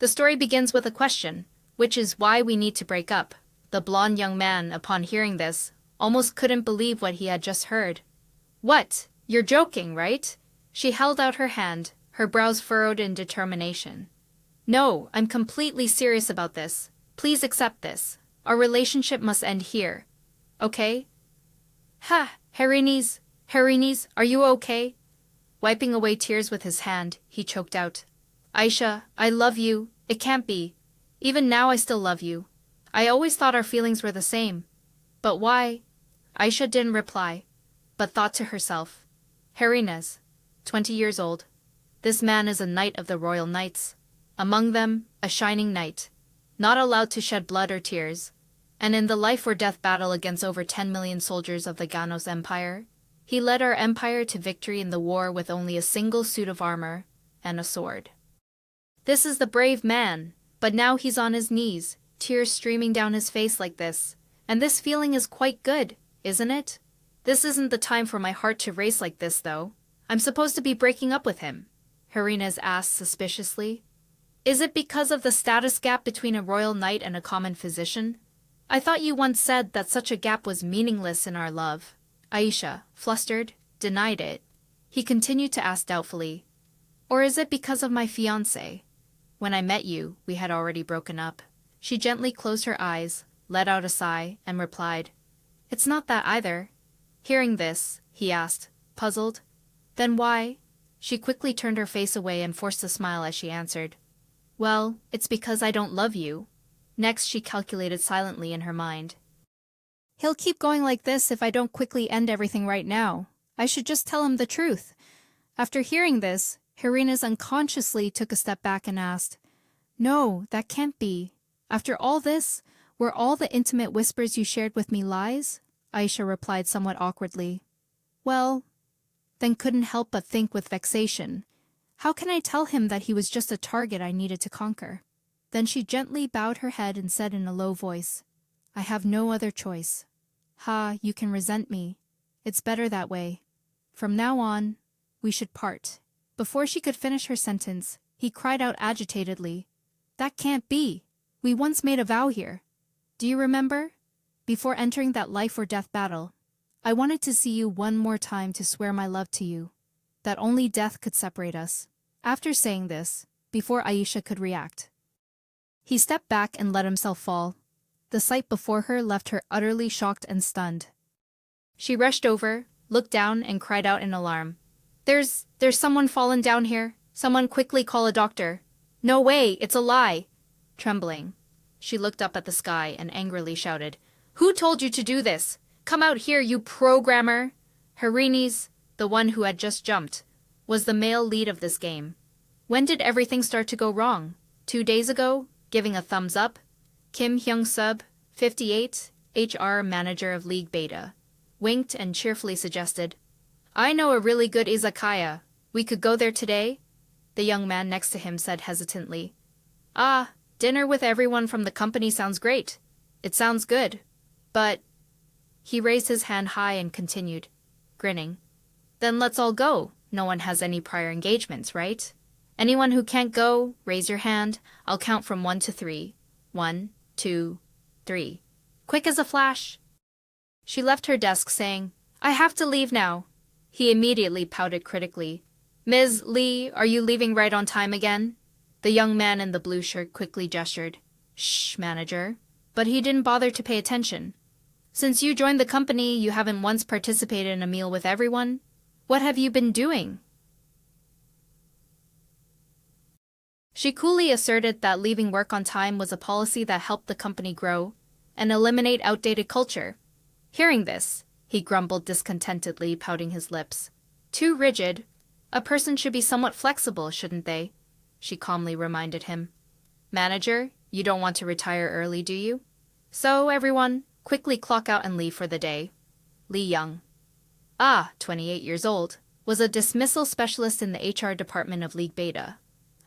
The story begins with a question, which is why we need to break up. The blonde young man, upon hearing this, almost couldn't believe what he had just heard. What? You're joking, right? She held out her hand, her brows furrowed in determination. No, I'm completely serious about this. Please accept this. Our relationship must end here. Okay? Ha, Harinis, are you okay? Wiping away tears with his hand, he choked out. Aisha, I love you. It can't be. Even now I still love you. I always thought our feelings were the same. But why? Aisha didn't reply, but thought to herself. Harinas, 20 years old. This man is a knight of the royal knights. Among them, a shining knight. Not allowed to shed blood or tears. And in the life-or-death battle against over 10 million soldiers of the Ganos Empire, he led our empire to victory in the war with only a single suit of armor and a sword. This is the brave man, but now he's on his knees, tears streaming down his face like this. And this feeling is quite good, isn't it? This isn't the time for my heart to race like this, though. I'm supposed to be breaking up with him, Harinas asked suspiciously. Is it because of the status gap between a royal knight and a common physician? I thought you once said that such a gap was meaningless in our love. Aisha, flustered, denied it. He continued to ask doubtfully. Or is it because of my fiancé? When I met you, we had already broken up. She gently closed her eyes, let out a sigh, and replied, It's not that either. Hearing this, he asked, puzzled. Then why? She quickly turned her face away and forced a smile as she answered. Well, it's because I don't love you. Next, she calculated silently in her mind. He'll keep going like this if I don't quickly end everything right now. I should just tell him the truth. After hearing this, Harinas unconsciously took a step back and asked, No, that can't be. After all this, were all the intimate whispers you shared with me lies? Aisha replied somewhat awkwardly. Well, then couldn't help but think with vexation. How can I tell him that he was just a target I needed to conquer? Then she gently bowed her head and said in a low voice, I have no other choice. Ha, you can resent me. It's better that way. From now on, we should part. Before she could finish her sentence, he cried out agitatedly, That can't be. We once made a vow here. Do you remember? Before entering that life-or-death battle, I wanted to see you one more time to swear my love to you, that only death could separate us. After saying this, before Aisha could react, he stepped back and let himself fall. The sight before her left her utterly shocked and stunned. She rushed over, looked down, and cried out in alarm. There's someone fallen down here. Someone quickly call a doctor. No way, it's a lie. Trembling, she looked up at the sky and angrily shouted, Who told you to do this? Come out here, you programmer! Harinis, the one who had just jumped, was the male lead of this game. When did everything start to go wrong? 2 days ago, giving a thumbs up? Kim Hyung-sub, 58, HR manager of League Beta, winked and cheerfully suggested, I know a really good izakaya. We could go there today? The young man next to him said hesitantly. Ah, dinner with everyone from the company sounds great. It sounds good. But... He raised his hand high and continued, grinning. Then let's all go. No one has any prior engagements, right? Anyone who can't go, raise your hand. I'll count from 1 to 3. 1, 2, 3. Quick as a flash. She left her desk saying, I have to leave now. He immediately pouted critically. Ms. Lee, are you leaving right on time again? The young man in the blue shirt quickly gestured. Shh, manager. But he didn't bother to pay attention. Since you joined the company, you haven't once participated in a meal with everyone? What have you been doing? She coolly asserted that leaving work on time was a policy that helped the company grow and eliminate outdated culture. Hearing this, he grumbled discontentedly, pouting his lips. Too rigid. A person should be somewhat flexible, shouldn't they? She calmly reminded him. Manager, you don't want to retire early, do you? So, everyone, quickly clock out and leave for the day. Lee Young, 28 years old, was a dismissal specialist in the HR department of League Beta,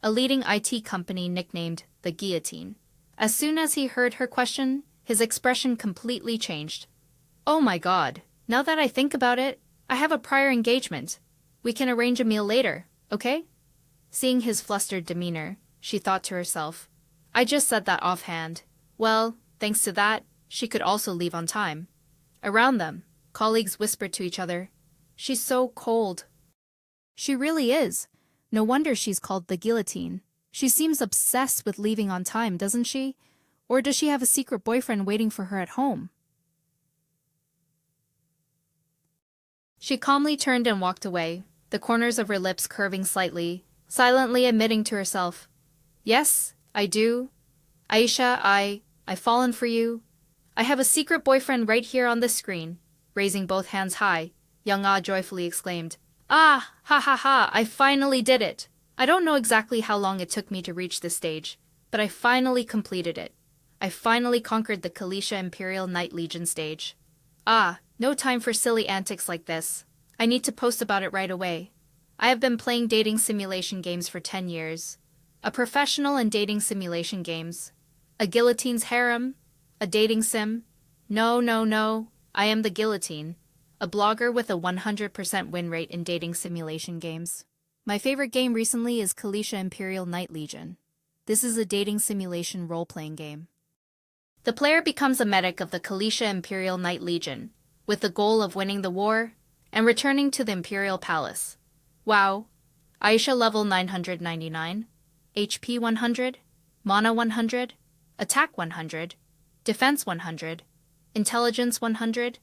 a leading IT company nicknamed the Guillotine. As soon as he heard her question, his expression completely changed. Oh my God, now that I think about it, I have a prior engagement. We can arrange a meal later, okay? Seeing his flustered demeanor, she thought to herself. I just said that offhand. Well, thanks to that, she could also leave on time. Around them, colleagues whispered to each other, "She's so cold." She really is. No wonder she's called the guillotine. She seems obsessed with leaving on time, doesn't she? Or does she have a secret boyfriend waiting for her at home? She calmly turned and walked away, the corners of her lips curving slightly, silently admitting to herself, "Yes, I do. Aisha, I've fallen for you. I have a secret boyfriend right here on this screen." Raising both hands high, young Ah joyfully exclaimed, "Ah, ha ha ha, I finally did it. I don't know exactly how long it took me to reach this stage, but I finally completed it. I finally conquered the Kalisha Imperial Knight Legion stage. Ah, no time for silly antics like this. I need to post about it right away. I have been playing dating simulation games for 10 years. A professional in dating simulation games. A guillotine's harem? A dating sim? No, no, no. I am the guillotine. A blogger with a 100% win rate in dating simulation games. My favorite game recently is Kalisha Imperial Knight Legion. This is a dating simulation role-playing game. The player becomes a medic of the Kalisha Imperial Knight Legion, with the goal of winning the war and returning to the Imperial Palace. Wow. Aisha level 999, HP 100, Mana 100, Attack 100, Defense 100, Intelligence 100,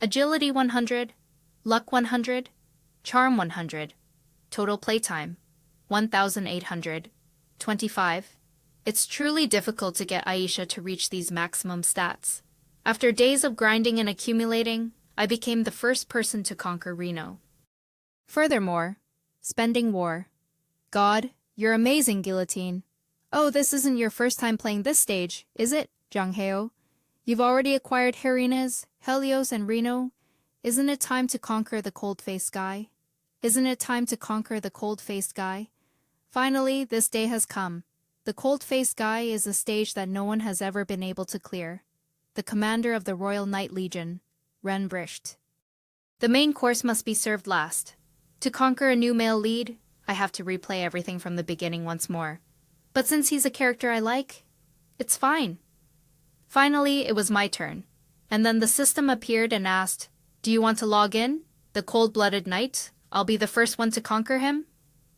Agility 100, Luck 100, Charm 100. Total playtime 1,825. It's truly difficult to get Aisha to reach these maximum stats. After days of grinding and accumulating, I became the first person to conquer Reno. Furthermore, spending war. God, you're amazing, Guillotine. Oh, this isn't your first time playing this stage, is it, Jang Heo? You've already acquired Herinas, Helios, and Reno. Isn't it time to conquer the cold-faced guy? Isn't it time to conquer the cold-faced guy? Finally, this day has come. The cold-faced guy is a stage that no one has ever been able to clear. The commander of the Royal Knight Legion, Ren Brisht. The main course must be served last. To conquer a new male lead, I have to replay everything from the beginning once more. But since he's a character I like, it's fine. Finally, it was my turn. And then the system appeared and asked, "Do you want to log in? The cold-blooded knight? I'll be the first one to conquer him?"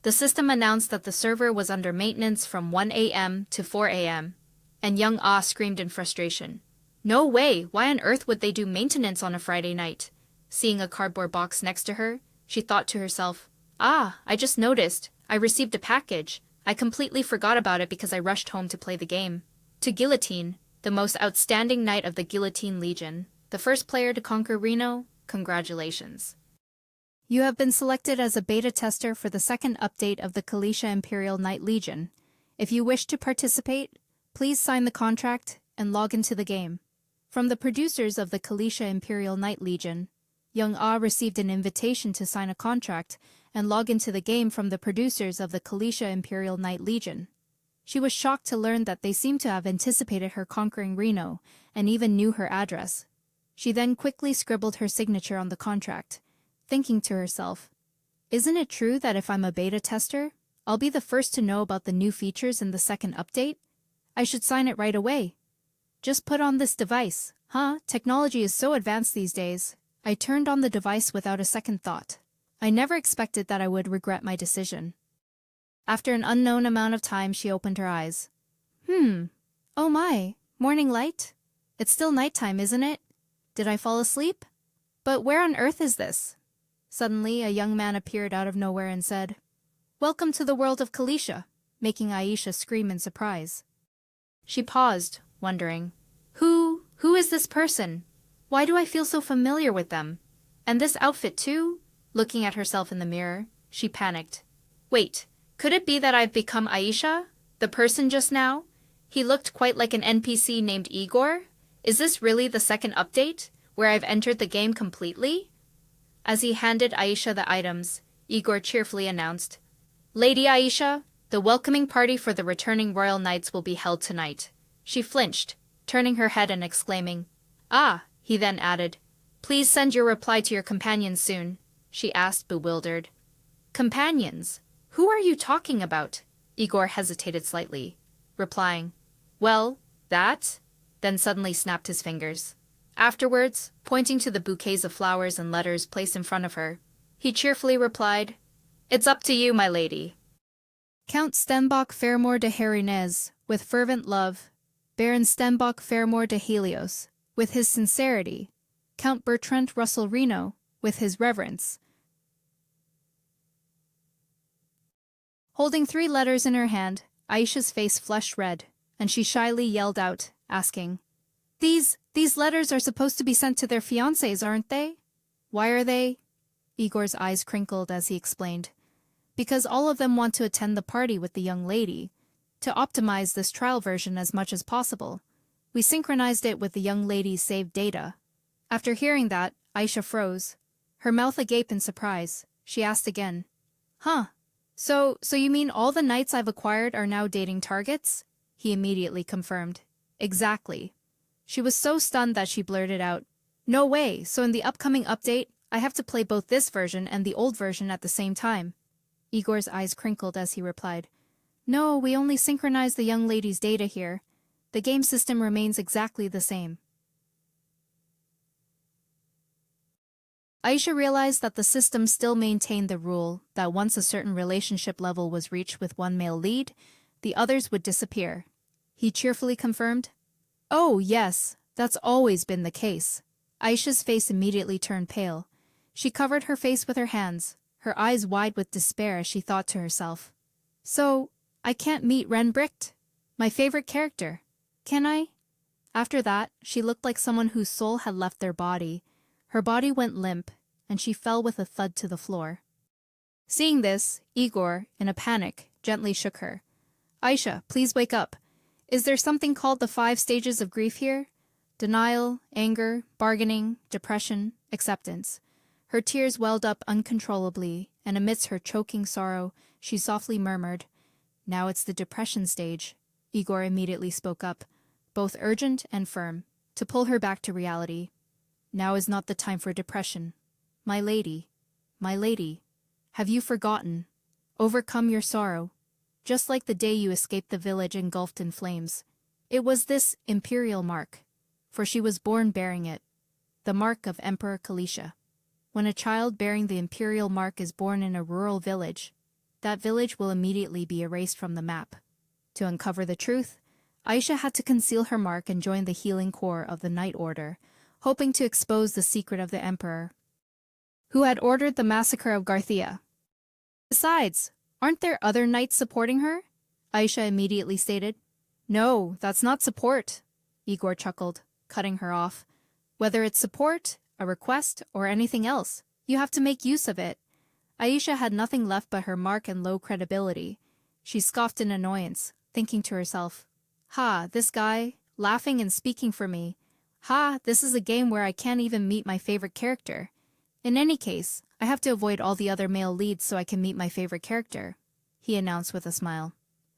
The system announced that the server was under maintenance from 1 a.m. to 4 a.m., and young Ah screamed in frustration. No way! Why on earth would they do maintenance on a Friday night? Seeing a cardboard box next to her, she thought to herself, "Ah, I just noticed. I received a package. I completely forgot about it because I rushed home to play the game." To Guillotine, the most outstanding knight of the Guillotine Legion, the first player to conquer Reno, congratulations. You have been selected as a beta tester for the second update of the Kalisha Imperial Knight Legion. If you wish to participate, please sign the contract and log into the game. From the producers of the Kalisha Imperial Knight Legion, young Ah received an invitation to sign a contract and log into the game from the producers of the Kalisha Imperial Knight Legion. She was shocked to learn that they seemed to have anticipated her conquering Reno and even knew her address. She then quickly scribbled her signature on the contract, thinking to herself, "Isn't it true that if I'm a beta tester, I'll be the first to know about the new features in the second update? I should sign it right away. Just put on this device. Technology is so advanced these days." I turned on the device without a second thought. I never expected that I would regret my decision. After an unknown amount of time, she opened her eyes. Oh my, morning light? It's still nighttime, isn't it? Did I fall asleep? But where on earth is this? Suddenly, a young man appeared out of nowhere and said, "Welcome to the world of Kalisha," making Aisha scream in surprise. She paused, wondering, Who is this person? Why do I feel so familiar with them? And this outfit too? Looking at herself in the mirror, she panicked. Wait, could it be that I've become Aisha, the person just now? He looked quite like an NPC named Igor. Is this really the second update, where I've entered the game completely? As he handed Aisha the items, Igor cheerfully announced, "Lady Aisha, the welcoming party for the returning royal knights will be held tonight." She flinched, turning her head and exclaiming, "Ah," he then added, "Please send your reply to your companions soon," she asked, bewildered. Companions? Who are you talking about? Igor hesitated slightly, replying, "Well, that?" Then suddenly snapped his fingers. Afterwards, pointing to the bouquets of flowers and letters placed in front of her, he cheerfully replied, "It's up to you, my lady." Count Stenbock Fairmore de Herinez, with fervent love. Baron Stenbock Fairmore de Helios, with his sincerity. Count Bertrand Russell Reno, with his reverence. Holding 3 letters in her hand, Aisha's face flushed red, and she shyly yelled out, asking, These letters are supposed to be sent to their fiancés, aren't they?" "Why are they?" Igor's eyes crinkled as he explained. "Because all of them want to attend the party with the young lady. To optimize this trial version as much as possible, we synchronized it with the young lady's saved data." After hearing that, Aisha froze, her mouth agape in surprise. She asked again, "Huh? So you mean all the knights I've acquired are now dating targets?" He immediately confirmed. "Exactly." She was so stunned that she blurted out, "No way, so in the upcoming update, I have to play both this version and the old version at the same time?" Igor's eyes crinkled as he replied, "No, we only synchronized the young lady's data here. The game system remains exactly the same." Aisha realized that the system still maintained the rule that once a certain relationship level was reached with one male lead, the others would disappear. He cheerfully confirmed, "Oh, yes, that's always been the case." Aisha's face immediately turned pale. She covered her face with her hands, her eyes wide with despair as she thought to herself, "So, I can't meet Renbricht, my favorite character, can I?" After that, she looked like someone whose soul had left their body. Her body went limp, and she fell with a thud to the floor. Seeing this, Igor, in a panic, gently shook her. "Aisha, please wake up. Is there something called the 5 stages of grief here? Denial, anger, bargaining, depression, acceptance." Her tears welled up uncontrollably, and amidst her choking sorrow, she softly murmured, "Now it's the depression stage." Igor immediately spoke up, both urgent and firm, to pull her back to reality. "Now is not the time for depression. My lady, have you forgotten? Overcome your sorrow. Just like the day you escaped the village engulfed in flames. It was this imperial mark, for she was born bearing it, the mark of Emperor Kalisha. When a child bearing the imperial mark is born in a rural village, that village will immediately be erased from the map. To uncover the truth, Aisha had to conceal her mark and join the healing corps of the Knight Order, hoping to expose the secret of the Emperor, who had ordered the massacre of Garthia. Besides, aren't there other knights supporting her? Aisha immediately stated. "No, that's not support," Igor chuckled, cutting her off. "Whether it's support, a request, or anything else, you have to make use of it." Aisha had nothing left but her mark and low credibility. She scoffed in annoyance, thinking to herself, "Ha, this guy, laughing and speaking for me. Ha, this is a game where I can't even meet my favorite character. In any case, I have to avoid all the other male leads so I can meet my favorite character," he announced with a smile.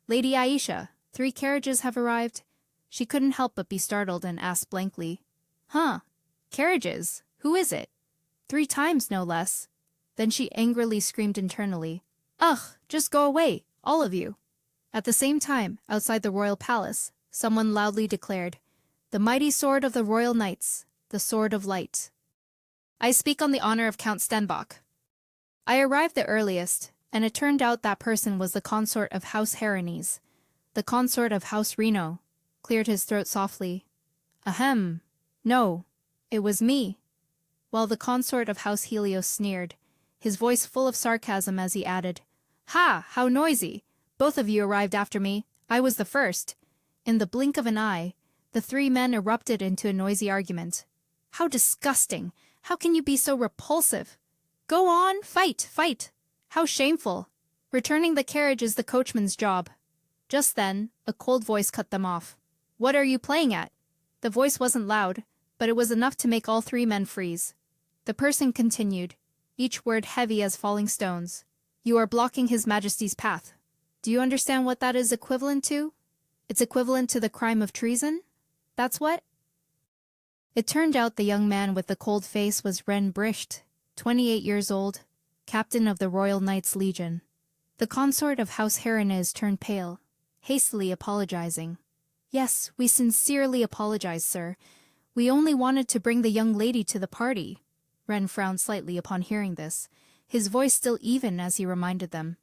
"Lady Aisha, 3 carriages have arrived." She couldn't help but be startled and asked blankly, "Huh, carriages? Who is it?" 3 times, no less. Then she angrily screamed internally, "Ugh, just go away, all of you." At the same time, outside the royal palace, someone loudly declared, "The mighty sword of the royal knights, the sword of light. I speak on the honor of Count Stenbock." I arrived the earliest, and it turned out that person was the consort of House Herinez. The consort of House Reno, cleared his throat softly. "Ahem. No, it was me." While the consort of House Helios sneered, his voice full of sarcasm as he added, "Ha, how noisy! Both of you arrived after me. I was the first." In the blink of an eye, the 3 men erupted into a noisy argument. "How disgusting! How can you be so repulsive? Go on, fight, fight! How shameful! Returning the carriage is the coachman's job." Just then, a cold voice cut them off. "What are you playing at?" The voice wasn't loud, but it was enough to make all 3 men freeze. The person continued, each word heavy as falling stones. "You are blocking His Majesty's path. Do you understand what that is equivalent to? It's equivalent to the crime of treason? That's what?" It turned out the young man with the cold face was Renbricht, 28 years old, captain of the Royal Knights Legion. The consort of House Herines turned pale, hastily apologizing. Yes, we sincerely apologize, sir. We only wanted to bring the young lady to the party. Ren frowned slightly upon hearing this, his voice still even as he reminded them.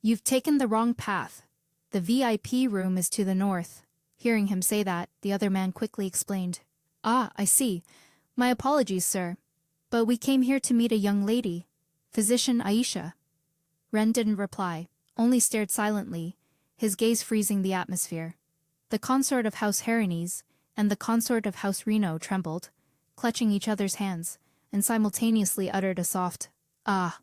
You've taken the wrong path. The VIP room is to the north. Hearing him say that, the other man quickly explained. Ah, I see. My apologies, sir. But we came here to meet a young lady. Physician Aisha. Ren didn't reply, only stared silently, his gaze freezing the atmosphere. The consort of House Herines and the consort of House Reno trembled, clutching each other's hands, and simultaneously uttered a soft, ah.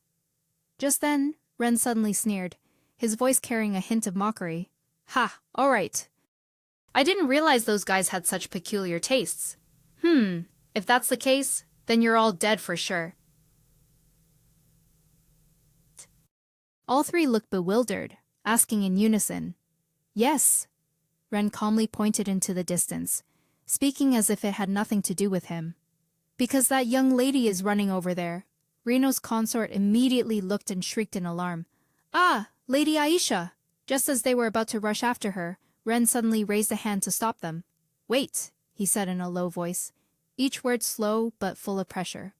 Just then, Ren suddenly sneered, his voice carrying a hint of mockery. Ha, all right. I didn't realize those guys had such peculiar tastes. If that's the case, then you're all dead for sure. All three looked bewildered, asking in unison. Yes. Ren calmly pointed into the distance, speaking as if it had nothing to do with him. Because that young lady is running over there. Reno's consort immediately looked and shrieked in alarm. Ah, Lady Aisha! Just as they were about to rush after her, Ren suddenly raised a hand to stop them. Wait, he said in a low voice, each word slow but full of pressure.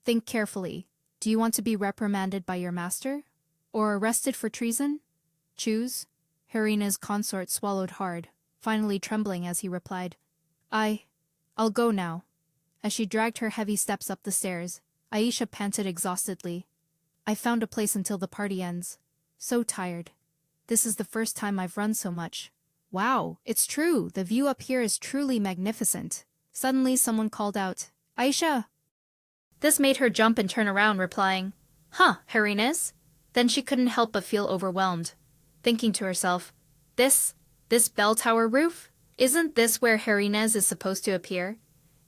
Think carefully. Do you want to be reprimanded by your master? Or arrested for treason? Choose. Harina's consort swallowed hard, finally trembling as he replied. I'll go now. As she dragged her heavy steps up the stairs, Aisha panted exhaustedly. I found a place until the party ends. So tired. This is the first time I've run so much. Wow, it's true, the view up here is truly magnificent. Suddenly someone called out, Aisha! This made her jump and turn around, replying, Huh, Harines? Then she couldn't help but feel overwhelmed, thinking to herself, This bell tower roof? Isn't this where Harines is supposed to appear?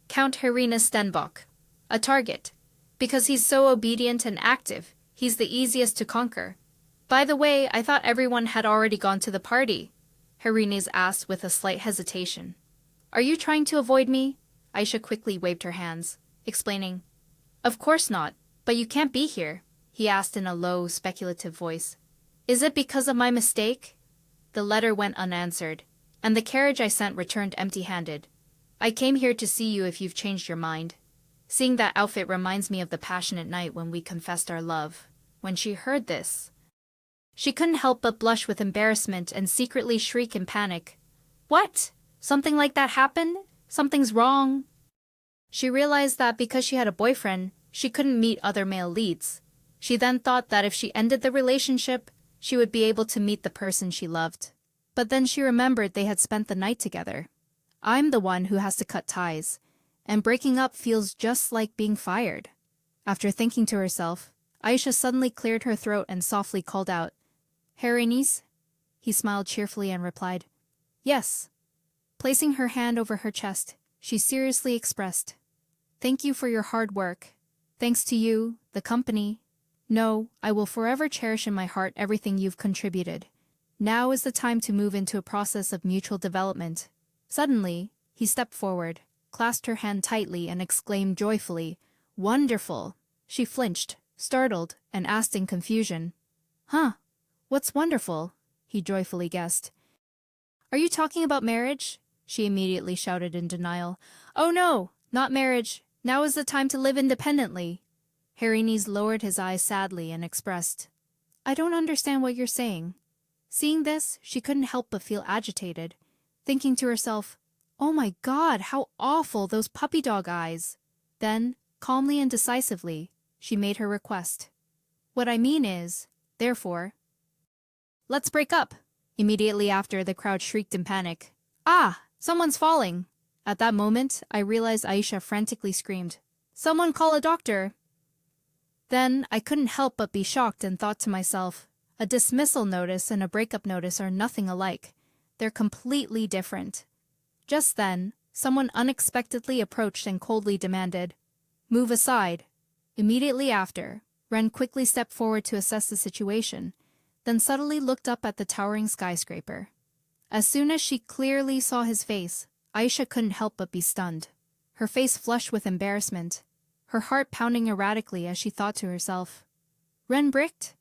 Count Harines Stenbock. A target. Because he's so obedient and active, he's the easiest to conquer. By the way, I thought everyone had already gone to the party, Harines asked with a slight hesitation. Are you trying to avoid me? Aisha quickly waved her hands, explaining, Of course not, but you can't be here, he asked in a low, speculative voice. Is it because of my mistake? The letter went unanswered, and the carriage I sent returned empty-handed. I came here to see you if you've changed your mind. Seeing that outfit reminds me of the passionate night when we confessed our love. When she heard this, she couldn't help but blush with embarrassment and secretly shriek in panic. What? Something like that happened? Something's wrong. She realized that because she had a boyfriend, she couldn't meet other male leads. She then thought that if she ended the relationship, she would be able to meet the person she loved. But then she remembered they had spent the night together. I'm the one who has to cut ties, and breaking up feels just like being fired. After thinking to herself, Aisha suddenly cleared her throat and softly called out, Harines? He smiled cheerfully and replied, Yes. Placing her hand over her chest, she seriously expressed, Thank you for your hard work. Thanks to you, the company. No, I will forever cherish in my heart everything you've contributed. Now is the time to move into a process of mutual development. Suddenly, he stepped forward, clasped her hand tightly and exclaimed joyfully, Wonderful! She flinched, startled, and asked in confusion. Huh? What's wonderful? He joyfully guessed. Are you talking about marriage? She immediately shouted in denial. Oh no, not marriage. Now is the time to live independently. Harines lowered his eyes sadly and expressed, I don't understand what you're saying. Seeing this, she couldn't help but feel agitated, thinking to herself, Oh my God, how awful those puppy dog eyes. Then, calmly and decisively, she made her request. What I mean is, therefore, let's break up. Immediately after, the crowd shrieked in panic. Ah, someone's falling. At that moment, I realized Aisha frantically screamed, Someone call a doctor. Then, I couldn't help but be shocked and thought to myself, a dismissal notice and a breakup notice are nothing alike. They're completely different. Just then, someone unexpectedly approached and coldly demanded, Move aside. Immediately after, Ren quickly stepped forward to assess the situation, then subtly looked up at the towering skyscraper. As soon as she clearly saw his face, Aisha couldn't help but be stunned. Her face flushed with embarrassment, her heart pounding erratically as she thought to herself, Ren bricked?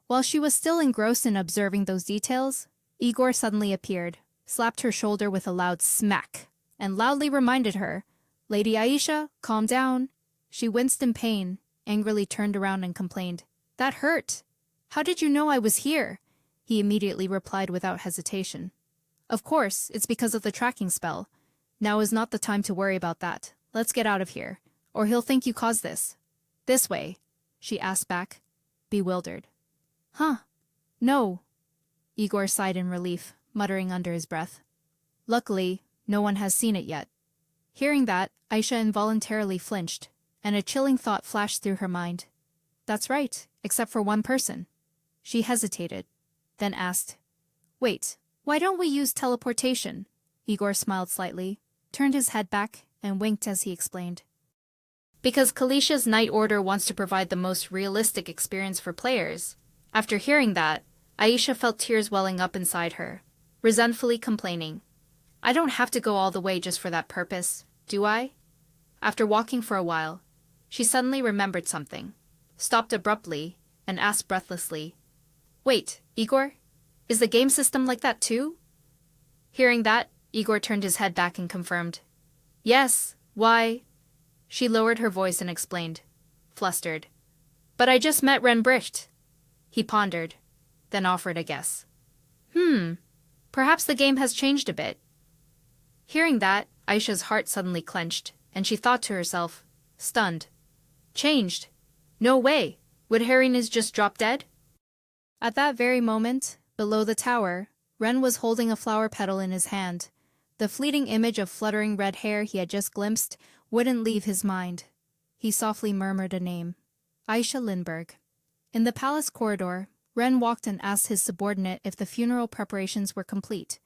While she was still engrossed in observing those details, Igor suddenly appeared, slapped her shoulder with a loud smack, and loudly reminded her, "Lady Aisha, calm down." She winced in pain, angrily turned around and complained, "That hurt. How did you know I was here?" He immediately replied without hesitation, "Of course, it's because of the tracking spell. Now is not the time to worry about that. Let's get out of here, or he'll think you caused this." "This way?" she asked back, bewildered. "Huh? No." Igor sighed in relief, muttering under his breath. "Luckily, no one has seen it yet." Hearing that, Aisha involuntarily flinched, and a chilling thought flashed through her mind. "That's right, except for one person." She hesitated, then asked, "Wait, why don't we use teleportation?" Igor smiled slightly, turned his head back, and winked as he explained. "Because Kalicia's Night Order wants to provide the most realistic experience for players." After hearing that, Aisha felt tears welling up inside her, resentfully complaining, "I don't have to go all the way just for that purpose, do I?" After walking for a while, she suddenly remembered something, stopped abruptly, and asked breathlessly, "Wait, Igor? Is the game system like that too?" Hearing that, Igor turned his head back and confirmed, "Yes, why?" She lowered her voice and explained, flustered, "But I just met Renbricht." He pondered, then offered a guess. Perhaps the game has changed a bit." Hearing that, Aisha's heart suddenly clenched, and she thought to herself, stunned, "Changed? No way! Would Hariniz just drop dead?" At that very moment, below the tower, Ren was holding a flower petal in his hand. The fleeting image of fluttering red hair he had just glimpsed wouldn't leave his mind. He softly murmured a name, Aisha Lindbergh. In the palace corridor, Ren walked and asked his subordinate if the funeral preparations were complete.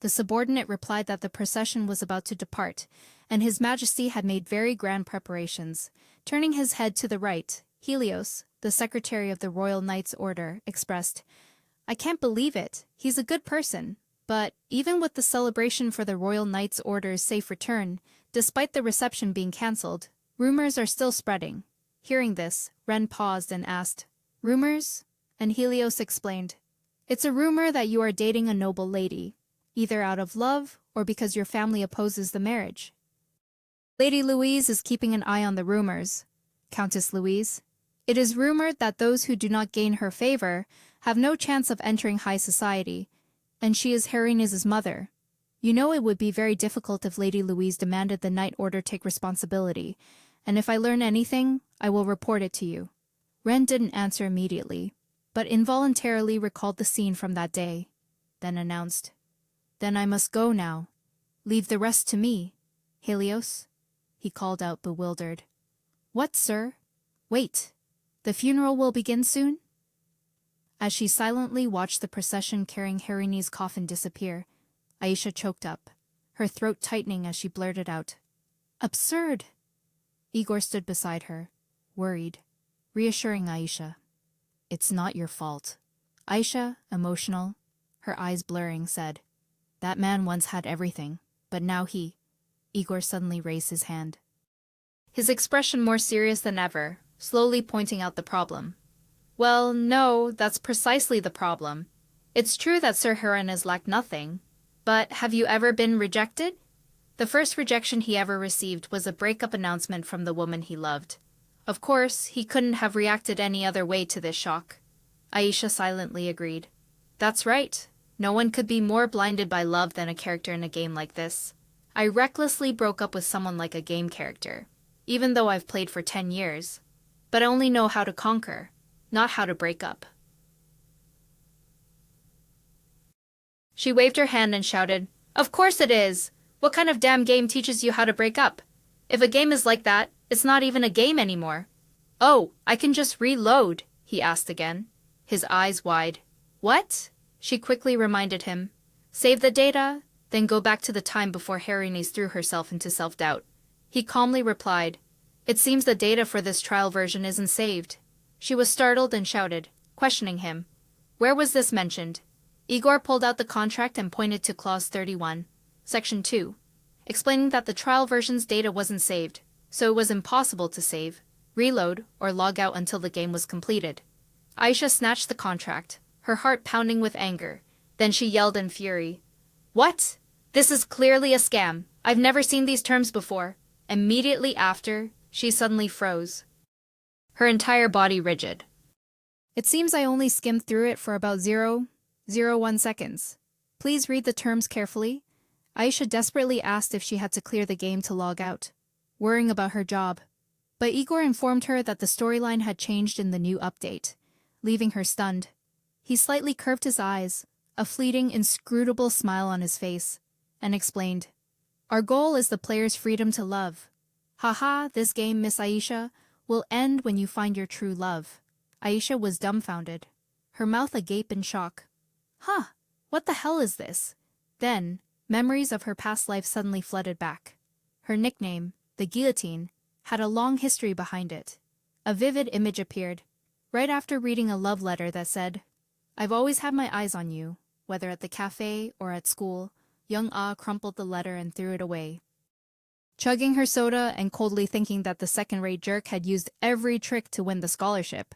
The subordinate replied that the procession was about to depart, and His Majesty had made very grand preparations. Turning his head to the right, Helios, the secretary of the Royal Knights Order, expressed, "I can't believe it. He's a good person. But even with the celebration for the Royal Knights Order's safe return, despite the reception being cancelled, rumors are still spreading." Hearing this, Ren paused and asked, "Rumors?" And Helios explained, "It's a rumor that you are dating a noble lady, either out of love or because your family opposes the marriage." "Lady Louise is keeping an eye on the rumors, Countess Louise. It is rumored that those who do not gain her favor have no chance of entering high society, and she is Hariniz's mother. You know it would be very difficult if Lady Louise demanded the Night Order take responsibility, and if I learn anything, I will report it to you." Ren didn't answer immediately, but involuntarily recalled the scene from that day, then announced, "Then I must go now. Leave the rest to me. Helios?" He called out, bewildered. "What, sir? Wait. The funeral will begin soon?" As she silently watched the procession carrying Harini's coffin disappear, Aisha choked up, her throat tightening as she blurted out, "Absurd!" Igor stood beside her, worried, reassuring Aisha. "It's not your fault." Aisha, emotional, her eyes blurring, said, "That man once had everything, but now he—" Igor suddenly raised his hand, his expression more serious than ever, slowly pointing out the problem. "Well, no, that's precisely the problem. It's true that Sir Hariniz lacked nothing, but have you ever been rejected?" The first rejection he ever received was a breakup announcement from the woman he loved. Of course, he couldn't have reacted any other way to this shock. Aisha silently agreed. "That's right. No one could be more blinded by love than a character in a game like this. I recklessly broke up with someone like a game character, even though I've played for 10 years. But I only know how to conquer, not how to break up." She waved her hand and shouted, "Of course it is! What kind of damn game teaches you how to break up? If a game is like that, it's not even a game anymore." "Oh, I can just reload," he asked again, his eyes wide. "What?" She quickly reminded him. "Save the data, then go back to the time before Hariniz threw herself into self-doubt." He calmly replied, "It seems the data for this trial version isn't saved." She was startled and shouted, questioning him, "Where was this mentioned?" Igor pulled out the contract and pointed to Clause 31, Section 2, explaining that the trial version's data wasn't saved, so it was impossible to save, reload, or log out until the game was completed. Aisha snatched the contract, her heart pounding with anger. Then she yelled in fury. What? This is clearly a scam. I've never seen these terms before. Immediately after, she suddenly froze, her entire body rigid. It seems I only skimmed through it for about 0.01 seconds. Please read the terms carefully. Aisha desperately asked if she had to clear the game to log out, worrying about her job. But Igor informed her that the storyline had changed in the new update, leaving her stunned. He slightly curved his eyes, a fleeting, inscrutable smile on his face, and explained, Our goal is the player's freedom to love. Haha, this game, Miss Aisha, will end when you find your true love. Aisha was dumbfounded, her mouth agape in shock. Huh, what the hell is this? Then, memories of her past life suddenly flooded back. Her nickname, the guillotine, had a long history behind it. A vivid image appeared, right after reading a love letter that said, I've always had my eyes on you, whether at the cafe or at school. Young Ah crumpled the letter and threw it away. Chugging her soda and coldly thinking that the second-rate jerk had used every trick to win the scholarship,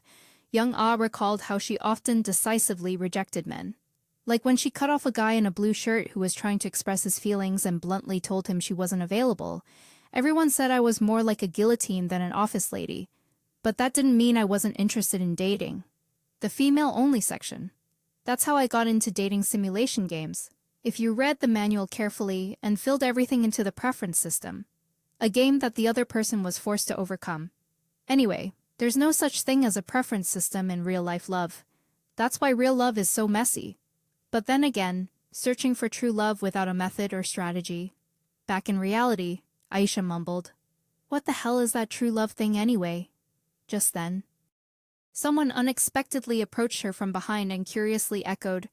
Young Ah recalled how she often decisively rejected men. Like when she cut off a guy in a blue shirt who was trying to express his feelings and bluntly told him she wasn't available. Everyone said I was more like a guillotine than an office lady, but that didn't mean I wasn't interested in dating. The female-only section. That's how I got into dating simulation games. If you read the manual carefully and filled everything into the preference system. A game that the other person was forced to overcome. Anyway, there's no such thing as a preference system in real-life love. That's why real love is so messy. But then again, searching for true love without a method or strategy. Back in reality, Aisha mumbled, What the hell is that true love thing anyway? Just then, someone unexpectedly approached her from behind and curiously echoed,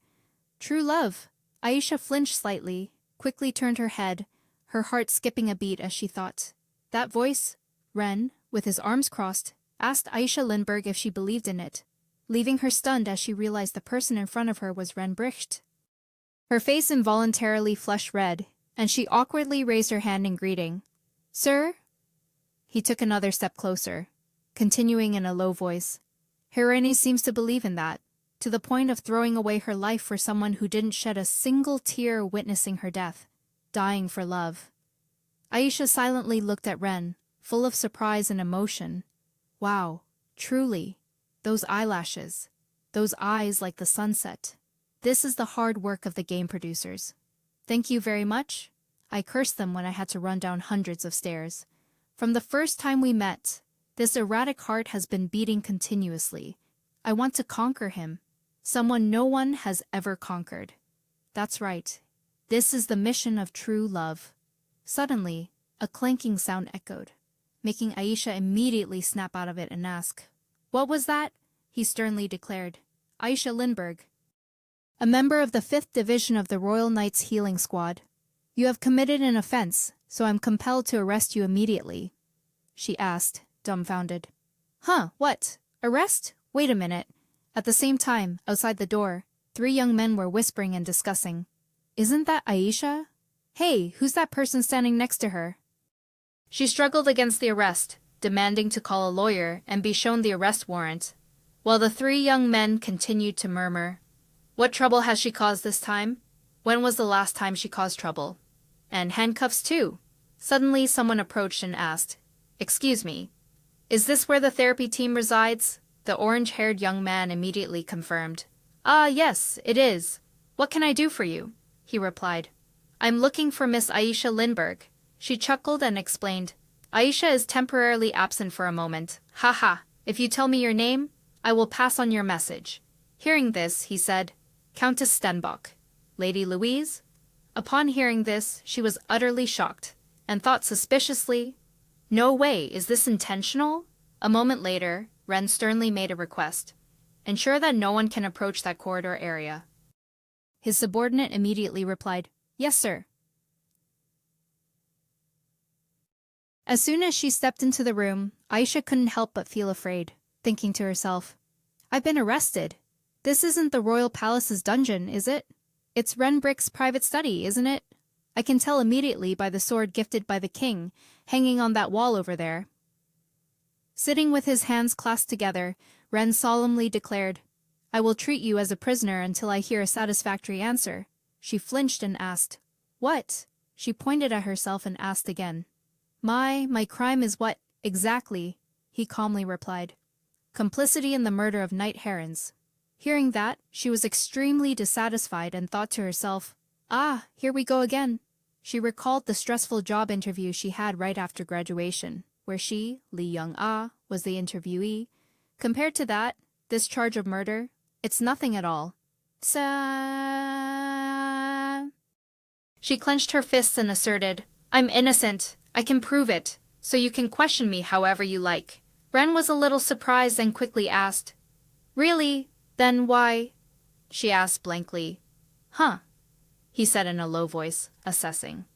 True love. Aisha flinched slightly, quickly turned her head, her heart skipping a beat as she thought. That voice, Ren, with his arms crossed, asked Aisha Lindbergh if she believed in it, leaving her stunned as she realized the person in front of her was Ren Bricht. Her face involuntarily flushed red, and she awkwardly raised her hand in greeting. Sir? He took another step closer, continuing in a low voice. Hirani seems to believe in that, to the point of throwing away her life for someone who didn't shed a single tear witnessing her death, dying for love. Aisha silently looked at Ren, full of surprise and emotion. Wow, truly. Those eyelashes. Those eyes like the sunset. This is the hard work of the game producers. Thank you very much. I cursed them when I had to run down hundreds of stairs. From the first time we met, this erratic heart has been beating continuously. I want to conquer him. Someone no one has ever conquered. That's right. This is the mission of true love. Suddenly, a clanking sound echoed, making Aisha immediately snap out of it and ask, What was that? He sternly declared. Aisha Lindbergh, a member of the 5th Division of the Royal Knights Healing Squad. You have committed an offense, so I'm compelled to arrest you immediately. She asked, dumbfounded. Huh, what? Arrest? Wait a minute. At the same time, outside the door, 3 young men were whispering and discussing. Isn't that Aisha? Hey, who's that person standing next to her? She struggled against the arrest, demanding to call a lawyer and be shown the arrest warrant, while the 3 young men continued to murmur. What trouble has she caused this time? When was the last time she caused trouble? And handcuffs too. Suddenly someone approached and asked, Excuse me, is this where the therapy team resides? The orange-haired young man immediately confirmed. Ah, yes, it is. What can I do for you? He replied. I'm looking for Miss Aisha Lindbergh. She chuckled and explained. Aisha is temporarily absent for a moment. Haha, if you tell me your name, I will pass on your message. Hearing this, he said, Countess Stenbock. Lady Louise? Upon hearing this, she was utterly shocked, and thought suspiciously, No way, is this intentional? A moment later, Ren sternly made a request. Ensure that no one can approach that corridor area. His subordinate immediately replied, Yes, sir. As soon as she stepped into the room, Aisha couldn't help but feel afraid, thinking to herself, I've been arrested. This isn't the royal palace's dungeon, is it? It's Ren Brick's private study, isn't it? I can tell immediately by the sword gifted by the king, hanging on that wall over there. Sitting with his hands clasped together, Ren solemnly declared, "I will treat you as a prisoner until I hear a satisfactory answer." She flinched and asked, "What?" She pointed at herself and asked again. My crime is what, exactly?" He calmly replied. "Complicity in the murder of Knight Herons." Hearing that, she was extremely dissatisfied and thought to herself, "Ah, here we go again." She recalled the stressful job interview she had right after graduation, where she, Lee Young-ah, was the interviewee. Compared to that, this charge of murder, it's nothing at all. She clenched her fists and asserted, "I'm innocent. I can prove it, so you can question me however you like." Ren was a little surprised and quickly asked, "Really? Then why?" She asked blankly. "Huh," he said in a low voice, assessing.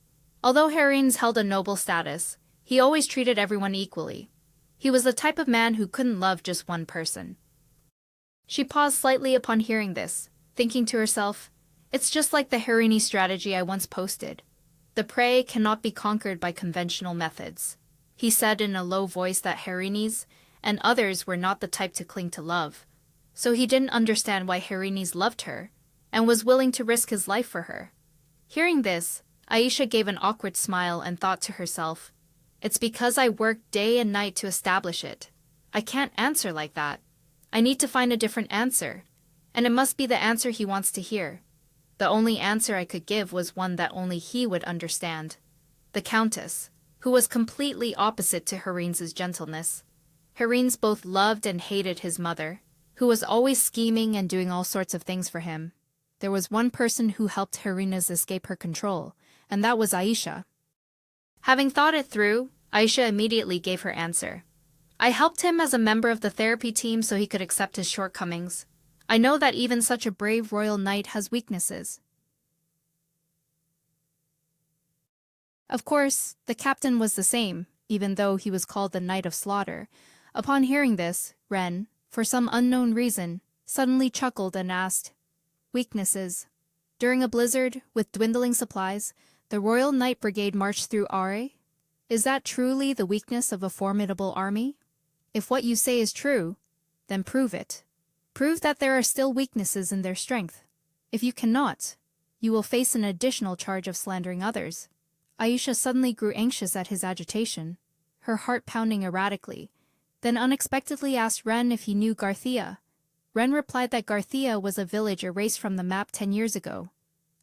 Although Herines held a noble status, he always treated everyone equally. He was the type of man who couldn't love just one person. She paused slightly upon hearing this, thinking to herself, "It's just like the Harini strategy I once posted. The prey cannot be conquered by conventional methods." He said in a low voice that Harinis and others were not the type to cling to love, so he didn't understand why Harinis loved her and was willing to risk his life for her. Hearing this, Aisha gave an awkward smile and thought to herself, "It's because I worked day and night to establish it. I can't answer like that. I need to find a different answer, and it must be the answer he wants to hear." The only answer I could give was one that only he would understand. The Countess, who was completely opposite to Harines's gentleness. Harines both loved and hated his mother, who was always scheming and doing all sorts of things for him. There was one person who helped Harinas escape her control, and that was Aisha. Having thought it through, Aisha immediately gave her answer. "I helped him as a member of the therapy team so he could accept his shortcomings. I know that even such a brave royal knight has weaknesses." Of course, the captain was the same, even though he was called the Knight of Slaughter. Upon hearing this, Ren, for some unknown reason, suddenly chuckled and asked, "Weaknesses. During a blizzard, with dwindling supplies, the Royal Knight Brigade marched through Are? Is that truly the weakness of a formidable army? If what you say is true, then prove it. Prove that there are still weaknesses in their strength. If you cannot, you will face an additional charge of slandering others." Aisha suddenly grew anxious at his agitation, her heart pounding erratically, then unexpectedly asked Ren if he knew Garthia. Ren replied that Garthia was a village erased from the map 10 years ago.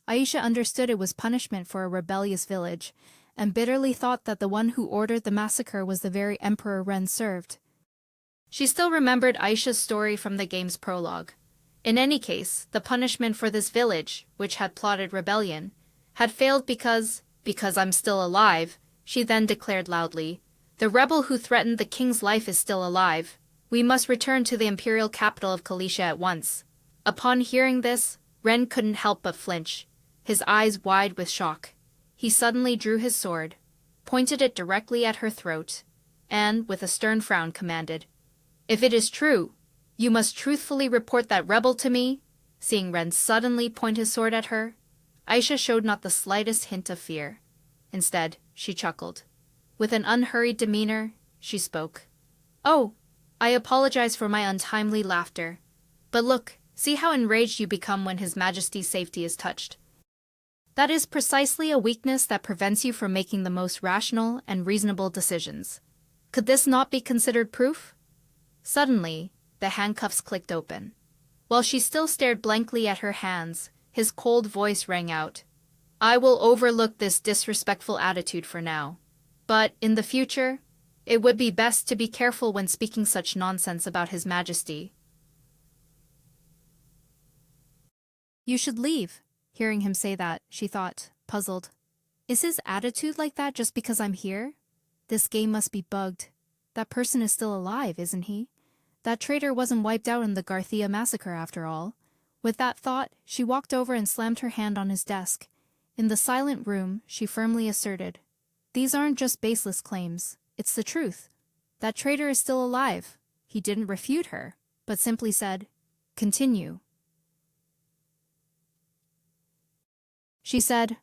Aisha understood it was punishment for a rebellious village, and bitterly thought that the one who ordered the massacre was the very emperor Ren served. She still remembered Aisha's story from the game's prologue. In any case, the punishment for this village, which had plotted rebellion, had failed because I'm still alive," she then declared loudly. "The rebel who threatened the king's life is still alive. We must return to the imperial capital of Kalisha at once." Upon hearing this, Ren couldn't help but flinch, his eyes wide with shock. He suddenly drew his sword, pointed it directly at her throat, and, with a stern frown, commanded, "If it is true, you must truthfully report that rebel to me." Seeing Ren suddenly point his sword at her, Aisha showed not the slightest hint of fear. Instead, she chuckled. With an unhurried demeanor, she spoke. "Oh, I apologize for my untimely laughter. But look, see how enraged you become when His Majesty's safety is touched. That is precisely a weakness that prevents you from making the most rational and reasonable decisions. Could this not be considered proof?" Suddenly, the handcuffs clicked open. While she still stared blankly at her hands, his cold voice rang out, "I will overlook this disrespectful attitude for now. But, in the future, it would be best to be careful when speaking such nonsense about His Majesty." "You should leave." Hearing him say that, she thought, puzzled. Is his attitude like that just because I'm here? This game must be bugged. That person is still alive, isn't he? That traitor wasn't wiped out in the Garthia massacre after all. With that thought, she walked over and slammed her hand on his desk. In the silent room, she firmly asserted, "These aren't just baseless claims. It's the truth. That traitor is still alive." He didn't refute her, but simply said, "Continue." She said,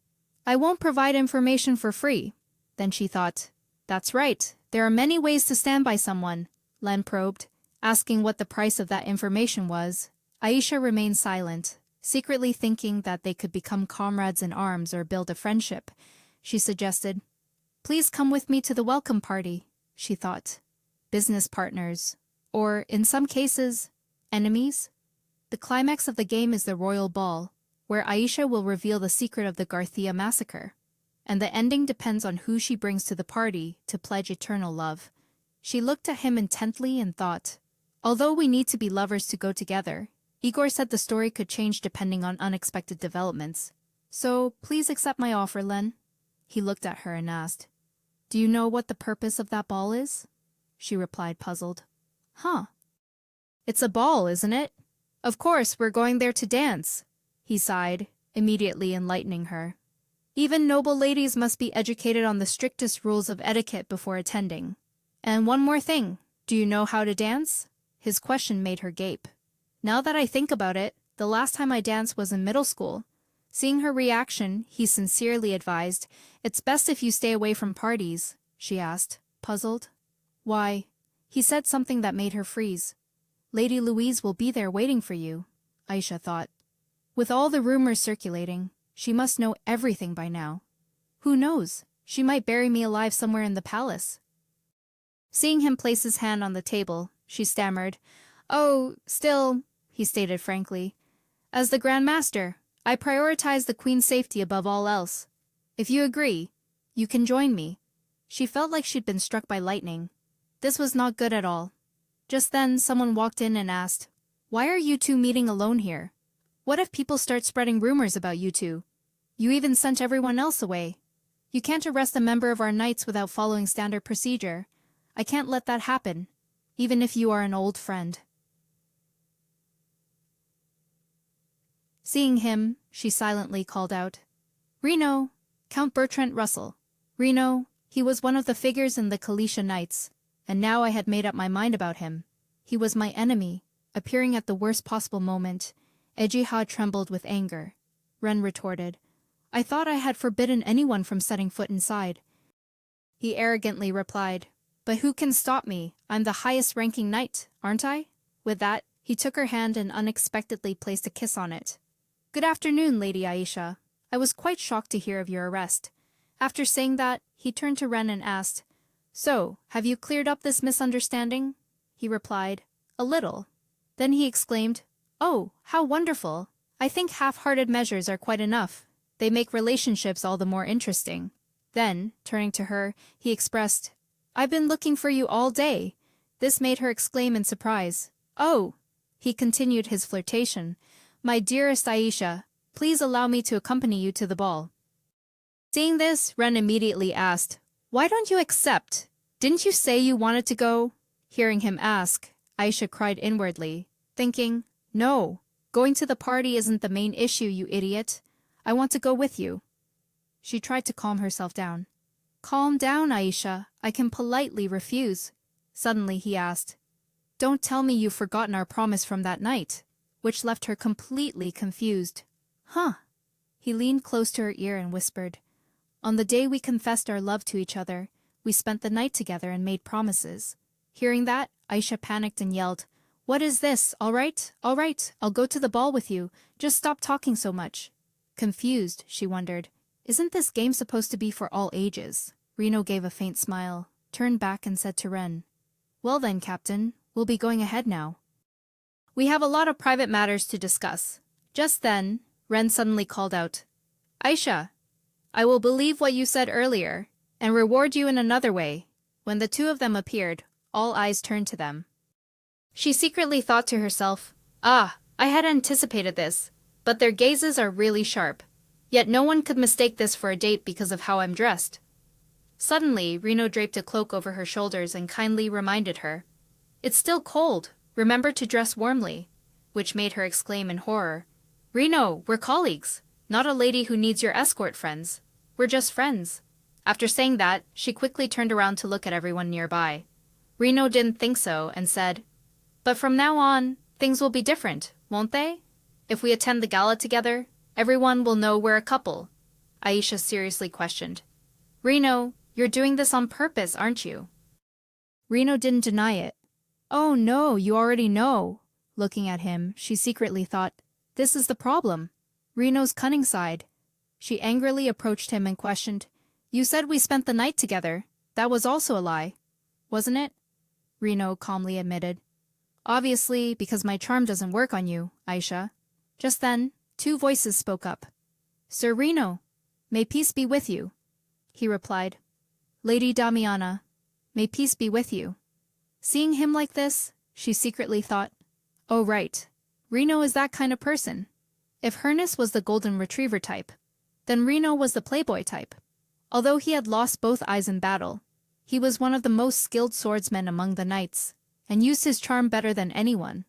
"I won't provide information for free." Then she thought, "That's right. There are many ways to stand by someone." Len probed, Asking what the price of that information was, Aisha remained silent, secretly thinking that they could become comrades in arms or build a friendship. She suggested, "Please come with me to the welcome party," she thought. Business partners, or, in some cases, enemies? The climax of the game is the royal ball, where Aisha will reveal the secret of the Garthia massacre. And the ending depends on who she brings to the party to pledge eternal love. She looked at him intently and thought, although we need to be lovers to go together, Igor said the story could change depending on unexpected developments. So, please accept my offer, Len. He looked at her and asked, "Do you know what the purpose of that ball is?" She replied, puzzled. "Huh. It's a ball, isn't it? Of course, we're going there to dance." He sighed, immediately enlightening her. "Even noble ladies must be educated on the strictest rules of etiquette before attending. And one more thing, do you know how to dance?" His question made her gape. "Now that I think about it, the last time I danced was in middle school." Seeing her reaction, he sincerely advised, "It's best if you stay away from parties," she asked, puzzled. "Why?" He said something that made her freeze. "Lady Louise will be there waiting for you," Aisha thought. With all the rumors circulating, she must know everything by now. Who knows, she might bury me alive somewhere in the palace. Seeing him place his hand on the table, she stammered, "Oh, still," he stated frankly, "as the Grand Master, I prioritize the Queen's safety above all else. If you agree, you can join me." She felt like she'd been struck by lightning. This was not good at all. Just then, someone walked in and asked, "Why are you two meeting alone here? What if people start spreading rumors about you two? You even sent everyone else away. You can't arrest a member of our knights without following standard procedure. I can't let that happen, even if you are an old friend." Seeing him, she silently called out, "Reno, Count Bertrand Russell. Reno, he was one of the figures in the Kalisha Knights, and now I had made up my mind about him. He was my enemy, appearing at the worst possible moment." Ejiha trembled with anger. Ren retorted, "I thought I had forbidden anyone from setting foot inside." He arrogantly replied, "But who can stop me? I'm the highest-ranking knight, aren't I?" With that, he took her hand and unexpectedly placed a kiss on it. "Good afternoon, Lady Aisha. I was quite shocked to hear of your arrest." After saying that, he turned to Ren and asked, "So, have you cleared up this misunderstanding?" He replied, "A little." Then he exclaimed, "Oh, how wonderful! I think half-hearted measures are quite enough. They make relationships all the more interesting." Then, turning to her, he expressed, "I've been looking for you all day." This made her exclaim in surprise. "Oh," he continued his flirtation, "my dearest Aisha, please allow me to accompany you to the ball." Seeing this, Ren immediately asked, "Why don't you accept? Didn't you say you wanted to go?" Hearing him ask, Aisha cried inwardly, thinking, "No, going to the party isn't the main issue, you idiot. I want to go with you." She tried to calm herself down. "Calm down, Aisha. I can politely refuse." Suddenly he asked, "Don't tell me you've forgotten our promise from that night," which left her completely confused. "Huh?" He leaned close to her ear and whispered, "On the day we confessed our love to each other, we spent the night together and made promises." Hearing that, Aisha panicked and yelled, "What is this? All right, I'll go to the ball with you. Just stop talking so much." Confused, she wondered, isn't this game supposed to be for all ages? Reno gave a faint smile, turned back and said to Ren, "Well then, Captain, we'll be going ahead now. We have a lot of private matters to discuss." Just then, Ren suddenly called out, "Aisha, I will believe what you said earlier, and reward you in another way." When the two of them appeared, all eyes turned to them. She secretly thought to herself, "Ah, I had anticipated this, but their gazes are really sharp. Yet no one could mistake this for a date because of how I'm dressed." Suddenly, Reno draped a cloak over her shoulders and kindly reminded her, "It's still cold. Remember to dress warmly," which made her exclaim in horror, "Reno, we're colleagues, not a lady who needs your escort friends. We're just friends." After saying that, she quickly turned around to look at everyone nearby. Reno didn't think so and said, "But from now on, things will be different, won't they? If we attend the gala together, everyone will know we're a couple." Aisha seriously questioned, "Reno, you're doing this on purpose, aren't you?" Reno didn't deny it. Oh no, you already know. Looking at him, she secretly thought, this is the problem. Reno's cunning side. She angrily approached him and questioned, you said we spent the night together. That was also a lie, wasn't it? Reno calmly admitted. Obviously, because my charm doesn't work on you, Aisha. Just then, two voices spoke up. Sir Reno, may peace be with you. He replied. Lady Damiana, may peace be with you. Seeing him like this, she secretly thought, oh right, Reno is that kind of person. If Hernus was the golden retriever type, then Reno was the playboy type. Although he had lost both eyes in battle, he was one of the most skilled swordsmen among the knights, and used his charm better than anyone.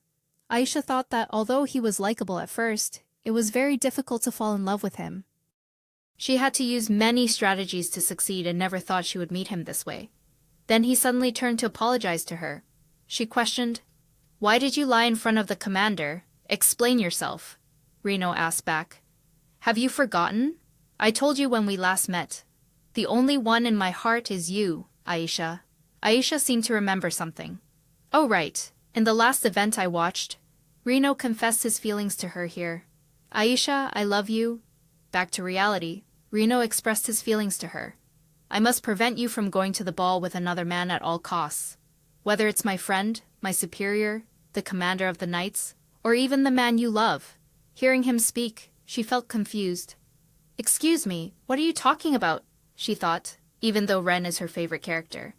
Aisha thought that although he was likable at first, it was very difficult to fall in love with him. She had to use many strategies to succeed and never thought she would meet him this way. Then he suddenly turned to apologize to her. She questioned, why did you lie in front of the commander? Explain yourself. Reno asked back. Have you forgotten? I told you when we last met. The only one in my heart is you, Aisha. Aisha seemed to remember something. Oh right, in the last event I watched, Reno confessed his feelings to her here. Aisha, I love you. Back to reality, Reno expressed his feelings to her. I must prevent you from going to the ball with another man at all costs. Whether it's my friend, my superior, the commander of the knights, or even the man you love. Hearing him speak, she felt confused. Excuse me, what are you talking about? She thought, even though Ren is her favorite character.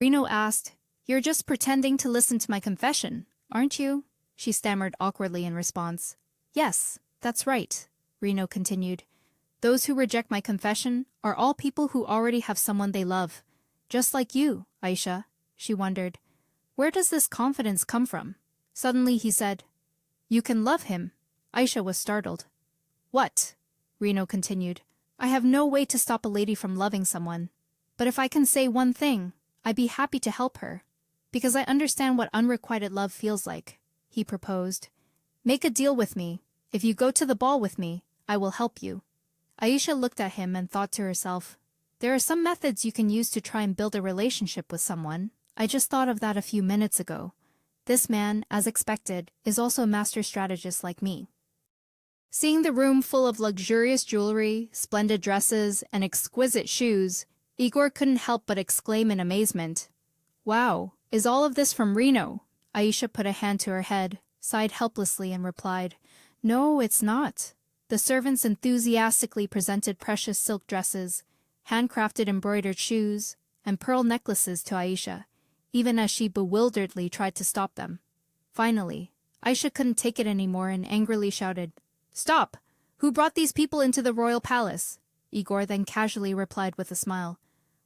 Reno asked, you're just pretending to listen to my confession, aren't you? She stammered awkwardly in response. Yes, that's right, Reno continued. Those who reject my confession are all people who already have someone they love. Just like you, Aisha. She wondered, where does this confidence come from? Suddenly he said, you can love him. Aisha was startled. What? Reno continued. I have no way to stop a lady from loving someone. But if I can say one thing, I'd be happy to help her. Because I understand what unrequited love feels like, he proposed. Make a deal with me. If you go to the ball with me, I will help you. Aisha looked at him and thought to herself, there are some methods you can use to try and build a relationship with someone. I just thought of that a few minutes ago. This man, as expected, is also a master strategist like me. Seeing the room full of luxurious jewelry, splendid dresses, and exquisite shoes, Igor couldn't help but exclaim in amazement. Wow, is all of this from Reno? Aisha put a hand to her head, sighed helplessly and replied, no, it's not. The servants enthusiastically presented precious silk dresses, handcrafted embroidered shoes, and pearl necklaces to Aisha, even as she bewilderedly tried to stop them. Finally, Aisha couldn't take it anymore and angrily shouted, stop! Who brought these people into the royal palace? Igor then casually replied with a smile,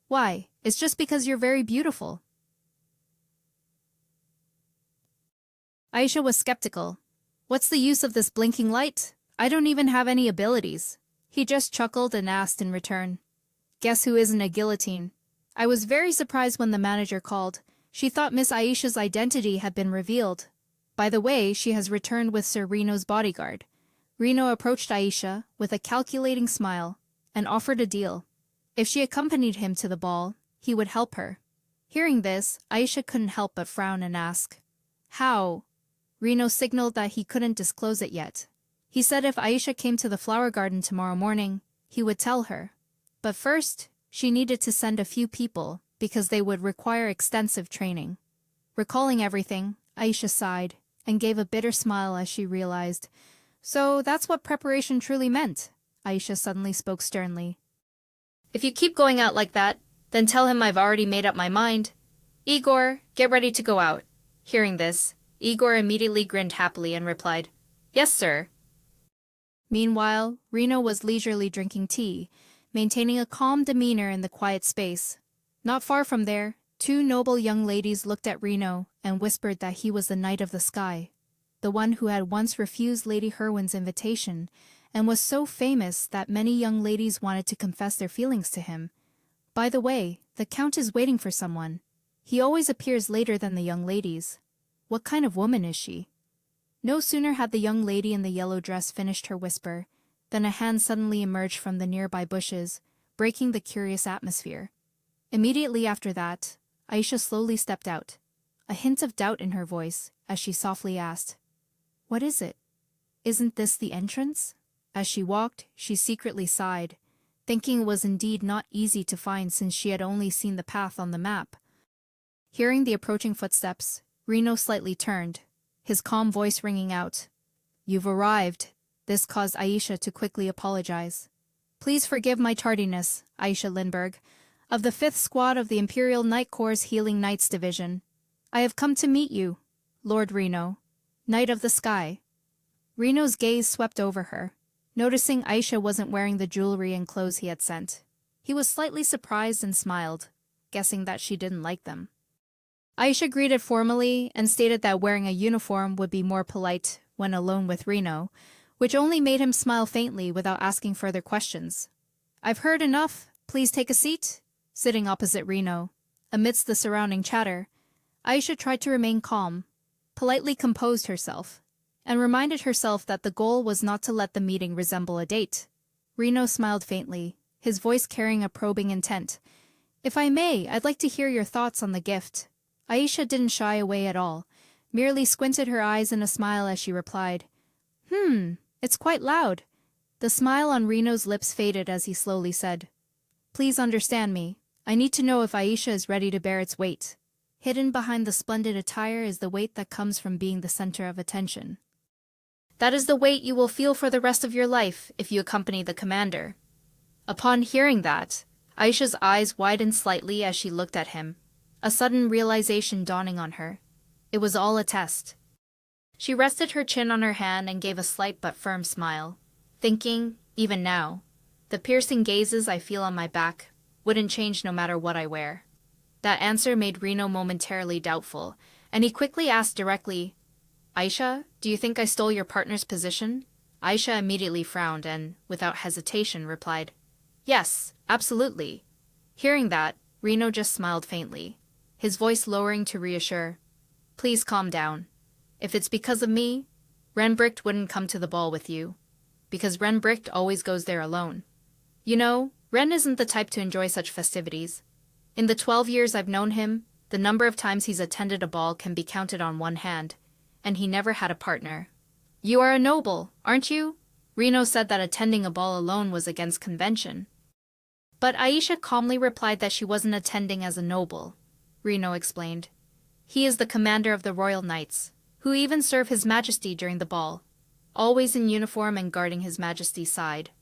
why, it's just because you're very beautiful. Aisha was skeptical. What's the use of this blinking light? I don't even have any abilities. He just chuckled and asked in return, guess who isn't a guillotine? I was very surprised when the manager called. She thought Miss Aisha's identity had been revealed. By the way, she has returned with Sir Reno's bodyguard. Reno approached Aisha with a calculating smile and offered a deal. If she accompanied him to the ball, he would help her. Hearing this, Aisha couldn't help but frown and ask, how? Reno signaled that he couldn't disclose it yet. He said if Aisha came to the flower garden tomorrow morning, he would tell her. But first, she needed to send a few people because they would require extensive training. Recalling everything, Aisha sighed and gave a bitter smile as she realized. So that's what preparation truly meant. Aisha suddenly spoke sternly. If you keep going out like that, then tell him I've already made up my mind. Igor, get ready to go out. Hearing this, Igor immediately grinned happily and replied, yes, sir. Meanwhile, Reno was leisurely drinking tea, maintaining a calm demeanor in the quiet space. Not far from there, two noble young ladies looked at Reno and whispered that he was the Knight of the Sky, the one who had once refused Lady Herwin's invitation and was so famous that many young ladies wanted to confess their feelings to him. By the way, the Count is waiting for someone. He always appears later than the young ladies. What kind of woman is she? No sooner had the young lady in the yellow dress finished her whisper than a hand suddenly emerged from the nearby bushes, breaking the curious atmosphere. Immediately after that, Aisha slowly stepped out. a hint of doubt in her voice, as she softly asked, "What is it? Isn't this the entrance?" As she walked, she secretly sighed, thinking it was indeed not easy to find since she had only seen the path on the map. Hearing the approaching footsteps, Reno slightly turned, his calm voice ringing out, "You've arrived." This caused Aisha to quickly apologize. "Please forgive my tardiness, Aisha Lindbergh, of the 5th Squad of the Imperial Night Corps' Healing Knights Division. I have come to meet you, Lord Reno, Knight of the Sky." Reno's gaze swept over her, noticing Aisha wasn't wearing the jewelry and clothes he had sent. He was slightly surprised and smiled, guessing that she didn't like them. Aisha greeted formally and stated that wearing a uniform would be more polite when alone with Reno, which only made him smile faintly without asking further questions. "I've heard enough. Please take a seat." Sitting opposite Reno, amidst the surrounding chatter, Aisha tried to remain calm, politely composed herself, and reminded herself that the goal was not to let the meeting resemble a date. Reno smiled faintly, his voice carrying a probing intent. "If I may, I'd like to hear your thoughts on the gift." Aisha didn't shy away at all, merely squinted her eyes in a smile as she replied, It's quite loud." The smile on Reno's lips faded as he slowly said, "Please understand me. I need to know if Aisha is ready to bear its weight. Hidden behind the splendid attire is the weight that comes from being the center of attention. That is the weight you will feel for the rest of your life if you accompany the commander." Upon hearing that, Aisha's eyes widened slightly as she looked at him, a sudden realization dawning on her. It was all a test. She rested her chin on her hand and gave a slight but firm smile, thinking, even now, the piercing gazes I feel on my back wouldn't change no matter what I wear. That answer made Reno momentarily doubtful, and he quickly asked directly, "Aisha, do you think I stole your partner's position?" Aisha immediately frowned and, without hesitation, replied, "Yes, absolutely." Hearing that, Reno just smiled faintly, his voice lowering to reassure, "Please calm down. If it's because of me, Renbricht wouldn't come to the ball with you, because Renbricht always goes there alone. You know, Ren isn't the type to enjoy such festivities. In the 12 years I've known him, the number of times he's attended a ball can be counted on one hand, and he never had a partner." "You are a noble, aren't you?" Reno said that attending a ball alone was against convention. But Aisha calmly replied that she wasn't attending as a noble. Reno explained, "He is the commander of the Royal Knights, who even serve His Majesty during the ball, always in uniform and guarding His Majesty's side."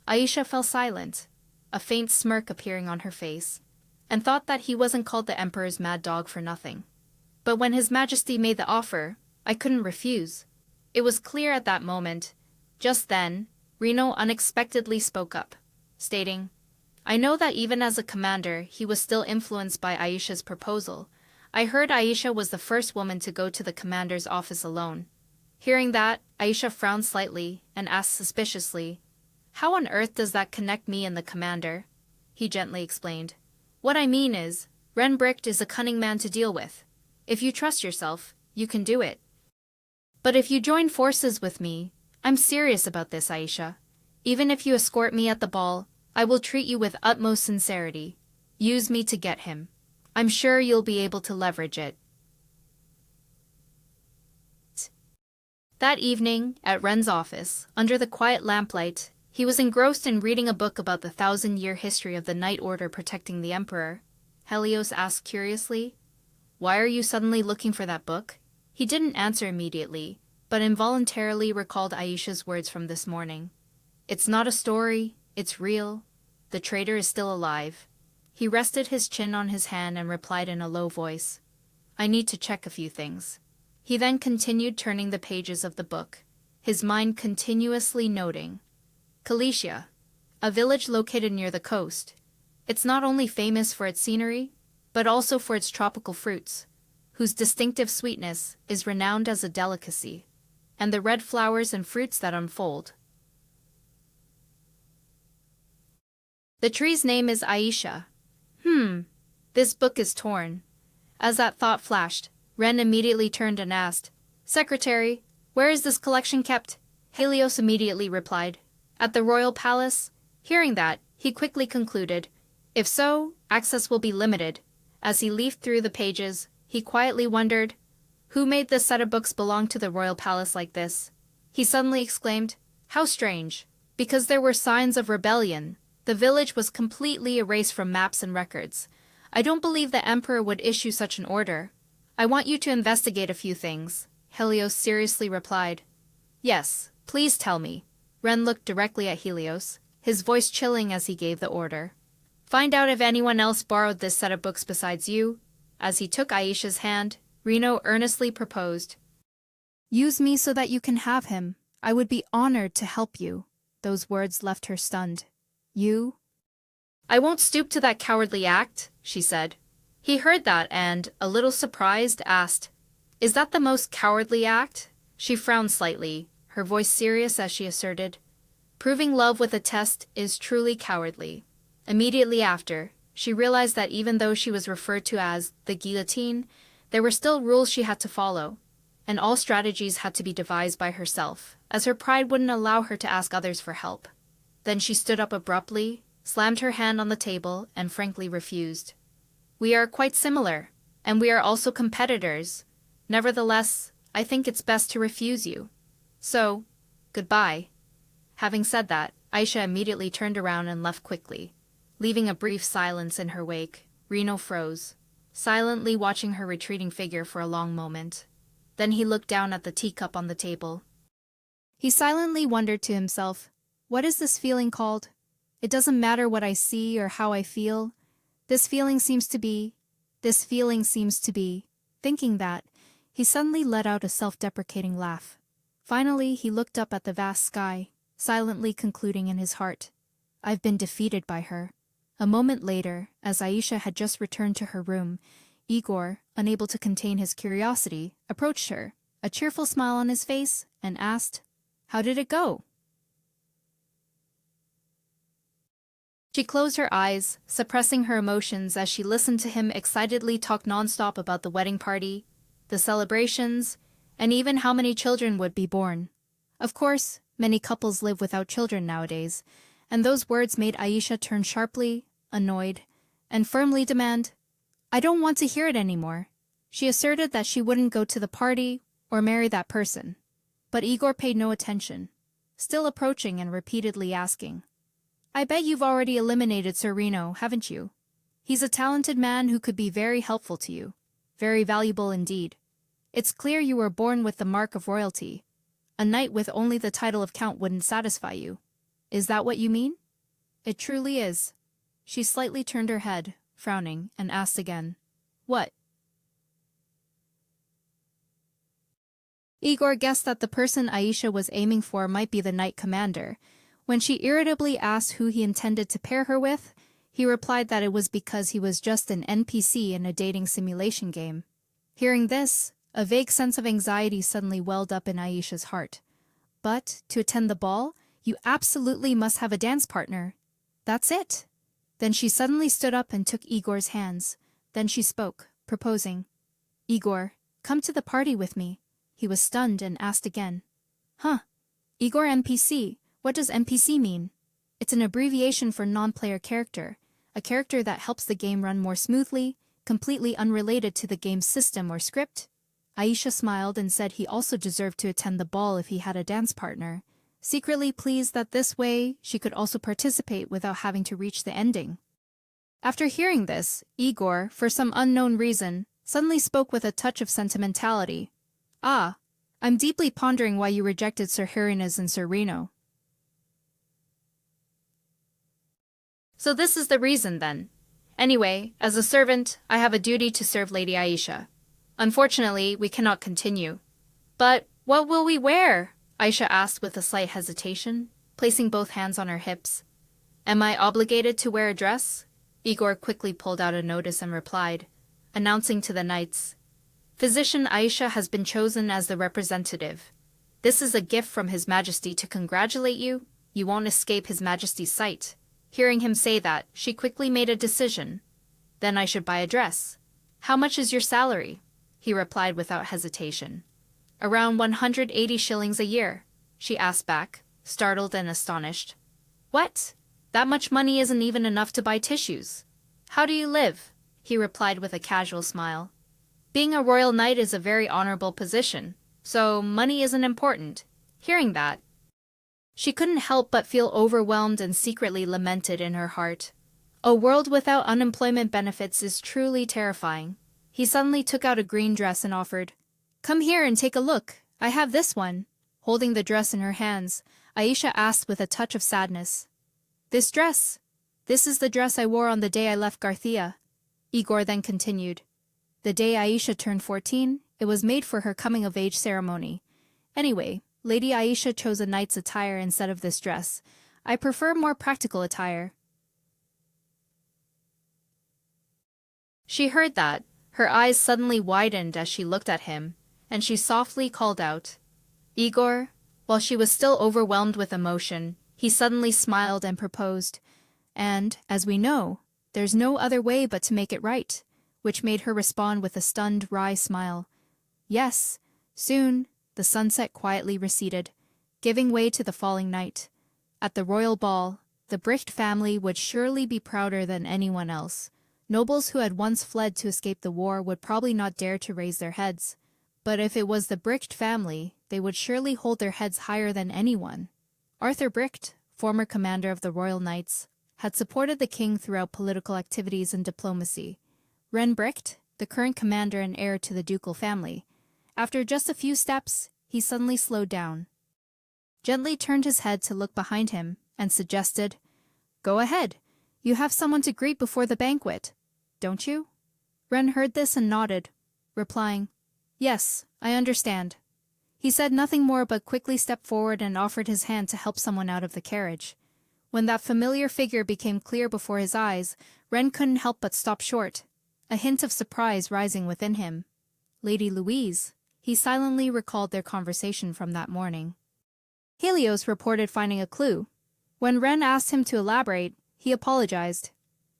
Aisha fell silent, a faint smirk appearing on her face, and thought that he wasn't called the Emperor's mad dog for nothing. But when His Majesty made the offer, I couldn't refuse. It was clear at that moment. Just then, Reno unexpectedly spoke up, stating, "I know that even as a commander, he was still influenced by Aisha's proposal. I heard Aisha was the first woman to go to the commander's office alone." Hearing that, Aisha frowned slightly and asked suspiciously, "How on earth does that connect me and the commander?" He gently explained, "What I mean is, Renbricht is a cunning man to deal with. If you trust yourself, you can do it. But if you join forces with me, I'm serious about this, Aisha. Even if you escort me at the ball, I will treat you with utmost sincerity. Use me to get him. I'm sure you'll be able to leverage it." That evening, at Ren's office, under the quiet lamplight, he was engrossed in reading a book about the 1,000-year history of the Night Order protecting the Emperor. Helios asked curiously, "Why are you suddenly looking for that book?" He didn't answer immediately, but involuntarily recalled Aisha's words from this morning. "It's not a story, it's real. The traitor is still alive." He rested his chin on his hand and replied in a low voice, "I need to check a few things." He then continued turning the pages of the book, his mind continuously noting, Calicia, a village located near the coast. It's not only famous for its scenery, but also for its tropical fruits, whose distinctive sweetness is renowned as a delicacy, and the red flowers and fruits that unfold. The tree's name is Aisha. This book is torn. As that thought flashed, Ren immediately turned and asked, "Secretary, where is this collection kept?" Helios immediately replied, "At the royal palace." Hearing that, he quickly concluded, "If so, access will be limited." As he leafed through the pages, He quietly wondered, who made this set of books belong to the royal palace like this? He suddenly exclaimed, how strange. Because there were signs of rebellion, the village was completely erased from maps and records. I don't believe the emperor would issue such an order. I want you to investigate a few things, Helios seriously replied. Yes, please tell me. Ren looked directly at Helios, his voice chilling as he gave the order. Find out if anyone else borrowed this set of books besides you. As he took Aisha's hand, Reno earnestly proposed. Use me so that you can have him. I would be honored to help you. Those words left her stunned. You? I won't stoop to that cowardly act, she said. He heard that and, a little surprised, asked, Is that the most cowardly act? She frowned slightly, her voice serious as she asserted, Proving love with a test is truly cowardly. Immediately after, she realized that even though she was referred to as the guillotine, there were still rules she had to follow, and all strategies had to be devised by herself, as her pride wouldn't allow her to ask others for help. Then she stood up abruptly, slammed her hand on the table, and frankly refused. We are quite similar, and we are also competitors. Nevertheless, I think it's best to refuse you. So, goodbye. Having said that, Aisha immediately turned around and left quickly. Leaving a brief silence in her wake, Reno froze, silently watching her retreating figure for a long moment. Then he looked down at the teacup on the table. He silently wondered to himself, what is this feeling called? It doesn't matter what I see or how I feel. This feeling seems to be. Thinking that, he suddenly let out a self-deprecating laugh. Finally, he looked up at the vast sky, silently concluding in his heart, I've been defeated by her. A moment later, as Aisha had just returned to her room, Igor, unable to contain his curiosity, approached her, a cheerful smile on his face, and asked, How did it go? She closed her eyes, suppressing her emotions as she listened to him excitedly talk nonstop about the wedding party, the celebrations, and even how many children would be born. Of course, many couples live without children nowadays, and those words made Aisha turn sharply, annoyed, and firmly demand, I don't want to hear it anymore. She asserted that she wouldn't go to the party or marry that person. But Igor paid no attention, still approaching and repeatedly asking, I bet you've already eliminated Sir Reno, haven't you? He's a talented man who could be very helpful to you. Very valuable indeed. It's clear you were born with the mark of royalty. A knight with only the title of count wouldn't satisfy you. Is that what you mean? It truly is. She slightly turned her head, frowning, and asked again, What? Igor guessed that the person Aisha was aiming for might be the knight commander. When she irritably asked who he intended to pair her with, he replied that it was because he was just an NPC in a dating simulation game. Hearing this, a vague sense of anxiety suddenly welled up in Aisha's heart. But, to attend the ball, you absolutely must have a dance partner. That's it. Then she suddenly stood up and took Igor's hands. Then she spoke, proposing, Igor, come to the party with me. He was stunned and asked again, Huh? Igor NPC, what does NPC mean? It's an abbreviation for non-player character, a character that helps the game run more smoothly, completely unrelated to the game's system or script. Aisha smiled and said he also deserved to attend the ball if he had a dance partner, secretly pleased that this way she could also participate without having to reach the ending. After hearing this, Igor, for some unknown reason, suddenly spoke with a touch of sentimentality. Ah, I'm deeply pondering why you rejected Sir Hyrynus and Sir Reno. So this is the reason then. Anyway, as a servant, I have a duty to serve Lady Aisha. Unfortunately, we cannot continue. But what will we wear? Aisha asked with a slight hesitation, placing both hands on her hips. Am I obligated to wear a dress? Igor quickly pulled out a notice and replied, announcing to the knights, Physician Aisha has been chosen as the representative. This is a gift from His Majesty to congratulate you. You won't escape His Majesty's sight. Hearing him say that, she quickly made a decision. Then I should buy a dress. How much is your salary? He replied without hesitation. Around 180 shillings a year, she asked back, startled and astonished. What? That much money isn't even enough to buy tissues. How do you live? He replied with a casual smile. Being a royal knight is a very honorable position, so money isn't important. Hearing that, she couldn't help but feel overwhelmed and secretly lamented in her heart. A world without unemployment benefits is truly terrifying. He suddenly took out a green dress and offered, "Come here and take a look. I have this one." Holding the dress in her hands, Aisha asked with a touch of sadness, "This dress? This is the dress I wore on the day I left Garthia." Igor then continued, "The day Aisha turned 14, it was made for her coming-of-age ceremony. Anyway, Lady Aisha chose a knight's attire instead of this dress. I prefer more practical attire." She heard that. Her eyes suddenly widened as she looked at him, and she softly called out, "Igor." While she was still overwhelmed with emotion, he suddenly smiled and proposed, and, as we know, there's no other way but to make it right, which made her respond with a stunned, wry smile. Yes. Soon, the sunset quietly receded, giving way to the falling night. At the royal ball, the Bricht family would surely be prouder than anyone else. Nobles who had once fled to escape the war would probably not dare to raise their heads. But if it was the Bricht family, they would surely hold their heads higher than anyone. Arthur Bricht, former commander of the Royal Knights, had supported the king throughout political activities and diplomacy. Ren Bricht, the current commander and heir to the ducal family. After just a few steps, he suddenly slowed down, gently turned his head to look behind him, and suggested, "Go ahead. You have someone to greet before the banquet, don't you?" Ren heard this and nodded, replying, "Yes, I understand." He said nothing more but quickly stepped forward and offered his hand to help someone out of the carriage. When that familiar figure became clear before his eyes, Ren couldn't help but stop short, a hint of surprise rising within him. Lady Louise. He silently recalled their conversation from that morning. Helios reported finding a clue. When Ren asked him to elaborate, he apologized.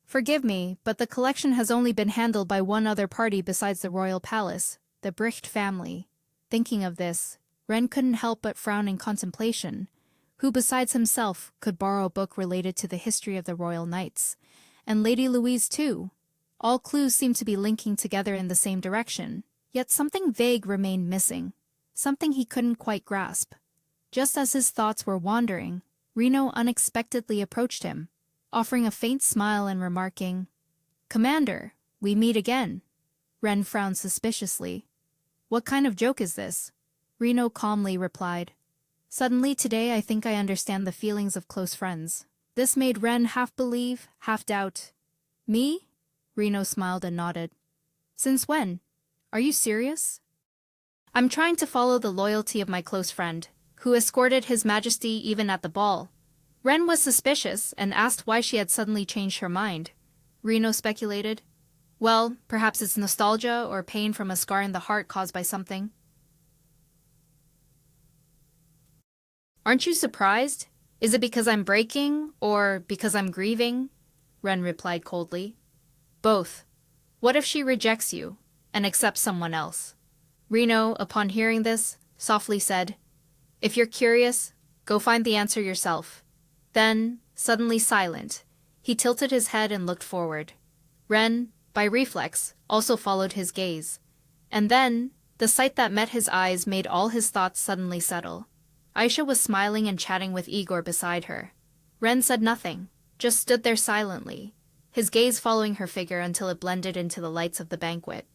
"Forgive me, but the collection has only been handled by one other party besides the royal palace, the Bricht family." Thinking of this, Ren couldn't help but frown in contemplation. Who besides himself could borrow a book related to the history of the royal knights? And Lady Louise too. All clues seemed to be linking together in the same direction, yet something vague remained missing, something he couldn't quite grasp. Just as his thoughts were wandering, Reno unexpectedly approached him, offering a faint smile and remarking, "Commander, we meet again." Ren frowned suspiciously. "What kind of joke is this?" Reno calmly replied, "Suddenly today I think I understand the feelings of close friends." This made Ren half believe, half doubt. "Me?" Reno smiled and nodded. "Since when? Are you serious?" "I'm trying to follow the loyalty of my close friend, who escorted His Majesty even at the ball." Ren was suspicious and asked why she had suddenly changed her mind. Reno speculated, "Well, perhaps it's nostalgia or pain from a scar in the heart caused by something." "Aren't you surprised? Is it because I'm breaking, or because I'm grieving?" Ren replied coldly. "Both. What if she rejects you and accepts someone else?" Reno, upon hearing this, softly said, "If you're curious, go find the answer yourself." Then, suddenly silent, he tilted his head and looked forward. Ren, by reflex, also followed his gaze. And then, the sight that met his eyes made all his thoughts suddenly settle. Aisha was smiling and chatting with Igor beside her. Ren said nothing, just stood there silently, his gaze following her figure until it blended into the lights of the banquet.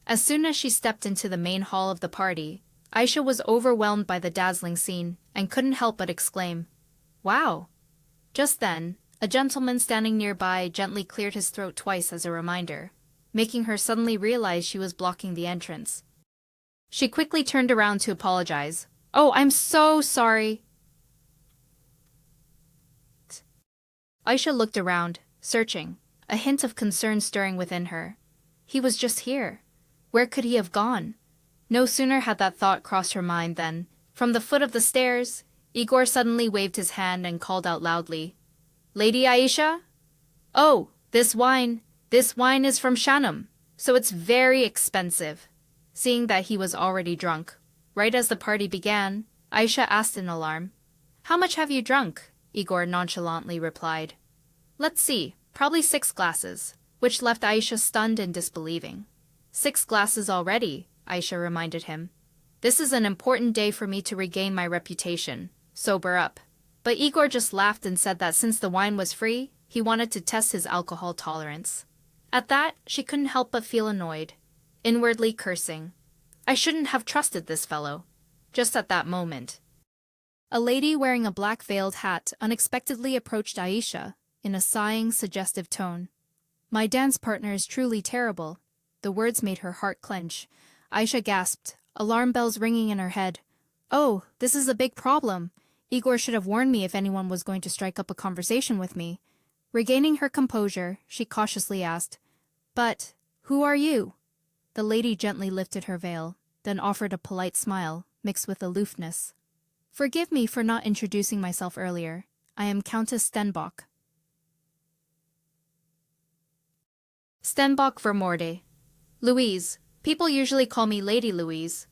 As soon as she stepped into the main hall of the party, Aisha was overwhelmed by the dazzling scene and couldn't help but exclaim, "Wow!" Just then, a gentleman standing nearby gently cleared his throat twice as a reminder, making her suddenly realize she was blocking the entrance. She quickly turned around to apologize. "Oh, I'm so sorry." Aisha looked around, searching, a hint of concern stirring within her. He was just here. Where could he have gone? No sooner had that thought crossed her mind than, from the foot of the stairs, Igor suddenly waved his hand and called out loudly, "Lady Aisha? Oh, this wine is from Shannon, so it's very expensive." Seeing that he was already drunk, right as the party began, Aisha asked in alarm, "How much have you drunk?" Igor nonchalantly replied, "Let's see, probably 6 glasses," which left Aisha stunned and disbelieving. 6 glasses already, Aisha reminded him. This is an important day for me to regain my reputation. Sober up. But Igor just laughed and said that since the wine was free, he wanted to test his alcohol tolerance. At that, she couldn't help but feel annoyed, inwardly cursing. I shouldn't have trusted this fellow. Just at that moment, a lady wearing a black veiled hat unexpectedly approached Aisha in a sighing, suggestive tone. My dance partner is truly terrible. The words made her heart clench. Aisha gasped, alarm bells ringing in her head. Oh, this is a big problem. Igor should have warned me if anyone was going to strike up a conversation with me. Regaining her composure, she cautiously asked, But, who are you? The lady gently lifted her veil, then offered a polite smile, mixed with aloofness. Forgive me for not introducing myself earlier. I am Countess Stenbock. Stenbock Vermorde. Louise. People usually call me Lady Louise.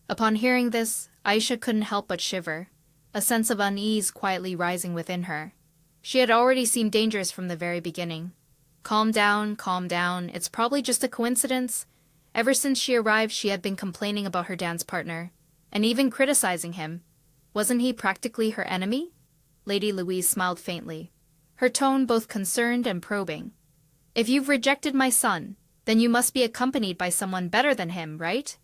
Upon hearing this, Aisha couldn't help but shiver, a sense of unease quietly rising within her. She had already seemed dangerous from the very beginning. Calm down, it's probably just a coincidence. Ever since she arrived, she had been complaining about her dance partner, and even criticizing him. Wasn't he practically her enemy? Lady Louise smiled faintly, her tone both concerned and probing. If you've rejected my son, then you must be accompanied by someone better than him, right?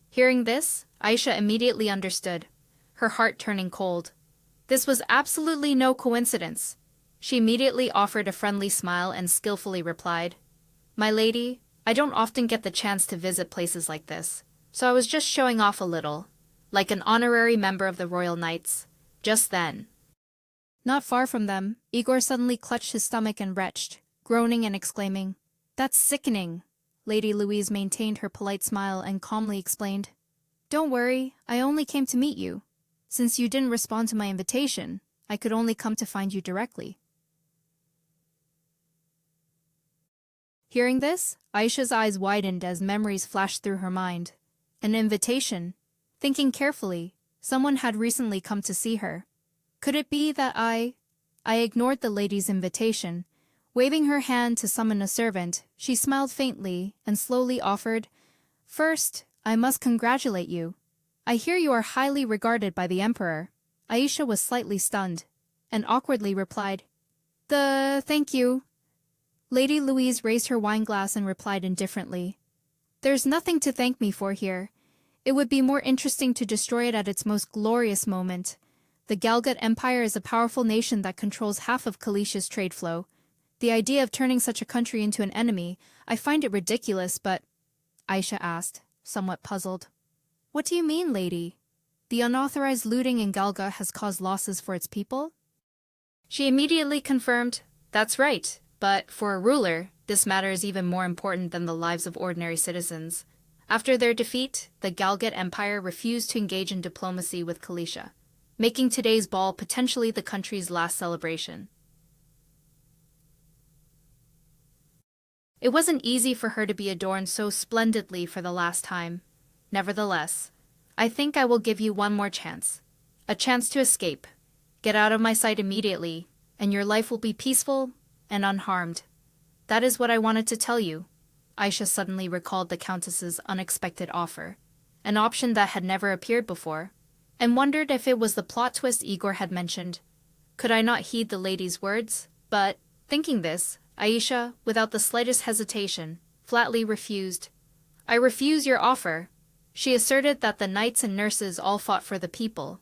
Hearing this, Aisha immediately understood, her heart turning cold. This was absolutely no coincidence. She immediately offered a friendly smile and skillfully replied, My lady, I don't often get the chance to visit places like this, so I was just showing off a little, like an honorary member of the Royal Knights. Just then. Not far from them, Igor suddenly clutched his stomach and retched, groaning and exclaiming, That's sickening. Lady Louise maintained her polite smile and calmly explained, Don't worry, I only came to meet you. Since you didn't respond to my invitation, I could only come to find you directly. Hearing this, Aisha's eyes widened as memories flashed through her mind. An invitation. Thinking carefully, someone had recently come to see her. Could it be that I ignored the lady's invitation? Waving her hand to summon a servant, she smiled faintly and slowly offered, First, I must congratulate you. I hear you are highly regarded by the Emperor. Aisha was slightly stunned, and awkwardly replied, Thank you. Lady Louise raised her wineglass and replied indifferently, There's nothing to thank me for here. It would be more interesting to destroy it at its most glorious moment. The Galgut Empire is a powerful nation that controls half of Kalicia's trade flow. The idea of turning such a country into an enemy, I find it ridiculous, but... Aisha asked, somewhat puzzled. What do you mean, lady? The unauthorized looting in Galgut has caused losses for its people? She immediately confirmed, That's right, but for a ruler, this matter is even more important than the lives of ordinary citizens. After their defeat, the Galgut Empire refused to engage in diplomacy with Kalicia, making today's ball potentially the country's last celebration. It wasn't easy for her to be adorned so splendidly for the last time. Nevertheless, I think I will give you one more chance. A chance to escape. Get out of my sight immediately, and your life will be peaceful and unharmed. That is what I wanted to tell you. Aisha suddenly recalled the Countess's unexpected offer, an option that had never appeared before, and wondered if it was the plot twist Igor had mentioned. Could I not heed the lady's words? But, thinking this, Aisha, without the slightest hesitation, flatly refused. I refuse your offer. She asserted that the knights and nurses all fought for the people,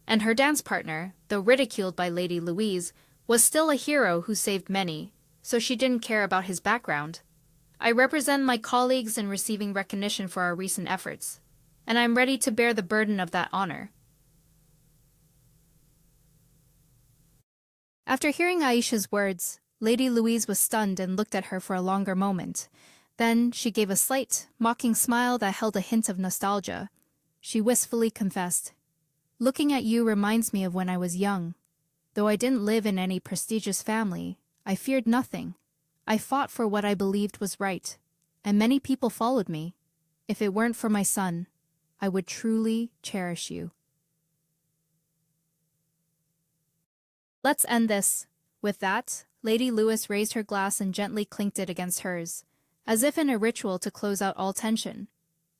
and her dance partner, though ridiculed by Lady Louise, was still a hero who saved many, so she didn't care about his background. I represent my colleagues in receiving recognition for our recent efforts, and I'm ready to bear the burden of that honor. After hearing Aisha's words, Lady Louise was stunned and looked at her for a longer moment. Then she gave a slight, mocking smile that held a hint of nostalgia. She wistfully confessed, Looking at you reminds me of when I was young. Though I didn't live in any prestigious family, I feared nothing. I fought for what I believed was right, and many people followed me. If it weren't for my son, I would truly cherish you. Let's end this. With that, Lady Louise raised her glass and gently clinked it against hers. as if in a ritual to close out all tension.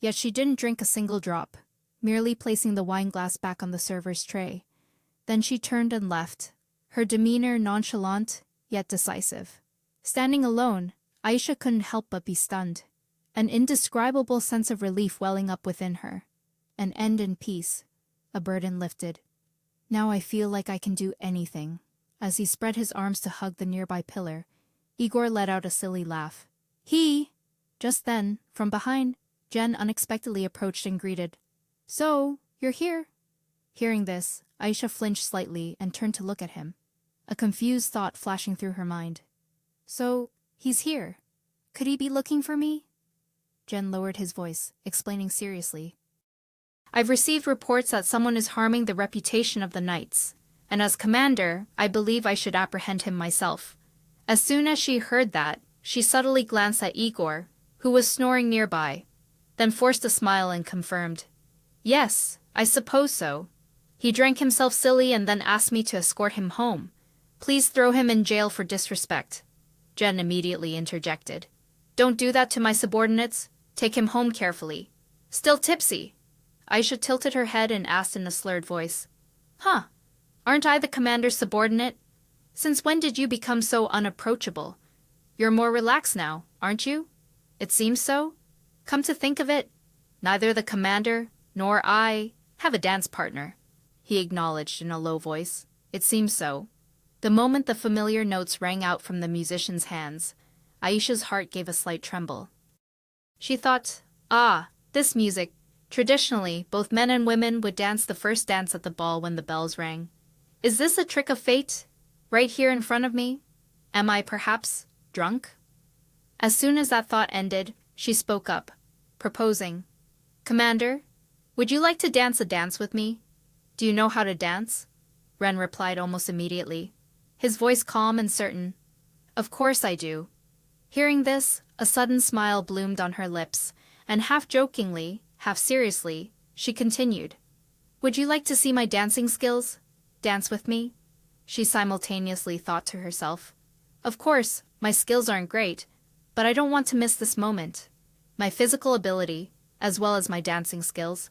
Yet she didn't drink a single drop, merely placing the wine glass back on the server's tray. Then she turned and left, her demeanor nonchalant, yet decisive. Standing alone, Aisha couldn't help but be stunned, an indescribable sense of relief welling up within her. An end in peace, a burden lifted. Now I feel like I can do anything. As he spread his arms to hug the nearby pillar, Igor let out a silly laugh. Just then, from behind, Jen unexpectedly approached and greeted. So, you're here? Hearing this, Aisha flinched slightly and turned to look at him, a confused thought flashing through her mind. So, he's here. Could he be looking for me? Jen lowered his voice, explaining seriously. I've received reports that someone is harming the reputation of the Knights, and as commander, I believe I should apprehend him myself. As soon as she heard that, she subtly glanced at Igor, who was snoring nearby, then forced a smile and confirmed. Yes, I suppose so. He drank himself silly and then asked me to escort him home. Please throw him in jail for disrespect. Jen immediately interjected. Don't do that to my subordinates. Take him home carefully. Still tipsy. Aisha tilted her head and asked in a slurred voice. Huh, aren't I the commander's subordinate? Since when did you become so unapproachable? You're more relaxed now, aren't you? It seems so. Come to think of it, neither the commander nor I have a dance partner, he acknowledged in a low voice. It seems so. The moment the familiar notes rang out from the musician's hands, Aisha's heart gave a slight tremble. She thought, this music. Traditionally, both men and women would dance the first dance at the ball when the bells rang. Is this a trick of fate? Right here in front of me? Am I perhaps drunk? As soon as that thought ended, she spoke up, proposing. Commander, would you like to dance a dance with me? Do you know how to dance? Ren replied almost immediately, his voice calm and certain. Of course I do. Hearing this, a sudden smile bloomed on her lips, and half jokingly, half seriously, she continued. Would you like to see my dancing skills? Dance with me? She simultaneously thought to herself. Of course, my skills aren't great, but I don't want to miss this moment. My physical ability, as well as my dancing skills,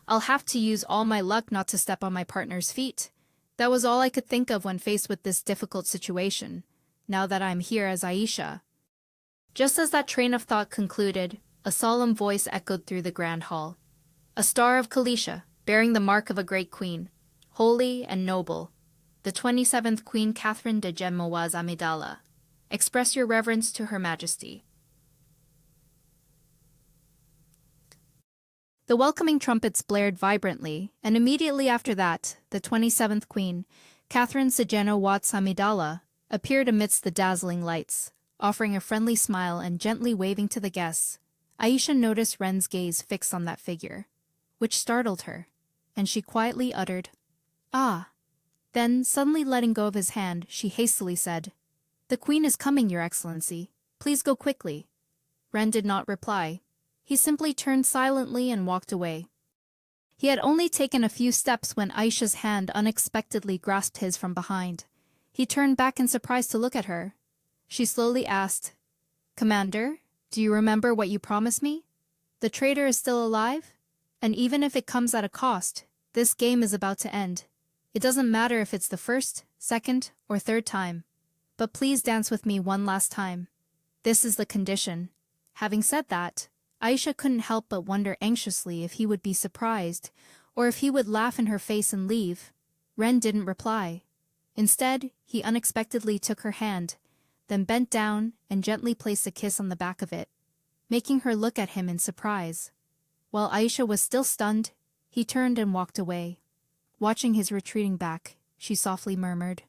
I'll have to use all my luck not to step on my partner's feet. That was all I could think of when faced with this difficult situation, now that I'm here as Aisha. Just as that train of thought concluded, a solemn voice echoed through the grand hall. A star of Kalisha, bearing the mark of a great queen, holy and noble, the 27th Queen Catherine de Gemmoaz Amidala. Express your reverence to Her Majesty. The welcoming trumpets blared vibrantly, and immediately after that, the 27th Queen, Catherine Sejeno Watts Amidala, appeared amidst the dazzling lights, offering a friendly smile and gently waving to the guests. Aisha noticed Ren's gaze fixed on that figure, which startled her, and she quietly uttered, "Ah." Then, suddenly letting go of his hand, she hastily said, "The Queen is coming, Your Excellency. Please go quickly." Ren did not reply. He simply turned silently and walked away. He had only taken a few steps when Aisha's hand unexpectedly grasped his from behind. He turned back in surprise to look at her. She slowly asked, "Commander, do you remember what you promised me? The traitor is still alive? And even if it comes at a cost, this game is about to end. It doesn't matter if it's the first, second, or third time. But please dance with me one last time. This is the condition." Having said that, Aisha couldn't help but wonder anxiously if he would be surprised, or if he would laugh in her face and leave. Ren didn't reply. Instead, he unexpectedly took her hand, then bent down and gently placed a kiss on the back of it, making her look at him in surprise. While Aisha was still stunned, he turned and walked away. Watching his retreating back, she softly murmured,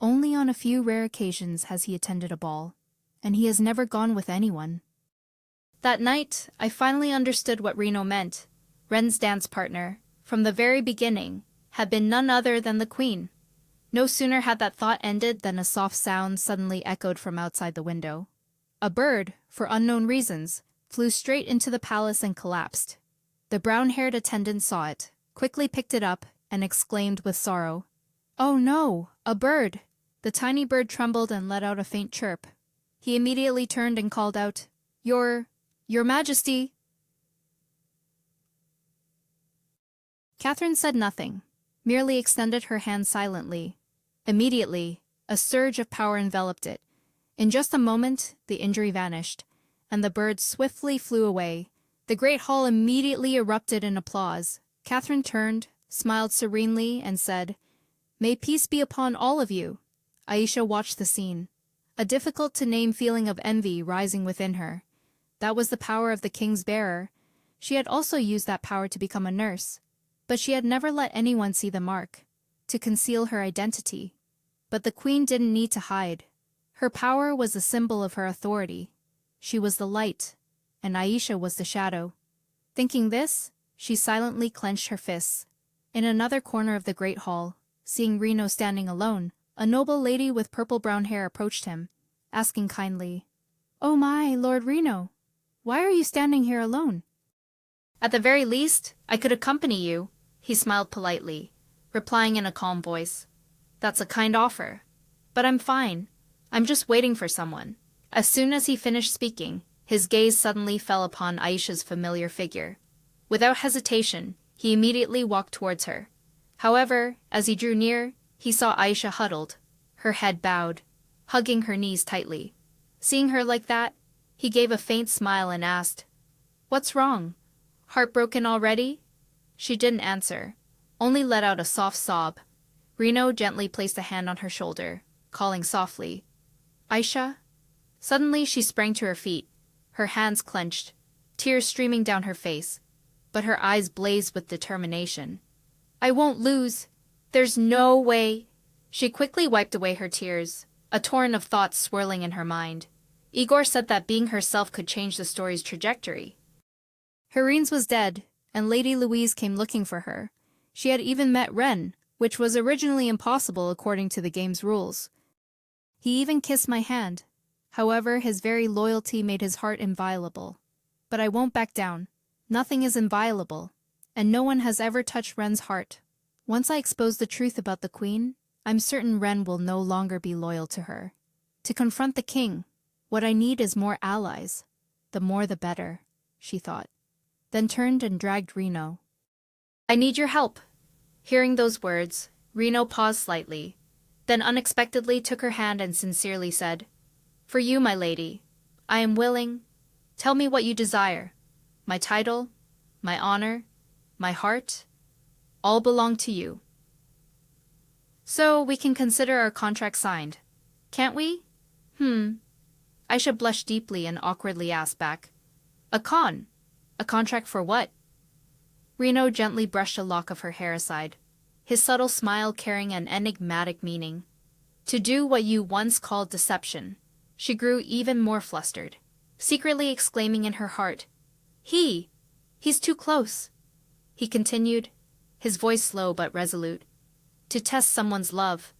"Only on a few rare occasions has he attended a ball, and he has never gone with anyone." That night, I finally understood what Reno meant. Ren's dance partner, from the very beginning, had been none other than the Queen. No sooner had that thought ended than a soft sound suddenly echoed from outside the window. A bird, for unknown reasons, flew straight into the palace and collapsed. The brown-haired attendant saw it, quickly picked it up, and exclaimed with sorrow, "Oh no, a bird!" The tiny bird trembled and let out a faint chirp. He immediately turned and called out, Your Majesty. Catherine said nothing, merely extended her hand silently. Immediately, a surge of power enveloped it. In just a moment, the injury vanished, and the bird swiftly flew away. The great hall immediately erupted in applause. Catherine turned, smiled serenely, and said, "May peace be upon all of you." Aisha watched the scene, a difficult-to-name feeling of envy rising within her. That was the power of the king's bearer. She had also used that power to become a nurse, but she had never let anyone see the mark, to conceal her identity. But the queen didn't need to hide. Her power was a symbol of her authority. She was the light, and Aisha was the shadow. Thinking this, she silently clenched her fists. In another corner of the great hall, seeing Reno standing alone, a noble lady with purple-brown hair approached him, asking kindly, "Oh my, Lord Reno, why are you standing here alone?" "At the very least, I could accompany you," he smiled politely, replying in a calm voice. "That's a kind offer. But I'm fine. I'm just waiting for someone." As soon as he finished speaking, his gaze suddenly fell upon Aisha's familiar figure. Without hesitation, he immediately walked towards her. However, as he drew near, he saw Aisha huddled, her head bowed, hugging her knees tightly. Seeing her like that, he gave a faint smile and asked, "What's wrong? Heartbroken already?" She didn't answer, only let out a soft sob. Reno gently placed a hand on her shoulder, calling softly, "Aisha?" Suddenly she sprang to her feet, her hands clenched, tears streaming down her face, but her eyes blazed with determination. "I won't lose. There's no way." She quickly wiped away her tears, a torrent of thoughts swirling in her mind. Igor said that being herself could change the story's trajectory. Herene's was dead, and Lady Louise came looking for her. She had even met Ren, which was originally impossible according to the game's rules. He even kissed my hand. However, his very loyalty made his heart inviolable. But I won't back down. Nothing is inviolable, and no one has ever touched Ren's heart. Once I expose the truth about the queen, I'm certain Ren will no longer be loyal to her. To confront the king, what I need is more allies. The more the better, she thought. Then turned and dragged Reno. "I need your help." Hearing those words, Reno paused slightly, then unexpectedly took her hand and sincerely said, "For you, my lady, I am willing. Tell me what you desire. My title, my honor, my heart, all belong to you. So we can consider our contract signed, can't we?" Aisha blushed deeply and awkwardly asked back, A contract for what?" Reno gently brushed a lock of her hair aside, his subtle smile carrying an enigmatic meaning. "To do what you once called deception." She grew even more flustered, secretly exclaiming in her heart, He's too close." He continued, his voice slow but resolute. "To test someone's love.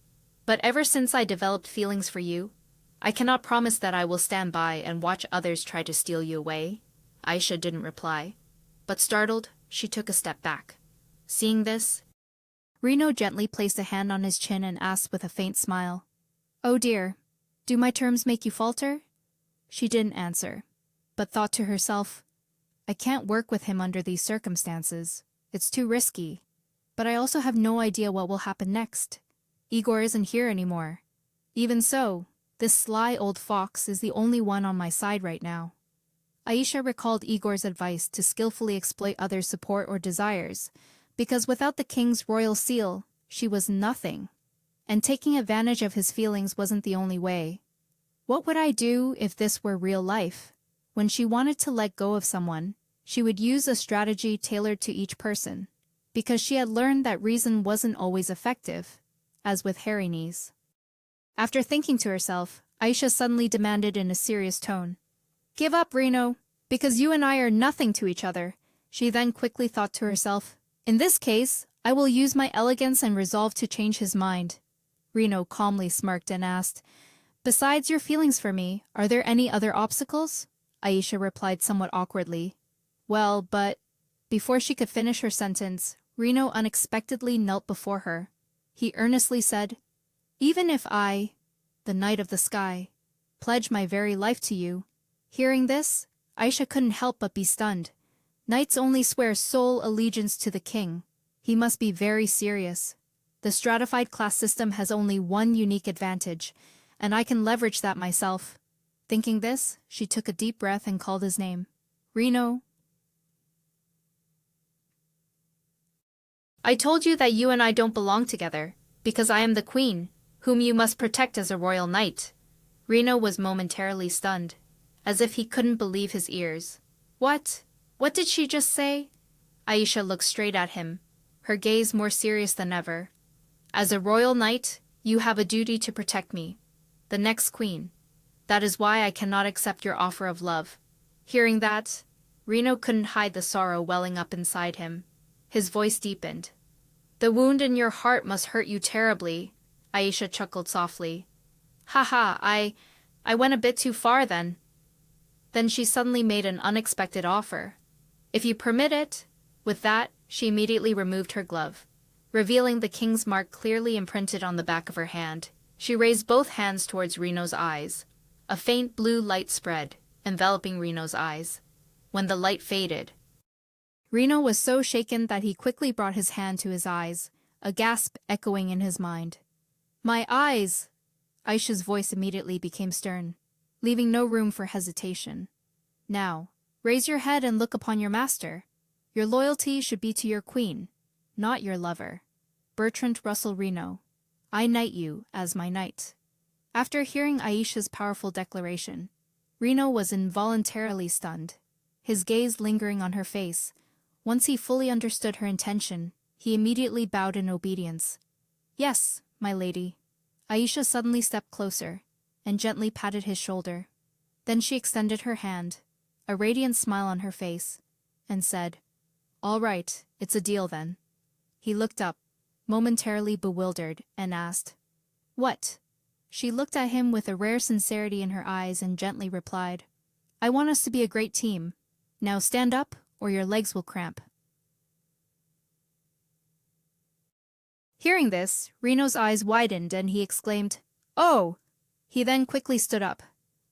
But ever since I developed feelings for you, I cannot promise that I will stand by and watch others try to steal you away." Aisha didn't reply, but startled, she took a step back. Seeing this, Reno gently placed a hand on his chin and asked with a faint smile, "Oh dear, do my terms make you falter?" She didn't answer, but thought to herself, "I can't work with him under these circumstances. It's too risky. But I also have no idea what will happen next. Igor isn't here anymore. Even so, this sly old fox is the only one on my side right now." Aisha recalled Igor's advice to skillfully exploit others' support or desires, because without the king's royal seal, she was nothing. And taking advantage of his feelings wasn't the only way. What would I do if this were real life? When she wanted to let go of someone, she would use a strategy tailored to each person, because she had learned that reason wasn't always effective, as with Herene's. After thinking to herself, Aisha suddenly demanded in a serious tone, "Give up, Reno, because you and I are nothing to each other." She then quickly thought to herself, "In this case, I will use my elegance and resolve to change his mind." Reno calmly smirked and asked, "Besides your feelings for me, are there any other obstacles?" Aisha replied somewhat awkwardly, "Well, but..." Before she could finish her sentence, Reno unexpectedly knelt before her. He earnestly said, "Even if I, the Knight of the Sky, pledge my very life to you." Hearing this, Aisha couldn't help but be stunned. Knights only swear sole allegiance to the king. He must be very serious. The stratified class system has only one unique advantage, and I can leverage that myself. Thinking this, she took a deep breath and called his name. Reno. I told you that you and I don't belong together, because I am the queen, whom you must protect as a royal knight. Reno was momentarily stunned, as if he couldn't believe his ears. What? What did she just say? Aisha looked straight at him, her gaze more serious than ever. As a royal knight, you have a duty to protect me, the next queen. That is why I cannot accept your offer of love. Hearing that, Reno couldn't hide the sorrow welling up inside him. His voice deepened. The wound in your heart must hurt you terribly, Aisha chuckled softly. Haha, I went a bit too far then. Then she suddenly made an unexpected offer. If you permit it. With that, she immediately removed her glove, revealing the king's mark clearly imprinted on the back of her hand. She raised both hands towards Reno's eyes. A faint blue light spread, enveloping Reno's eyes. When the light faded, Reno was so shaken that he quickly brought his hand to his eyes, a gasp echoing in his mind. My eyes! Aisha's voice immediately became stern, leaving no room for hesitation. Now, raise your head and look upon your master. Your loyalty should be to your queen, not your lover. Bertrand Russell Reno. I knight you as my knight. After hearing Aisha's powerful declaration, Reno was involuntarily stunned, his gaze lingering on her face. Once he fully understood her intention, he immediately bowed in obedience. Yes, my lady. Aisha suddenly stepped closer and gently patted his shoulder. Then she extended her hand, a radiant smile on her face, and said, All right, it's a deal then. He looked up, momentarily bewildered, and asked, What? She looked at him with a rare sincerity in her eyes and gently replied, I want us to be a great team. Now stand up, or your legs will cramp. Hearing this, Reno's eyes widened and he exclaimed, Oh! He then quickly stood up.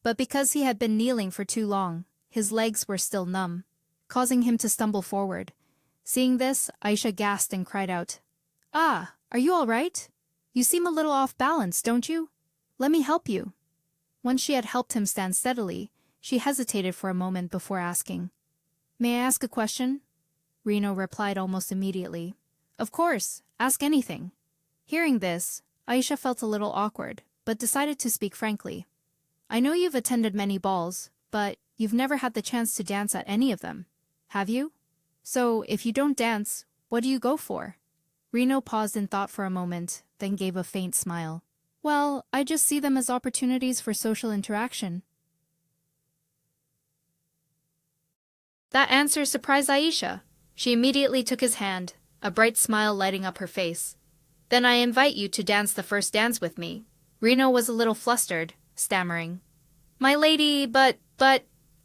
But because he had been kneeling for too long, his legs were still numb, causing him to stumble forward. Seeing this, Aisha gasped and cried out, Ah, are you all right? You seem a little off balance, don't you? Let me help you. Once she had helped him stand steadily, she hesitated for a moment before asking, May I ask a question? Reno replied almost immediately, Of course, ask anything. Hearing this, Aisha felt a little awkward, but decided to speak frankly. I know you've attended many balls, but you've never had the chance to dance at any of them, have you? So, if you don't dance, what do you go for? Reno paused in thought for a moment, then gave a faint smile. Well, I just see them as opportunities for social interaction. That answer surprised Aisha. She immediately took his hand, a bright smile lighting up her face. Then I invite you to dance the first dance with me. Reno was a little flustered, stammering. My lady, but...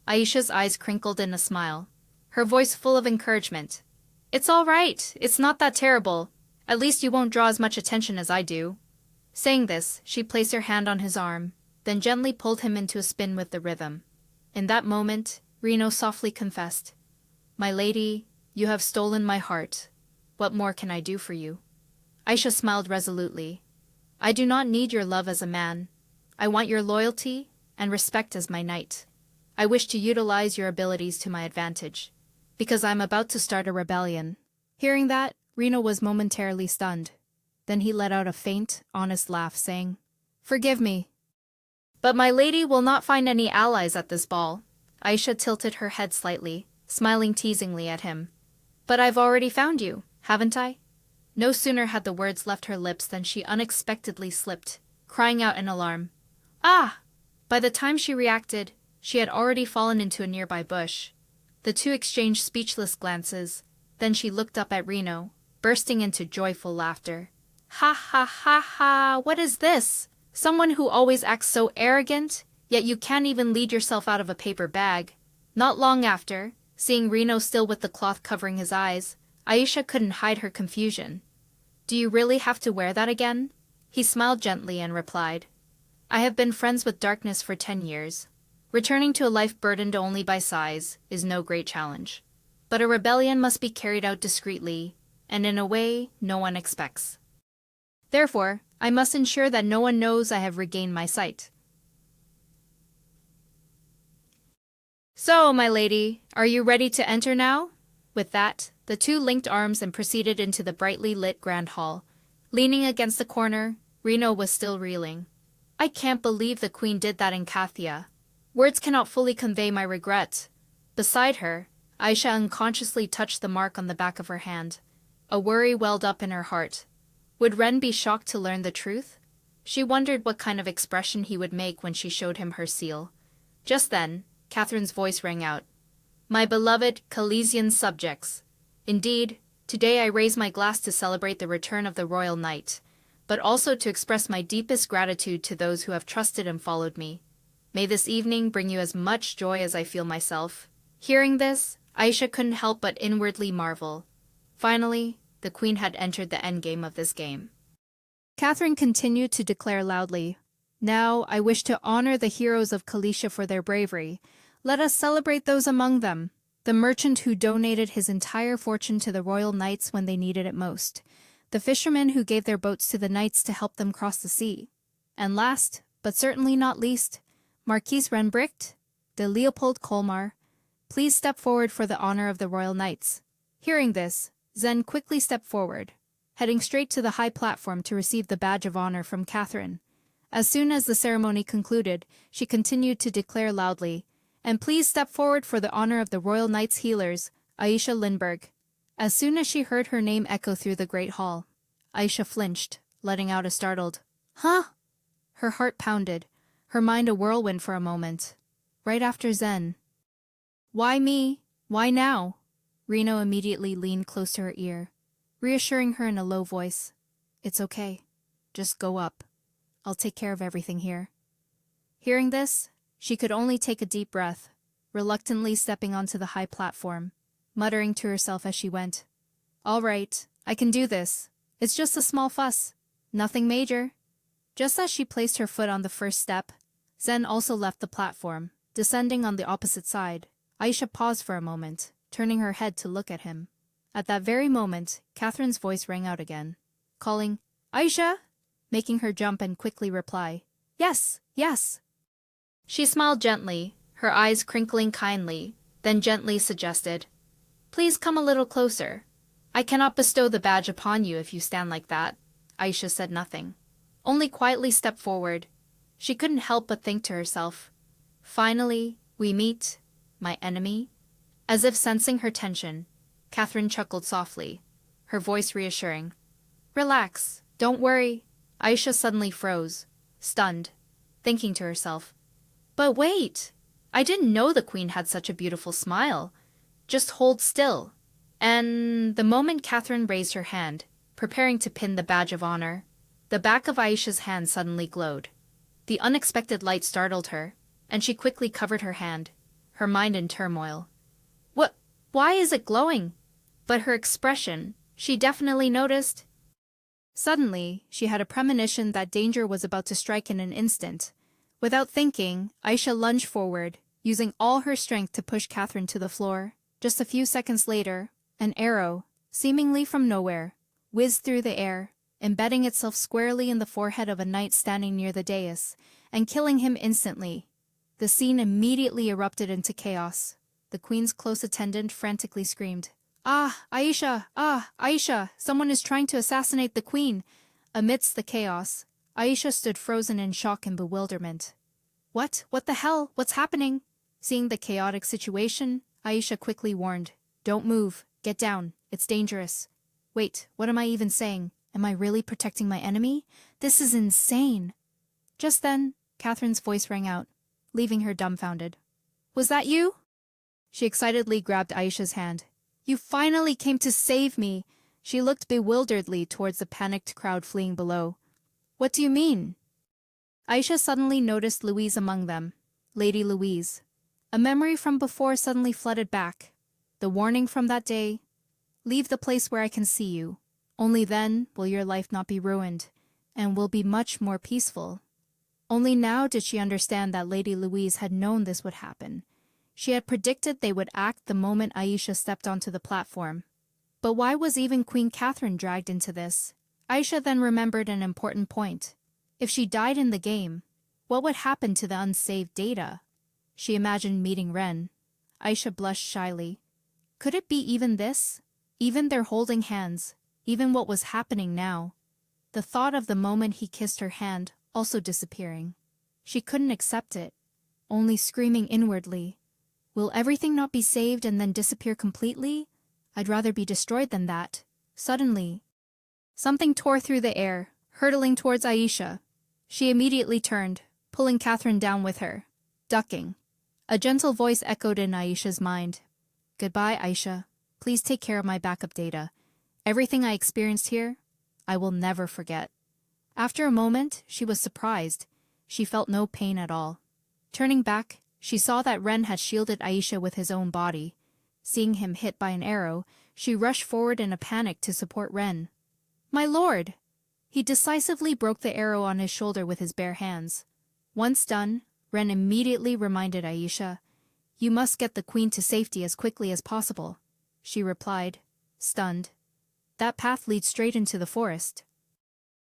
Aisha's eyes crinkled in a smile, her voice full of encouragement. It's all right, it's not that terrible. At least you won't draw as much attention as I do. Saying this, she placed her hand on his arm, then gently pulled him into a spin with the rhythm. In that moment, Reno softly confessed, My lady, you have stolen my heart. What more can I do for you? Aisha smiled resolutely. I do not need your love as a man. I want your loyalty and respect as my knight. I wish to utilize your abilities to my advantage, because I'm about to start a rebellion. Hearing that, Reno was momentarily stunned. Then he let out a faint, honest laugh, saying, Forgive me. But my lady will not find any allies at this ball. Aisha tilted her head slightly, smiling teasingly at him. But I've already found you, haven't I? No sooner had the words left her lips than she unexpectedly slipped, crying out in alarm. Ah! By the time she reacted, she had already fallen into a nearby bush. The two exchanged speechless glances, then she looked up at Reno, bursting into joyful laughter. Ha ha ha ha, what is this? Someone who always acts so arrogant, yet you can't even lead yourself out of a paper bag. Not long after, seeing Reno still with the cloth covering his eyes, Aisha couldn't hide her confusion. Do you really have to wear that again? He smiled gently and replied, I have been friends with darkness for 10 years. Returning to a life burdened only by sighs is no great challenge. But a rebellion must be carried out discreetly, and in a way no one expects. Therefore, I must ensure that no one knows I have regained my sight. So, my lady, are you ready to enter now? With that, the two linked arms and proceeded into the brightly lit grand hall. Leaning against the corner, Reno was still reeling. I can't believe the queen did that in Kathia. Words cannot fully convey my regret. Beside her, Aisha unconsciously touched the mark on the back of her hand. A worry welled up in her heart. Would Ren be shocked to learn the truth? She wondered what kind of expression he would make when she showed him her seal. Just then, Catherine's voice rang out. My beloved Calesian subjects. Indeed, today I raise my glass to celebrate the return of the royal knight, but also to express my deepest gratitude to those who have trusted and followed me. May this evening bring you as much joy as I feel myself. Hearing this, Aisha couldn't help but inwardly marvel. Finally, the queen had entered the endgame of this game. Catherine continued to declare loudly, Now I wish to honor the heroes of Calesia for their bravery. Let us celebrate those among them. The merchant who donated his entire fortune to the royal knights when they needed it most. The fishermen who gave their boats to the knights to help them cross the sea. And last, but certainly not least, Marquise Renbricht, de Leopold Colmar. Please step forward for the honor of the royal knights. Hearing this, Zen quickly stepped forward, heading straight to the high platform to receive the badge of honor from Catherine. As soon as the ceremony concluded, she continued to declare loudly, And please step forward for the honor of the Royal Knights Healers, Aisha Lindbergh. As soon as she heard her name echo through the great hall, Aisha flinched, letting out a startled, Huh? Her heart pounded, her mind a whirlwind for a moment. Right after Zen. Why me? Why now? Reno immediately leaned close to her ear, reassuring her in a low voice. It's okay. Just go up. I'll take care of everything here. Hearing this, she could only take a deep breath, reluctantly stepping onto the high platform, muttering to herself as she went. All right, I can do this. It's just a small fuss. Nothing major. Just as she placed her foot on the first step, Zen also left the platform, descending on the opposite side. Aisha paused for a moment, turning her head to look at him. At that very moment, Catherine's voice rang out again, calling, Aisha! Making her jump and quickly reply, Yes, yes. She smiled gently, her eyes crinkling kindly, then gently suggested, Please come a little closer. I cannot bestow the badge upon you if you stand like that. Aisha said nothing, only quietly stepped forward. She couldn't help but think to herself, Finally, we meet, my enemy. As if sensing her tension, Catherine chuckled softly, her voice reassuring. Relax, don't worry. Aisha suddenly froze, stunned, thinking to herself, But wait, I didn't know the queen had such a beautiful smile. Just hold still. And the moment Catherine raised her hand, preparing to pin the badge of honor, the back of Aisha's hand suddenly glowed. The unexpected light startled her, and she quickly covered her hand, her mind in turmoil. Why is it glowing? But her expression, she definitely noticed. Suddenly, she had a premonition that danger was about to strike in an instant. Without thinking, Aisha lunged forward, using all her strength to push Catherine to the floor. Just a few seconds later, an arrow, seemingly from nowhere, whizzed through the air, embedding itself squarely in the forehead of a knight standing near the dais, and killing him instantly. The scene immediately erupted into chaos. The queen's close attendant frantically screamed, Ah, Aisha, someone is trying to assassinate the queen. Amidst the chaos, Aisha stood frozen in shock and bewilderment. What the hell? What's happening? Seeing the chaotic situation, Aisha quickly warned, Don't move, get down, it's dangerous. Wait, what am I even saying? Am I really protecting my enemy? This is insane. Just then, Catherine's voice rang out, leaving her dumbfounded. Was that you? She excitedly grabbed Aisha's hand. You finally came to save me. She looked bewilderedly towards the panicked crowd fleeing below. What do you mean? Aisha suddenly noticed Louise among them, Lady Louise. A memory from before suddenly flooded back. The warning from that day, Leave the place where I can see you. Only then will your life not be ruined, and will be much more peaceful. Only now did she understand that Lady Louise had known this would happen. She had predicted they would act the moment Aisha stepped onto the platform. But why was even Queen Catherine dragged into this? Aisha then remembered an important point. If she died in the game, what would happen to the unsaved data? She imagined meeting Ren. Aisha blushed shyly. Could it be even this? Even their holding hands, even what was happening now? The thought of the moment he kissed her hand also disappearing. She couldn't accept it, only screaming inwardly. Will everything not be saved and then disappear completely? I'd rather be destroyed than that. Suddenly, something tore through the air, hurtling towards Aisha. She immediately turned, pulling Catherine down with her. Ducking. A gentle voice echoed in Aisha's mind. Goodbye, Aisha. Please take care of my backup data. Everything I experienced here, I will never forget. After a moment, she was surprised. She felt no pain at all. Turning back, she saw that Ren had shielded Aisha with his own body. Seeing him hit by an arrow, she rushed forward in a panic to support Ren. My lord! He decisively broke the arrow on his shoulder with his bare hands. Once done, Ren immediately reminded Aisha, You must get the queen to safety as quickly as possible. She replied, stunned. That path leads straight into the forest.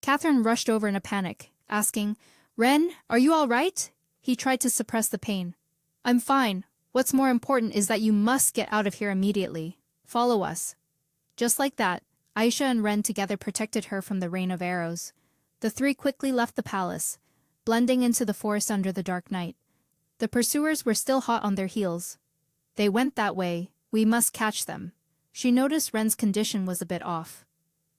Catherine rushed over in a panic, asking, Ren, are you all right? He tried to suppress the pain. I'm fine. What's more important is that you must get out of here immediately. Follow us. Just like that, Aisha and Ren together protected her from the rain of arrows. The three quickly left the palace, blending into the forest under the dark night. The pursuers were still hot on their heels. They went that way. We must catch them. She noticed Ren's condition was a bit off.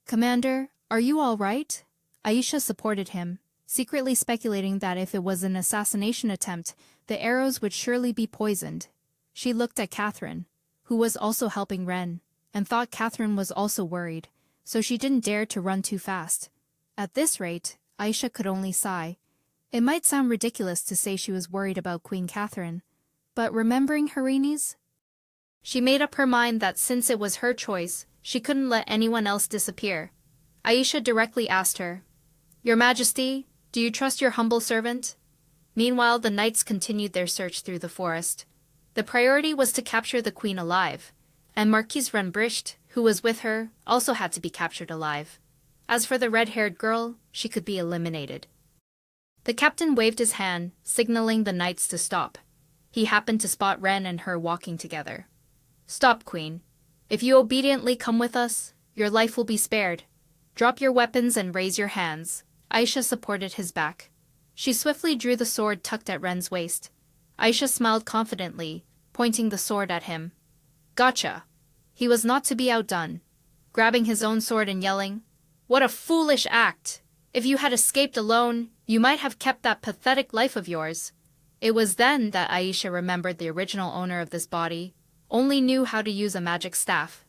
Commander, are you all right? Aisha supported him, secretly speculating that if it was an assassination attempt, the arrows would surely be poisoned. She looked at Catherine, who was also helping Ren, and thought Catherine was also worried, so she didn't dare to run too fast. At this rate, Aisha could only sigh. It might sound ridiculous to say she was worried about Queen Catherine, but remembering Harini's, she made up her mind that since it was her choice, she couldn't let anyone else disappear. Aisha directly asked her, Your Majesty, do you trust your humble servant? Meanwhile, the knights continued their search through the forest. The priority was to capture the queen alive, and Marquise Renbricht, who was with her, also had to be captured alive. As for the red-haired girl, she could be eliminated. The captain waved his hand, signaling the knights to stop. He happened to spot Ren and her walking together. Stop, Queen. If you obediently come with us, your life will be spared. Drop your weapons and raise your hands. Aisha supported his back. She swiftly drew the sword tucked at Ren's waist. Aisha smiled confidently, pointing the sword at him. Gotcha. He was not to be outdone, grabbing his own sword and yelling, What a foolish act! If you had escaped alone, you might have kept that pathetic life of yours. It was then that Aisha remembered the original owner of this body only knew how to use a magic staff.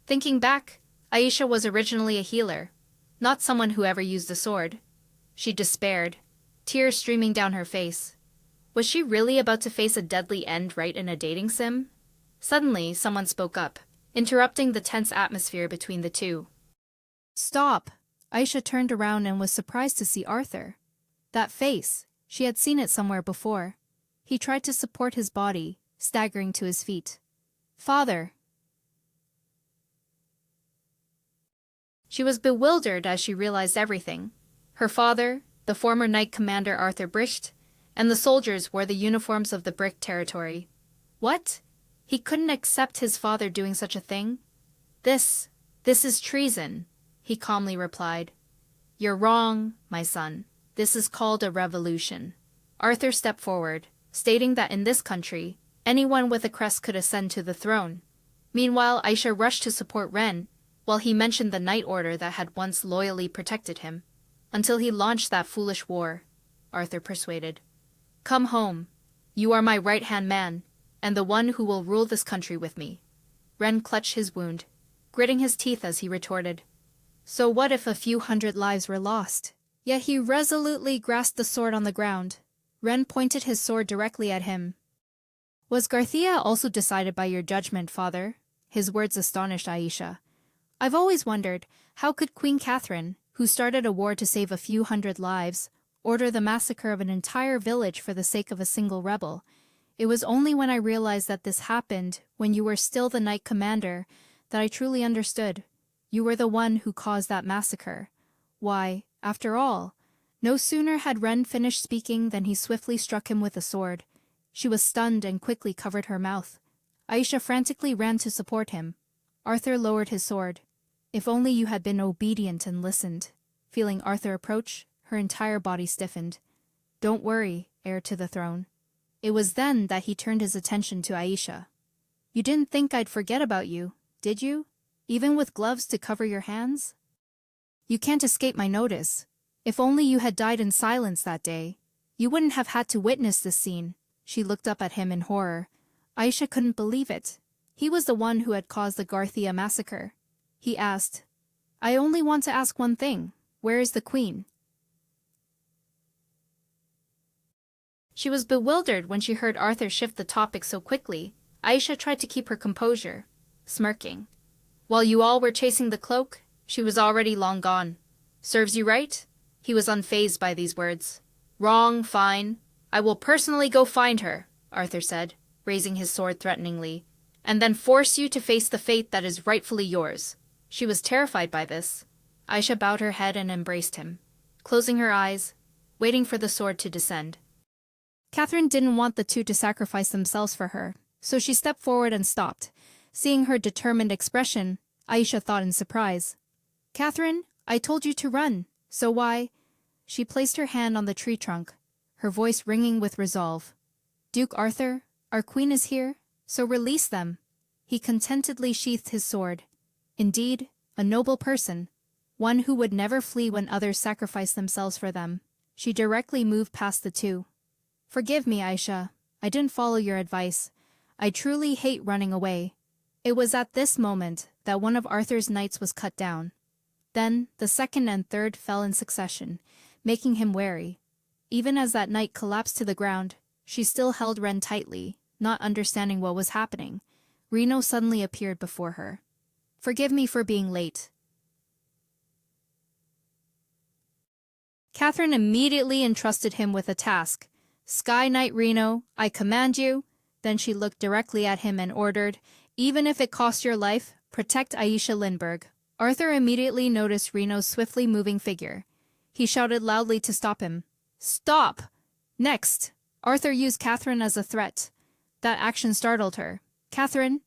Thinking back, Aisha was originally a healer, not someone who ever used a sword. She despaired, tears streaming down her face. Was she really about to face a deadly end right in a dating sim? Suddenly, someone spoke up, interrupting the tense atmosphere between the two. Stop! Aisha turned around and was surprised to see Arthur. That face, she had seen it somewhere before. He tried to support his body, staggering to his feet. Father! She was bewildered as she realized everything. Her father, the former Knight Commander Arthur Bricht, and the soldiers wore the uniforms of the Brick territory. What? He couldn't accept his father doing such a thing? This is treason, he calmly replied. You're wrong, my son. This is called a revolution. Arthur stepped forward, stating that in this country, anyone with a crest could ascend to the throne. Meanwhile, Aisha rushed to support Ren, while he mentioned the Knight Order that had once loyally protected him. Until he launched that foolish war, Arthur persuaded. Come home. You are my right-hand man, and the one who will rule this country with me. Ren clutched his wound, gritting his teeth as he retorted. So what if a few hundred lives were lost? Yet he resolutely grasped the sword on the ground. Ren pointed his sword directly at him. Was Garthia also decided by your judgment, father? His words astonished Aisha. I've always wondered, how could Queen Catherine, who started a war to save a few hundred lives, order the massacre of an entire village for the sake of a single rebel. It was only when I realized that this happened, when you were still the knight commander, that I truly understood. You were the one who caused that massacre. Why, after all, no sooner had Ren finished speaking than he swiftly struck him with a sword. She was stunned and quickly covered her mouth. Aisha frantically ran to support him. Arthur lowered his sword. If only you had been obedient and listened. Feeling Arthur approach, her entire body stiffened. Don't worry, heir to the throne. It was then that he turned his attention to Aisha. You didn't think I'd forget about you, did you? Even with gloves to cover your hands? You can't escape my notice. If only you had died in silence that day, you wouldn't have had to witness this scene. She looked up at him in horror. Aisha couldn't believe it. He was the one who had caused the Garthia massacre. He asked, I only want to ask one thing. Where is the queen? She was bewildered when she heard Arthur shift the topic so quickly. Aisha tried to keep her composure, smirking. While you all were chasing the cloak, she was already long gone. Serves you right? He was unfazed by these words. Wrong, fine. I will personally go find her, Arthur said, raising his sword threateningly, and then force you to face the fate that is rightfully yours. She was terrified by this. Aisha bowed her head and embraced him, closing her eyes, waiting for the sword to descend. Catherine didn't want the two to sacrifice themselves for her, so she stepped forward and stopped. Seeing her determined expression, Aisha thought in surprise. Catherine, I told you to run, so why? She placed her hand on the tree trunk, her voice ringing with resolve. Duke Arthur, our queen is here, so release them. He contentedly sheathed his sword. Indeed, a noble person, one who would never flee when others sacrificed themselves for them. She directly moved past the two. Forgive me, Aisha. I didn't follow your advice. I truly hate running away. It was at this moment that one of Arthur's knights was cut down. Then the second and third fell in succession, making him wary. Even as that knight collapsed to the ground, she still held Ren tightly, not understanding what was happening. Reno suddenly appeared before her. Forgive me for being late. Catherine immediately entrusted him with a task. Sky Knight Reno, I command you. Then she looked directly at him and ordered, even if it costs your life, protect Aisha Lindbergh. Arthur immediately noticed Reno's swiftly moving figure. He shouted loudly to stop him. Stop! Next, Arthur used Catherine as a threat. That action startled her. Catherine?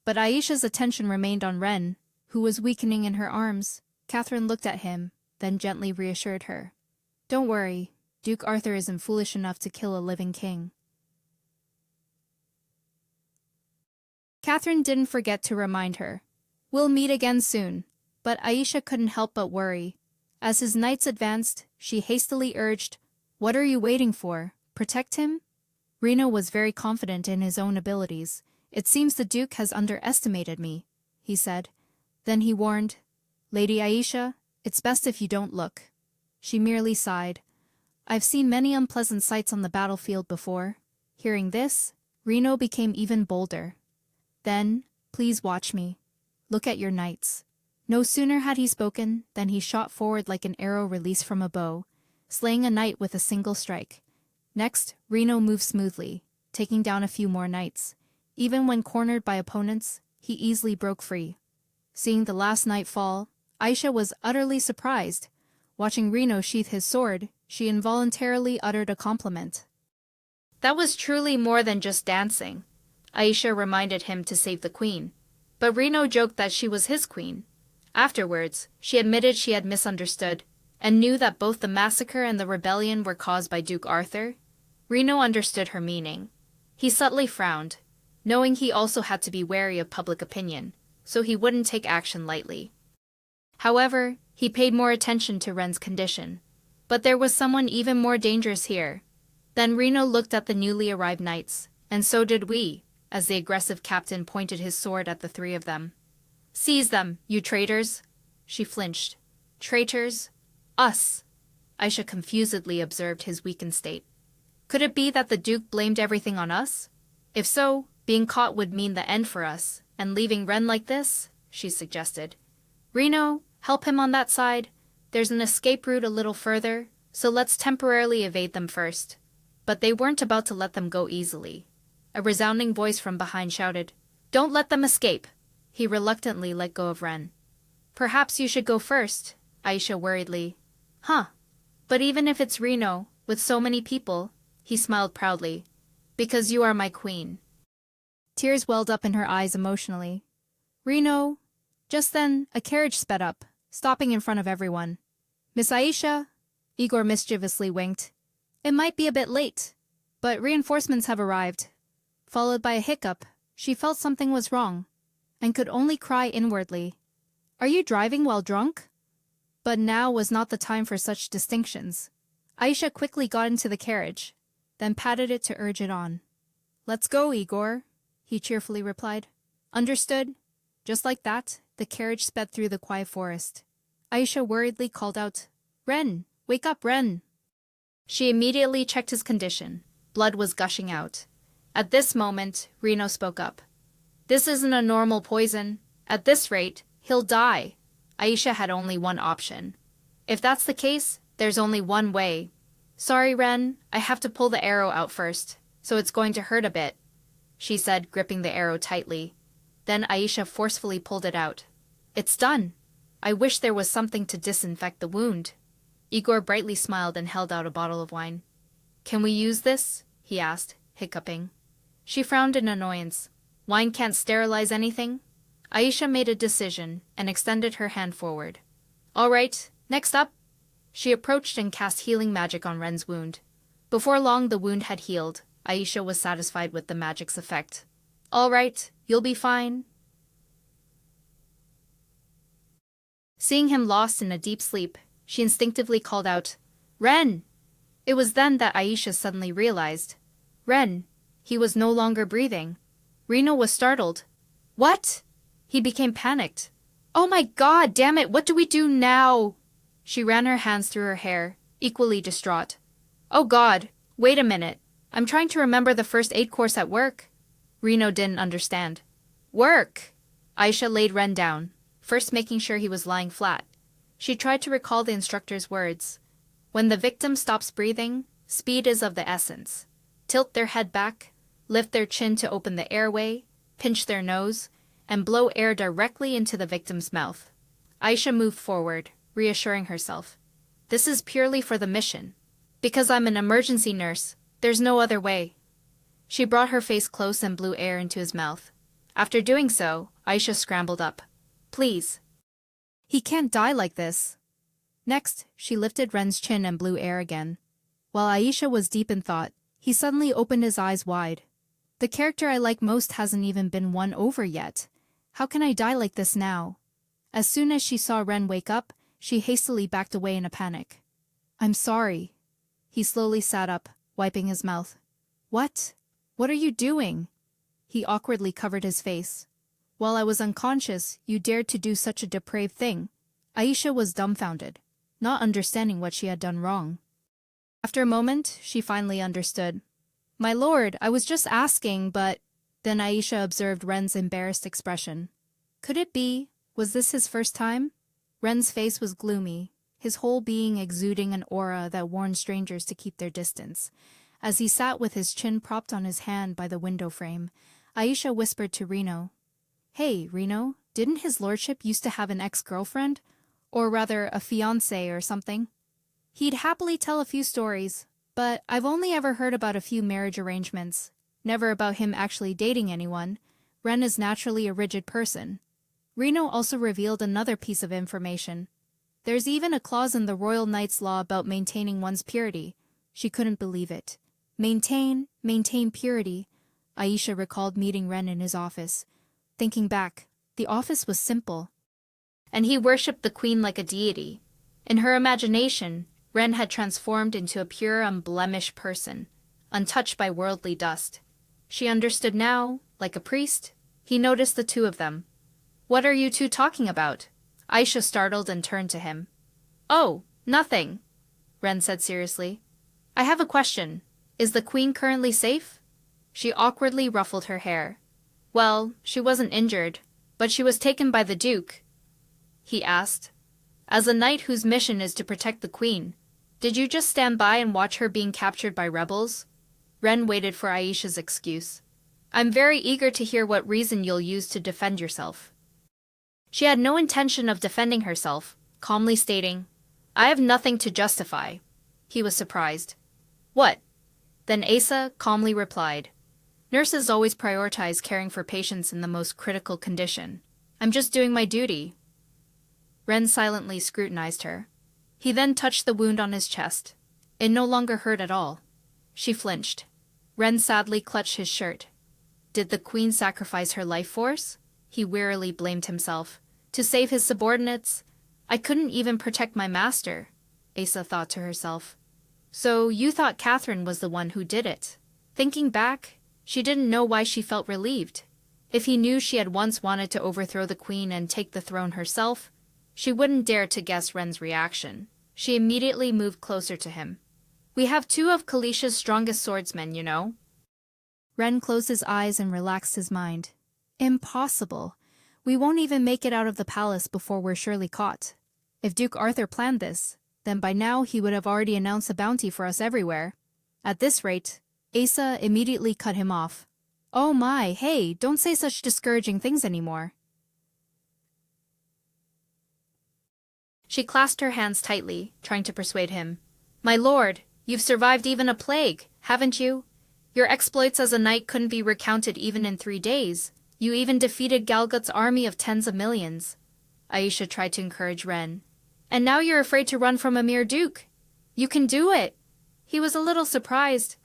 But Aisha's attention remained on Ren, who was weakening in her arms. Catherine looked at him, then gently reassured her. Don't worry, Duke Arthur isn't foolish enough to kill a living king. Catherine didn't forget to remind her. We'll meet again soon. But Aisha couldn't help but worry. As his knights advanced, she hastily urged, What are you waiting for? Protect him? Reno was very confident in his own abilities. It seems the Duke has underestimated me, he said. Then he warned, Lady Aisha, it's best if you don't look. She merely sighed. I've seen many unpleasant sights on the battlefield before. Hearing this, Reno became even bolder. Then, please watch me. Look at your knights. No sooner had he spoken than he shot forward like an arrow released from a bow, slaying a knight with a single strike. Next, Reno moved smoothly, taking down a few more knights. Even when cornered by opponents, he easily broke free. Seeing the last knight fall, Aisha was utterly surprised. Watching Reno sheath his sword, she involuntarily uttered a compliment. That was truly more than just dancing. Aisha reminded him to save the queen. But Reno joked that she was his queen. Afterwards, she admitted she had misunderstood, and knew that both the massacre and the rebellion were caused by Duke Arthur. Reno understood her meaning. He subtly frowned, knowing he also had to be wary of public opinion, so he wouldn't take action lightly. However, he paid more attention to Ren's condition. But there was someone even more dangerous here. Then Reno looked at the newly arrived knights, and so did we, as the aggressive captain pointed his sword at the three of them. Seize them, you traitors! She flinched. Traitors? Us! Aisha confusedly observed his weakened state. Could it be that the Duke blamed everything on us? If so, being caught would mean the end for us, and leaving Ren like this, she suggested. Reno, help him on that side. There's an escape route a little further. so let's temporarily evade them first. But they weren't about to let them go easily. A resounding voice from behind shouted, "Don't let them escape!" He reluctantly let go of Ren. "Perhaps you should go first," Aisha worriedly. "Huh. But even if it's Reno, with so many people," he smiled proudly. "Because you are my queen." Tears welled up in her eyes emotionally. "Reno." Just then, a carriage sped up, stopping in front of everyone. "Miss Aisha?" Igor mischievously winked. "It might be a bit late, but reinforcements have arrived." Followed by a hiccup, she felt something was wrong, and could only cry inwardly. "Are you driving while drunk?" But now was not the time for such distinctions. Aisha quickly got into the carriage, then patted it to urge it on. "Let's go, Igor," he cheerfully replied. "Understood." Just like that, the carriage sped through the quiet forest. Aisha worriedly called out, "Ren, wake up, Ren." She immediately checked his condition. Blood was gushing out. At this moment, Reno spoke up. "This isn't a normal poison. At this rate, he'll die." Aisha had only one option. "If that's the case, there's only one way." "Sorry, Ren, I have to pull the arrow out first, so it's going to hurt a bit," she said, gripping the arrow tightly. Then Aisha forcefully pulled it out. "It's done. I wish there was something to disinfect the wound." Igor brightly smiled and held out a bottle of wine. "Can we use this?" he asked, hiccuping. She frowned in annoyance. "Wine can't sterilize anything?" Aisha made a decision and extended her hand forward. "All right, next up." She approached and cast healing magic on Ren's wound. Before long the wound had healed. Aisha was satisfied with the magic's effect. "All right, you'll be fine." Seeing him lost in a deep sleep, she instinctively called out, "Ren!" It was then that Aisha suddenly realized. Ren, he was no longer breathing. Reno was startled. "What?" He became panicked. "Oh my God, damn it, what do we do now?" She ran her hands through her hair, equally distraught. "Oh God, wait a minute. I'm trying to remember the first aid course at work." Reno didn't understand. "Work!" Aisha laid Ren down, first making sure he was lying flat. She tried to recall the instructor's words. "When the victim stops breathing, speed is of the essence. Tilt their head back, lift their chin to open the airway, pinch their nose, and blow air directly into the victim's mouth." Aisha moved forward, reassuring herself. "This is purely for the mission. Because I'm an emergency nurse, there's no other way." She brought her face close and blew air into his mouth. After doing so, Aisha scrambled up. "Please. He can't die like this." Next, she lifted Ren's chin and blew air again. While Aisha was deep in thought, he suddenly opened his eyes wide. "The character I like most hasn't even been won over yet. How can I die like this now?" As soon as she saw Ren wake up, she hastily backed away in a panic. "I'm sorry." He slowly sat up, wiping his mouth. "What? What are you doing?" He awkwardly covered his face. "While I was unconscious, you dared to do such a depraved thing." Aisha was dumbfounded, not understanding what she had done wrong. After a moment, she finally understood. "My lord, I was just asking, but—" Then Aisha observed Ren's embarrassed expression. Could it be? Was this his first time? Ren's face was gloomy, his whole being exuding an aura that warned strangers to keep their distance. As he sat with his chin propped on his hand by the window frame, Aisha whispered to Reno, "Hey, Reno, didn't his lordship used to have an ex-girlfriend? Or rather, a fiancé or something?" He'd happily tell a few stories, but I've only ever heard about a few marriage arrangements, never about him actually dating anyone. Ren is naturally a rigid person. Reno also revealed another piece of information. There's even a clause in the Royal Knight's law about maintaining one's purity. She couldn't believe it. Maintain purity. Aisha recalled meeting Ren in his office. Thinking back, the office was simple. And he worshipped the queen like a deity. In her imagination, Ren had transformed into a pure, unblemished person, untouched by worldly dust. She understood now, like a priest. He noticed the two of them. "What are you two talking about?" Aisha startled and turned to him. "Oh, nothing," Ren said seriously. "I have a question. Is the queen currently safe?" She awkwardly ruffled her hair. "Well, she wasn't injured, but she was taken by the Duke," he asked. "As a knight whose mission is to protect the queen, Did you just stand by and watch her being captured by rebels? Ren waited for Aisha's excuse. I'm very eager to hear what reason you'll use to defend yourself. She had no intention of defending herself, calmly stating, I have nothing to justify. He was surprised. What? Then Aisha calmly replied, Nurses always prioritize caring for patients in the most critical condition. I'm just doing my duty. Ren silently scrutinized her. He then touched the wound on his chest. It no longer hurt at all. She flinched. Ren sadly clutched his shirt. Did the queen sacrifice her life force? He wearily blamed himself. To save his subordinates? I couldn't even protect my master, Aisha thought to herself. So you thought Catherine was the one who did it. Thinking back, she didn't know why she felt relieved. If he knew she had once wanted to overthrow the queen and take the throne herself, she wouldn't dare to guess Ren's reaction. She immediately moved closer to him. We have two of Kalisha's strongest swordsmen, you know. Ren closed his eyes and relaxed his mind. Impossible. We won't even make it out of the palace before we're surely caught. If Duke Arthur planned this, then by now he would have already announced a bounty for us everywhere. At this rate, Aisha immediately cut him off. Oh my, hey, don't say such discouraging things anymore. She clasped her hands tightly, trying to persuade him. My lord, you've survived even a plague, haven't you? Your exploits as a knight couldn't be recounted even in 3 days. You even defeated Galgut's army of tens of millions. Aisha tried to encourage Ren. And now you're afraid to run from a mere duke. You can do it. He was a little surprised.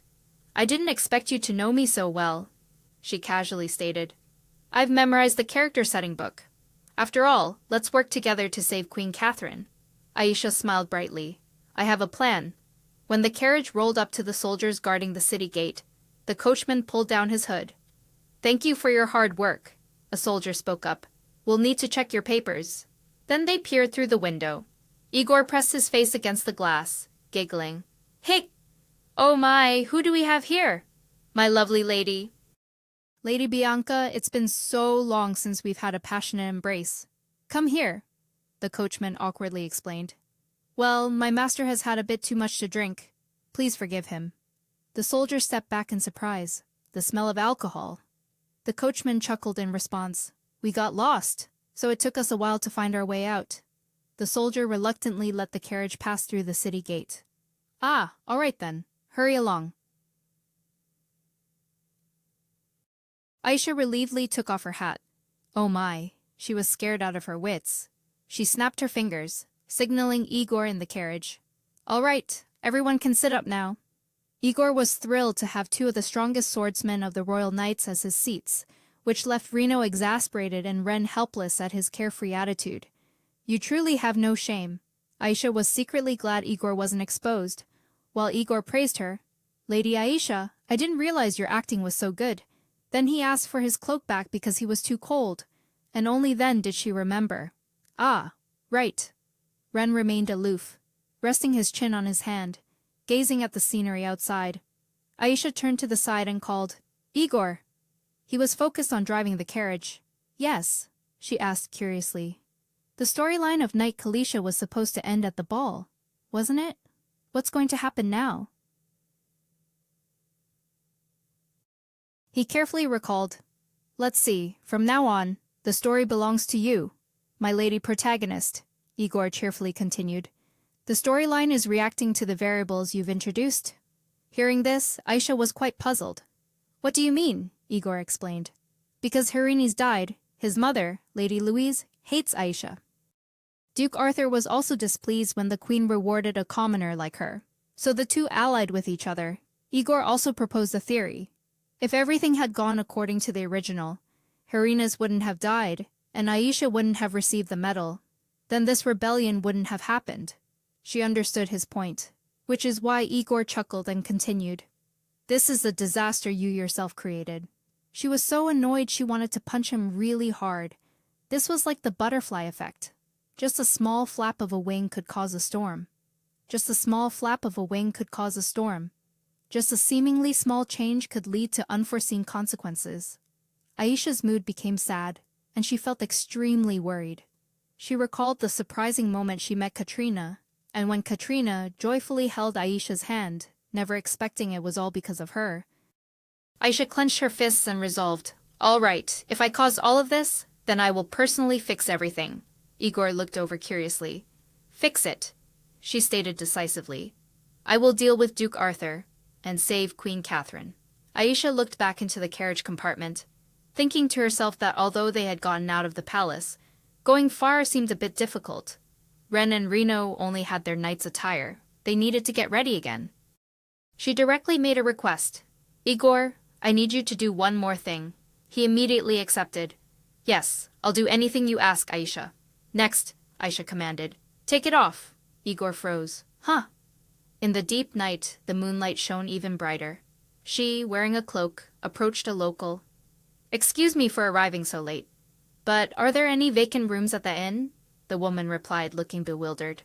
I didn't expect you to know me so well, she casually stated. I've memorized the character setting book. After all, let's work together to save Queen Catherine. Aisha smiled brightly. I have a plan. When the carriage rolled up to the soldiers guarding the city gate, the coachman pulled down his hood. Thank you for your hard work, a soldier spoke up. We'll need to check your papers. Then they peered through the window. Igor pressed his face against the glass, giggling. Hick! Oh my, who do we have here? My lovely lady. Lady Bianca, it's been so long since we've had a passionate embrace. Come here, the coachman awkwardly explained. Well, my master has had a bit too much to drink. Please forgive him. The soldier stepped back in surprise. The smell of alcohol. The coachman chuckled in response. We got lost, so it took us a while to find our way out. The soldier reluctantly let the carriage pass through the city gate. Ah, all right then. Hurry along. Aisha relievedly took off her hat. Oh my, she was scared out of her wits. She snapped her fingers, signaling Igor in the carriage. All right, everyone can sit up now. Igor was thrilled to have two of the strongest swordsmen of the royal knights as his seats, which left Reno exasperated and Ren helpless at his carefree attitude. You truly have no shame. Aisha was secretly glad Igor wasn't exposed. While Igor praised her, Lady Aisha, I didn't realize your acting was so good. Then he asked for his cloak back because he was too cold, and only then did she remember. Ah, right. Ren remained aloof, resting his chin on his hand, gazing at the scenery outside. Aisha turned to the side and called, Igor. He was focused on driving the carriage. Yes, she asked curiously. The storyline of Knight Kalisha was supposed to end at the ball, wasn't it? What's going to happen now? He carefully recalled, Let's see, from now on, the story belongs to you, my lady protagonist, Igor cheerfully continued. The storyline is reacting to the variables you've introduced. Hearing this, Aisha was quite puzzled. What do you mean? Igor explained. Because Harini's died, his mother, Lady Louise, hates Aisha. Duke Arthur was also displeased when the queen rewarded a commoner like her. So the two allied with each other. Igor also proposed a theory. If everything had gone according to the original, Harina's wouldn't have died, and Aisha wouldn't have received the medal. Then this rebellion wouldn't have happened. She understood his point, which is why Igor chuckled and continued. This is the disaster you yourself created. She was so annoyed she wanted to punch him really hard. This was like the butterfly effect. Just a small flap of a wing could cause a storm. Just a small flap of a wing could cause a storm. Just a seemingly small change could lead to unforeseen consequences. Aisha's mood became sad, and she felt extremely worried. She recalled the surprising moment she met Katrina, and when Katrina joyfully held Aisha's hand, never expecting it was all because of her. Aisha clenched her fists and resolved, "All right, if I caused all of this, then I will personally fix everything." Igor looked over curiously. "Fix it," she stated decisively. "I will deal with Duke Arthur and save Queen Catherine." Aisha looked back into the carriage compartment, thinking to herself that although they had gotten out of the palace, going far seemed a bit difficult. Ren and Reno only had their knight's attire. They needed to get ready again. She directly made a request. "Igor, I need you to do one more thing." He immediately accepted. "Yes, I'll do anything you ask, Aisha." "Next," Aisha commanded. "Take it off." Igor froze. "Huh." In the deep night, the moonlight shone even brighter. She, wearing a cloak, approached a local. "Excuse me for arriving so late, but are there any vacant rooms at the inn?" The woman replied, looking bewildered.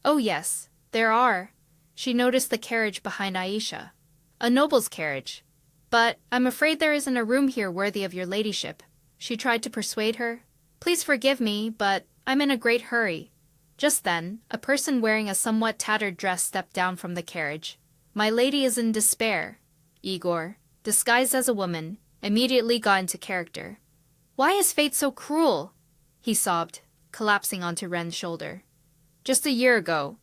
"Oh yes, there are." She noticed the carriage behind Aisha. "A noble's carriage. But I'm afraid there isn't a room here worthy of your ladyship." She tried to persuade her. "Please forgive me, but I'm in a great hurry." Just then, a person wearing a somewhat tattered dress stepped down from the carriage. "My lady is in despair." Igor, disguised as a woman, immediately got into character. "Why is fate so cruel?" he sobbed, collapsing onto Ren's shoulder. "Just a year ago,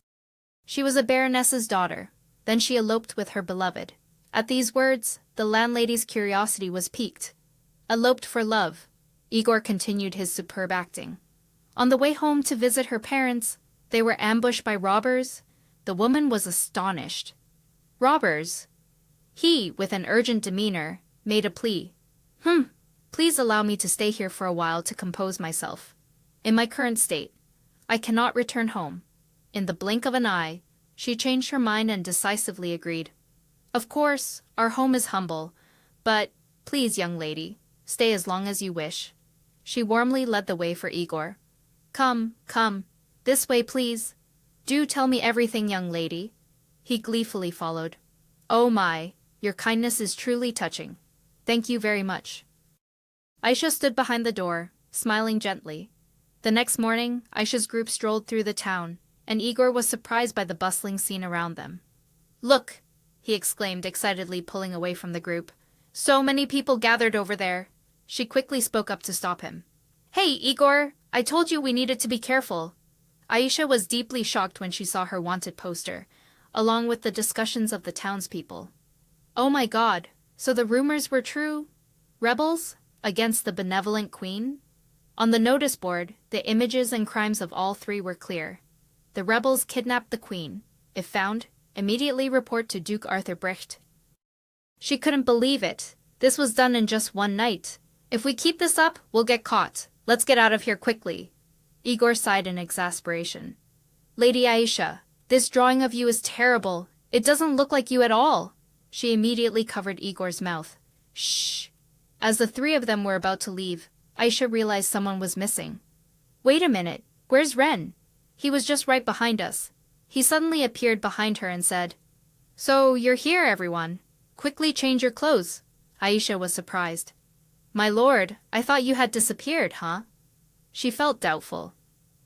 she was a baroness's daughter. Then she eloped with her beloved." At these words, the landlady's curiosity was piqued. "Eloped for love," Igor continued his superb acting. "On the way home to visit her parents, they were ambushed by robbers." The woman was astonished. "Robbers?" He, with an urgent demeanor, made a plea. Please allow me to stay here for a while to compose myself. In my current state, I cannot return home." In the blink of an eye, she changed her mind and decisively agreed. "Of course, our home is humble, but please, young lady, stay as long as you wish." She warmly led the way for Igor. Come, this way please. Do tell me everything, young lady." He gleefully followed. "Oh my, your kindness is truly touching. Thank you very much." Aisha stood behind the door, smiling gently. The next morning, Aisha's group strolled through the town, and Igor was surprised by the bustling scene around them. "Look!" he exclaimed excitedly, pulling away from the group. "So many people gathered over there." She quickly spoke up to stop him. "Hey, Igor, I told you we needed to be careful." Aisha was deeply shocked when she saw her wanted poster, along with the discussions of the townspeople. Oh my God, so the rumors were true? Rebels? Against the benevolent queen? On the notice board, the images and crimes of all three were clear. The rebels kidnapped the queen. If found, immediately report to Duke Arthur Brecht. She couldn't believe it. This was done in just one night. "If we keep this up, we'll get caught. Let's get out of here quickly." Igor sighed in exasperation. "Lady Aisha, this drawing of you is terrible. It doesn't look like you at all." She immediately covered Igor's mouth. "Shh." As the three of them were about to leave, Aisha realized someone was missing. "Wait a minute, where's Ren? He was just right behind us." He suddenly appeared behind her and said, "So you're here, everyone. Quickly change your clothes." Aisha was surprised. "My lord, I thought you had disappeared, huh?" She felt doubtful.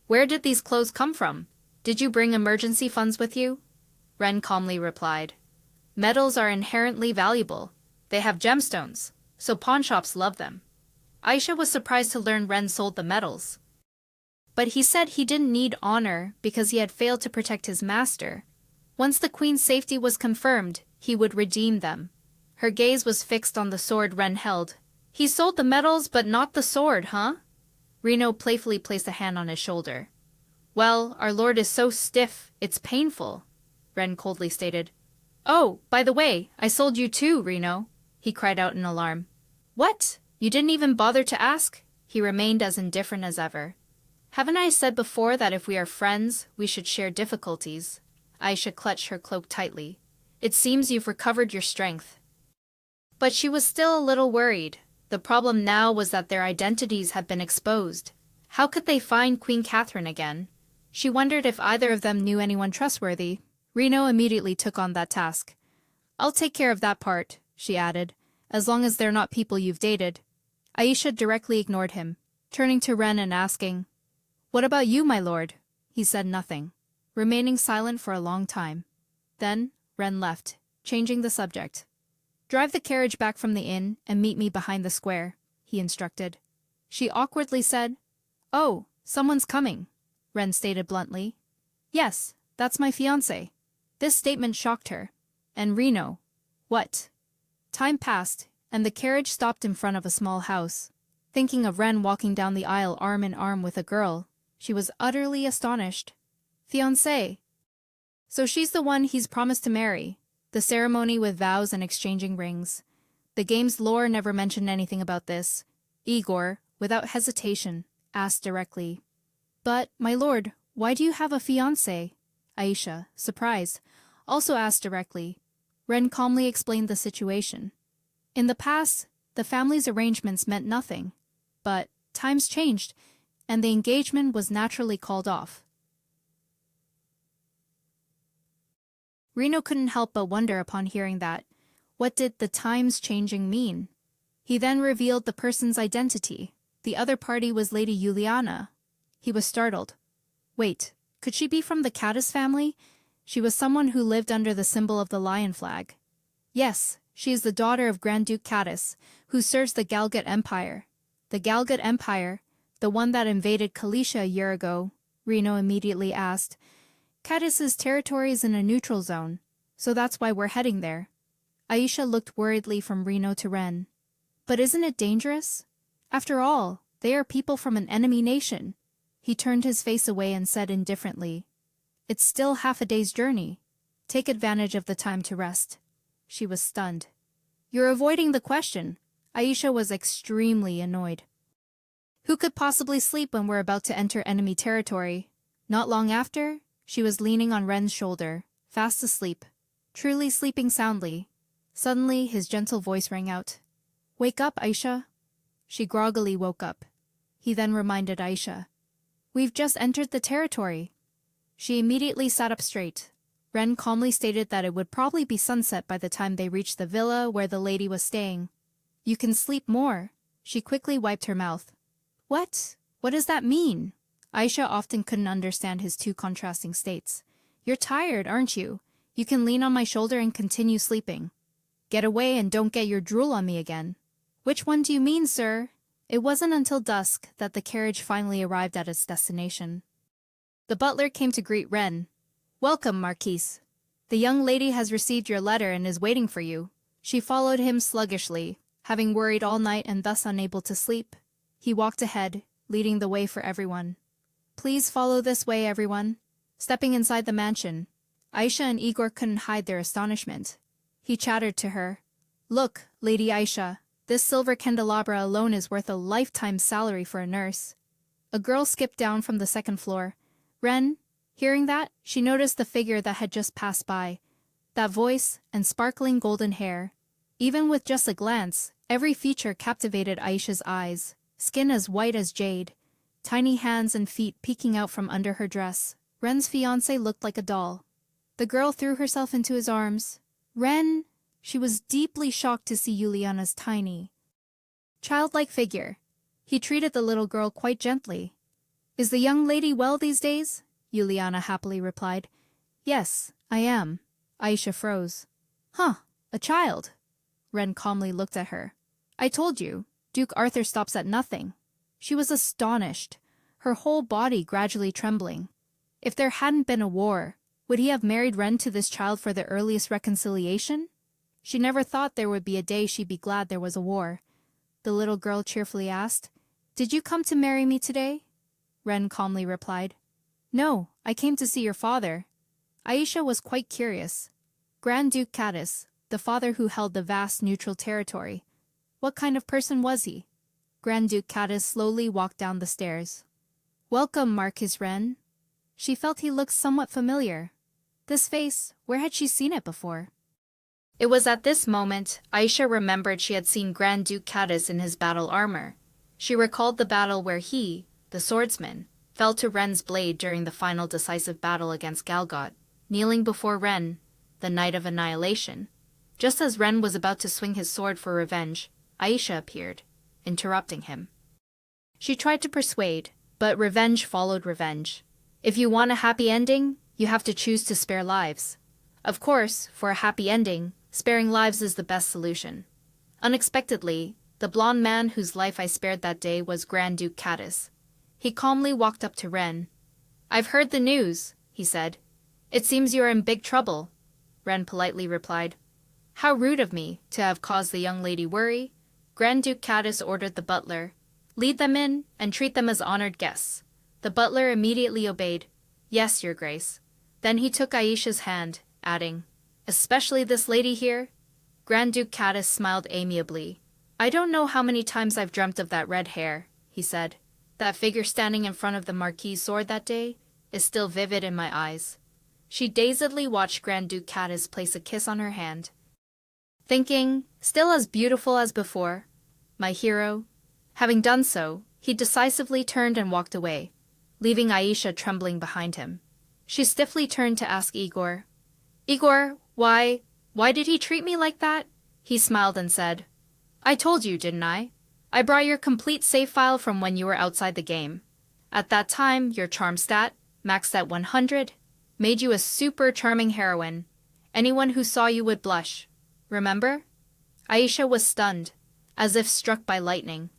"Where did these clothes come from? Did you bring emergency funds with you?" Ren calmly replied, "Metals are inherently valuable. They have gemstones, so pawnshops love them." Aisha was surprised to learn Ren sold the metals. But he said he didn't need honor because he had failed to protect his master. Once the queen's safety was confirmed, he would redeem them. Her gaze was fixed on the sword Ren held. "He sold the metals but not the sword, huh?" Reno playfully placed a hand on his shoulder. "Well, our lord is so stiff, it's painful," Ren coldly stated. "Oh, by the way, I sold you too, Reno," he cried out in alarm. "What? You didn't even bother to ask?" He remained as indifferent as ever. "Haven't I said before that if we are friends, we should share difficulties?" Aisha clutched her cloak tightly. "It seems you've recovered your strength." But she was still a little worried. The problem now was that their identities had been exposed. How could they find Queen Catherine again? She wondered if either of them knew anyone trustworthy. Reno immediately took on that task. "I'll take care of that part," she added, "as long as they're not people you've dated." Aisha directly ignored him, turning to Ren and asking, "What about you, my lord?" He said nothing. remaining silent for a long time. Then, Ren left, changing the subject. "Drive the carriage back from the inn and meet me behind the square," he instructed. She awkwardly said, "Oh, someone's coming," Ren stated bluntly. "Yes, that's my fiancé." This statement shocked her. "And Reno." "What?" Time passed, and the carriage stopped in front of a small house. Thinking of Ren walking down the aisle arm in arm with a girl, she was utterly astonished. Fiancé. So she's the one he's promised to marry. The ceremony with vows and exchanging rings. The game's lore never mentioned anything about this. Igor, without hesitation, asked directly. "But, my lord, why do you have a fiancé?" Aisha, surprised, also asked directly. Ren calmly explained the situation. In the past, the family's arrangements meant nothing. But times changed, and the engagement was naturally called off. Reno couldn't help but wonder upon hearing that. What did the times changing mean? He then revealed the person's identity. The other party was Lady Juliana. He was startled. Wait, could she be from the Caddis family? She was someone who lived under the symbol of the lion flag. Yes, she is the daughter of Grand Duke Caddis, who serves the Galgut Empire. The Galgut Empire, the one that invaded Kalisha a year ago, Reno immediately asked. Caddis's territory is in a neutral zone, so that's why we're heading there. Aisha looked worriedly from Reno to Ren. But isn't it dangerous? After all, they are people from an enemy nation. He turned his face away and said indifferently, "It's still half a day's journey. Take advantage of the time to rest." She was stunned. "You're avoiding the question." Aisha was extremely annoyed. Who could possibly sleep when we're about to enter enemy territory? Not long after, she was leaning on Ren's shoulder, fast asleep, truly sleeping soundly. Suddenly, his gentle voice rang out. "Wake up, Aisha." She groggily woke up. He then reminded Aisha, "We've just entered the territory." She immediately sat up straight. Ren calmly stated that it would probably be sunset by the time they reached the villa where the lady was staying. "You can sleep more." She quickly wiped her mouth. "What? What does that mean?" Aisha often couldn't understand his two contrasting states. "You're tired, aren't you? You can lean on my shoulder and continue sleeping. Get away and don't get your drool on me again." "Which one do you mean, sir?" It wasn't until dusk that the carriage finally arrived at its destination. The butler came to greet Ren. "Welcome, Marquise. The young lady has received your letter and is waiting for you." She followed him sluggishly, having worried all night and thus unable to sleep. He walked ahead, leading the way for everyone. "Please follow this way, everyone." Stepping inside the mansion, Aisha and Igor couldn't hide their astonishment. He chattered to her. "Look, Lady Aisha, this silver candelabra alone is worth a lifetime salary for a nurse." A girl skipped down from the second floor. Ren, hearing that, she noticed the figure that had just passed by. That voice and sparkling golden hair. Even with just a glance, every feature captivated Aisha's eyes. Skin as white as jade, tiny hands and feet peeking out from under her dress. Ren's fiancé looked like a doll. The girl threw herself into his arms. "Ren!" She was deeply shocked to see Juliana's tiny, childlike figure. He treated the little girl quite gently. "Is the young lady well these days?" Juliana happily replied. "Yes, I am." Aisha froze. "Huh, a child." Ren calmly looked at her. "I told you, Duke Arthur stops at nothing." She was astonished, her whole body gradually trembling. If there hadn't been a war, would he have married Ren to this child for the earliest reconciliation? She never thought there would be a day she'd be glad there was a war. The little girl cheerfully asked, "Did you come to marry me today?" Ren calmly replied, "No, I came to see your father." Aisha was quite curious. Grand Duke Caddis, the father who held the vast neutral territory. What kind of person was he? Grand Duke Caddis slowly walked down the stairs. "Welcome, Marquis Ren." She felt he looked somewhat familiar. This face, where had she seen it before? It was at this moment Aisha remembered she had seen Grand Duke Caddis in his battle armor. She recalled the battle where he, the swordsman, fell to Ren's blade during the final decisive battle against Galgut, kneeling before Ren, the Knight of Annihilation. Just as Ren was about to swing his sword for revenge, Aisha appeared, interrupting him. She tried to persuade, but revenge followed revenge. "If you want a happy ending, you have to choose to spare lives. Of course, for a happy ending, sparing lives is the best solution. Unexpectedly, the blonde man whose life I spared that day was Grand Duke Caddis. He calmly walked up to Ren. "I've heard the news," he said. "It seems you are in big trouble." Ren politely replied. "How rude of me to have caused the young lady worry." Grand Duke Caddis ordered the butler, "Lead them in and treat them as honored guests." The butler immediately obeyed. "Yes, Your Grace." Then he took Aisha's hand, adding, "Especially this lady here?" Grand Duke Caddis smiled amiably. "I don't know how many times I've dreamt of that red hair," he said. "That figure standing in front of the Marquis's sword that day is still vivid in my eyes." She dazedly watched Grand Duke Caddis place a kiss on her hand, thinking, still as beautiful as before, my hero. Having done so, he decisively turned and walked away, leaving Aisha trembling behind him. She stiffly turned to ask Igor, "Igor, why did he treat me like that?" He smiled and said, "I told you, didn't I? I brought your complete save file from when you were outside the game. At that time, your charm stat, maxed at 100, made you a super charming heroine. Anyone who saw you would blush. Remember?" Aisha was stunned, as if struck by lightning.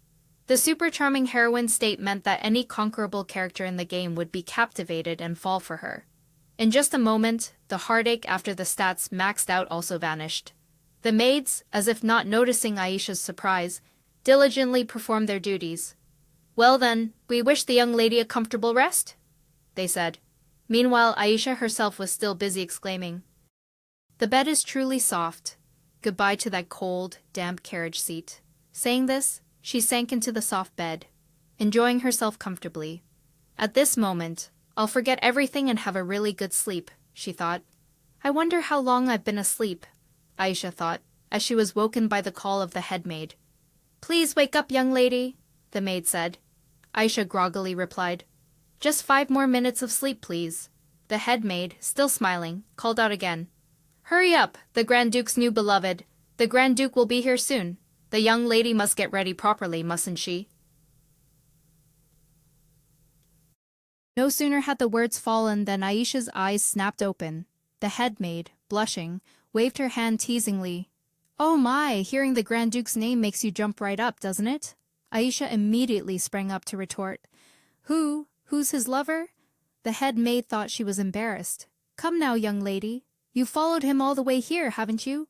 The super charming heroine state meant that any conquerable character in the game would be captivated and fall for her. In just a moment, the heartache after the stats maxed out also vanished. The maids, as if not noticing Aisha's surprise, diligently performed their duties. "Well then, we wish the young lady a comfortable rest," they said. Meanwhile, Aisha herself was still busy exclaiming, "The bed is truly soft. Goodbye to that cold, damp carriage seat." Saying this, she sank into the soft bed, enjoying herself comfortably. "At this moment, I'll forget everything and have a really good sleep," she thought. "I wonder how long I've been asleep," Aisha thought, as she was woken by the call of the head maid. "Please wake up, young lady," the maid said. Aisha groggily replied, "Just 5 more minutes of sleep, please." The head maid, still smiling, called out again, "Hurry up, the Grand Duke's new beloved. The Grand Duke will be here soon. The young lady must get ready properly, mustn't she?" No sooner had the words fallen than Aisha's eyes snapped open. The head maid, blushing, waved her hand teasingly. "Oh my, hearing the Grand Duke's name makes you jump right up, doesn't it?" Aisha immediately sprang up to retort, Who's his lover?" The head maid thought she was embarrassed. "Come now, young lady. You followed him all the way here, haven't you?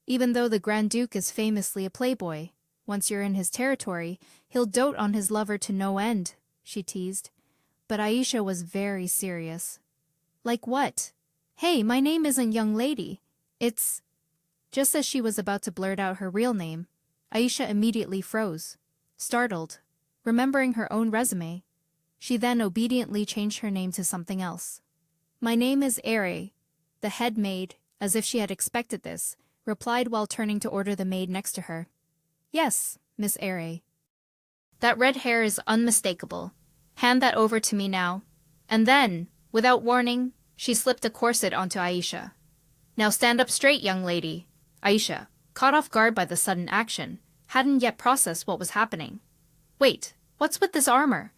Even though the Grand Duke is famously a playboy, once you're in his territory, he'll dote on his lover to no end," she teased. But Aisha was very serious. "Like what? Hey, my name isn't young lady. It's—" Just as she was about to blurt out her real name, Aisha immediately froze, startled, remembering her own resume. She then obediently changed her name to something else. "My name is Ere," the head maid, as if she had expected this, replied while turning to order the maid next to her. "Yes, Miss Ere." "That red hair is unmistakable. Hand that over to me now." And then, without warning, she slipped a corset onto Aisha. "Now stand up straight, young lady." Aisha, caught off guard by the sudden action, hadn't yet processed what was happening. "Wait, what's with this armor?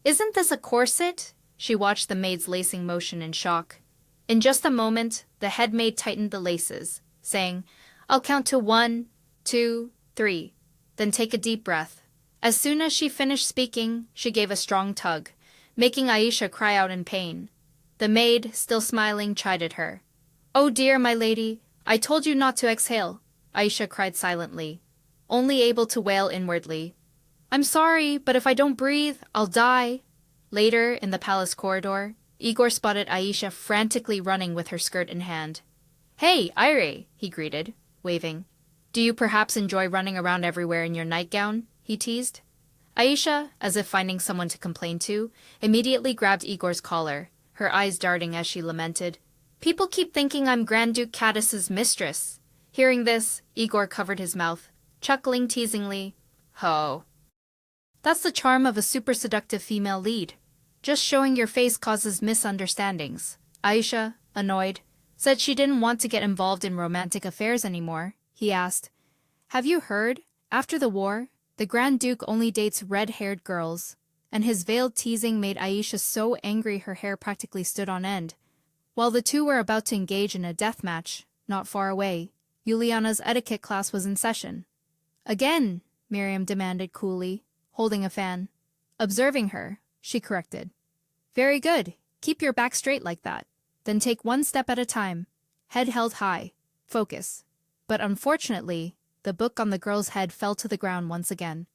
Isn't this a corset?" She watched the maid's lacing motion in shock. In just a moment, the head maid tightened the laces, saying, "I'll count to 1, 2, 3, then take a deep breath." As soon as she finished speaking, she gave a strong tug, making Aisha cry out in pain. The maid, still smiling, chided her. "Oh dear, my lady, I told you not to exhale," Aisha cried silently, only able to wail inwardly. "I'm sorry, but if I don't breathe, I'll die." Later, in the palace corridor, Igor spotted Aisha frantically running with her skirt in hand. "Hey, Ire," he greeted, waving. "Do you perhaps enjoy running around everywhere in your nightgown?" he teased. Aisha, as if finding someone to complain to, immediately grabbed Igor's collar, her eyes darting as she lamented, "People keep thinking I'm Grand Duke Caddis's mistress." Hearing this, Igor covered his mouth, chuckling teasingly. "Ho. That's the charm of a super seductive female lead. Just showing your face causes misunderstandings." Aisha, annoyed, said she didn't want to get involved in romantic affairs anymore. He asked, "Have you heard? After the war, the Grand Duke only dates red-haired girls." and his veiled teasing made Aisha so angry her hair practically stood on end. While the two were about to engage in a death match, not far away, Juliana's etiquette class was in session. "Again," Miriam demanded coolly, holding a fan. Observing her, she corrected. "Very good. Keep your back straight like that. Then take one step at a time. Head held high. Focus." But unfortunately, the book on the girl's head fell to the ground once again.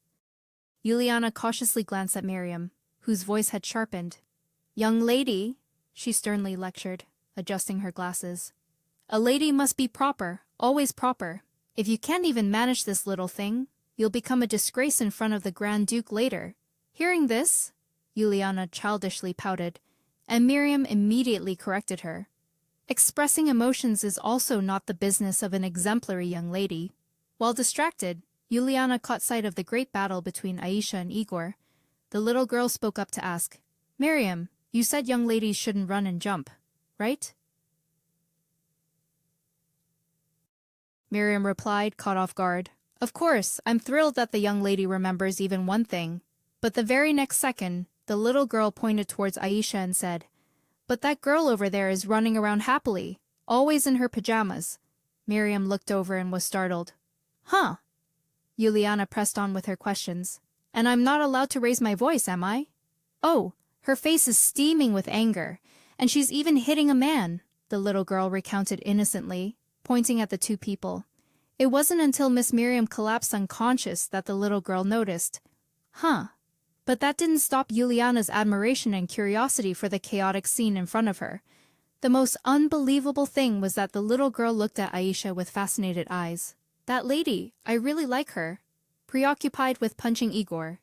Juliana cautiously glanced at Miriam, whose voice had sharpened. "Young lady," she sternly lectured, adjusting her glasses. "A lady must be proper, always proper. If you can't even manage this little thing, you'll become a disgrace in front of the Grand Duke later." Hearing this, Juliana childishly pouted, and Miriam immediately corrected her. Expressing emotions is also not the business of an exemplary young lady. While distracted, Juliana caught sight of the great battle between Aisha and Igor. The little girl spoke up to ask, "Miriam, you said young ladies shouldn't run and jump, right?" Miriam replied, caught off guard. "Of course, I'm thrilled that the young lady remembers even one thing." But the very next second, the little girl pointed towards Aisha and said, "But that girl over there is running around happily, always in her pajamas." Miriam looked over and was startled. "Huh?" Juliana pressed on with her questions. "And I'm not allowed to raise my voice, am I?" "Oh, her face is steaming with anger, and she's even hitting a man," the little girl recounted innocently, pointing at the two people. It wasn't until Miss Miriam collapsed unconscious that the little girl noticed. "Huh." But that didn't stop Juliana's admiration and curiosity for the chaotic scene in front of her. The most unbelievable thing was that the little girl looked at Aisha with fascinated eyes. "That lady, I really like her," preoccupied with punching Igor.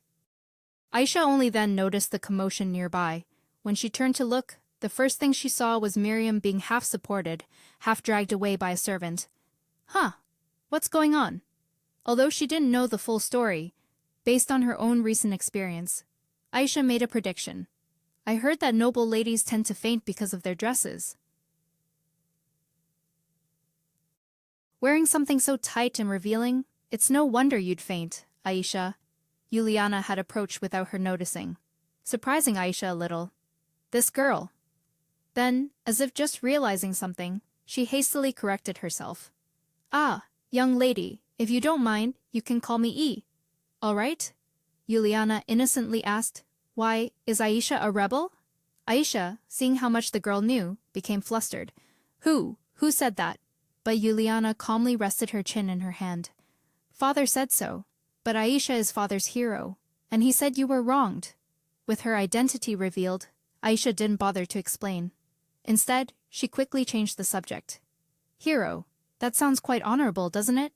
Aisha only then noticed the commotion nearby. When she turned to look, the first thing she saw was Miriam being half supported, half dragged away by a servant. "Huh, what's going on?" Although she didn't know the full story, based on her own recent experience, Aisha made a prediction. "I heard that noble ladies tend to faint because of their dresses." "Wearing something so tight and revealing, it's no wonder you'd faint, Aisha," Juliana had approached without her noticing, surprising Aisha a little. "This girl." Then, as if just realizing something, she hastily corrected herself. "Ah, young lady, if you don't mind, you can call me E." "All right?" Juliana innocently asked. "Why, is Aisha a rebel?" Aisha, seeing how much the girl knew, became flustered. Who said that?" But Juliana calmly rested her chin in her hand. "Father said so, but Aisha is father's hero, and he said you were wronged." With her identity revealed, Aisha didn't bother to explain. Instead, she quickly changed the subject. "Hero, that sounds quite honorable, doesn't it?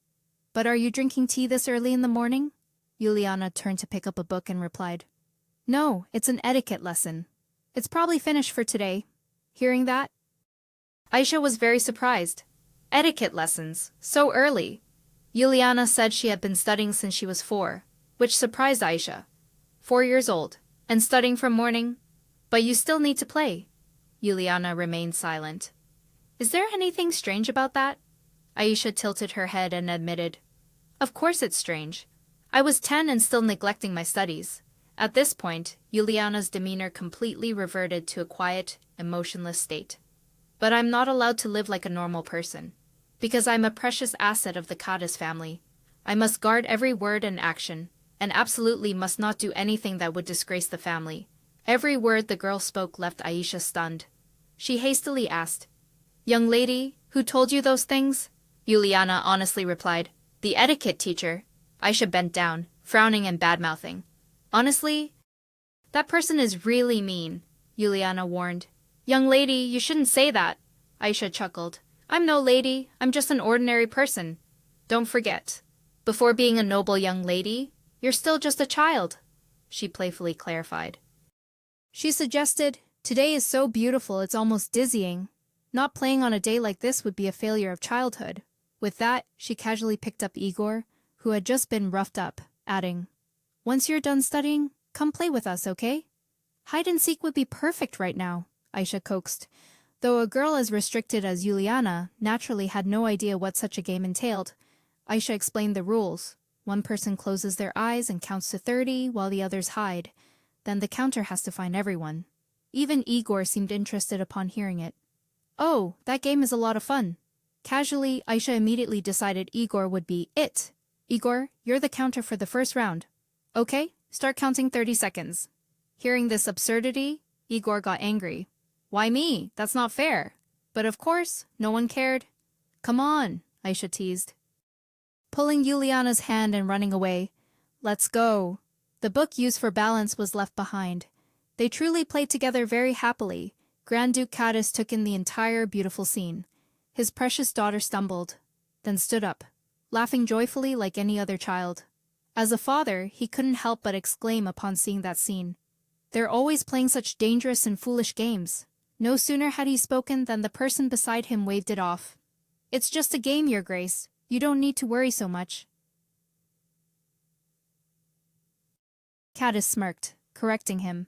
But are you drinking tea this early in the morning?" Juliana turned to pick up a book and replied, "No, it's an etiquette lesson. It's probably finished for today." Hearing that, Aisha was very surprised. Etiquette lessons, so early. Juliana said she had been studying since she was 4, which surprised Aisha. 4 years old, and studying from morning. "But you still need to play." Juliana remained silent. "Is there anything strange about that?" Aisha tilted her head and admitted, "Of course it's strange. I was 10 and still neglecting my studies." At this point, Juliana's demeanor completely reverted to a quiet, emotionless state. "But I'm not allowed to live like a normal person. Because I'm a precious asset of the Cadiz family. I must guard every word and action, and absolutely must not do anything that would disgrace the family." Every word the girl spoke left Aisha stunned. She hastily asked, "Young lady, who told you those things?" Juliana honestly replied, "The etiquette teacher." Aisha bent down, frowning and bad-mouthing. "Honestly, that person is really mean," Juliana warned. "Young lady, you shouldn't say that." Aisha chuckled. "I'm no lady, I'm just an ordinary person. Don't forget, before being a noble young lady, you're still just a child," she playfully clarified. She suggested, "Today is so beautiful it's almost dizzying. Not playing on a day like this would be a failure of childhood." With that, she casually picked up Igor, who had just been roughed up, adding, "Once you're done studying, come play with us, okay?" "Hide and seek would be perfect right now," Aisha coaxed, though a girl as restricted as Juliana naturally had no idea what such a game entailed. Aisha explained the rules. One person closes their eyes and counts to 30 while the others hide. then the counter has to find everyone. Even Igor seemed interested upon hearing it. Oh, that game is a lot of fun. Casually, Aisha immediately decided Igor would be it. Igor, you're the counter for the first round. Okay, start counting 30 seconds. Hearing this absurdity, Igor got angry. Why me? That's not fair. But of course, no one cared. Come on, Aisha teased, pulling Juliana's hand and running away. Let's go. The book used for balance was left behind. They truly played together very happily. Grand Duke Cadiz took in the entire beautiful scene. His precious daughter stumbled, then stood up, laughing joyfully like any other child. As a father, he couldn't help but exclaim upon seeing that scene. They're always playing such dangerous and foolish games. No sooner had he spoken than the person beside him waved it off. It's just a game, Your Grace. You don't need to worry so much. Cadiz smirked, correcting him.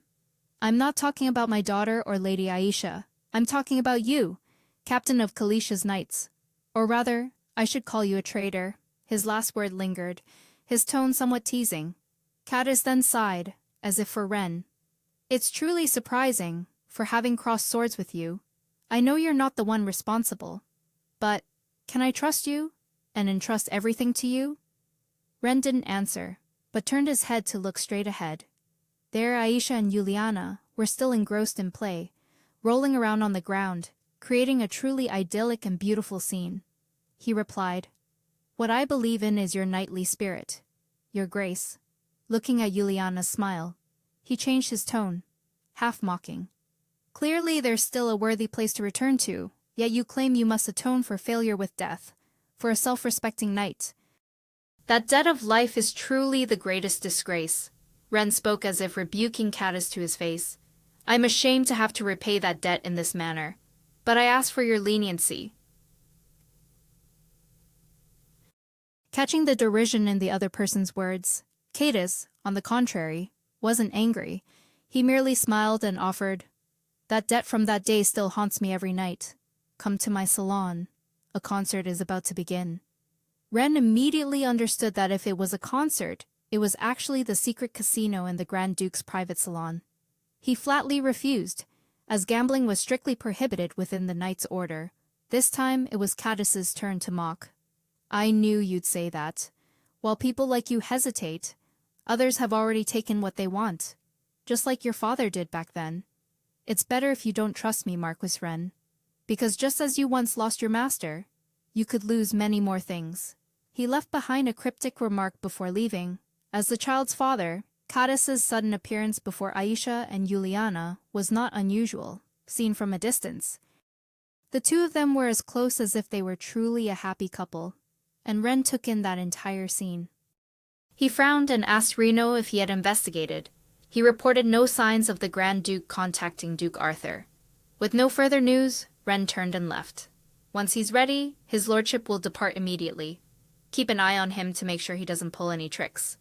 I'm not talking about my daughter or Lady Aisha. I'm talking about you, Captain of Kalisha's Knights. Or rather, I should call you a traitor. His last word lingered, his tone somewhat teasing. Cadiz then sighed, as if for Ren. It's truly surprising, for having crossed swords with you. I know you're not the one responsible. But, can I trust you, and entrust everything to you? Ren didn't answer, but turned his head to look straight ahead. There Aisha and Juliana were still engrossed in play, rolling around on the ground, creating a truly idyllic and beautiful scene. He replied, What I believe in is your knightly spirit, Your Grace. Looking at Juliana's smile, he changed his tone, half mocking. Clearly there's still a worthy place to return to, yet you claim you must atone for failure with death, for a self-respecting knight. That debt of life is truly the greatest disgrace. Ren spoke as if rebuking Cadiz to his face. I'm ashamed to have to repay that debt in this manner, but I ask for your leniency. Catching the derision in the other person's words, Cadiz, on the contrary, wasn't angry. He merely smiled and offered, That debt from that day still haunts me every night. Come to my salon. A concert is about to begin. Ren immediately understood that if it was a concert, it was actually the secret casino in the Grand Duke's private salon. He flatly refused, as gambling was strictly prohibited within the knight's order. This time it was Cadiz's turn to mock. I knew you'd say that. While people like you hesitate, others have already taken what they want, just like your father did back then. It's better if you don't trust me, Marquis Ren, because just as you once lost your master, you could lose many more things. He left behind a cryptic remark before leaving. As the child's father, Cadiz's sudden appearance before Aisha and Juliana was not unusual, seen from a distance. The two of them were as close as if they were truly a happy couple, and Ren took in that entire scene. He frowned and asked Reno if he had investigated. He reported no signs of the Grand Duke contacting Duke Arthur. With no further news, Ren turned and left. Once he's ready, his lordship will depart immediately. Keep an eye on him to make sure he doesn't pull any tricks.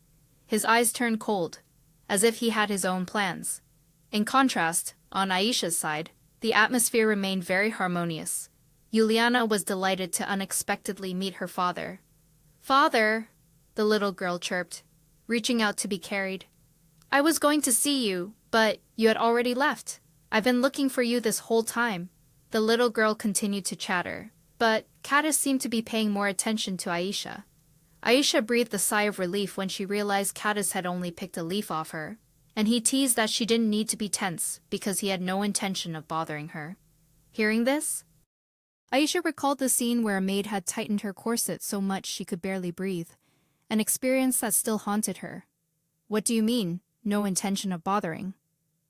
His eyes turned cold, as if he had his own plans. In contrast, on Aisha's side, the atmosphere remained very harmonious. Juliana was delighted to unexpectedly meet her father. Father, the little girl chirped, reaching out to be carried. I was going to see you, but you had already left. I've been looking for you this whole time. The little girl continued to chatter, but Cadiz seemed to be paying more attention to Aisha. Aisha breathed a sigh of relief when she realized Cadiz had only picked a leaf off her, and he teased that she didn't need to be tense because he had no intention of bothering her. Hearing this, Aisha recalled the scene where a maid had tightened her corset so much she could barely breathe, an experience that still haunted her. What do you mean, no intention of bothering?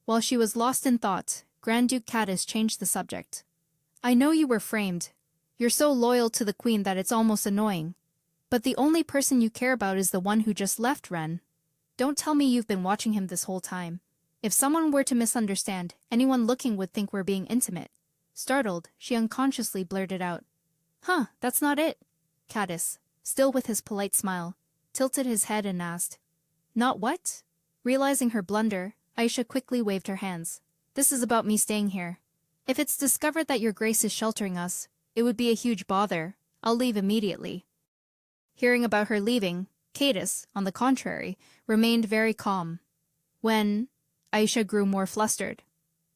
While she was lost in thought, Grand Duke Cadiz changed the subject. I know you were framed. You're so loyal to the queen that it's almost annoying. But the only person you care about is the one who just left, Ren. Don't tell me you've been watching him this whole time. If someone were to misunderstand, anyone looking would think we're being intimate. Startled, she unconsciously blurted out, Huh, that's not it. Cadiz, still with his polite smile, tilted his head and asked, Not what? Realizing her blunder, Aisha quickly waved her hands. This is about me staying here. If it's discovered that your grace is sheltering us, it would be a huge bother. I'll leave immediately. Hearing about her leaving, Cadiz, on the contrary, remained very calm. When Aisha grew more flustered.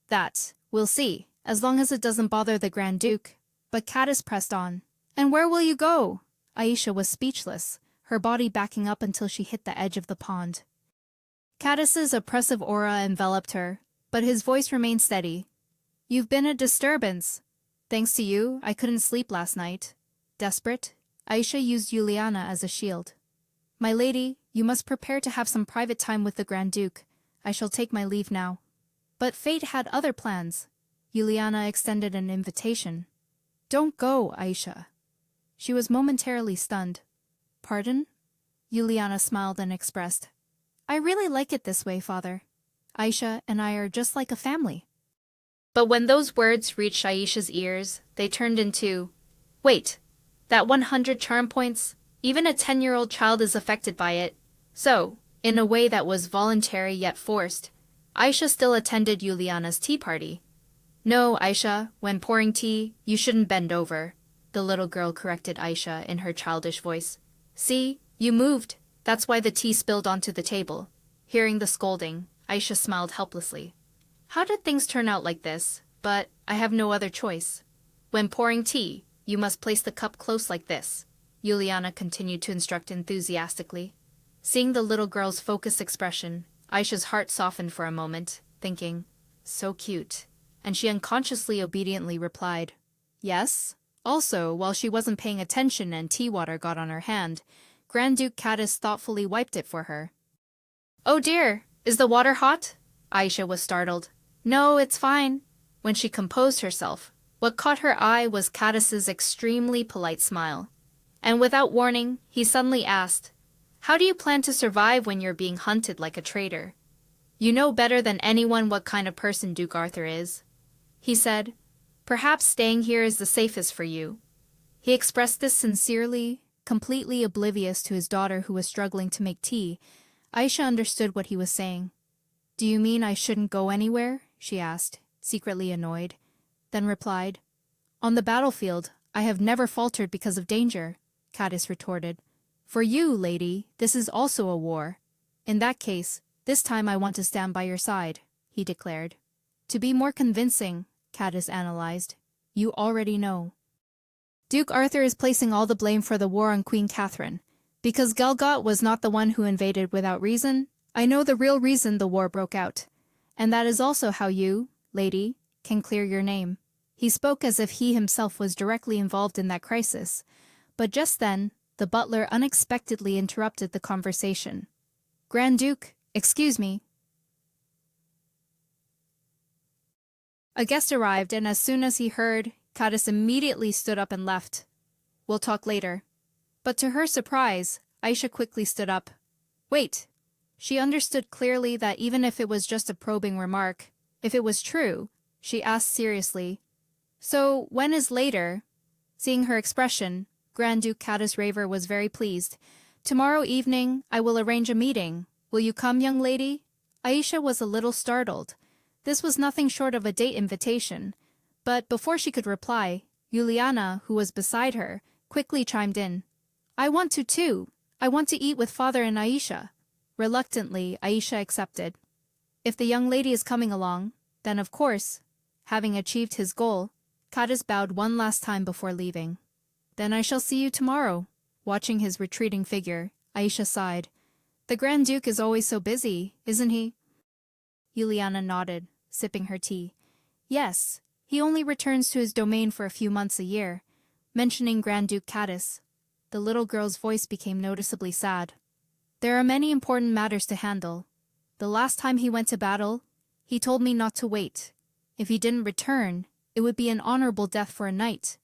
That, we'll see, as long as it doesn't bother the Grand Duke. But Caddis pressed on. And where will you go? Aisha was speechless, her body backing up until she hit the edge of the pond. Caddis's oppressive aura enveloped her, but his voice remained steady. You've been a disturbance. Thanks to you, I couldn't sleep last night. Desperate, Aisha used Juliana as a shield. My lady, you must prepare to have some private time with the Grand Duke. I shall take my leave now. But fate had other plans. Juliana extended an invitation. Don't go, Aisha. She was momentarily stunned. Pardon? Juliana smiled and expressed. I really like it this way, father. Aisha and I are just like a family. But when those words reached Aisha's ears, they turned into, wait, that 100 charm points? Even a 10-year-old child is affected by it. So, in a way that was voluntary yet forced, Aisha still attended Juliana's tea party. No, Aisha, when pouring tea, you shouldn't bend over, the little girl corrected Aisha in her childish voice. See, you moved. That's why the tea spilled onto the table. Hearing the scolding, Aisha smiled helplessly. How did things turn out like this? But I have no other choice. When pouring tea, you must place the cup close like this. Juliana continued to instruct enthusiastically. Seeing the little girl's focused expression, Aisha's heart softened for a moment, thinking, so cute. And she unconsciously obediently replied, yes. Also, while she wasn't paying attention and tea water got on her hand, Grand Duke Caddis thoughtfully wiped it for her. Oh dear, is the water hot? Aisha was startled. No, it's fine. When she composed herself, what caught her eye was Caddis's extremely polite smile. And without warning, he suddenly asked, how do you plan to survive when you're being hunted like a traitor? You know better than anyone what kind of person Duke Arthur is. He said, perhaps staying here is the safest for you. He expressed this sincerely, completely oblivious to his daughter who was struggling to make tea. Aisha understood what he was saying. Do you mean I shouldn't go anywhere? She asked, secretly annoyed, then replied, on the battlefield, I have never faltered because of danger, Caddis retorted. For you, lady, this is also a war. In that case, this time I want to stand by your side, he declared. To be more convincing, Caddis analyzed, you already know. Duke Arthur is placing all the blame for the war on Queen Catherine. Because Gelgot was not the one who invaded without reason, I know the real reason the war broke out. And that is also how you, lady, can clear your name. He spoke as if he himself was directly involved in that crisis. But just then, the butler unexpectedly interrupted the conversation. Grand Duke, excuse me. A guest arrived, and as soon as he heard, Caddis immediately stood up and left. We'll talk later. But to her surprise, Aisha quickly stood up. Wait. She understood clearly that even if it was just a probing remark, if it was true, she asked seriously, so when is later? Seeing her expression, Grand Duke Caddis Raver was very pleased. Tomorrow evening, I will arrange a meeting. Will you come, young lady? Aisha was a little startled. This was nothing short of a date invitation. But before she could reply, Juliana, who was beside her, quickly chimed in. I want to too. I want to eat with father and Aisha. Reluctantly, Aisha accepted. If the young lady is coming along, then of course. Having achieved his goal, Caddis bowed one last time before leaving. Then I shall see you tomorrow. Watching his retreating figure, Aisha sighed. The Grand Duke is always so busy, isn't he? Juliana nodded, sipping her tea. Yes, he only returns to his domain for a few months a year. Mentioning Grand Duke Caddis, the little girl's voice became noticeably sad. There are many important matters to handle. The last time he went to battle, he told me not to wait. If he didn't return, it would be an honorable death for a knight.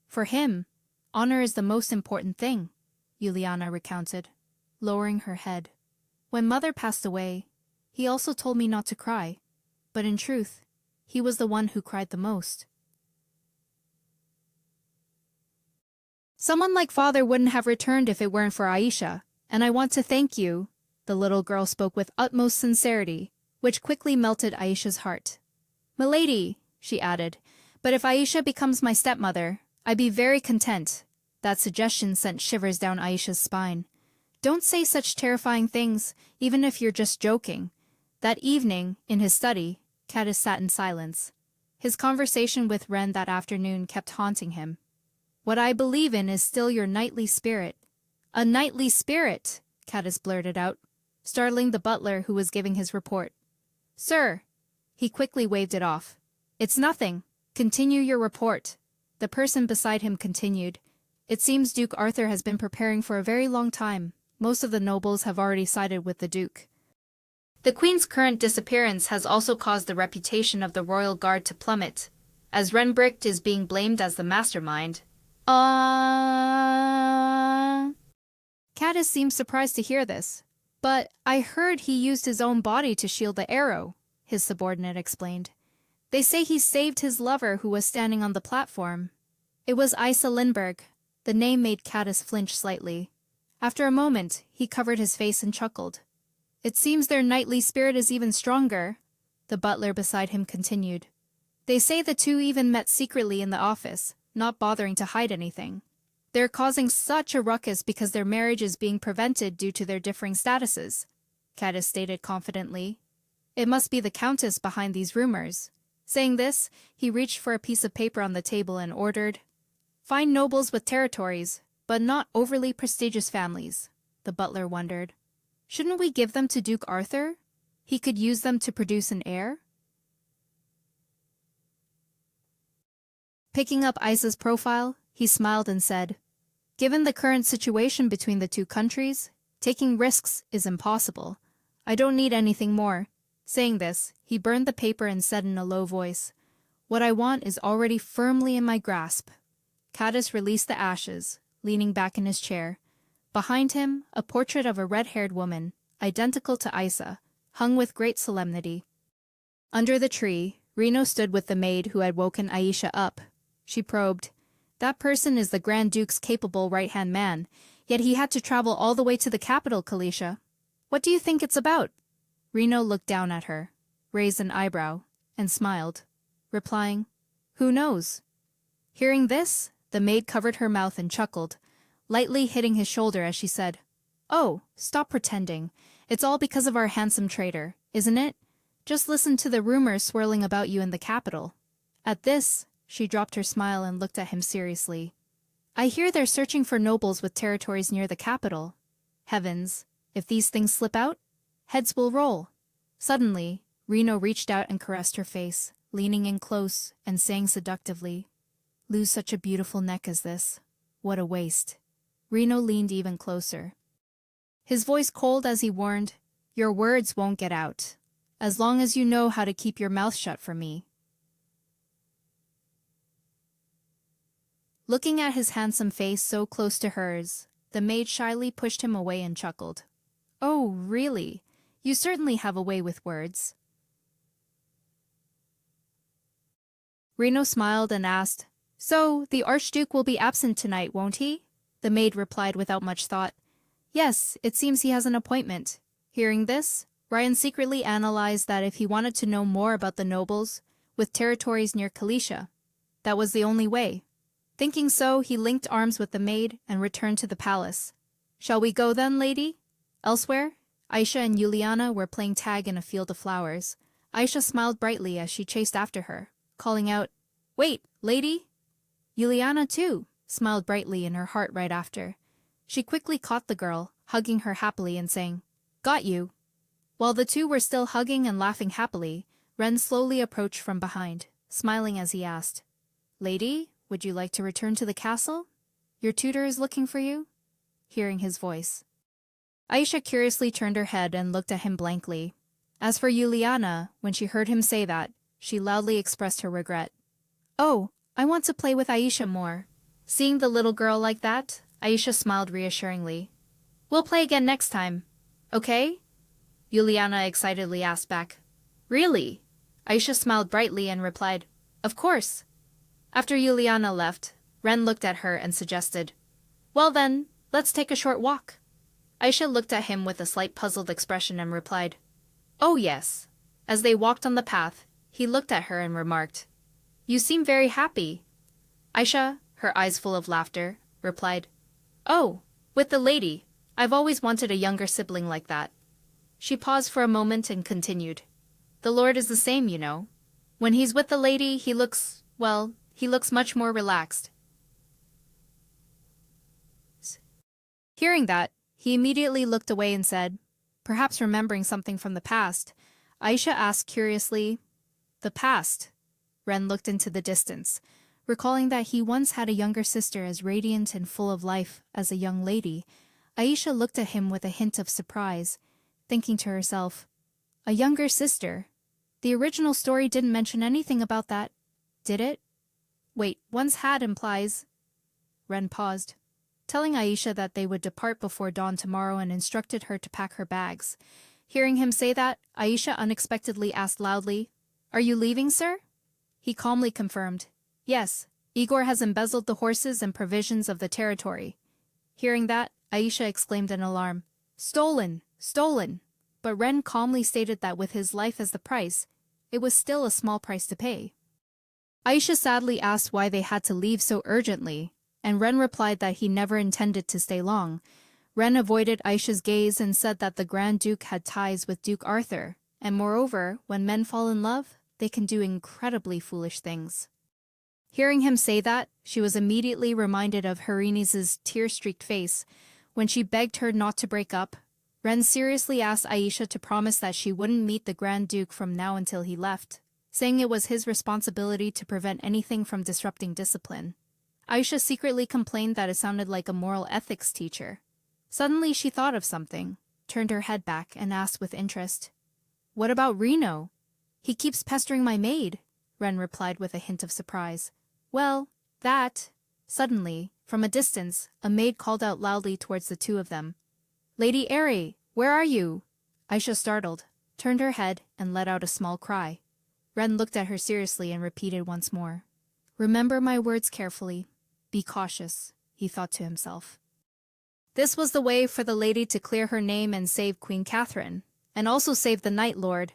For him, honor is the most important thing, Juliana recounted, lowering her head. When mother passed away, he also told me not to cry, but in truth, he was the one who cried the most. Someone like father wouldn't have returned if it weren't for Aisha, and I want to thank you, the little girl spoke with utmost sincerity, which quickly melted Aisha's heart. Milady, she added, but if Aisha becomes my stepmother, I'd be very content. That suggestion sent shivers down Aisha's spine. Don't say such terrifying things, even if you're just joking. That evening, in his study, Caddis sat in silence. His conversation with Ren that afternoon kept haunting him. "What I believe in is still your knightly spirit." "A knightly spirit!" Caddis blurted out, startling the butler who was giving his report. "Sir!" He quickly waved it off. "It's nothing. Continue your report." The person beside him continued. "It seems Duke Arthur has been preparing for a very long time. Most of the nobles have already sided with the Duke. The Queen's current disappearance has also caused the reputation of the royal guard to plummet, as Renbricht is being blamed as the mastermind." Caddis seemed surprised to hear this. "But I heard he used his own body to shield the arrow," his subordinate explained. "They say he saved his lover who was standing on the platform." It was Aisha Lindbergh. The name made Caddis flinch slightly. After a moment, he covered his face and chuckled. "It seems their knightly spirit is even stronger," the butler beside him continued. "They say the two even met secretly in the office, not bothering to hide anything. They're causing such a ruckus because their marriage is being prevented due to their differing statuses," Caddis stated confidently. "It must be the Countess behind these rumors." Saying this, he reached for a piece of paper on the table and ordered, "Find nobles with territories, but not overly prestigious families." The butler wondered, "Shouldn't we give them to Duke Arthur? He could use them to produce an heir?" Picking up Aisha's profile, he smiled and said, "Given the current situation between the two countries, taking risks is impossible. I don't need anything more." Saying this, he burned the paper and said in a low voice, "What I want is already firmly in my grasp." Caddis released the ashes, leaning back in his chair. Behind him, a portrait of a red-haired woman, identical to Aisha, hung with great solemnity. Under the tree, Reno stood with the maid who had woken Aisha up. She probed, "That person is the Grand Duke's capable right-hand man, yet he had to travel all the way to the capital, Kalisha. What do you think it's about?" Reno looked down at her, raised an eyebrow, and smiled, replying, "Who knows?" Hearing this, the maid covered her mouth and chuckled, lightly hitting his shoulder as she said, "Oh, stop pretending. It's all because of our handsome traitor, isn't it? Just listen to the rumors swirling about you in the capital." At this, she dropped her smile and looked at him seriously. "I hear they're searching for nobles with territories near the capital. Heavens, if these things slip out, heads will roll." Suddenly, Reno reached out and caressed her face, leaning in close and saying seductively, "Lose such a beautiful neck as this. What a waste." Reno leaned even closer, his voice cold as he warned, "Your words won't get out, as long as you know how to keep your mouth shut for me." Looking at his handsome face so close to hers, the maid shyly pushed him away and chuckled. "Oh, really? You certainly have a way with words." Reno smiled and asked, "So, the Archduke will be absent tonight, won't he?" The maid replied without much thought, "Yes, it seems he has an appointment." Hearing this, Ryan secretly analyzed that if he wanted to know more about the nobles, with territories near Kalisha, that was the only way. Thinking so, he linked arms with the maid and returned to the palace. "Shall we go then, lady?" Elsewhere, Aisha and Juliana were playing tag in a field of flowers. Aisha smiled brightly as she chased after her, calling out, "Wait, lady!" Juliana, too, smiled brightly in her heart right after. She quickly caught the girl, hugging her happily and saying, "Got you." While the two were still hugging and laughing happily, Ren slowly approached from behind, smiling as he asked, "Lady, would you like to return to the castle? Your tutor is looking for you?" Hearing his voice, Aisha curiously turned her head and looked at him blankly. As for Juliana, when she heard him say that, she loudly expressed her regret. "Oh, I want to play with Aisha more." Seeing the little girl like that, Aisha smiled reassuringly. "We'll play again next time, okay?" Juliana excitedly asked back. "Really?" Aisha smiled brightly and replied, "Of course." After Juliana left, Ren looked at her and suggested, "Well then, let's take a short walk." Aisha looked at him with a slight puzzled expression and replied, "Oh yes." As they walked on the path, he looked at her and remarked, "You seem very happy." Aisha, her eyes full of laughter, replied, "Oh, with the lady. I've always wanted a younger sibling like that." She paused for a moment and continued. The Lord is the same, you know. When he's with the lady, he looks much more relaxed. Hearing that, he immediately looked away and said, perhaps remembering something from the past, Aisha asked curiously, the past? Ren looked into the distance, recalling that he once had a younger sister as radiant and full of life as a young lady. Aisha looked at him with a hint of surprise, thinking to herself, a younger sister? The original story didn't mention anything about that, did it? Wait, once had implies... Ren paused, telling Aisha that they would depart before dawn tomorrow and instructed her to pack her bags. Hearing him say that, Aisha unexpectedly asked loudly, are you leaving, sir? He calmly confirmed, yes, Igor has embezzled the horses and provisions of the territory. Hearing that, Aisha exclaimed in alarm, stolen, stolen. But Ren calmly stated that with his life as the price, it was still a small price to pay. Aisha sadly asked why they had to leave so urgently, and Ren replied that he never intended to stay long. Ren avoided Aisha's gaze and said that the Grand Duke had ties with Duke Arthur, and moreover, when men fall in love, they can do incredibly foolish things. Hearing him say that, she was immediately reminded of Hariniz's tear-streaked face. When she begged her not to break up, Ren seriously asked Aisha to promise that she wouldn't meet the Grand Duke from now until he left, saying it was his responsibility to prevent anything from disrupting discipline. Aisha secretly complained that it sounded like a moral ethics teacher. Suddenly she thought of something, turned her head back, and asked with interest, what about Reno? He keeps pestering my maid, Ren replied with a hint of surprise. Well, that... Suddenly, from a distance, a maid called out loudly towards the two of them. Lady Airy, where are you? Aisha, startled, turned her head and let out a small cry. Ren looked at her seriously and repeated once more. Remember my words carefully. Be cautious, he thought to himself. This was the way for the lady to clear her name and save Queen Catherine, and also save the Night Lord.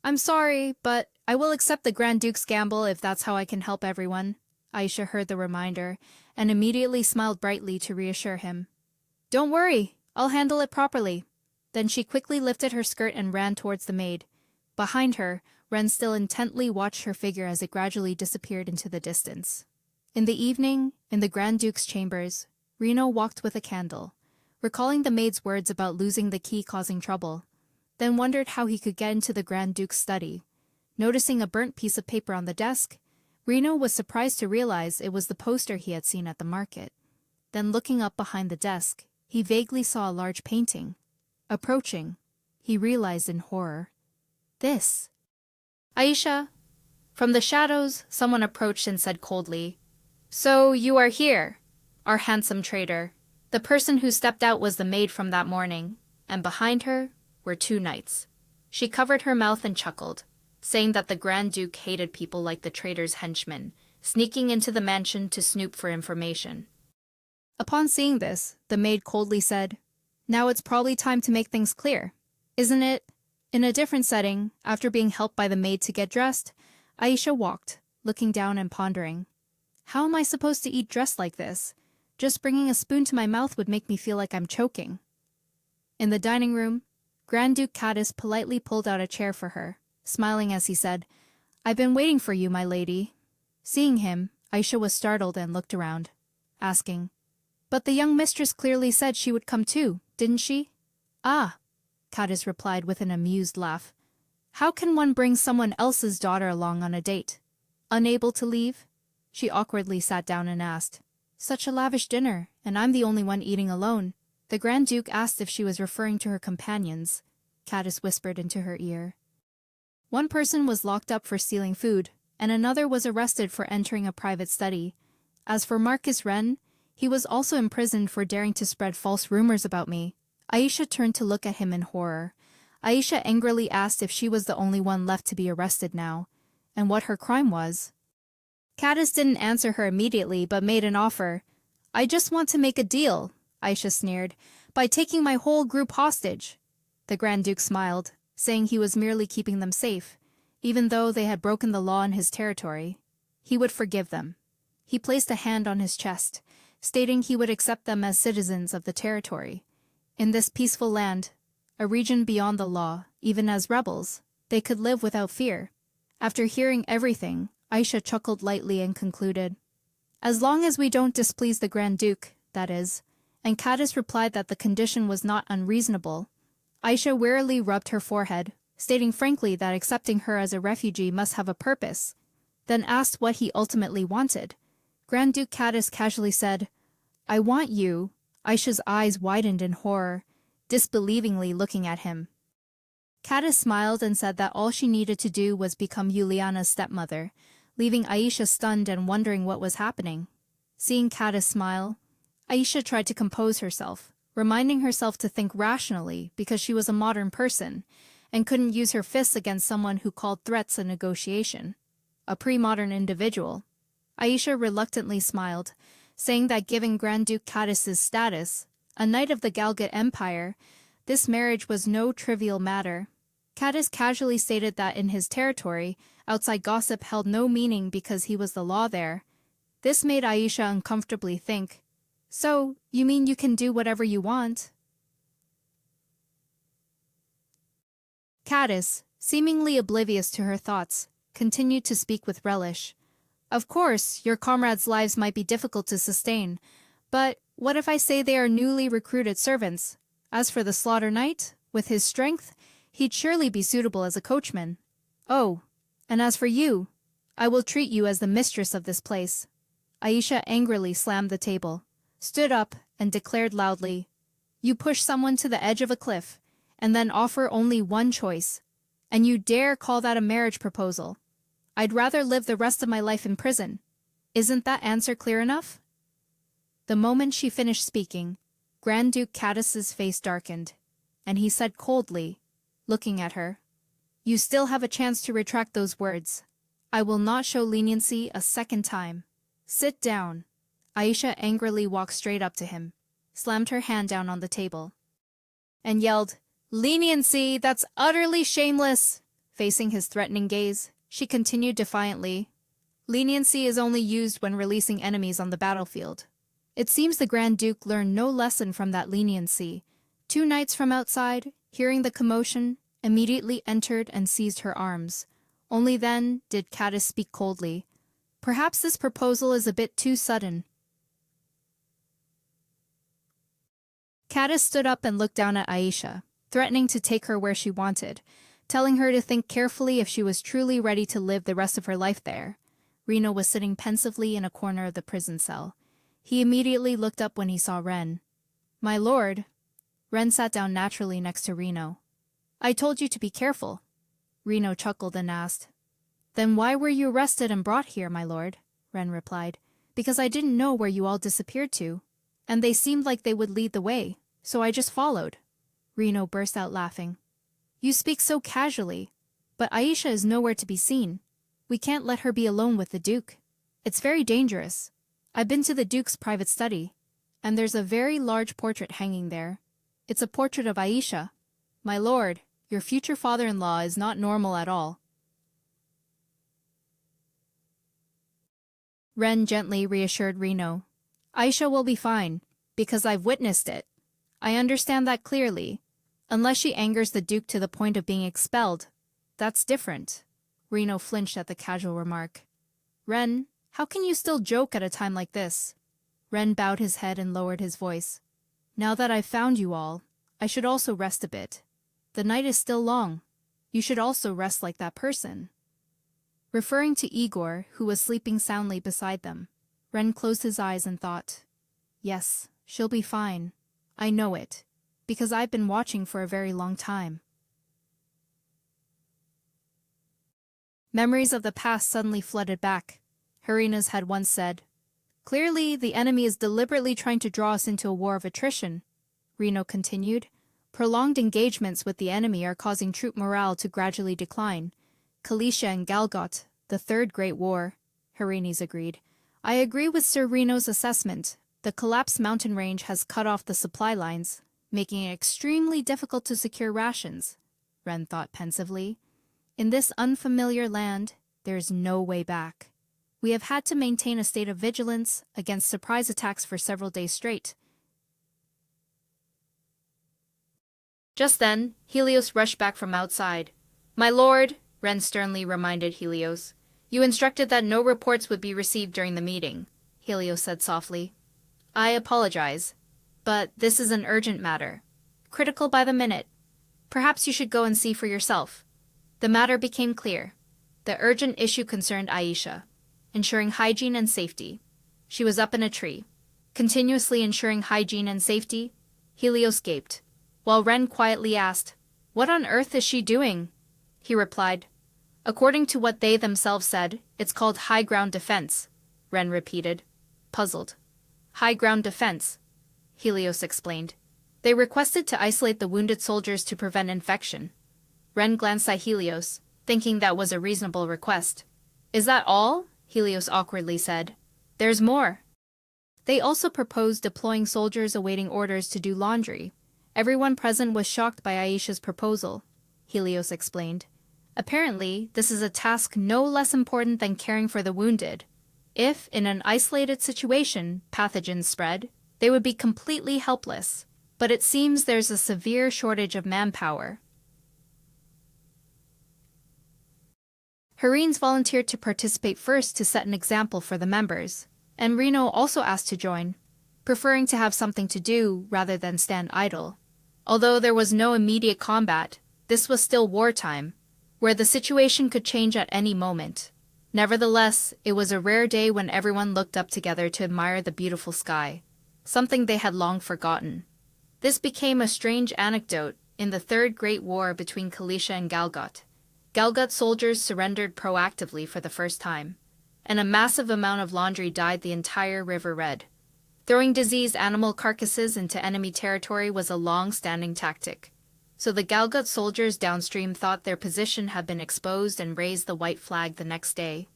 I'm sorry, but I will accept the Grand Duke's gamble if that's how I can help everyone. Aisha heard the reminder, and immediately smiled brightly to reassure him. Don't worry, I'll handle it properly. Then she quickly lifted her skirt and ran towards the maid. Behind her, Ren still intently watched her figure as it gradually disappeared into the distance. In the evening, in the Grand Duke's chambers, Reno walked with a candle, recalling the maid's words about losing the key causing trouble, then wondered how he could get into the Grand Duke's study. Noticing a burnt piece of paper on the desk, Reno was surprised to realize it was the poster he had seen at the market. Then looking up behind the desk, he vaguely saw a large painting. Approaching, he realized in horror. This. Aisha. From the shadows, someone approached and said coldly, So you are here, our handsome traitor. The person who stepped out was the maid from that morning, and behind her were two knights. She covered her mouth and chuckled, saying that the Grand Duke hated people like the traitor's henchmen, sneaking into the mansion to snoop for information. Upon seeing this, the maid coldly said, Now it's probably time to make things clear, isn't it? In a different setting, after being helped by the maid to get dressed, Aisha walked, looking down and pondering. How am I supposed to eat dressed like this? Just bringing a spoon to my mouth would make me feel like I'm choking. In the dining room, Grand Duke Caddis politely pulled out a chair for her, smiling as he said, I've been waiting for you, my lady. Seeing him, Aisha was startled and looked around, asking, But the young mistress clearly said she would come too, didn't she? Ah, Caddis replied with an amused laugh. How can one bring someone else's daughter along on a date? Unable to leave? She awkwardly sat down and asked, Such a lavish dinner, and I'm the only one eating alone. The Grand Duke asked if she was referring to her companions. Caddis whispered into her ear. One person was locked up for stealing food, and another was arrested for entering a private study. As for Marcus Wren, he was also imprisoned for daring to spread false rumors about me. Aisha turned to look at him in horror. Aisha angrily asked if she was the only one left to be arrested now, and what her crime was. Caddis didn't answer her immediately but made an offer. I just want to make a deal, Aisha sneered, by taking my whole group hostage. The Grand Duke smiled, saying he was merely keeping them safe, even though they had broken the law in his territory. He would forgive them. He placed a hand on his chest, stating he would accept them as citizens of the territory. In this peaceful land, a region beyond the law. Even as rebels, they could live without fear. After hearing everything, Aisha chuckled lightly and concluded, "As long as we don't displease the Grand Duke, that is." And Caddis replied that the condition was not unreasonable. Aisha wearily rubbed her forehead, stating frankly that accepting her as a refugee must have a purpose, then asked what he ultimately wanted. Grand Duke Caddis casually said, "I want you." Aisha's eyes widened in horror, disbelievingly looking at him. Caddis smiled and said that all she needed to do was become Juliana's stepmother, leaving Aisha stunned and wondering what was happening. Seeing Caddis smile, Aisha tried to compose herself, reminding herself to think rationally because she was a modern person and couldn't use her fists against someone who called threats a negotiation. A pre-modern individual. Aisha reluctantly smiled, saying that given Grand Duke Caddis's status, a knight of the Galgut Empire, this marriage was no trivial matter. Caddis casually stated that in his territory, outside gossip held no meaning because he was the law there. This made Aisha uncomfortably think, "So, you mean you can do whatever you want?" Caddis, seemingly oblivious to her thoughts, continued to speak with relish. "Of course, your comrades' lives might be difficult to sustain, but what if I say they are newly recruited servants? As for the Slaughter Knight, with his strength, he'd surely be suitable as a coachman. Oh, and as for you, I will treat you as the mistress of this place." Aisha angrily slammed the table, stood up, and declared loudly, "You push someone to the edge of a cliff, and then offer only one choice, and you dare call that a marriage proposal? I'd rather live the rest of my life in prison. Isn't that answer clear enough?" The moment she finished speaking, Grand Duke Caddis's face darkened, and he said coldly, looking at her, "You still have a chance to retract those words. I will not show leniency a second time. Sit down." Aisha angrily walked straight up to him, slammed her hand down on the table, and yelled, "Leniency, that's utterly shameless!" Facing his threatening gaze, she continued defiantly, "Leniency is only used when releasing enemies on the battlefield." It seems the Grand Duke learned no lesson from that leniency. 2 knights from outside, hearing the commotion, immediately entered and seized her arms. Only then did Caddis speak coldly. "Perhaps this proposal is a bit too sudden." Caddis stood up and looked down at Aisha, threatening to take her where she wanted, telling her to think carefully if she was truly ready to live the rest of her life there. Reno was sitting pensively in a corner of the prison cell. He immediately looked up when he saw Ren. "My lord." Ren sat down naturally next to Reno. "I told you to be careful." Reno chuckled and asked, "Then why were you arrested and brought here, my lord?" Ren replied, "Because I didn't know where you all disappeared to, and they seemed like they would lead the way, so I just followed." Reno burst out laughing. "You speak so casually, but Aisha is nowhere to be seen. We can't let her be alone with the Duke. It's very dangerous. I've been to the Duke's private study, and there's a very large portrait hanging there. It's a portrait of Aisha. My lord, your future father-in-law is not normal at all." Ren gently reassured Reno. "Aisha will be fine, because I've witnessed it. I understand that clearly. Unless she angers the Duke to the point of being expelled, that's different." Reno flinched at the casual remark. "Ren, how can you still joke at a time like this?" Ren bowed his head and lowered his voice. "Now that I've found you all, I should also rest a bit. The night is still long. You should also rest like that person." Referring to Igor, who was sleeping soundly beside them, Ren closed his eyes and thought, "Yes, she'll be fine. I know it, because I've been watching for a very long time." Memories of the past suddenly flooded back. Harina's had once said, "Clearly, the enemy is deliberately trying to draw us into a war of attrition." Reno continued, "Prolonged engagements with the enemy are causing troop morale to gradually decline. Kalisha and Galgot, the third Great War." Harines agreed. "I agree with Sir Reno's assessment. The collapsed mountain range has cut off the supply lines, making it extremely difficult to secure rations." Ren thought pensively. "In this unfamiliar land, there is no way back. We have had to maintain a state of vigilance against surprise attacks for several days straight. Just then, Helios rushed back from outside. "My lord," Ren sternly reminded Helios, "you instructed that no reports would be received during the meeting," Helios said softly. "I apologize, but this is an urgent matter. Critical by the minute. Perhaps you should go and see for yourself." The matter became clear. The urgent issue concerned Aisha, ensuring hygiene and safety. She was up in a tree. Continuously ensuring hygiene and safety, Helios gaped, while Ren quietly asked, "What on earth is she doing?" He replied, "According to what they themselves said, it's called high ground defense," Ren repeated, puzzled. "High ground defense," Helios explained. "They requested to isolate the wounded soldiers to prevent infection." Ren glanced at Helios, thinking that was a reasonable request. "Is that all?" Helios awkwardly said. "There's more." They also proposed deploying soldiers awaiting orders to do laundry. Everyone present was shocked by Aisha's proposal, Helios explained. Apparently, this is a task no less important than caring for the wounded. If, in an isolated situation, pathogens spread, they would be completely helpless. But it seems there's a severe shortage of manpower. Harenes volunteered to participate first to set an example for the members, and Reno also asked to join, preferring to have something to do rather than stand idle. Although there was no immediate combat, this was still wartime, where the situation could change at any moment. Nevertheless, it was a rare day when everyone looked up together to admire the beautiful sky, something they had long forgotten. This became a strange anecdote in the Third Great War between Kalisha and Galgut. Galgut soldiers surrendered proactively for the first time, and a massive amount of laundry dyed the entire river red. Throwing diseased animal carcasses into enemy territory was a long-standing tactic, so the Galgut soldiers downstream thought their position had been exposed and raised the white flag the next day.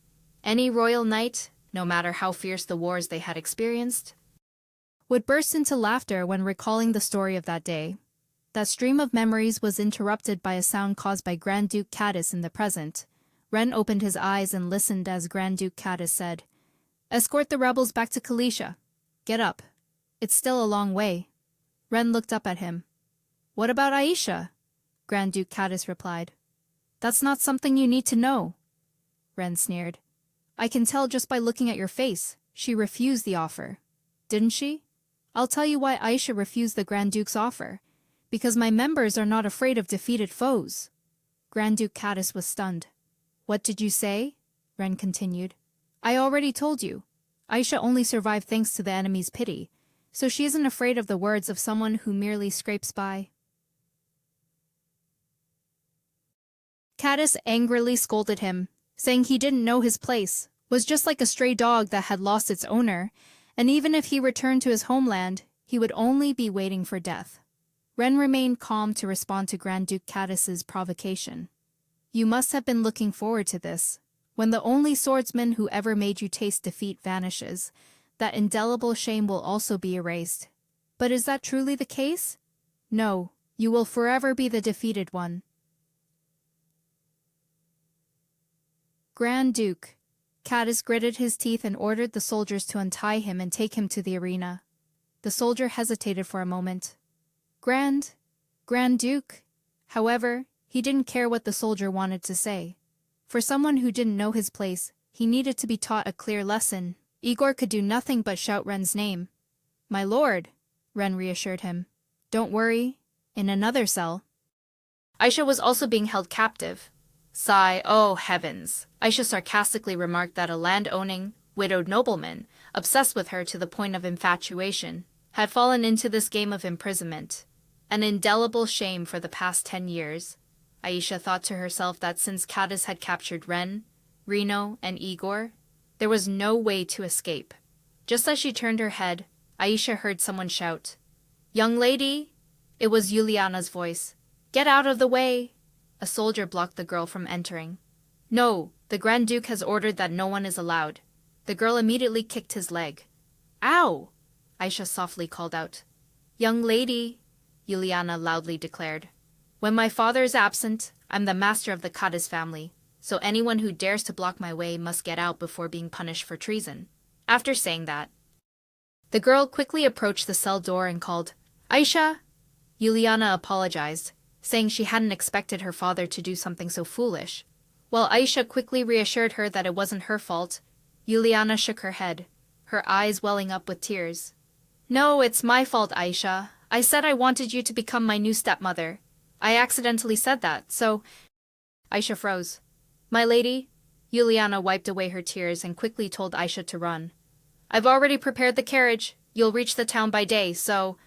Any royal knight, no matter how fierce the wars they had experienced, would burst into laughter when recalling the story of that day. That stream of memories was interrupted by a sound caused by Grand Duke Caddis in the present. Ren opened his eyes and listened as Grand Duke Caddis said, "Escort the rebels back to Kalisha. Get up. It's still a long way." Ren looked up at him. "What about Aisha?" Grand Duke Caddis replied. "That's not something you need to know." Ren sneered. "I can tell just by looking at your face. She refused the offer. Didn't she? I'll tell you why Aisha refused the Grand Duke's offer. Because my members are not afraid of defeated foes." Grand Duke Caddis was stunned. "What did you say?" Ren continued. "I already told you. Aisha only survived thanks to the enemy's pity, so she isn't afraid of the words of someone who merely scrapes by." Caddis angrily scolded him, saying he didn't know his place, was just like a stray dog that had lost its owner, and even if he returned to his homeland, he would only be waiting for death. Ren remained calm to respond to Grand Duke Caddis's provocation. "You must have been looking forward to this. When the only swordsman who ever made you taste defeat vanishes, that indelible shame will also be erased. But is that truly the case? No, you will forever be the defeated one." Grand Duke. Caddis gritted his teeth and ordered the soldiers to untie him and take him to the arena. The soldier hesitated for a moment. Grand Duke. However, he didn't care what the soldier wanted to say. For someone who didn't know his place, he needed to be taught a clear lesson. Igor could do nothing but shout Ren's name. "My lord," Ren reassured him. "Don't worry, in another cell." Aisha was also being held captive. Sigh, oh heavens. Aisha sarcastically remarked that a land-owning, widowed nobleman, obsessed with her to the point of infatuation, had fallen into this game of imprisonment. An indelible shame for the past 10 years. Aisha thought to herself that since Caddis had captured Ren, Reno, and Igor, there was no way to escape. Just as she turned her head, Aisha heard someone shout, "Young lady!" It was Yuliana's voice. "Get out of the way!" A soldier blocked the girl from entering. "No, the Grand Duke has ordered that no one is allowed." The girl immediately kicked his leg. "Ow!" Aisha softly called out. "Young lady," Yuliana loudly declared. "When my father is absent, I'm the master of the Caddis family, so anyone who dares to block my way must get out before being punished for treason." After saying that, the girl quickly approached the cell door and called, "Aisha!" Juliana apologized, saying she hadn't expected her father to do something so foolish. While Aisha quickly reassured her that it wasn't her fault, Juliana shook her head, her eyes welling up with tears. "No, it's my fault, Aisha. I said I wanted you to become my new stepmother. I accidentally said that, so—" Aisha froze. "My lady?" Juliana wiped away her tears and quickly told Aisha to run. "I've already prepared the carriage. You'll reach the town by day, so—"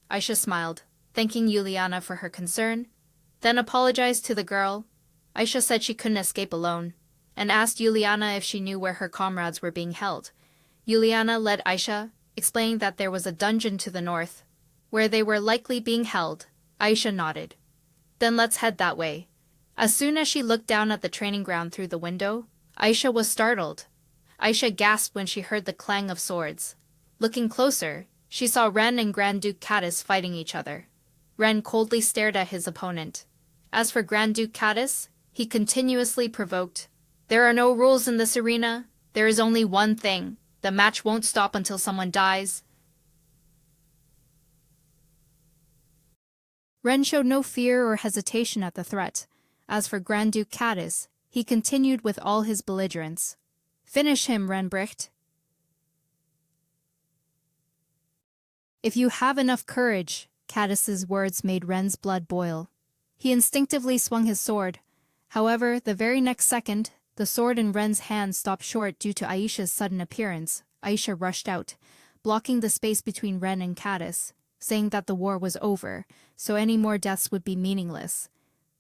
Aisha smiled, thanking Juliana for her concern, then apologized to the girl. Aisha said she couldn't escape alone, and asked Juliana if she knew where her comrades were being held. Juliana led Aisha, explaining that there was a dungeon to the north, where they were likely being held. Aisha nodded. "Then let's head that way." As soon as she looked down at the training ground through the window, Aisha was startled. Aisha gasped when she heard the clang of swords. Looking closer, she saw Ren and Grand Duke Caddis fighting each other. Ren coldly stared at his opponent. As for Grand Duke Caddis, he continuously provoked. "There are no rules in this arena. There is only one thing. The match won't stop until someone dies." Ren showed no fear or hesitation at the threat. As for Grand Duke Caddis, he continued with all his belligerence. "Finish him, Renbricht. If you have enough courage." Caddis's words made Ren's blood boil. He instinctively swung his sword. However, the very next second, the sword in Ren's hand stopped short due to Aisha's sudden appearance. Aisha rushed out, blocking the space between Ren and Caddis, saying that the war was over, so any more deaths would be meaningless.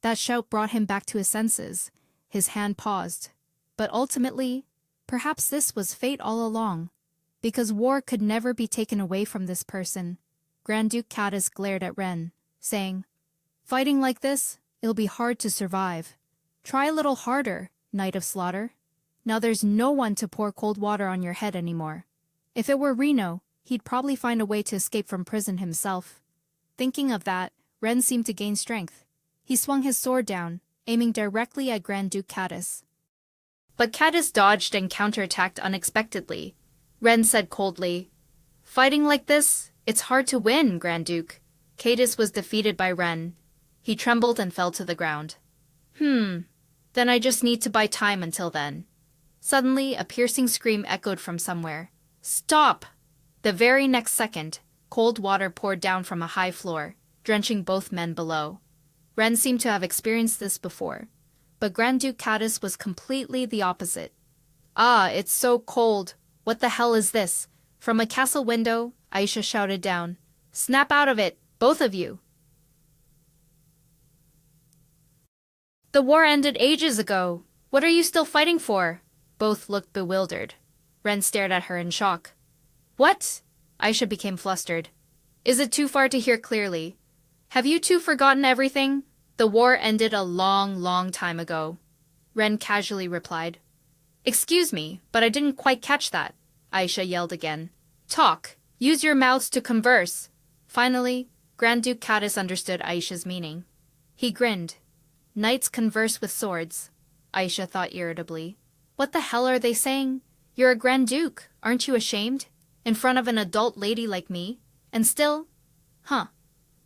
That shout brought him back to his senses. His hand paused. But ultimately, perhaps this was fate all along. Because war could never be taken away from this person. Grand Duke Caddis glared at Ren, saying, "Fighting like this, it'll be hard to survive. Try a little harder, Knight of Slaughter. Now there's no one to pour cold water on your head anymore. If it were Reno, he'd probably find a way to escape from prison himself." Thinking of that, Ren seemed to gain strength. He swung his sword down, aiming directly at Grand Duke Caddis. But Caddis dodged and counterattacked unexpectedly. Ren said coldly, "Fighting like this, it's hard to win, Grand Duke." Caddis was defeated by Ren. He trembled and fell to the ground. Then I just need to buy time until then." Suddenly, a piercing scream echoed from somewhere. "Stop!" The very next second, cold water poured down from a high floor, drenching both men below. Ren seemed to have experienced this before, but Grand Duke Caddis was completely the opposite. "Ah, it's so cold. What the hell is this?" From a castle window, Aisha shouted down, "Snap out of it, both of you." "The war ended ages ago. What are you still fighting for?" Both looked bewildered. Ren stared at her in shock. "What?" Aisha became flustered. "Is it too far to hear clearly? Have you two forgotten everything? The war ended a long, long time ago." Ren casually replied. "Excuse me, but I didn't quite catch that," Aisha yelled again. "Talk. Use your mouths to converse." Finally, Grand Duke Caddis understood Aisha's meaning. He grinned. "Knights converse with swords," Aisha thought irritably. "What the hell are they saying? You're a Grand Duke, aren't you ashamed? In front of an adult lady like me? And still? Huh."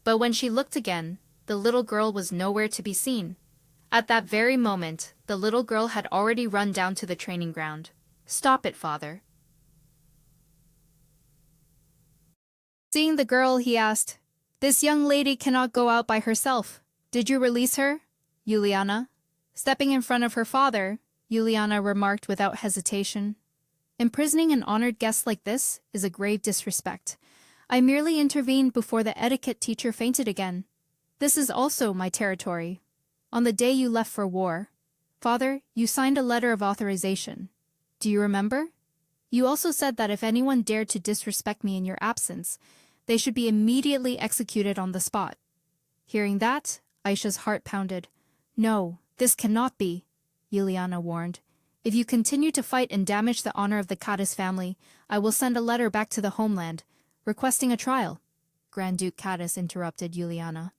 But when she looked again, the little girl was nowhere to be seen. At that very moment, the little girl had already run down to the training ground. "Stop it, father." Seeing the girl, he asked, "This young lady cannot go out by herself. Did you release her, Juliana?" Stepping in front of her father, Juliana remarked without hesitation, "Imprisoning an honored guest like this is a grave disrespect. I merely intervened before the etiquette teacher fainted again. This is also my territory. On the day you left for war, Father, you signed a letter of authorization. Do you remember? You also said that if anyone dared to disrespect me in your absence, they should be immediately executed on the spot." Hearing that, Aisha's heart pounded. "No, this cannot be," Juliana warned. "If you continue to fight and damage the honor of the Caddis family, I will send a letter back to the homeland, requesting a trial." Grand Duke Caddis interrupted Juliana.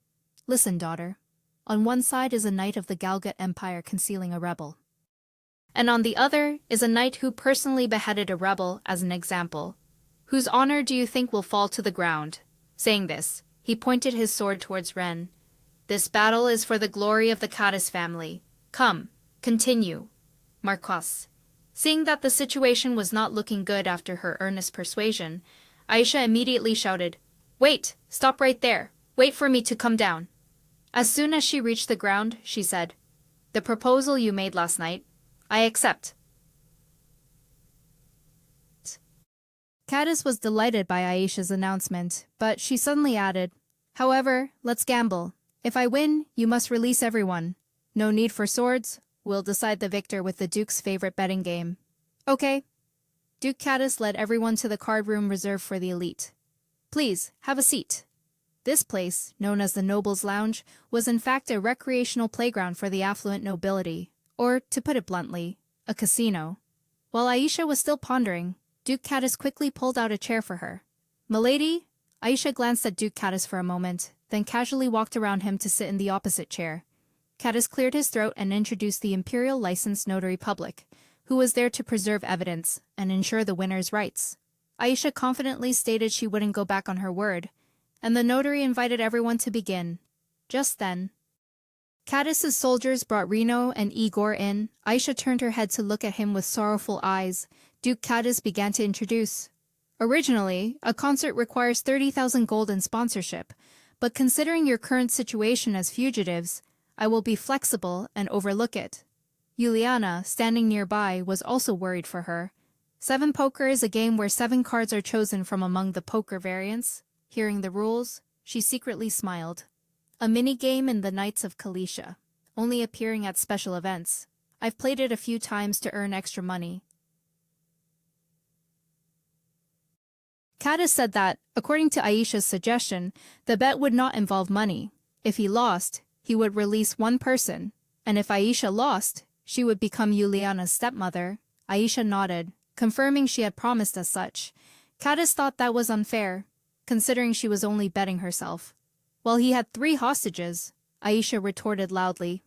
"Listen, daughter. On one side is a knight of the Galgut Empire concealing a rebel. And on the other is a knight who personally beheaded a rebel as an example. Whose honor do you think will fall to the ground?" Saying this, He pointed his sword towards Ren. This battle is for the glory of the Caddis family. Come, continue. Marquis. Seeing that the situation was not looking good after her earnest persuasion, Aisha immediately shouted, Wait, stop right there. Wait for me to come down. As soon as she reached the ground, she said, The proposal you made last night, I accept. Caddis was delighted by Aisha's announcement, but she suddenly added, However, let's gamble. If I win, you must release everyone. No need for swords. We'll decide the victor with the Duke's favorite betting game. Okay. Duke Caddis led everyone to the card room reserved for the elite. Please, have a seat. This place, known as the Noble's Lounge, was in fact a recreational playground for the affluent nobility, or, to put it bluntly, a casino. While Aisha was still pondering, Duke Caddis quickly pulled out a chair for her. Milady? Aisha glanced at Duke Caddis for a moment, then casually walked around him to sit in the opposite chair. Caddis cleared his throat and introduced the Imperial Licensed Notary Public, who was there to preserve evidence and ensure the winner's rights. Aisha confidently stated she wouldn't go back on her word, and the notary invited everyone to begin. Just then, Caddis's soldiers brought Reno and Igor in. Aisha turned her head to look at him with sorrowful eyes. Duke Caddis began to introduce. Originally, a concert requires 30,000 gold in sponsorship, but considering your current situation as fugitives, I will be flexible and overlook it. Yuliana, standing nearby, was also worried for her. 7 poker is a game where 7 cards are chosen from among the poker variants. Hearing the rules, she secretly smiled. A mini-game in the Knights of Kalisha, only appearing at special events. I've played it a few times to earn extra money. Caddis said that, according to Aisha's suggestion, the bet would not involve money. If he lost, he would release one person, and if Aisha lost, she would become Yuliana's stepmother. Aisha nodded, confirming she had promised as such. Caddis thought that was unfair, considering she was only betting herself. While he had 3 hostages, Aisha retorted loudly,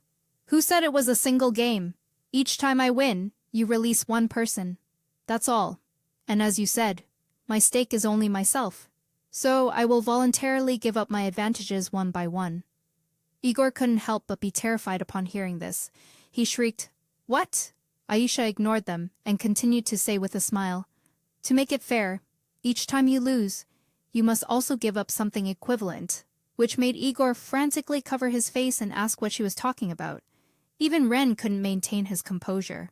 Who said it was a single game? Each time I win, you release one person. That's all. And as you said, my stake is only myself. So I will voluntarily give up my advantages one by one. Igor couldn't help but be terrified upon hearing this. He shrieked, What? Aisha ignored them and continued to say with a smile, To make it fair, each time you lose, you must also give up something equivalent, which made Igor frantically cover his face and ask what she was talking about. Even Ren couldn't maintain his composure.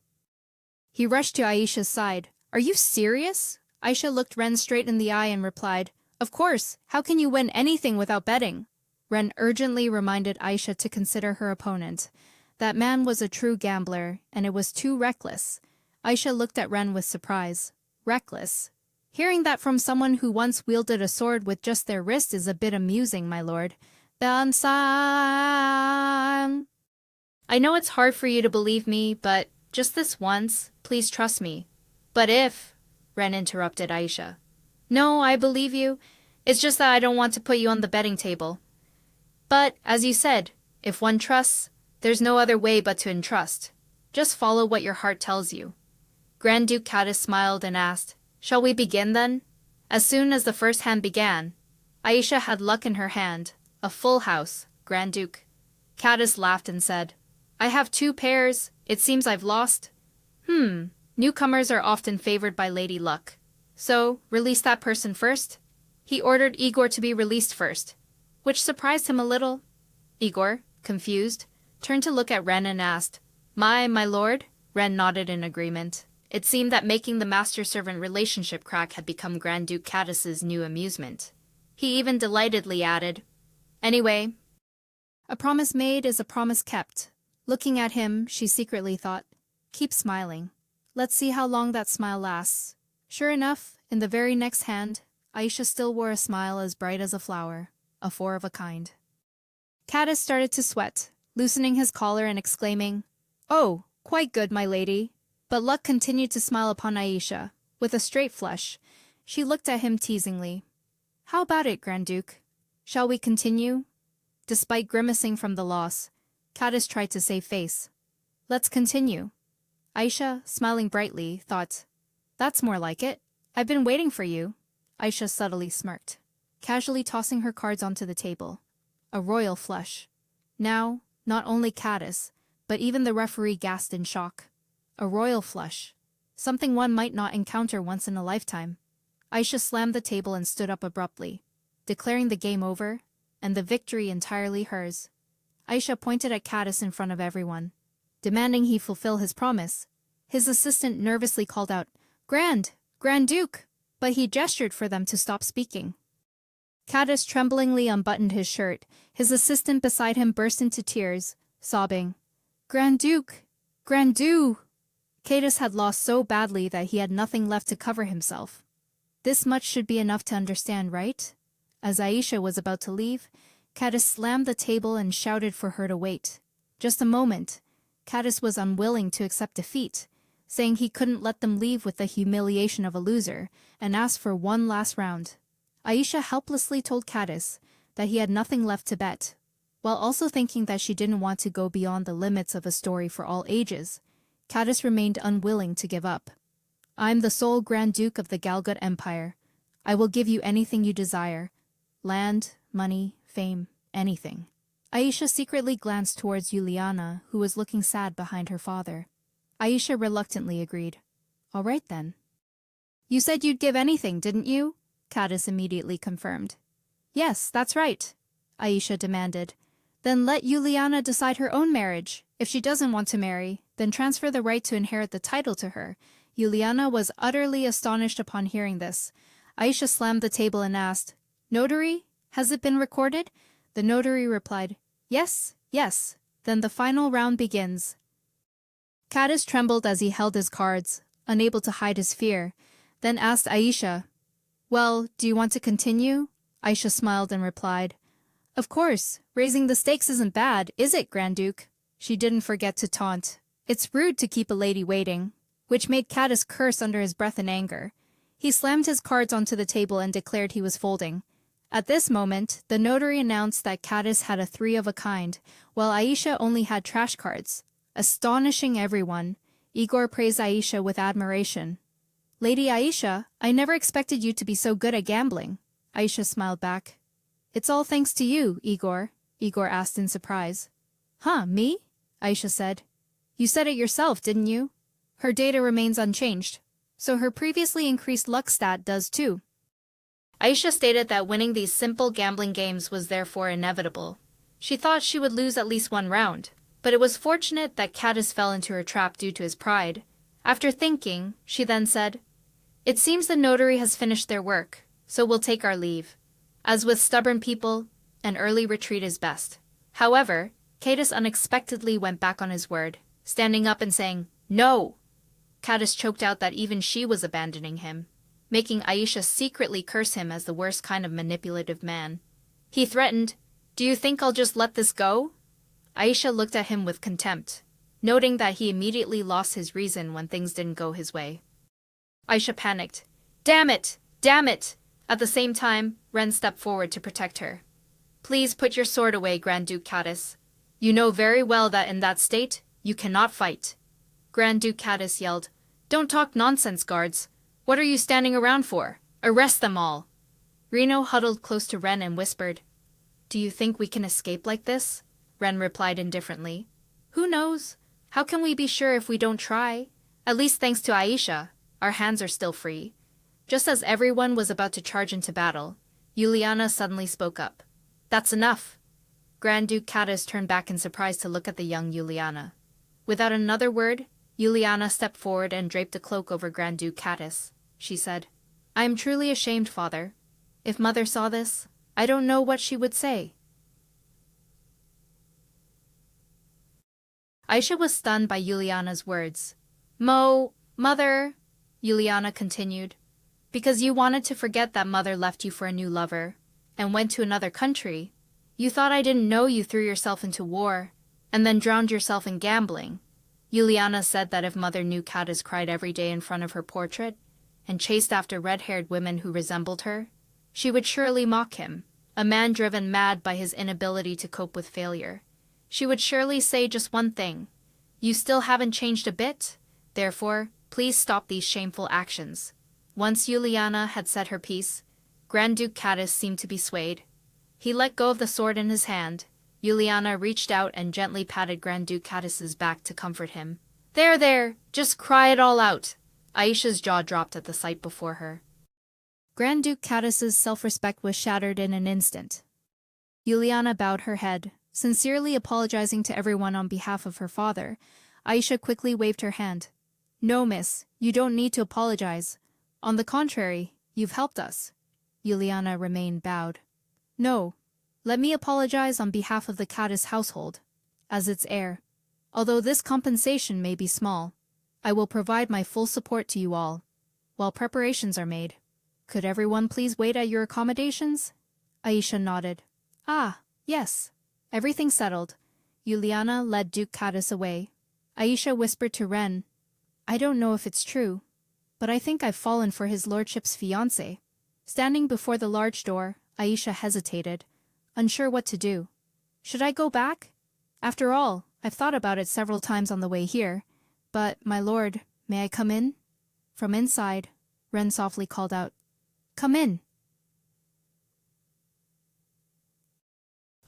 He rushed to Aisha's side. Are you serious? Aisha looked Ren straight in the eye and replied, Of course, how can you win anything without betting? Ren urgently reminded Aisha to consider her opponent. That man was a true gambler, and it was too reckless. Aisha looked at Ren with surprise. Reckless? Hearing that from someone who once wielded a sword with just their wrist is a bit amusing, my lord. Bansan! I know it's hard for you to believe me, but just this once, please trust me. But if... Ren interrupted Aisha. No, I believe you. It's just that I don't want to put you on the betting table. But, as you said, if one trusts, there's no other way but to entrust. Just follow what your heart tells you. Grand Duke Caddis smiled and asked, Shall we begin then? As soon as the first hand began, Aisha had luck in her hand, a full house, Grand Duke. Caddis laughed and said, I have 2 pairs, it seems I've lost. Newcomers are often favored by Lady Luck. So, release that person first. He ordered Igor to be released first, which surprised him a little. Igor, confused, turned to look at Ren and asked, my lord? Ren nodded in agreement. It seemed that making the master-servant relationship crack had become Grand Duke Caddis's new amusement. He even delightedly added, Anyway, a promise made is a promise kept. Looking at him, she secretly thought, Keep smiling. Let's see how long that smile lasts. Sure enough, in the very next hand, Aisha still wore a smile as bright as a flower, a 4 of a kind. Caddis started to sweat, loosening his collar and exclaiming, Oh, quite good, my lady. But luck continued to smile upon Aisha. With a straight flush, she looked at him teasingly. How about it, Grand Duke? Shall we continue? Despite grimacing from the loss, Caddis tried to save face. Let's continue. Aisha, smiling brightly, thought, That's more like it. I've been waiting for you. Aisha subtly smirked. casually tossing her cards onto the table. A royal flush. Now, not only Caddis, but even the referee gasped in shock. A royal flush. Something one might not encounter once in a lifetime. Aisha slammed the table and stood up abruptly, declaring the game over, and the victory entirely hers. Aisha pointed at Caddis in front of everyone, demanding he fulfill his promise. His assistant nervously called out, Grand Duke, but he gestured for them to stop speaking. Caddis tremblingly unbuttoned his shirt. His assistant beside him burst into tears, sobbing, Grand Duke! Caddis had lost so badly that he had nothing left to cover himself. This much should be enough to understand, right? As Aisha was about to leave, Caddis slammed the table and shouted for her to wait. Just a moment. Caddis was unwilling to accept defeat, saying he couldn't let them leave with the humiliation of a loser, and asked for one last round. Aisha helplessly told Caddis that he had nothing left to bet, while also thinking that she didn't want to go beyond the limits of a story for all ages. Caddis remained unwilling to give up. I'm the sole Grand Duke of the Galgut Empire. I will give you anything you desire. Land, money, fame, anything. Aisha secretly glanced towards Juliana, who was looking sad behind her father. Aisha reluctantly agreed. All right then. You said you'd give anything, didn't you? Caddis immediately confirmed. Yes, that's right, Aisha demanded. Then let Juliana decide her own marriage. If she doesn't want to marry, then transfer the right to inherit the title to her. Juliana was utterly astonished upon hearing this. Aisha slammed the table and asked, Notary, has it been recorded? The notary replied, Yes. Then the final round begins. Caddis trembled as he held his cards, unable to hide his fear, then asked Aisha, Well, do you want to continue? Aisha smiled and replied, Of course, raising the stakes isn't bad, is it, Grand Duke? She didn't forget to taunt. It's rude to keep a lady waiting, which made Caddis curse under his breath in anger. He slammed his cards onto the table and declared he was folding. At this moment, the notary announced that Caddis had a 3 of a kind, while Aisha only had trash cards. Astonishing everyone, Igor praised Aisha with admiration. Lady Aisha, I never expected you to be so good at gambling. Aisha smiled back. It's all thanks to you, Igor asked in surprise. Huh, me? Aisha said. You said it yourself, didn't you? Her data remains unchanged, so her previously increased luck stat does too. Aisha stated that winning these simple gambling games was therefore inevitable. She thought she would lose at least one round, but it was fortunate that Caddis fell into her trap due to his pride. After thinking, she then said, It seems the notary has finished their work, so we'll take our leave. As with stubborn people, an early retreat is best. However, Caddis unexpectedly went back on his word, standing up and saying, No! Caddis choked out that even she was abandoning him, making Aisha secretly curse him as the worst kind of manipulative man. He threatened, Do you think I'll just let this go? Aisha looked at him with contempt, noting that he immediately lost his reason when things didn't go his way. Aisha panicked. Damn it! At the same time, Ren stepped forward to protect her. Please put your sword away, Grand Duke Caddis. You know very well that in that state, you cannot fight. Grand Duke Caddis yelled, Don't talk nonsense, guards. What are you standing around for? Arrest them all. Reno huddled close to Ren and whispered, Do you think we can escape like this? Ren replied indifferently. Who knows? How can we be sure if we don't try? At least thanks to Aisha, our hands are still free. Just as everyone was about to charge into battle, Juliana suddenly spoke up. That's enough. Grand Duke Caddis turned back in surprise to look at the young Juliana. Without another word, Juliana stepped forward and draped a cloak over Grand Duke Caddis. She said, I am truly ashamed, father. If mother saw this, I don't know what she would say. Aisha was stunned by Juliana's words. Mother, Juliana continued, because you wanted to forget that mother left you for a new lover, and went to another country. You thought I didn't know you threw yourself into war, and then drowned yourself in gambling. Juliana said that if mother knew Caddis cried every day in front of her portrait, and chased after red-haired women who resembled her, she would surely mock him, a man driven mad by his inability to cope with failure. She would surely say just one thing, You still haven't changed a bit, therefore, please stop these shameful actions. Once Juliana had said her piece, Grand Duke Catus seemed to be swayed. He let go of the sword in his hand. Juliana reached out and gently patted Grand Duke Catus's back to comfort him. There, there, just cry it all out. Aisha's jaw dropped at the sight before her. Grand Duke Catus's self-respect was shattered in an instant. Juliana bowed her head, sincerely apologizing to everyone on behalf of her father. Aisha quickly waved her hand. No, miss, you don't need to apologize. On the contrary, you've helped us. Juliana remained bowed. No, let me apologize on behalf of the Catus household, as its heir. Although this compensation may be small, I will provide my full support to you all, while preparations are made. Could everyone please wait at your accommodations? Aisha nodded. Ah, yes. Everything settled. Juliana led Duke Catus away. Aisha whispered to Ren, I don't know if it's true, but I think I've fallen for his lordship's fiancé. Standing before the large door, Aisha hesitated, unsure what to do. Should I go back? After all, I've thought about it several times on the way here. But, my lord, may I come in? From inside, Ren softly called out, Come in.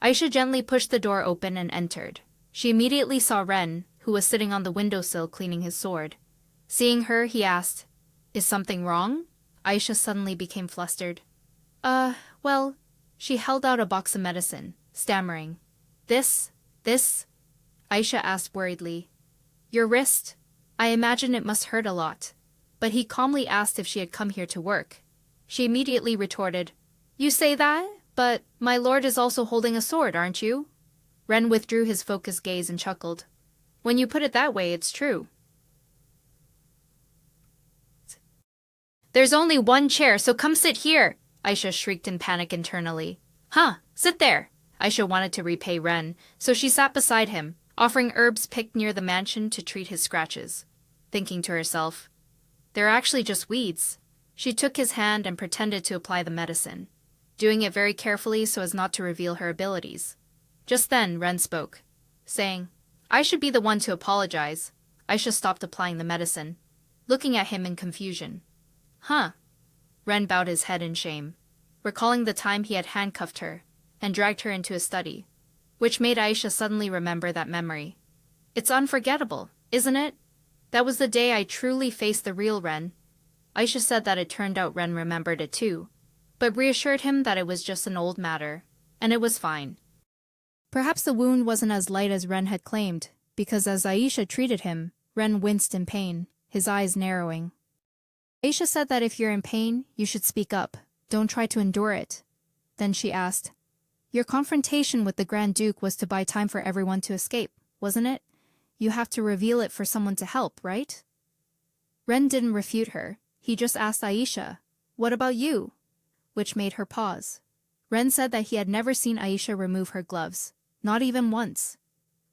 Aisha gently pushed the door open and entered. She immediately saw Ren, who was sitting on the windowsill cleaning his sword. Seeing her, he asked, Is something wrong? Aisha suddenly became flustered. Well, she held out a box of medicine, stammering. This? Aisha asked worriedly. Your wrist? I imagine it must hurt a lot. But he calmly asked if she had come here to work. She immediately retorted, You say that? But my lord is also holding a sword, aren't you? Ren withdrew his focused gaze and chuckled. When you put it that way, it's true. There's only one chair, so come sit here, Aisha shrieked in panic internally. Huh, sit there. Aisha wanted to repay Ren, so she sat beside him, offering herbs picked near the mansion to treat his scratches. Thinking to herself, They're actually just weeds. She took his hand and pretended to apply the medicine, doing it very carefully so as not to reveal her abilities. Just then, Ren spoke, saying, I should be the one to apologize. Aisha stopped applying the medicine, looking at him in confusion. Huh? Ren bowed his head in shame, recalling the time he had handcuffed her and dragged her into his study, which made Aisha suddenly remember that memory. It's unforgettable, isn't it? That was the day I truly faced the real Ren. Aisha said that it turned out Ren remembered it too, but reassured him that it was just an old matter, and it was fine. Perhaps the wound wasn't as light as Ren had claimed, because as Aisha treated him, Ren winced in pain, his eyes narrowing. Aisha said that if you're in pain, you should speak up. Don't try to endure it. Then she asked, Your confrontation with the Grand Duke was to buy time for everyone to escape, wasn't it? You have to reveal it for someone to help, right? Ren didn't refute her. He just asked Aisha, What about you? Which made her pause. Ren said that he had never seen Aisha remove her gloves, not even once.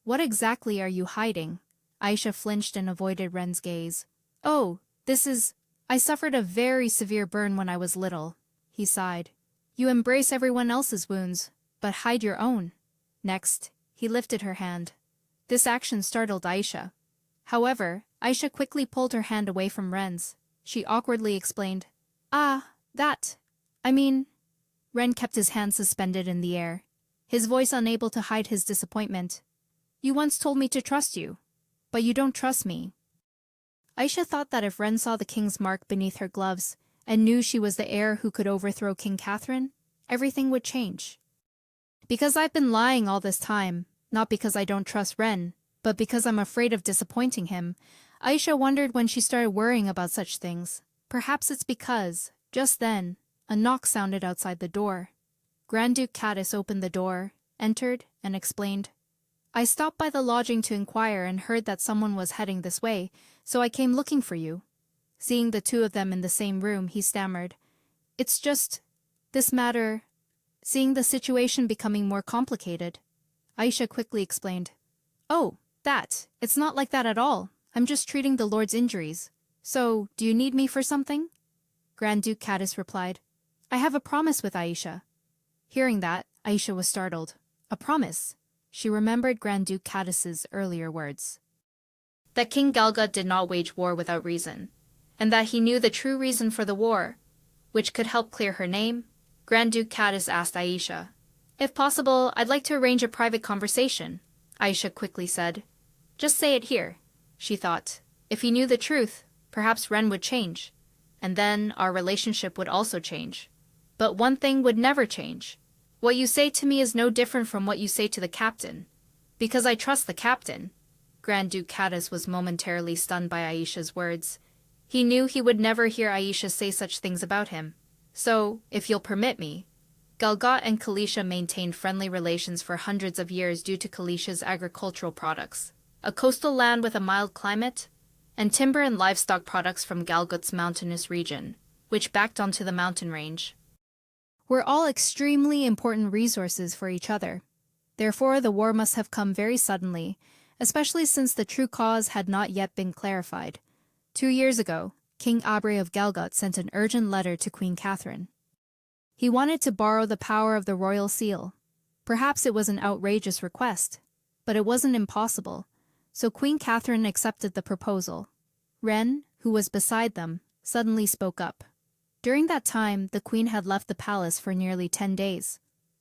What exactly are you hiding? Aisha flinched and avoided Ren's gaze. Oh, I suffered a very severe burn when I was little, he sighed. You embrace everyone else's wounds, but hide your own. Next, he lifted her hand. This action startled Aisha. However, Aisha quickly pulled her hand away from Ren's. She awkwardly explained, Ren kept his hand suspended in the air, his voice unable to hide his disappointment. You once told me to trust you, but you don't trust me. Aisha thought that if Ren saw the king's mark beneath her gloves and knew she was the heir who could overthrow King Catherine, everything would change. Because I've been lying all this time, not because I don't trust Ren, but because I'm afraid of disappointing him, Aisha wondered when she started worrying about such things. Perhaps it's because, just then, a knock sounded outside the door. Grand Duke Catus opened the door, entered, and explained, I stopped by the lodging to inquire and heard that someone was heading this way, so I came looking for you. Seeing the two of them in the same room, he stammered, It's just this matter, seeing the situation becoming more complicated. Aisha quickly explained, Oh, it's not like that at all. I'm just treating the Lord's injuries. So, do you need me for something? Grand Duke Catus replied, I have a promise with Aisha. Hearing that, Aisha was startled. A promise? She remembered Grand Duke Catus's earlier words. That King Galga did not wage war without reason, and that he knew the true reason for the war, which could help clear her name, Grand Duke Cadiz asked Aisha. If possible, I'd like to arrange a private conversation, Aisha quickly said. Just say it here, she thought. If he knew the truth, perhaps Ren would change. And then our relationship would also change. But one thing would never change. What you say to me is no different from what you say to the captain. Because I trust the captain. Grand Duke Cadiz was momentarily stunned by Aisha's words. He knew he would never hear Aisha say such things about him. So, if you'll permit me, Galgat and Kalisha maintained friendly relations for hundreds of years due to Kalisha's agricultural products, a coastal land with a mild climate, and timber and livestock products from Galgut's mountainous region, which backed onto the mountain range. Were all extremely important resources for each other. Therefore, the war must have come very suddenly, especially since the true cause had not yet been clarified. 2 years ago, King Abre of Galgut sent an urgent letter to Queen Catherine. He wanted to borrow the power of the royal seal. Perhaps it was an outrageous request, but it wasn't impossible, so Queen Catherine accepted the proposal. Ren, who was beside them, suddenly spoke up. During that time, the queen had left the palace for nearly 10 days.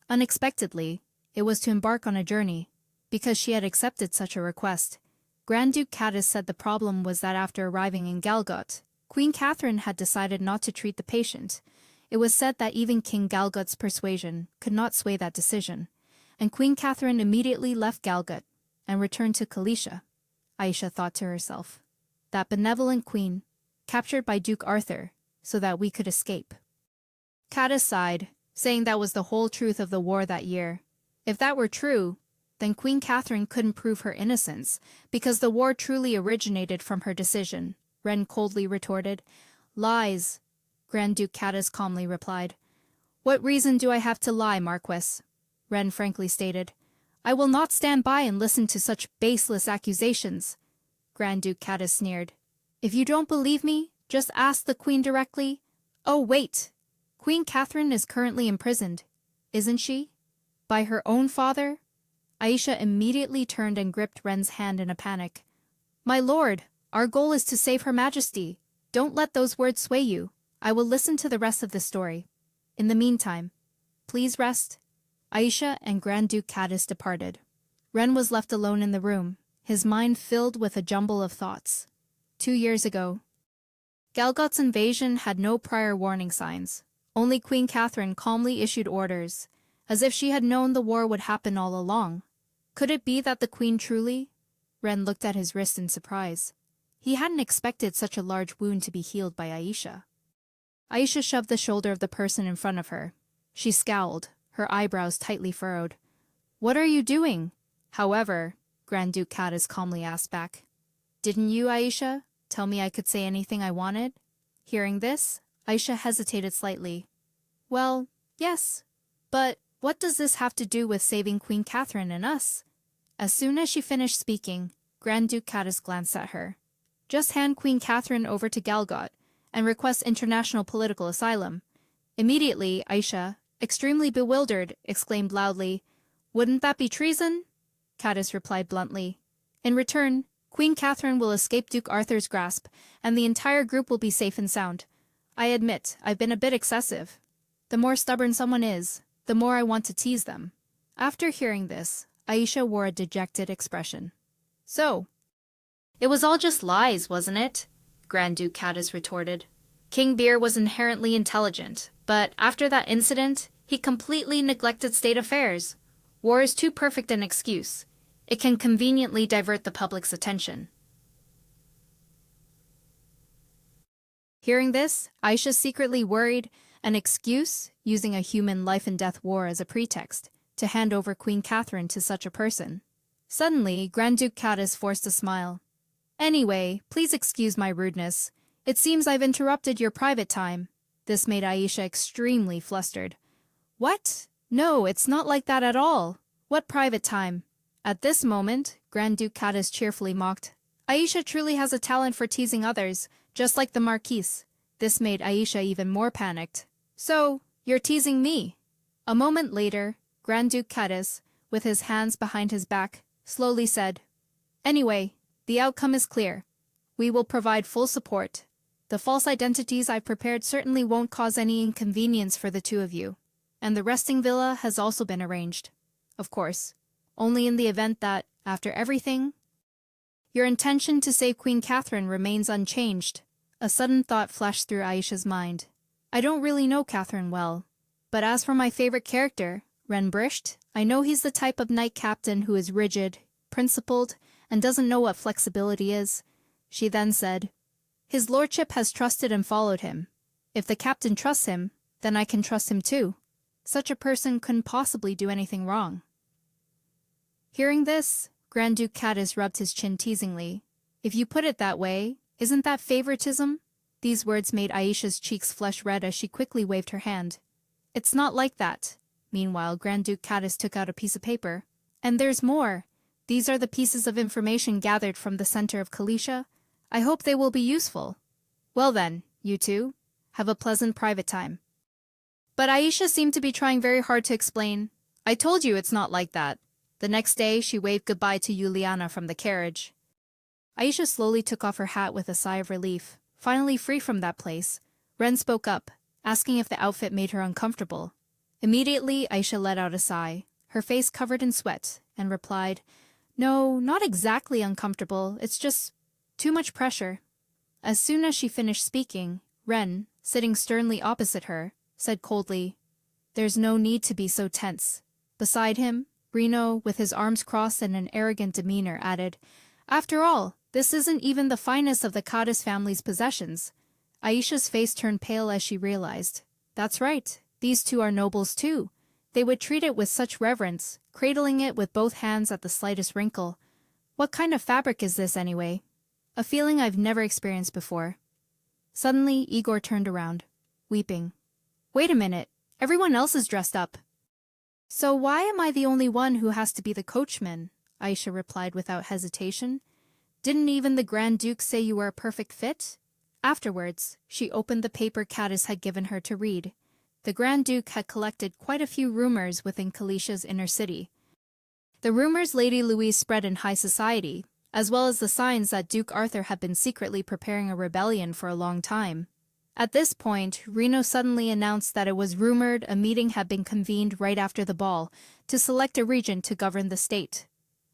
Unexpectedly, it was to embark on a journey. Because she had accepted such a request, Grand Duke Cadiz said the problem was that after arriving in Galgut, Queen Catherine had decided not to treat the patient. It was said that even King Galgut's persuasion could not sway that decision, and Queen Catherine immediately left Galgut and returned to Kalisha. Aisha thought to herself, that benevolent queen, captured by Duke Arthur, so that we could escape. Cadiz sighed, saying that was the whole truth of the war that year. If that were true, then Queen Catherine couldn't prove her innocence, because the war truly originated from her decision, Ren coldly retorted. Lies, Grand Duke Cadiz calmly replied. What reason do I have to lie, Marquess? Ren frankly stated. I will not stand by and listen to such baseless accusations. Grand Duke Cadiz sneered. If you don't believe me, just ask the Queen directly. Oh, wait. Queen Catherine is currently imprisoned, isn't she? By her own father? Aisha immediately turned and gripped Ren's hand in a panic. My lord, our goal is to save Her Majesty. Don't let those words sway you. I will listen to the rest of the story. In the meantime, please rest. Aisha and Grand Duke Cadiz departed. Ren was left alone in the room, his mind filled with a jumble of thoughts. 2 years ago, Galgut's invasion had no prior warning signs. Only Queen Catherine calmly issued orders, as if she had known the war would happen all along. Could it be that the Queen truly? Ren looked at his wrist in surprise. He hadn't expected such a large wound to be healed by Aisha. Aisha shoved the shoulder of the person in front of her. She scowled, her eyebrows tightly furrowed. What are you doing? However, Grand Duke Cadiz calmly asked back. Didn't you, Aisha, tell me I could say anything I wanted? Hearing this, Aisha hesitated slightly. Well, yes, but what does this have to do with saving Queen Catherine and us? As soon as she finished speaking, Grand Duke Cadiz glanced at her. Just hand Queen Catherine over to Galgut and request international political asylum. Immediately, Aisha, extremely bewildered, exclaimed loudly, Wouldn't that be treason? Cadiz replied bluntly. In return, Queen Catherine will escape Duke Arthur's grasp, and the entire group will be safe and sound. I admit, I've been a bit excessive. The more stubborn someone is, the more I want to tease them. After hearing this, Aisha wore a dejected expression. So, it was all just lies, wasn't it? Grand Duke Cadiz retorted. King Beer was inherently intelligent, but after that incident, he completely neglected state affairs. War is too perfect an excuse. It can conveniently divert the public's attention. Hearing this, Aisha secretly worried an excuse, using a human life-and-death war as a pretext, to hand over Queen Catherine to such a person. Suddenly, Grand Duke Cadiz forced a smile. Anyway, please excuse my rudeness. It seems I've interrupted your private time. This made Aisha extremely flustered. What? No, it's not like that at all. What private time? At this moment, Grand Duke Cadiz cheerfully mocked. Aisha truly has a talent for teasing others, just like the Marquise. This made Aisha even more panicked. So, you're teasing me? A moment later, Grand Duke Cadiz, with his hands behind his back, slowly said, Anyway, the outcome is clear. We will provide full support. The false identities I've prepared certainly won't cause any inconvenience for the two of you. And the resting villa has also been arranged. Of course. Only in the event that, after everything, your intention to save Queen Catherine remains unchanged. A sudden thought flashed through Aisha's mind. I don't really know Catherine well. But as for my favorite character, Ren Brisht, I know he's the type of knight captain who is rigid, principled, and doesn't know what flexibility is. She then said, His lordship has trusted and followed him. If the captain trusts him, then I can trust him too. Such a person couldn't possibly do anything wrong. Hearing this, Grand Duke Caddis rubbed his chin teasingly. If you put it that way, isn't that favoritism? These words made Aisha's cheeks flush red as she quickly waved her hand. It's not like that. Meanwhile, Grand Duke Caddis took out a piece of paper. And there's more. These are the pieces of information gathered from the center of Kalisha. I hope they will be useful. Well then, you two, have a pleasant private time. But Aisha seemed to be trying very hard to explain. I told you it's not like that. The next day, she waved goodbye to Juliana from the carriage. Aisha slowly took off her hat with a sigh of relief. Finally free from that place, Ren spoke up, asking if the outfit made her uncomfortable. Immediately, Aisha let out a sigh, her face covered in sweat, and replied, No, not exactly uncomfortable, it's just too much pressure. As soon as she finished speaking, Ren, sitting sternly opposite her, said coldly, There's no need to be so tense. Beside him, Reno, with his arms crossed and an arrogant demeanor, added, After all, this isn't even the finest of the Caddis family's possessions. Aisha's face turned pale as she realized. That's right, these two are nobles too. They would treat it with such reverence, cradling it with both hands at the slightest wrinkle. What kind of fabric is this anyway? A feeling I've never experienced before. Suddenly, Igor turned around, weeping. Wait a minute, everyone else is dressed up. So why am I the only one who has to be the coachman? Aisha replied without hesitation. Didn't even the Grand Duke say you were a perfect fit? Afterwards, she opened the paper Caddis had given her to read. The Grand Duke had collected quite a few rumors within Kalisha's inner city. The rumors Lady Louise spread in high society, as well as the signs that Duke Arthur had been secretly preparing a rebellion for a long time. At this point, Reno suddenly announced that it was rumored a meeting had been convened right after the ball to select a regent to govern the state.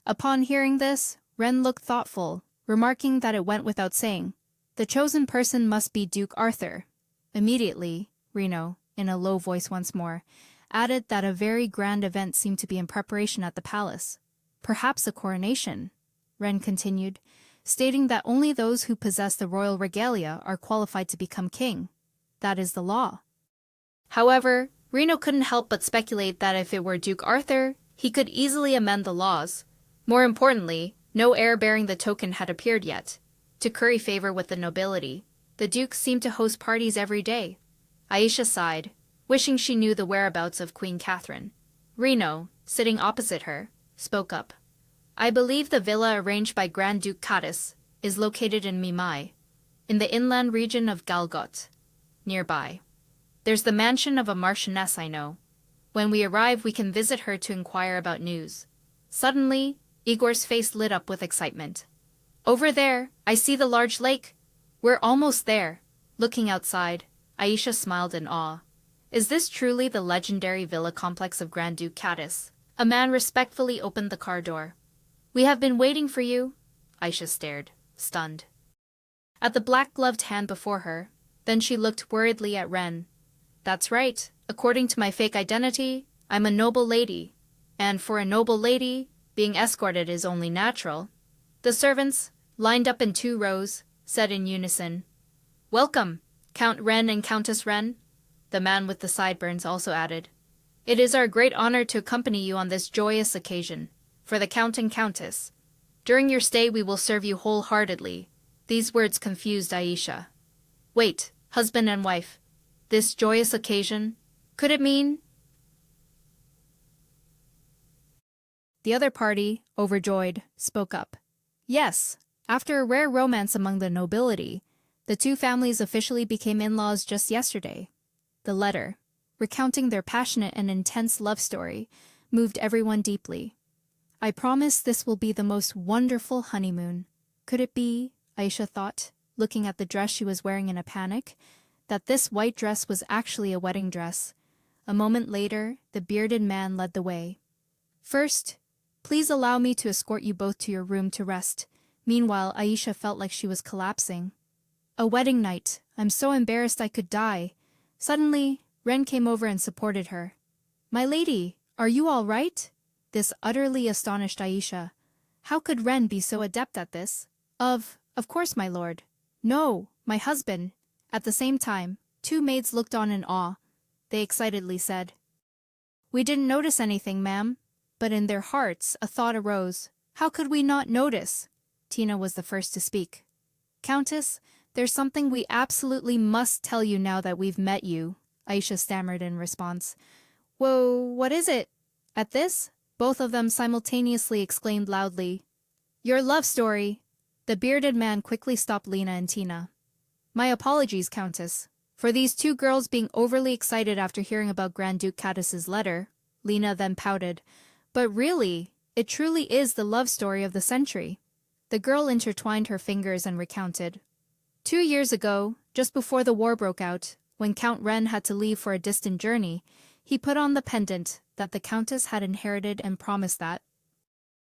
Upon hearing this, Ren looked thoughtful, remarking that it went without saying. The chosen person must be Duke Arthur. Immediately, Reno, in a low voice once more, added that a very grand event seemed to be in preparation at the palace. Perhaps a coronation, Ren continued, stating that only those who possess the royal regalia are qualified to become king. That is the law. However, Reno couldn't help but speculate that if it were Duke Arthur, he could easily amend the laws. More importantly, no heir bearing the token had appeared yet. To curry favor with the nobility, the Duke seemed to host parties every day. Aisha sighed, wishing she knew the whereabouts of Queen Catherine. Reno, sitting opposite her, spoke up. I believe the villa arranged by Grand Duke Caddis is located in Mimai, in the inland region of Galgot, nearby. There's the mansion of a marchioness I know. When we arrive, we can visit her to inquire about news. Suddenly, Igor's face lit up with excitement. Over there, I see the large lake. We're almost there. Looking outside, Aisha smiled in awe. Is this truly the legendary villa complex of Grand Duke Caddis? A man respectfully opened the car door. We have been waiting for you. Aisha stared, stunned, at the black-gloved hand before her. Then she looked worriedly at Ren. That's right. According to my fake identity, I'm a noble lady. And for a noble lady, being escorted is only natural. The servants, lined up in 2 rows, said in unison, Welcome, Count Ren and Countess Ren. The man with the sideburns also added, It is our great honor to accompany you on this joyous occasion. For the Count and Countess. During your stay we will serve you wholeheartedly. These words confused Aisha. Wait, husband and wife. This joyous occasion? Could it mean? The other party, overjoyed, spoke up. Yes, after a rare romance among the nobility, the two families officially became in-laws just yesterday. The letter, recounting their passionate and intense love story, moved everyone deeply. I promise this will be the most wonderful honeymoon. Could it be, Aisha thought, looking at the dress she was wearing in a panic, that this white dress was actually a wedding dress, A moment later, the bearded man led the way. First, please allow me to escort you both to your room to rest. Meanwhile, Aisha felt like she was collapsing. A wedding night. I'm so embarrassed I could die. Suddenly, Ren came over and supported her. My lady, are you all right? This utterly astonished Aisha. How could Ren be so adept at this? Of course, my lord. No, my husband. At the same time, two maids looked on in awe. They excitedly said, We didn't notice anything, ma'am. But in their hearts, a thought arose. How could we not notice? Tina was the first to speak. Countess, there's something we absolutely must tell you now that we've met you, Aisha stammered in response. Whoa, what is it? At this, both of them simultaneously exclaimed loudly, Your love story. The bearded man quickly stopped Lena and Tina. My apologies, Countess. For these two girls being overly excited after hearing about Grand Duke Caddis's letter, Lena then pouted. But really, it truly is the love story of the century. The girl intertwined her fingers and recounted. 2 years ago, just before the war broke out, when Count Ren had to leave for a distant journey, he put on the pendant that the Countess had inherited and promised that.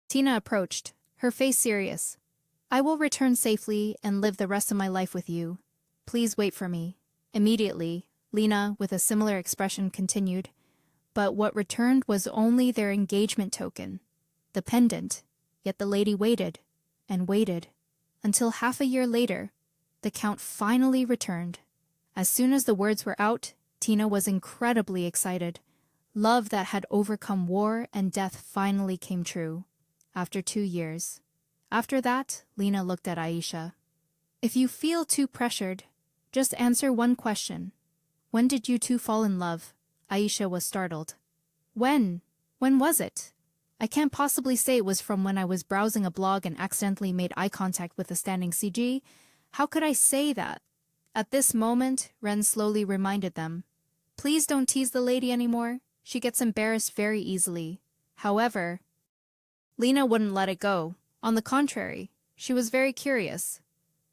Tina approached, her face serious. I will return safely and live the rest of my life with you. Please wait for me. Immediately, Lena, with a similar expression, continued. But what returned was only their engagement token, the pendant. Yet the lady waited, and waited, until half a year later, the Count finally returned. As soon as the words were out, Tina was incredibly excited. Love that had overcome war and death finally came true. After 2 years. After that, Lena looked at Aisha. If you feel too pressured, just answer one question. When did you two fall in love? Aisha was startled. When? When was it? I can't possibly say it was from when I was browsing a blog and accidentally made eye contact with a standing CG. How could I say that? At this moment, Ren slowly reminded them. Please don't tease the lady anymore. She gets embarrassed very easily. However, Lena wouldn't let it go. On the contrary, she was very curious.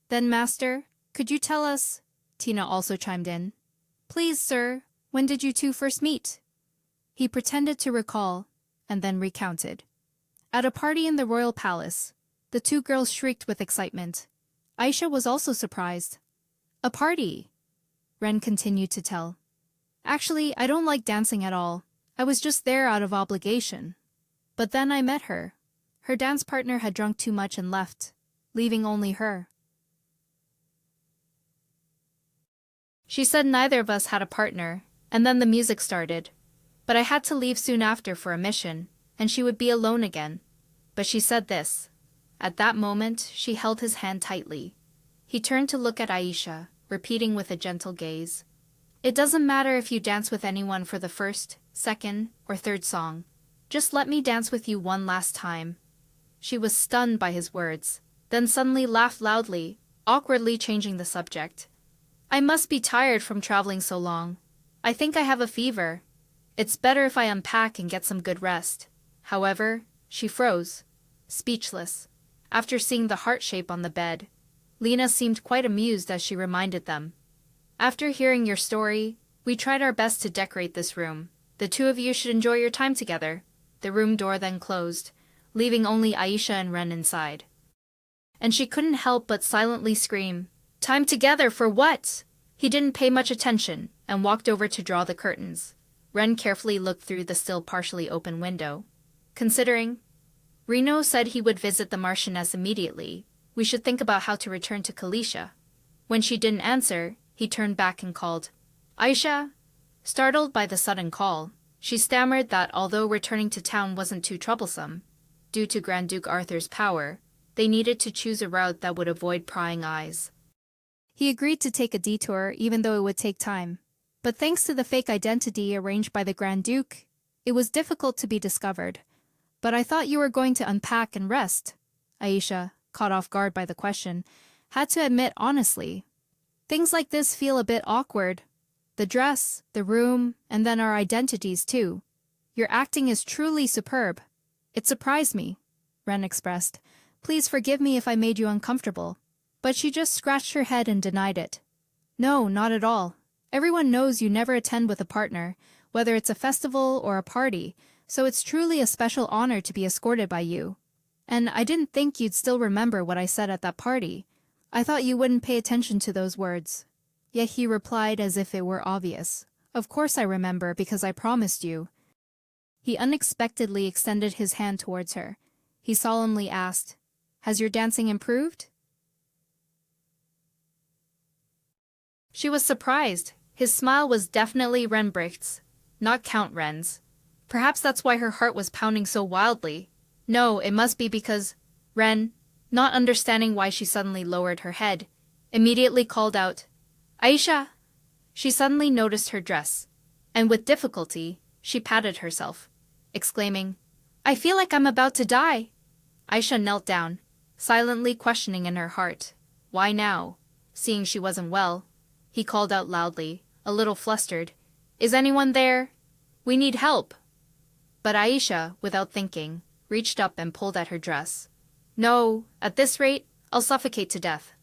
Then, Master, could you tell us? Tina also chimed in. Please, sir, when did you two first meet? He pretended to recall, and then recounted. At a party in the royal palace, the two girls shrieked with excitement. Aisha was also surprised. A party, Ren continued to tell. Actually, I don't like dancing at all. I was just there out of obligation. But then I met her. Her dance partner had drunk too much and left, leaving only her. She said neither of us had a partner, and then the music started. But I had to leave soon after for a mission, and she would be alone again. But she said this. At that moment, she held his hand tightly. He turned to look at Aisha, repeating with a gentle gaze. It doesn't matter if you dance with anyone for the first, second, or third song. Just let me dance with you one last time. She was stunned by his words, then suddenly laughed loudly, awkwardly changing the subject. I must be tired from traveling so long. I think I have a fever. It's better if I unpack and get some good rest. However, she froze, speechless. After seeing the heart shape on the bed, Lena seemed quite amused as she reminded them. After hearing your story, we tried our best to decorate this room. The two of you should enjoy your time together. The room door then closed, leaving only Aisha and Ren inside. And she couldn't help but silently scream, Time together for what? He didn't pay much attention and walked over to draw the curtains. Ren carefully looked through the still partially open window. Considering Reno said he would visit the Marchioness immediately, we should think about how to return to Kalisha. When she didn't answer, he turned back and called, Aisha? Startled by the sudden call, she stammered that although returning to town wasn't too troublesome, due to Grand Duke Arthur's power, they needed to choose a route that would avoid prying eyes. He agreed to take a detour even though it would take time. But thanks to the fake identity arranged by the Grand Duke, it was difficult to be discovered. But I thought you were going to unpack and rest. Aisha, caught off guard by the question, had to admit honestly. Things like this feel a bit awkward. The dress, the room, and then our identities too. Your acting is truly superb. It surprised me, Ren expressed. Please forgive me if I made you uncomfortable. But she just scratched her head and denied it. No, not at all. Everyone knows you never attend with a partner. whether it's a festival or a party, so it's truly a special honor to be escorted by you. And I didn't think you'd still remember what I said at that party. I thought you wouldn't pay attention to those words." Yet he replied as if it were obvious. "Of course I remember, because I promised you." He unexpectedly extended his hand towards her. He solemnly asked, "Has your dancing improved?" She was surprised. His smile was definitely Renbricht's, not Count Ren's. Perhaps that's why her heart was pounding so wildly. No, it must be because Ren, not understanding why she suddenly lowered her head, immediately called out, "Aisha!" She suddenly noticed her dress, and with difficulty, she patted herself, exclaiming, "I feel like I'm about to die." Aisha knelt down, silently questioning in her heart, why now? Seeing she wasn't well, he called out loudly, a little flustered, "Is anyone there? We need help." But Aisha, without thinking, reached up and pulled at her dress. "No, at this rate, I'll suffocate to death."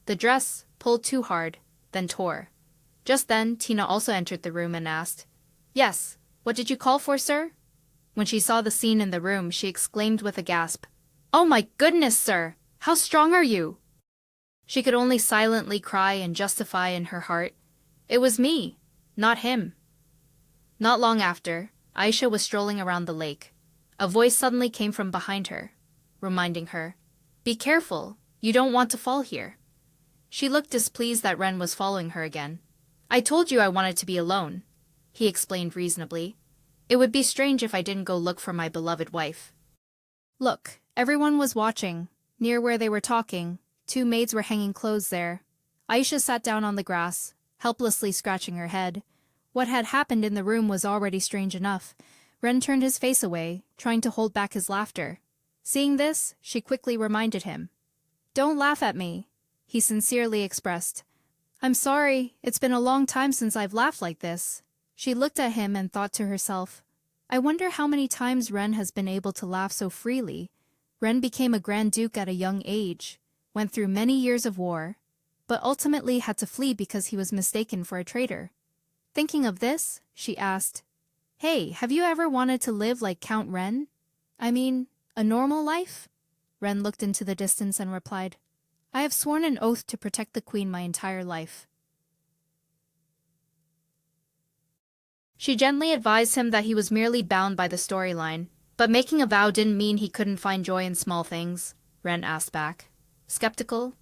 The dress pulled too hard, then tore. Just then, Tina also entered the room and asked, "Yes, what did you call for, sir?" When she saw the scene in the room, she exclaimed with a gasp, "Oh my goodness, sir! How strong are you?" She could only silently cry and justify in her heart, "It was me, not him." Not long after, Aisha was strolling around the lake. A voice suddenly came from behind her, reminding her, "Be careful, you don't want to fall here." She looked displeased that Ren was following her again. "I told you I wanted to be alone," he explained reasonably. "It would be strange if I didn't go look for my beloved wife." Look, everyone was watching. Near where they were talking, two maids were hanging clothes there. Aisha sat down on the grass, helplessly scratching her head. What had happened in the room was already strange enough. Ren turned his face away, trying to hold back his laughter. Seeing this, she quickly reminded him. "Don't laugh at me," he sincerely expressed. "I'm sorry, it's been a long time since I've laughed like this." She looked at him and thought to herself, I wonder how many times Ren has been able to laugh so freely. Ren became a Grand Duke at a young age, went through many years of war, but ultimately had to flee because he was mistaken for a traitor. Thinking of this, she asked, "Hey, have you ever wanted to live like Count Ren? I mean, a normal life?" Ren looked into the distance and replied, "I have sworn an oath to protect the queen my entire life." She gently advised him that he was merely bound by the storyline, but making a vow didn't mean he couldn't find joy in small things. Ren asked back, skeptical.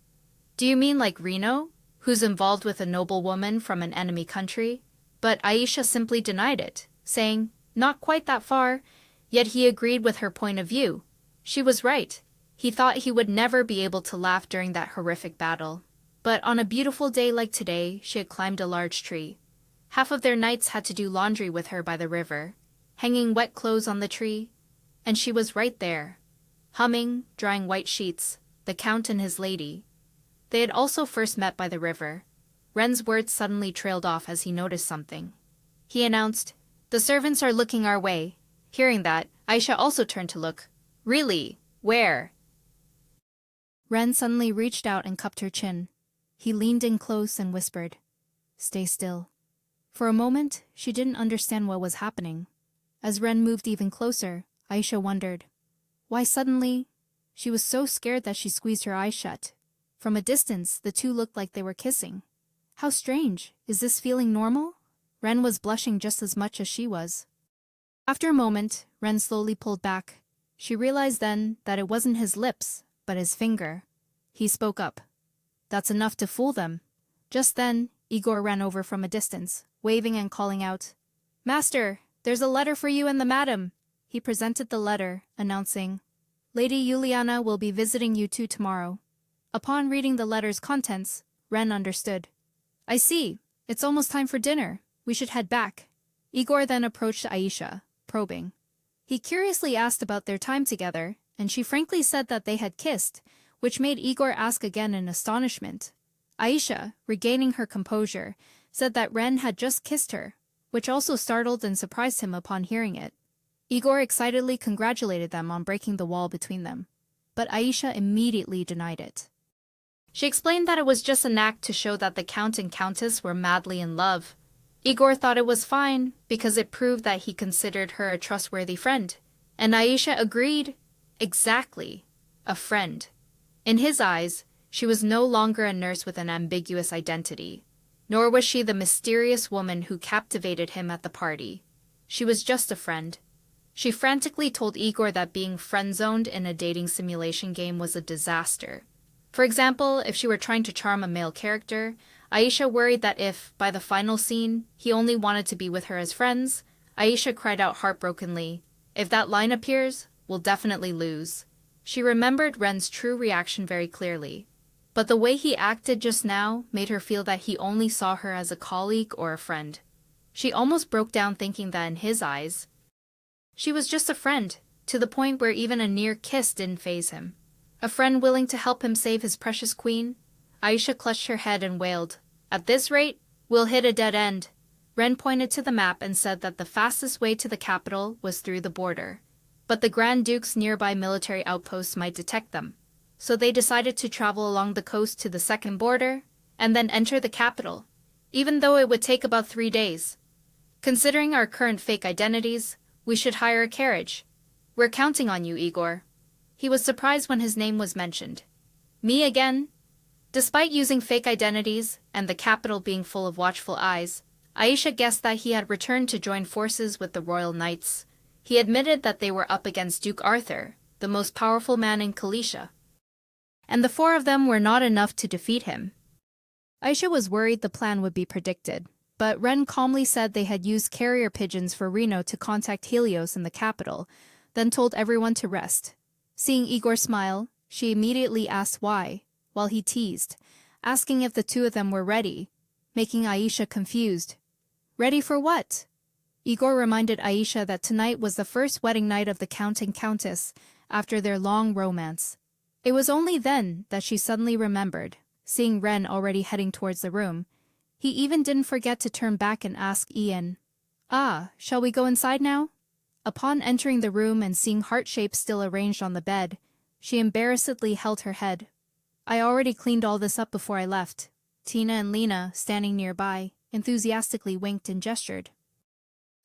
"Do you mean like Reno, who's involved with a noblewoman from an enemy country?" But Aisha simply denied it, saying, "Not quite that far," yet he agreed with her point of view. She was right. He thought he would never be able to laugh during that horrific battle. But on a beautiful day like today, she had climbed a large tree. Half of their knights had to do laundry with her by the river, hanging wet clothes on the tree, and she was right there, humming, drying white sheets, the Count and his lady. They had also first met by the river. Ren's words suddenly trailed off as he noticed something. He announced, "The servants are looking our way." Hearing that, Aisha also turned to look. "Really? Where?" Ren suddenly reached out and cupped her chin. He leaned in close and whispered, "Stay still." For a moment, she didn't understand what was happening. As Ren moved even closer, Aisha wondered. Why suddenly? She was so scared that she squeezed her eyes shut. From a distance, the two looked like they were kissing. How strange. Is this feeling normal? Ren was blushing just as much as she was. After a moment, Ren slowly pulled back. She realized then that it wasn't his lips, but his finger. He spoke up. "That's enough to fool them." Just then, Igor ran over from a distance, waving and calling out, "Master, there's a letter for you and the madam." He presented the letter, announcing, "Lady Juliana will be visiting you two tomorrow." Upon reading the letter's contents, Ren understood. "I see. It's almost time for dinner. We should head back." Igor then approached Aisha, probing. He curiously asked about their time together, and she frankly said that they had kissed, which made Igor ask again in astonishment. Aisha, regaining her composure, said that Ren had just kissed her, which also startled and surprised him upon hearing it. Igor excitedly congratulated them on breaking the wall between them, but Aisha immediately denied it. She explained that it was just an act to show that the Count and Countess were madly in love. Igor thought it was fine because it proved that he considered her a trustworthy friend. And Aisha agreed. Exactly. A friend. In his eyes, she was no longer a nurse with an ambiguous identity, nor was she the mysterious woman who captivated him at the party. She was just a friend. She frantically told Igor that being friend-zoned in a dating simulation game was a disaster. For example, if she were trying to charm a male character, Aisha worried that if, by the final scene, he only wanted to be with her as friends, Aisha cried out heartbrokenly, "If that line appears, we'll definitely lose." She remembered Ren's true reaction very clearly, but the way he acted just now made her feel that he only saw her as a colleague or a friend. She almost broke down thinking that in his eyes, she was just a friend, to the point where even a near kiss didn't faze him. A friend willing to help him save his precious queen? Aisha clutched her head and wailed, "At this rate, we'll hit a dead end." Ren pointed to the map and said that the fastest way to the capital was through the border. But the Grand Duke's nearby military outposts might detect them. So they decided to travel along the coast to the second border, and then enter the capital, even though it would take about 3 days. Considering our current fake identities, we should hire a carriage. We're counting on you, Igor. He was surprised when his name was mentioned. Me again? Despite using fake identities and the capital being full of watchful eyes, Aisha guessed that he had returned to join forces with the royal knights. He admitted that they were up against Duke Arthur, the most powerful man in Kalisha. And the 4 of them were not enough to defeat him. Aisha was worried the plan would be predicted, but Ren calmly said they had used carrier pigeons for Reno to contact Helios in the capital, then told everyone to rest. Seeing Igor smile, she immediately asked why, while he teased, asking if the 2 of them were ready, making Aisha confused. Ready for what? Igor reminded Aisha that tonight was the first wedding night of the Count and Countess after their long romance. It was only then that she suddenly remembered, seeing Ren already heading towards the room. He even didn't forget to turn back and ask Ian, "Shall we go inside now?" Upon entering the room and seeing heart shapes still arranged on the bed, she embarrassedly held her head. "I already cleaned all this up before I left." Tina and Lena, standing nearby, enthusiastically winked and gestured.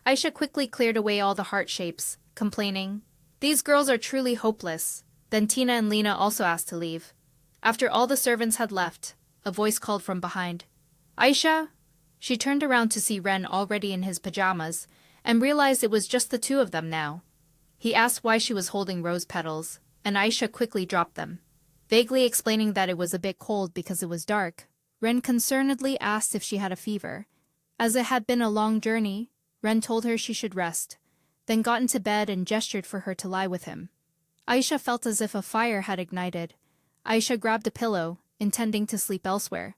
Aisha quickly cleared away all the heart shapes, complaining, "These girls are truly hopeless." Then Tina and Lena also asked to leave. After all the servants had left, a voice called from behind, "Aisha?" She turned around to see Ren already in his pajamas, and realized it was just the 2 of them now. He asked why she was holding rose petals, and Aisha quickly dropped them. Vaguely explaining that it was a bit cold because it was dark, Ren concernedly asked if she had a fever. As it had been a long journey, Ren told her she should rest, then got into bed and gestured for her to lie with him. Aisha felt as if a fire had ignited. Aisha grabbed a pillow, intending to sleep elsewhere.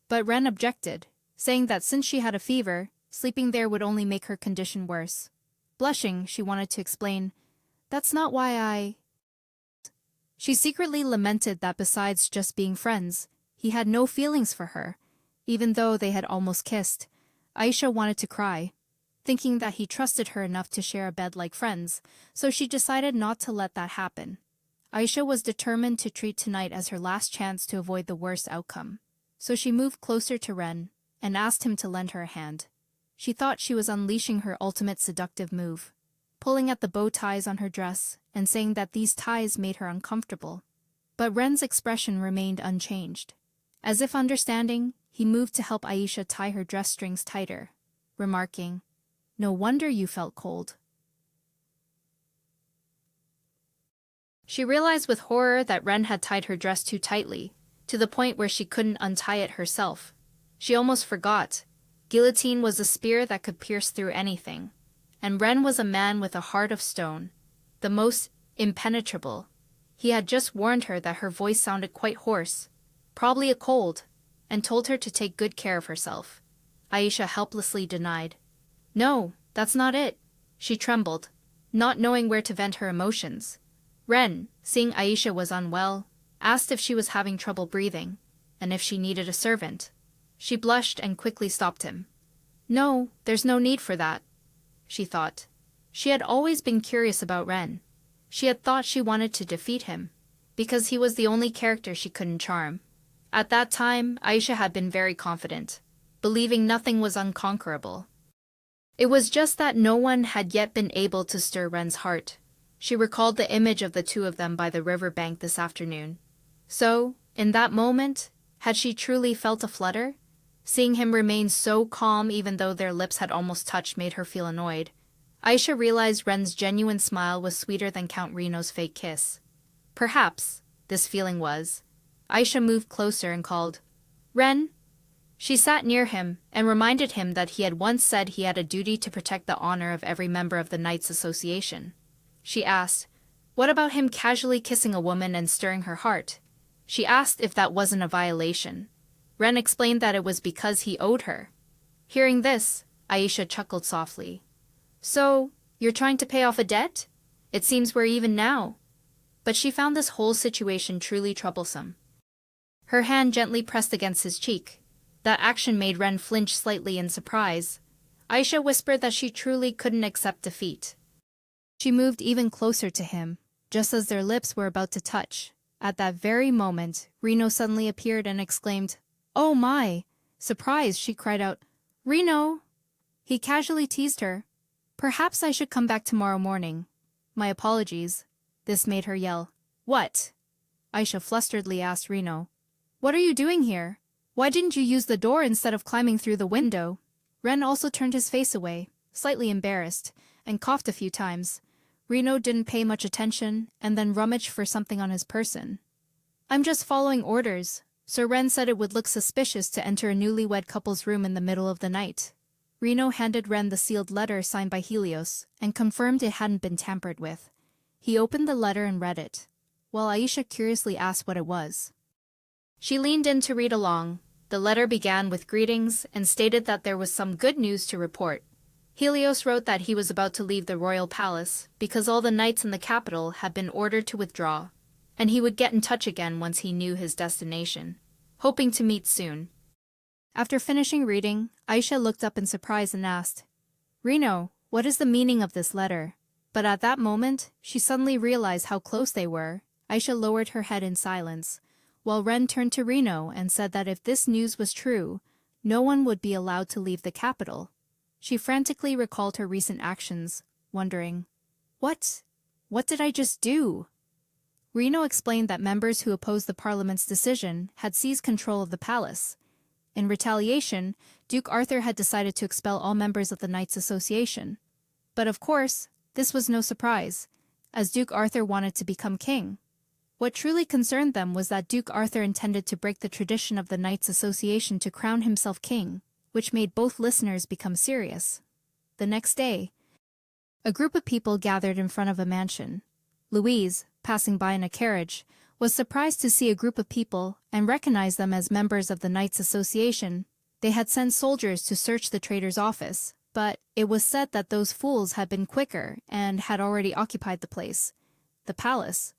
But Ren objected, saying that since she had a fever, sleeping there would only make her condition worse. Blushing, she wanted to explain, "That's not why I—" She secretly lamented that besides just being friends, he had no feelings for her, even though they had almost kissed. Aisha wanted to cry, thinking that he trusted her enough to share a bed like friends, so she decided not to let that happen. Aisha was determined to treat tonight as her last chance to avoid the worst outcome. So she moved closer to Ren and asked him to lend her a hand. She thought she was unleashing her ultimate seductive move, pulling at the bow ties on her dress and saying that these ties made her uncomfortable. But Ren's expression remained unchanged. As if understanding, he moved to help Aisha tie her dress strings tighter, remarking, "No wonder you felt cold." She realized with horror that Ren had tied her dress too tightly, to the point where she couldn't untie it herself. She almost forgot. Guillotine was a spear that could pierce through anything, and Ren was a man with a heart of stone, the most impenetrable. He had just warned her that her voice sounded quite hoarse, probably a cold, and told her to take good care of herself. Aisha helplessly denied. "No, that's not it." She trembled, not knowing where to vent her emotions. Ren, seeing Aisha was unwell, asked if she was having trouble breathing, and if she needed a servant. She blushed and quickly stopped him. "No, there's no need for that," she thought. She had always been curious about Ren. She had thought she wanted to defeat him, because he was the only character she couldn't charm. At that time, Aisha had been very confident. believing nothing was unconquerable. It was just that no one had yet been able to stir Ren's heart. She recalled the image of the two of them by the river bank this afternoon. So, in that moment, had she truly felt a flutter? Seeing him remain so calm even though their lips had almost touched made her feel annoyed. Aisha realized Ren's genuine smile was sweeter than Count Reno's fake kiss. Perhaps this feeling was. Aisha moved closer and called, "Ren?" She sat near him and reminded him that he had once said he had a duty to protect the honor of every member of the Knights Association. She asked, what about him casually kissing a woman and stirring her heart? She asked if that wasn't a violation. Ren explained that it was because he owed her. Hearing this, Aisha chuckled softly. So, you're trying to pay off a debt? It seems we're even now. But she found this whole situation truly troublesome. Her hand gently pressed against his cheek. That action made Ren flinch slightly in surprise. Aisha whispered that she truly couldn't accept defeat. She moved even closer to him, just as their lips were about to touch. At that very moment, Reno suddenly appeared and exclaimed, "Oh my!" Surprised, she cried out, "Reno!" He casually teased her. "Perhaps I should come back tomorrow morning." "My apologies." This made her yell. "What?" Aisha flusteredly asked Reno. "What are you doing here? Why didn't you use the door instead of climbing through the window?" Ren also turned his face away, slightly embarrassed, and coughed a few times. Reno didn't pay much attention and then rummaged for something on his person. "I'm just following orders. Sir Ren said it would look suspicious to enter a newlywed couple's room in the middle of the night." Reno handed Ren the sealed letter signed by Helios and confirmed it hadn't been tampered with. He opened the letter and read it, while Aisha curiously asked what it was. She leaned in to read along. The letter began with greetings and stated that there was some good news to report. Helios wrote that he was about to leave the royal palace because all the knights in the capital had been ordered to withdraw, and he would get in touch again once he knew his destination, hoping to meet soon. After finishing reading, Aisha looked up in surprise and asked, "Reno, what is the meaning of this letter?" But at that moment, she suddenly realized how close they were. Aisha lowered her head in silence, while Ren turned to Reno and said that if this news was true, no one would be allowed to leave the capital. She frantically recalled her recent actions, wondering, What did I just do?" Reno explained that members who opposed the parliament's decision had seized control of the palace. In retaliation, Duke Arthur had decided to expel all members of the Knights Association. But of course, this was no surprise, as Duke Arthur wanted to become king. What truly concerned them was that Duke Arthur intended to break the tradition of the Knights Association to crown himself king, which made both listeners become serious. The next day, a group of people gathered in front of a mansion. Louise, passing by in a carriage, was surprised to see a group of people and recognized them as members of the Knights Association. They had sent soldiers to search the traitor's office, but it was said that those fools had been quicker and had already occupied the place. The palace.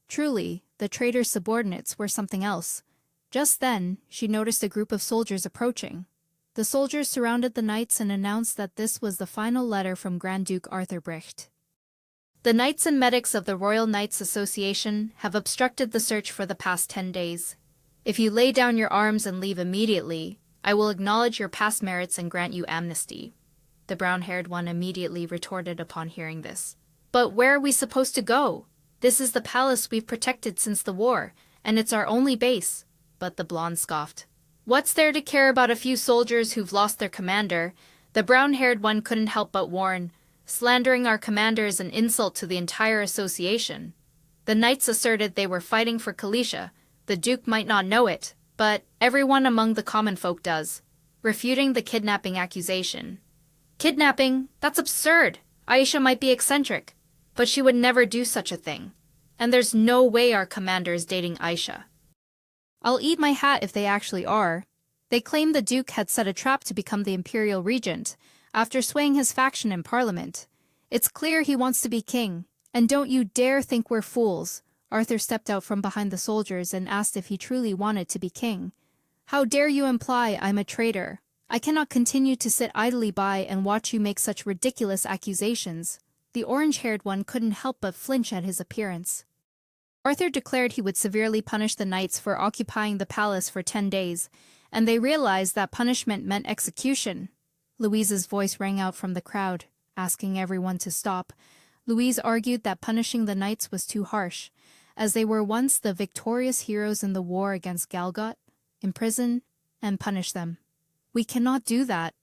Truly, the traitor's subordinates were something else. Just then, she noticed a group of soldiers approaching. The soldiers surrounded the knights and announced that this was the final letter from Grand Duke Arthur Bricht. "The knights and medics of the Royal Knights Association have obstructed the search for the past 10 days. If you lay down your arms and leave immediately, I will acknowledge your past merits and grant you amnesty." The brown-haired one immediately retorted upon hearing this. "But where are we supposed to go? This is the palace we've protected since the war, and it's our only base." But the blonde scoffed. "What's there to care about a few soldiers who've lost their commander?" The brown-haired one couldn't help but warn, "Slandering our commander is an insult to the entire association." The knights asserted they were fighting for Kalisha. The Duke might not know it, but everyone among the common folk does, refuting the kidnapping accusation. "Kidnapping? That's absurd. Aisha might be eccentric, but she would never do such a thing. And there's no way our commander is dating Aisha." "I'll eat my hat if they actually are." They claimed the Duke had set a trap to become the imperial regent, after swaying his faction in parliament. "It's clear he wants to be king, and don't you dare think we're fools." Arthur stepped out from behind the soldiers and asked if he truly wanted to be king. "How dare you imply I'm a traitor? I cannot continue to sit idly by and watch you make such ridiculous accusations." The orange-haired one couldn't help but flinch at his appearance. Arthur declared he would severely punish the knights for occupying the palace for 10 days, and they realized that punishment meant execution. Louise's voice rang out from the crowd, asking everyone to stop. Louise argued that punishing the knights was too harsh, as they were once the victorious heroes in the war against Galgot. Imprison and punish them. We cannot do that.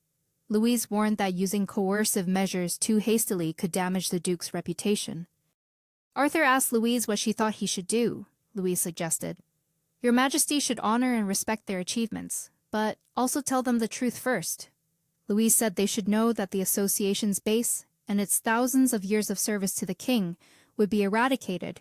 Louise warned that using coercive measures too hastily could damage the Duke's reputation. Arthur asked Louise what she thought he should do. Louise suggested, "Your Majesty should honor and respect their achievements, but also tell them the truth first." Louise said they should know that the association's base and its thousands of years of service to the king would be eradicated.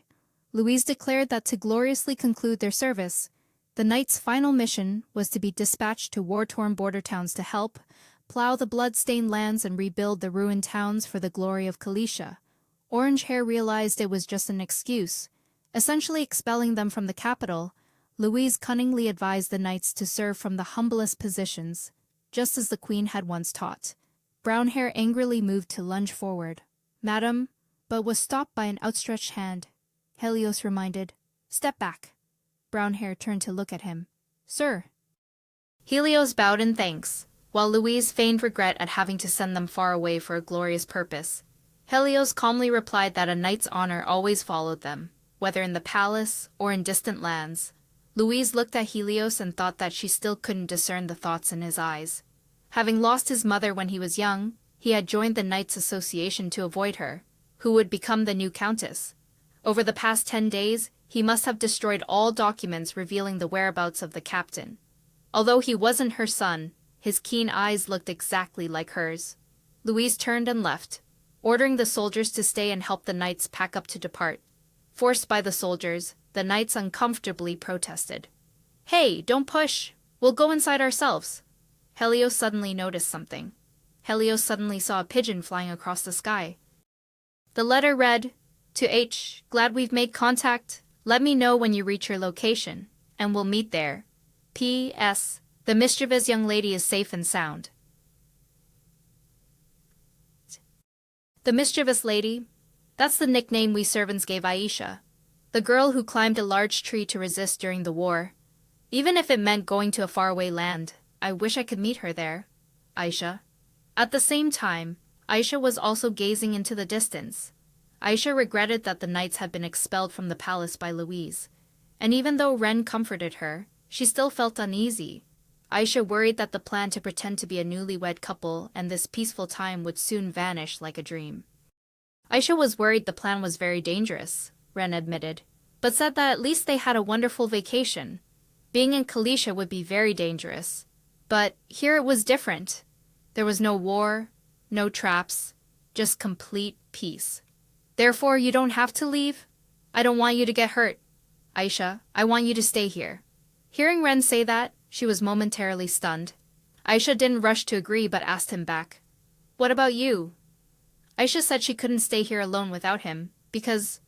Louise declared that to gloriously conclude their service, the knights' final mission was to be dispatched to war-torn border towns to help plow the blood-stained lands and rebuild the ruined towns for the glory of Kalisha. Orange Hair realized it was just an excuse, essentially expelling them from the capital. Louise cunningly advised the knights to serve from the humblest positions, just as the queen had once taught. Brown Hair angrily moved to lunge forward. "Madam," but was stopped by an outstretched hand. Helios reminded, "Step back." Brown Hair turned to look at him. "Sir." Helios bowed in thanks, while Louise feigned regret at having to send them far away for a glorious purpose. Helios calmly replied that a knight's honor always followed them, whether in the palace or in distant lands. Louise looked at Helios and thought that she still couldn't discern the thoughts in his eyes. Having lost his mother when he was young, he had joined the Knights Association to avoid her, who would become the new countess. Over the past 10 days, he must have destroyed all documents revealing the whereabouts of the captain. Although he wasn't her son, his keen eyes looked exactly like hers. Louise turned and left, ordering the soldiers to stay and help the knights pack up to depart. Forced by the soldiers, the knights uncomfortably protested. "Hey, don't push! We'll go inside ourselves." Helios suddenly noticed something. Helios suddenly saw a pigeon flying across the sky. The letter read, "To H, glad we've made contact. Let me know when you reach your location, and we'll meet there. P.S. The mischievous young lady is safe and sound." The mischievous lady? That's the nickname we servants gave Aisha, the girl who climbed a large tree to resist during the war. Even if it meant going to a faraway land, I wish I could meet her there. Aisha. At the same time, Aisha was also gazing into the distance. Aisha regretted that the knights had been expelled from the palace by Louise, and even though Ren comforted her, she still felt uneasy. Aisha worried that the plan to pretend to be a newlywed couple and this peaceful time would soon vanish like a dream. Aisha was worried the plan was very dangerous, Ren admitted, but said that at least they had a wonderful vacation. Being in Kalisha would be very dangerous. But here it was different. There was no war, no traps, just complete peace. "Therefore, you don't have to leave? I don't want you to get hurt. Aisha, I want you to stay here." Hearing Ren say that, she was momentarily stunned. Aisha didn't rush to agree but asked him back, "What about you?" Aisha said she couldn't stay here alone without him, because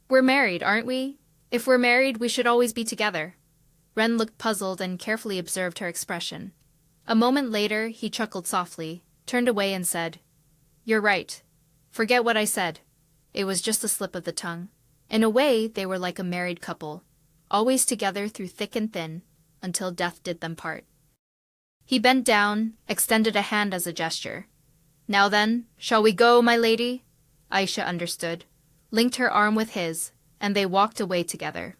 we're married, aren't we? If we're married, we should always be together. Ren looked puzzled and carefully observed her expression. A moment later, he chuckled softly, turned away and said, "You're right. Forget what I said. It was just a slip of the tongue." In a way, they were like a married couple, always together through thick and thin, until death did them part. He bent down, extended a hand as a gesture. "Now then, shall we go, my lady?" Aisha understood, linked her arm with his, and they walked away together.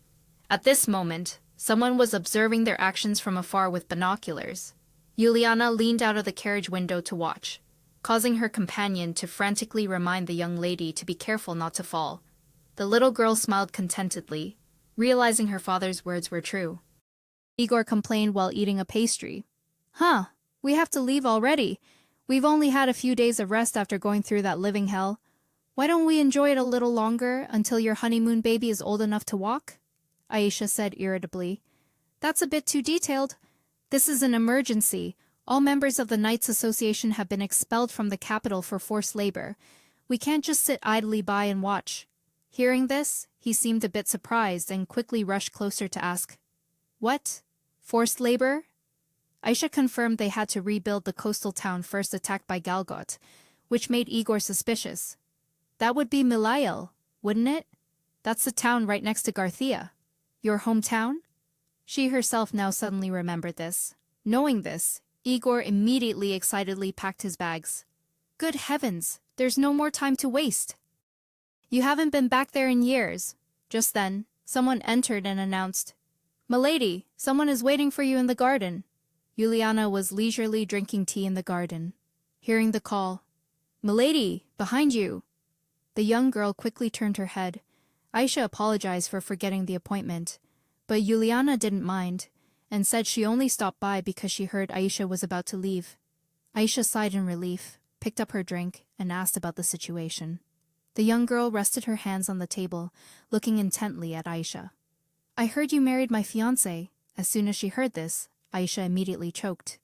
At this moment, someone was observing their actions from afar with binoculars. Juliana leaned out of the carriage window to watch, causing her companion to frantically remind the young lady to be careful not to fall. The little girl smiled contentedly, realizing her father's words were true. Igor complained while eating a pastry. "Huh, we have to leave already. We've only had a few days of rest after going through that living hell. Why don't we enjoy it a little longer until your honeymoon baby is old enough to walk?" Aisha said irritably. "That's a bit too detailed. This is an emergency. All members of the Knights Association have been expelled from the capital for forced labor. We can't just sit idly by and watch." Hearing this, he seemed a bit surprised and quickly rushed closer to ask, "What? Forced labor?" Aisha confirmed they had to rebuild the coastal town first attacked by Galgot, which made Igor suspicious. "That would be Milail, wouldn't it? That's the town right next to Garthia. Your hometown?" She herself now suddenly remembered this. Knowing this, Igor immediately excitedly packed his bags. Good heavens, there's no more time to waste. You haven't been back there in years. Just then, someone entered and announced, "Milady, someone is waiting for you in the garden." Juliana was leisurely drinking tea in the garden. Hearing the call, "Milady, behind you!" The young girl quickly turned her head. Aisha apologized for forgetting the appointment, but Juliana didn't mind, and said she only stopped by because she heard Aisha was about to leave. Aisha sighed in relief, picked up her drink, and asked about the situation. The young girl rested her hands on the table, looking intently at Aisha. "I heard you married my fiancé." As soon as she heard this, Aisha immediately choked.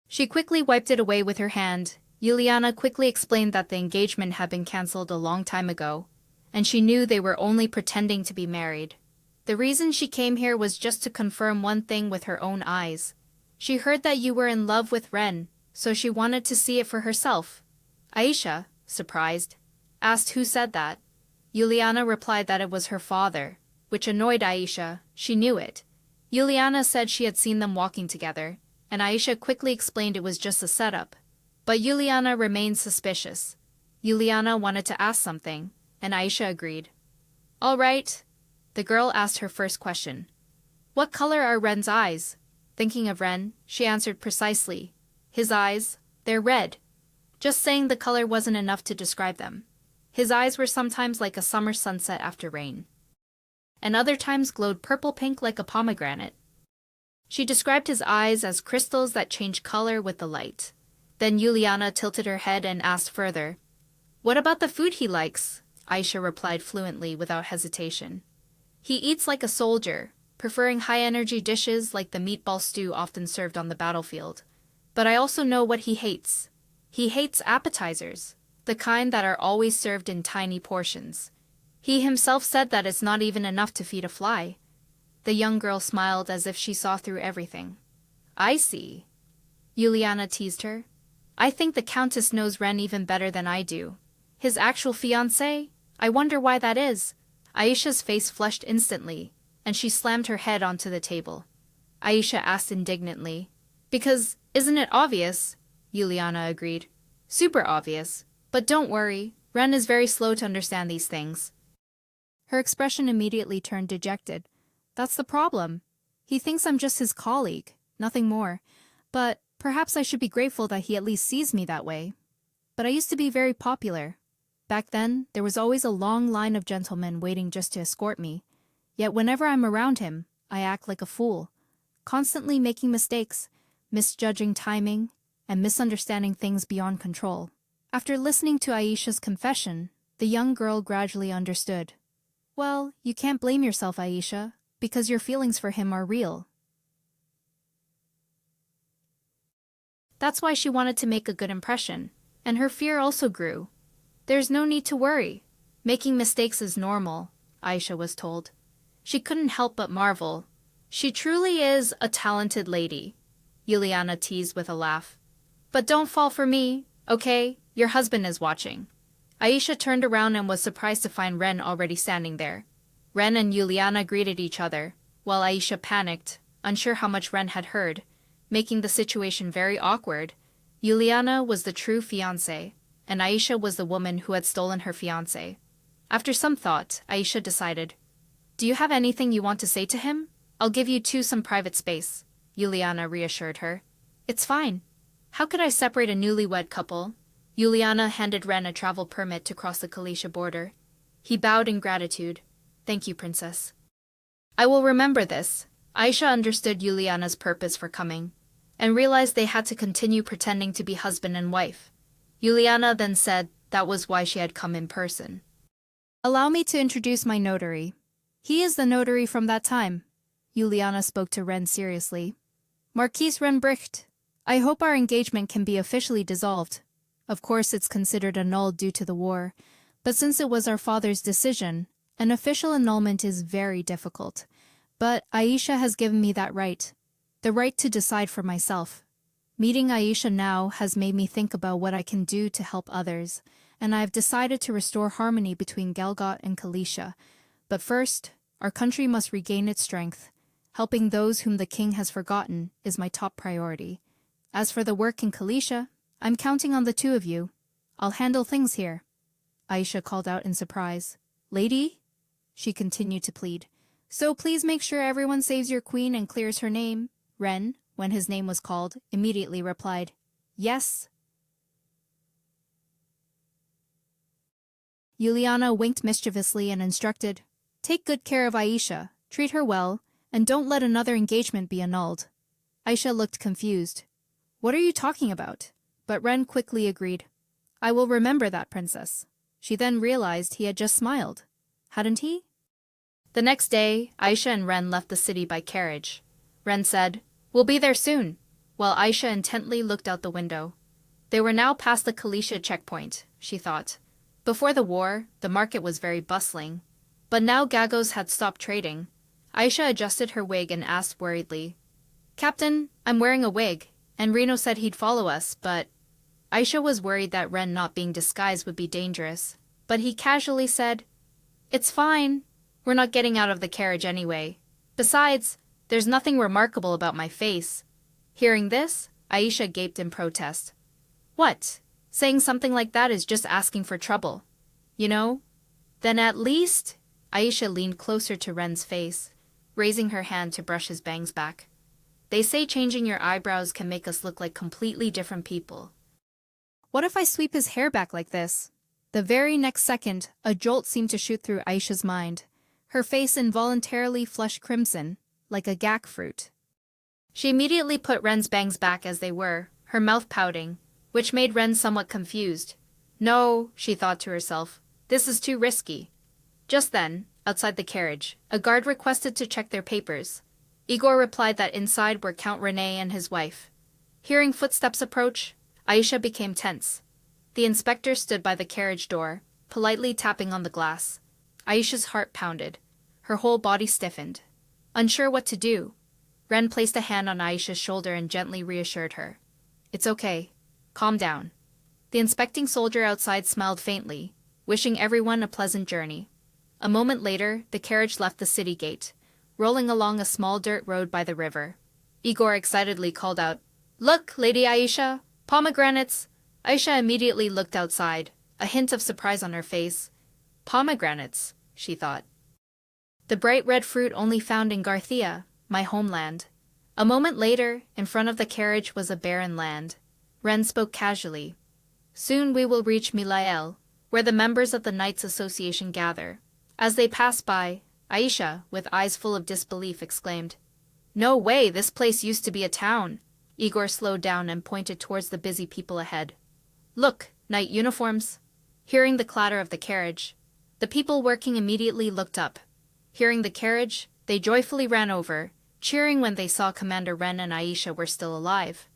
She quickly wiped it away with her hand. Juliana quickly explained that the engagement had been cancelled a long time ago, and she knew they were only pretending to be married. The reason she came here was just to confirm one thing with her own eyes. She heard that you were in love with Ren, so she wanted to see it for herself. Aisha, surprised, asked who said that. Juliana replied that it was her father, which annoyed Aisha. She knew it. Juliana said she had seen them walking together, and Aisha quickly explained it was just a setup. But Juliana remained suspicious. Juliana wanted to ask something, and Aisha agreed. "All right." The girl asked her first question. "What color are Ren's eyes?" Thinking of Ren, she answered precisely. "His eyes, they're red." Just saying the color wasn't enough to describe them. His eyes were sometimes like a summer sunset after rain, and other times glowed purple-pink like a pomegranate. She described his eyes as crystals that change color with the light. Then Juliana tilted her head and asked further, "What about the food he likes?" Aisha replied fluently without hesitation. "He eats like a soldier, preferring high-energy dishes like the meatball stew often served on the battlefield. But I also know what he hates. He hates appetizers, the kind that are always served in tiny portions. He himself said that it's not even enough to feed a fly." The young girl smiled as if she saw through everything. "I see." Juliana teased her. "I think the Countess knows Ren even better than I do. His actual fiancé? I wonder why that is." Aisha's face flushed instantly, and she slammed her head onto the table. Aisha asked indignantly. "Because, isn't it obvious?" Juliana agreed. "Super obvious. But don't worry, Ren is very slow to understand these things." Her expression immediately turned dejected. "That's the problem. He thinks I'm just his colleague, nothing more. But perhaps I should be grateful that he at least sees me that way. But I used to be very popular. Back then, there was always a long line of gentlemen waiting just to escort me. Yet whenever I'm around him, I act like a fool, constantly making mistakes, misjudging timing, and misunderstanding things beyond control." After listening to Aisha's confession, the young girl gradually understood. "Well, you can't blame yourself, Aisha, because your feelings for him are real." That's why she wanted to make a good impression, and her fear also grew. "There's no need to worry. Making mistakes is normal," Aisha was told. She couldn't help but marvel. "She truly is a talented lady," Juliana teased with a laugh. "But don't fall for me, okay? Your husband is watching." Aisha turned around and was surprised to find Ren already standing there. Ren and Juliana greeted each other, while Aisha panicked, unsure how much Ren had heard, making the situation very awkward. Juliana was the true fiancé, and Aisha was the woman who had stolen her fiancé. After some thought, Aisha decided, "Do you have anything you want to say to him? I'll give you two some private space," Juliana reassured her. "It's fine. How could I separate a newlywed couple?" Juliana handed Ren a travel permit to cross the Kalisha border. He bowed in gratitude. "Thank you, Princess." "I will remember this." Aisha understood Juliana's purpose for coming, and realized they had to continue pretending to be husband and wife. Juliana then said that was why she had come in person. "Allow me to introduce my notary. He is the notary from that time." Juliana spoke to Ren seriously. "Marquise Renbricht, I hope our engagement can be officially dissolved. Of course it's considered annulled due to the war, but since it was our father's decision, an official annulment is very difficult. But Aisha has given me that right, the right to decide for myself. Meeting Aisha now has made me think about what I can do to help others, and I have decided to restore harmony between Gelgot and Kalisha. But first, our country must regain its strength. Helping those whom the king has forgotten is my top priority. As for the work in Kalisha, I'm counting on the two of you. I'll handle things here. Aisha called out in surprise. Lady? She continued to plead. So please make sure everyone saves your queen and clears her name. Ren, when his name was called, immediately replied, Yes. Yuliana winked mischievously and instructed, Take good care of Aisha, treat her well, and don't let another engagement be annulled. Aisha looked confused. What are you talking about? But Ren quickly agreed. I will remember that, princess. She then realized he had just smiled. Hadn't he? The next day, Aisha and Ren left the city by carriage. Ren said, We'll be there soon, while Aisha intently looked out the window. They were now past the Kalisha checkpoint, she thought. Before the war, the market was very bustling. But now Gagos had stopped trading. Aisha adjusted her wig and asked worriedly, Captain, I'm wearing a wig, and Reno said he'd follow us, but... Aisha was worried that Ren not being disguised would be dangerous, but he casually said, It's fine. We're not getting out of the carriage anyway. Besides, there's nothing remarkable about my face. Hearing this, Aisha gaped in protest. What? Saying something like that is just asking for trouble. You know? Then at least... Aisha leaned closer to Ren's face, raising her hand to brush his bangs back. They say changing your eyebrows can make us look like completely different people. What if I sweep his hair back like this? The very next second, a jolt seemed to shoot through Aisha's mind. Her face involuntarily flushed crimson, like a gak fruit. She immediately put Ren's bangs back as they were, her mouth pouting, which made Ren somewhat confused. No, she thought to herself, this is too risky. Just then, outside the carriage, a guard requested to check their papers. Igor replied that inside were Count Rene and his wife. Hearing footsteps approach, Aisha became tense. The inspector stood by the carriage door, politely tapping on the glass. Aisha's heart pounded. Her whole body stiffened. Unsure what to do, Ren placed a hand on Aisha's shoulder and gently reassured her. It's okay. Calm down. The inspecting soldier outside smiled faintly, wishing everyone a pleasant journey. A moment later, the carriage left the city gate, rolling along a small dirt road by the river. Igor excitedly called out, Look, Lady Aisha! Pomegranates! Aisha immediately looked outside, a hint of surprise on her face. Pomegranates, she thought. The bright red fruit only found in Garthia, my homeland. A moment later, in front of the carriage was a barren land. Ren spoke casually. Soon we will reach Milael, where the members of the Knights Association gather. As they passed by, Aisha, with eyes full of disbelief, exclaimed, No way, this place used to be a town. Igor slowed down and pointed towards the busy people ahead. Look, knight uniforms. Hearing the clatter of the carriage, the people working immediately looked up. Hearing the carriage, they joyfully ran over, cheering when they saw Commander Ren and Aisha were still alive.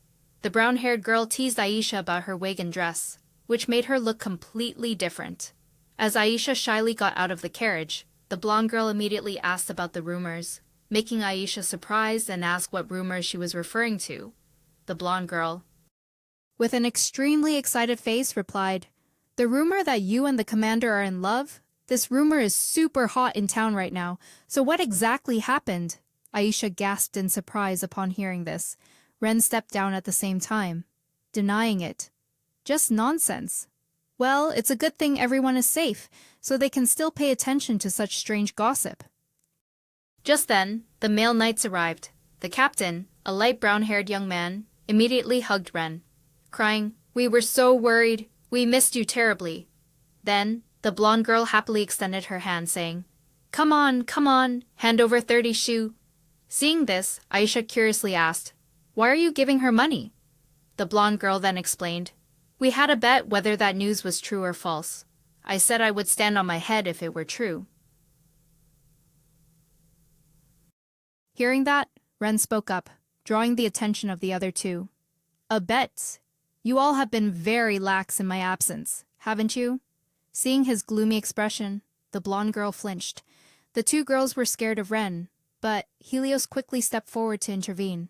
The brown-haired girl teased Aisha about her wig and dress, which made her look completely different. As Aisha shyly got out of the carriage, the blonde girl immediately asked about the rumors, making Aisha surprised and ask what rumors she was referring to. The blonde girl, with an extremely excited face, replied, The rumor that you and the commander are in love? This rumor is super hot in town right now, so what exactly happened? Aisha gasped in surprise upon hearing this. Ren stepped down at the same time, denying it. Just nonsense. Well, it's a good thing everyone is safe, so they can still pay attention to such strange gossip. Just then, the male knights arrived. The captain, a light brown-haired young man, immediately hugged Ren, crying, We were so worried. We missed you terribly. Then, the blonde girl happily extended her hand, saying, Come on, hand over 30 shu. Seeing this, Aisha curiously asked, Why are you giving her money? The blonde girl then explained, We had a bet whether that news was true or false. I said I would stand on my head if it were true. Hearing that, Ren spoke up, drawing the attention of the other two. A bet? You all have been very lax in my absence, haven't you? Seeing his gloomy expression, the blonde girl flinched. The two girls were scared of Ren, but Helios quickly stepped forward to intervene.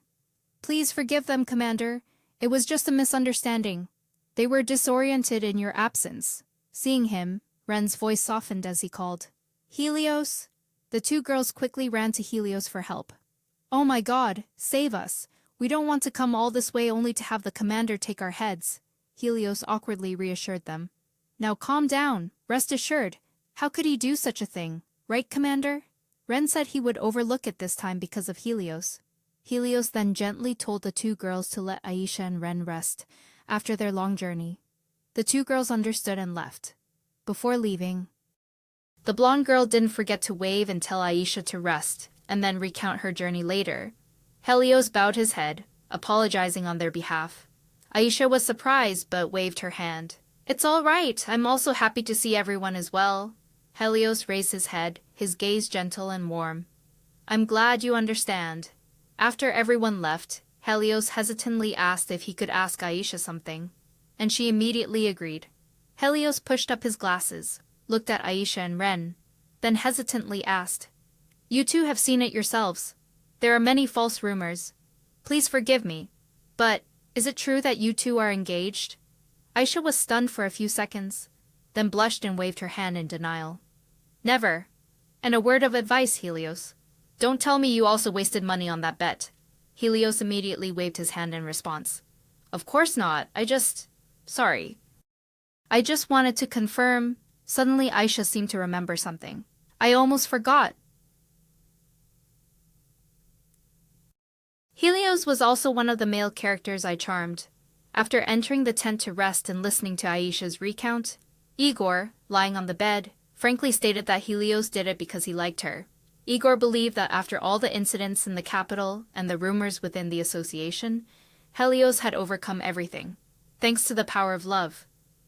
Please forgive them, Commander. It was just a misunderstanding. They were disoriented in your absence. Seeing him, Ren's voice softened as he called, Helios? The two girls quickly ran to Helios for help. "Oh my God, save us. We don't want to come all this way only to have the commander take our heads," Helios awkwardly reassured them. "Now calm down, rest assured. How could he do such a thing, right, Commander?" Ren said he would overlook it this time because of Helios. Helios then gently told the two girls to let Aisha and Ren rest after their long journey. The two girls understood and left. Before leaving, the blonde girl didn't forget to wave and tell Aisha to rest, and then recount her journey later. Helios bowed his head, apologizing on their behalf. Aisha was surprised but waved her hand. "It's all right, I'm also happy to see everyone as well." Helios raised his head, his gaze gentle and warm. "I'm glad you understand." After everyone left, Helios hesitantly asked if he could ask Aisha something, and she immediately agreed. Helios pushed up his glasses, looked at Aisha and Ren, then hesitantly asked, "You two have seen it yourselves. There are many false rumors. Please forgive me, but is it true that you two are engaged?" Aisha was stunned for a few seconds, then blushed and waved her hand in denial. "Never. And a word of advice, Helios. Don't tell me you also wasted money on that bet." Helios immediately waved his hand in response. "Of course not, sorry. I just wanted to confirm." Suddenly Aisha seemed to remember something. "I almost forgot." Helios was also one of the male characters I charmed. After entering the tent to rest and listening to Aisha's recount, Igor, lying on the bed, frankly stated that Helios did it because he liked her. Igor believed that after all the incidents in the capital and the rumors within the association, Helios had overcome everything, thanks to the power of love.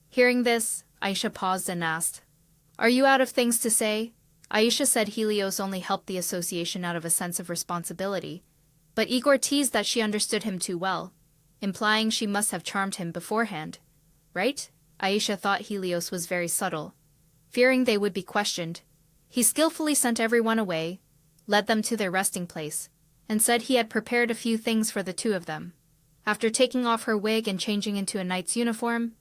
Hearing this, Aisha paused and asked, "Are you out of things to say?" Aisha said Helios only helped the association out of a sense of responsibility, but Igor teased that she understood him too well, implying she must have charmed him beforehand. Right? Aisha thought Helios was very subtle. Fearing they would be questioned, he skillfully sent everyone away, led them to their resting place, and said he had prepared a few things for the two of them. After taking off her wig and changing into a knight's uniform,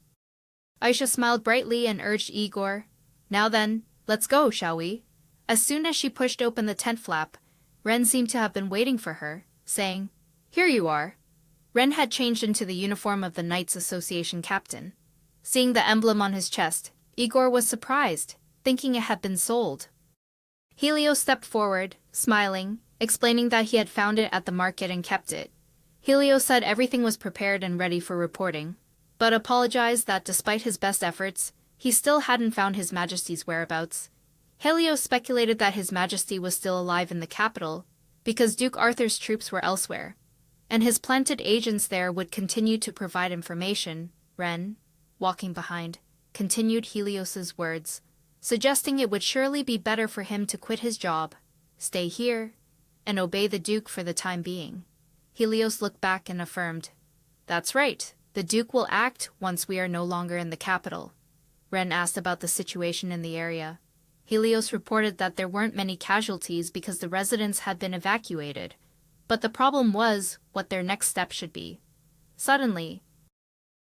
Aisha smiled brightly and urged Igor, "Now then, let's go, shall we?" As soon as she pushed open the tent flap, Ren seemed to have been waiting for her, saying, "Here you are." Ren had changed into the uniform of the Knights Association captain. Seeing the emblem on his chest, Igor was surprised, thinking it had been sold. Helios stepped forward, smiling, explaining that he had found it at the market and kept it. Helios said everything was prepared and ready for reporting, but apologized that despite his best efforts, he still hadn't found His Majesty's whereabouts. Helios speculated that His Majesty was still alive in the capital, because Duke Arthur's troops were elsewhere, and his planted agents there would continue to provide information. Ren, walking behind, continued Helios's words, suggesting it would surely be better for him to quit his job, stay here, and obey the Duke for the time being. Helios looked back and affirmed, "That's right, the Duke will act once we are no longer in the capital." Ren asked about the situation in the area. Helios reported that there weren't many casualties because the residents had been evacuated, but the problem was what their next step should be. Suddenly,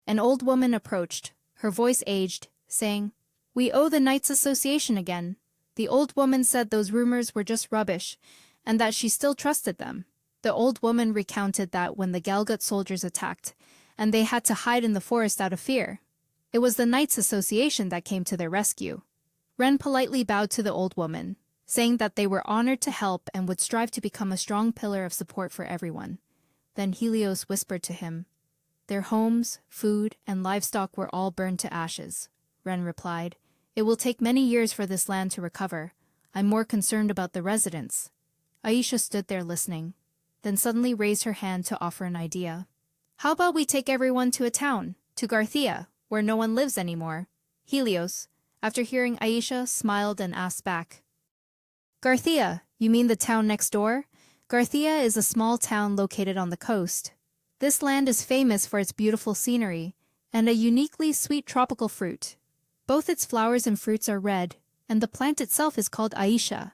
an old woman approached, her voice aged, saying, "We owe the Knights Association again." The old woman said those rumors were just rubbish, and that she still trusted them. The old woman recounted that when the Galgut soldiers attacked, and they had to hide in the forest out of fear, it was the Knights Association that came to their rescue. Ren politely bowed to the old woman, saying that they were honored to help and would strive to become a strong pillar of support for everyone. Then Helios whispered to him, "Their homes, food, and livestock were all burned to ashes." Ren replied, "It will take many years for this land to recover. I'm more concerned about the residents." Aisha stood there listening, then suddenly raised her hand to offer an idea. "How about we take everyone to a town, to Garthia, where no one lives anymore?" Helios, after hearing Aisha, smiled and asked back, "Garthia, you mean the town next door?" Garthia is a small town located on the coast. This land is famous for its beautiful scenery and a uniquely sweet tropical fruit. Both its flowers and fruits are red, and the plant itself is called Aisha.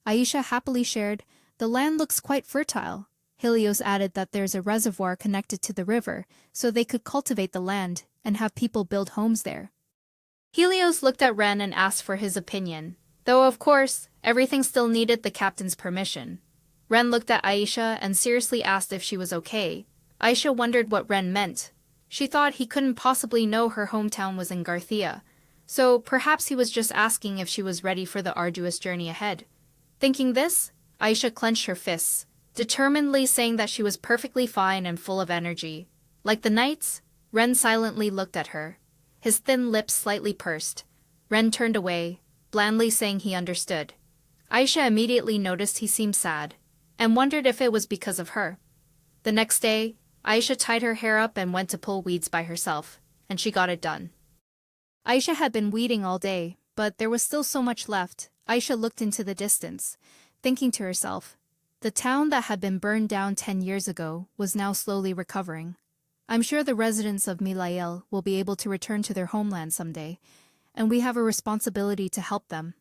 Aisha happily shared, "The land looks quite fertile." Helios added that there's a reservoir connected to the river, so they could cultivate the land and have people build homes there. Helios looked at Ren and asked for his opinion, though of course, everything still needed the captain's permission. Ren looked at Aisha and seriously asked if she was okay. Aisha wondered what Ren meant. She thought he couldn't possibly know her hometown was in Garthia, so perhaps he was just asking if she was ready for the arduous journey ahead. Thinking this, Aisha clenched her fists, determinedly saying that she was perfectly fine and full of energy. Like the knights, Ren silently looked at her. His thin lips slightly pursed. Ren turned away, blandly saying he understood. Aisha immediately noticed he seemed sad, and wondered if it was because of her. The next day, Aisha tied her hair up and went to pull weeds by herself, and she got it done. Aisha had been weeding all day, but there was still so much left. Aisha looked into the distance, thinking to herself, the town that had been burned down 10 years ago was now slowly recovering. I'm sure the residents of Milael will be able to return to their homeland someday, and we have a responsibility to help them.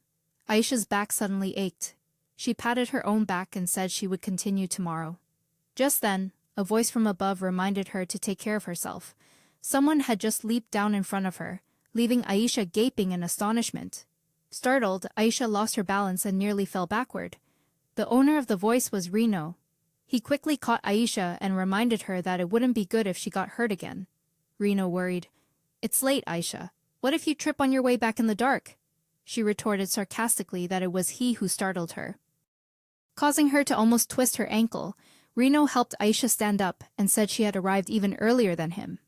Aisha's back suddenly ached. She patted her own back and said she would continue tomorrow. Just then, a voice from above reminded her to take care of herself. Someone had just leaped down in front of her, leaving Aisha gaping in astonishment. Startled, Aisha lost her balance and nearly fell backward. The owner of the voice was Reno. He quickly caught Aisha and reminded her that it wouldn't be good if she got hurt again. Reno worried. It's late, Aisha. What if you trip on your way back in the dark? She retorted sarcastically that it was he who startled her. Causing her to almost twist her ankle, Reno helped Aisha stand up and said she had arrived even earlier than him.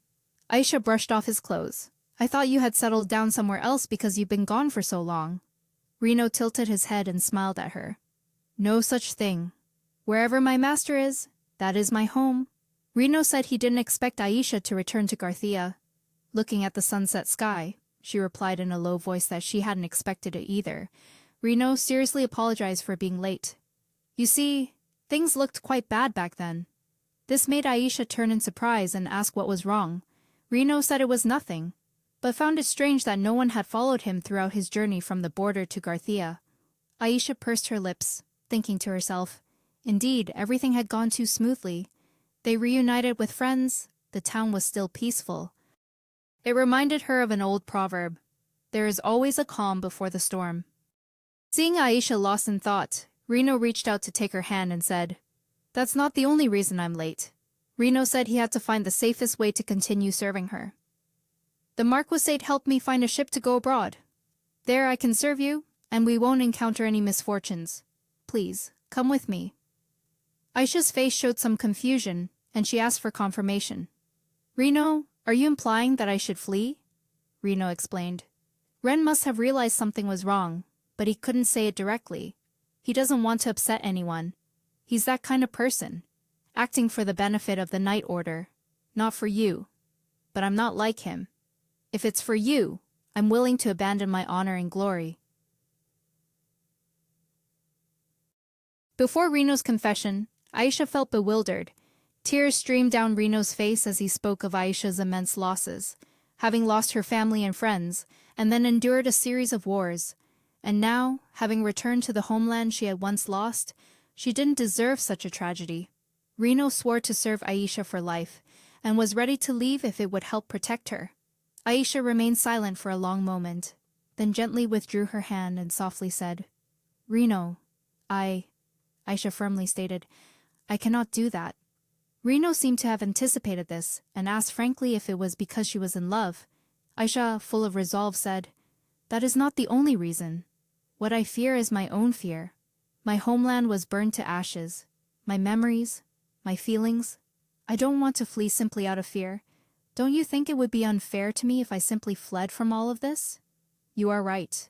Aisha brushed off his clothes. I thought you had settled down somewhere else because you've been gone for so long. Reno tilted his head and smiled at her. No such thing. Wherever my master is, that is my home. Reno said he didn't expect Aisha to return to Garthia. Looking at the sunset sky, she replied in a low voice that she hadn't expected it either. Reno seriously apologized for being late. You see, things looked quite bad back then. This made Aisha turn in surprise and ask what was wrong. Reno said it was nothing, but found it strange that no one had followed him throughout his journey from the border to Garthia. Aisha pursed her lips, thinking to herself, indeed, everything had gone too smoothly. They reunited with friends, the town was still peaceful. It reminded her of an old proverb, there is always a calm before the storm. Seeing Aisha lost in thought, Reno reached out to take her hand and said, That's not the only reason I'm late. Reno said he had to find the safest way to continue serving her. The Marquisate helped me find a ship to go abroad. There I can serve you, and we won't encounter any misfortunes. Please, come with me. Aisha's face showed some confusion, and she asked for confirmation. Reno, are you implying that I should flee? Reno explained. Ren must have realized something was wrong, but he couldn't say it directly. He doesn't want to upset anyone. He's that kind of person, acting for the benefit of the Night Order, not for you. But I'm not like him. If it's for you, I'm willing to abandon my honor and glory. Before Reno's confession, Aisha felt bewildered. Tears streamed down Reno's face as he spoke of Aisha's immense losses, having lost her family and friends, and then endured a series of wars. And now, having returned to the homeland she had once lost, she didn't deserve such a tragedy. Reno swore to serve Aisha for life, and was ready to leave if it would help protect her. Aisha remained silent for a long moment, then gently withdrew her hand and softly said, Reno, Aisha firmly stated, I cannot do that. Reno seemed to have anticipated this, and asked frankly if it was because she was in love. Aisha, full of resolve, said, That is not the only reason. What I fear is my own fear. My homeland was burned to ashes. My memories, my feelings. I don't want to flee simply out of fear. Don't you think it would be unfair to me if I simply fled from all of this? You are right.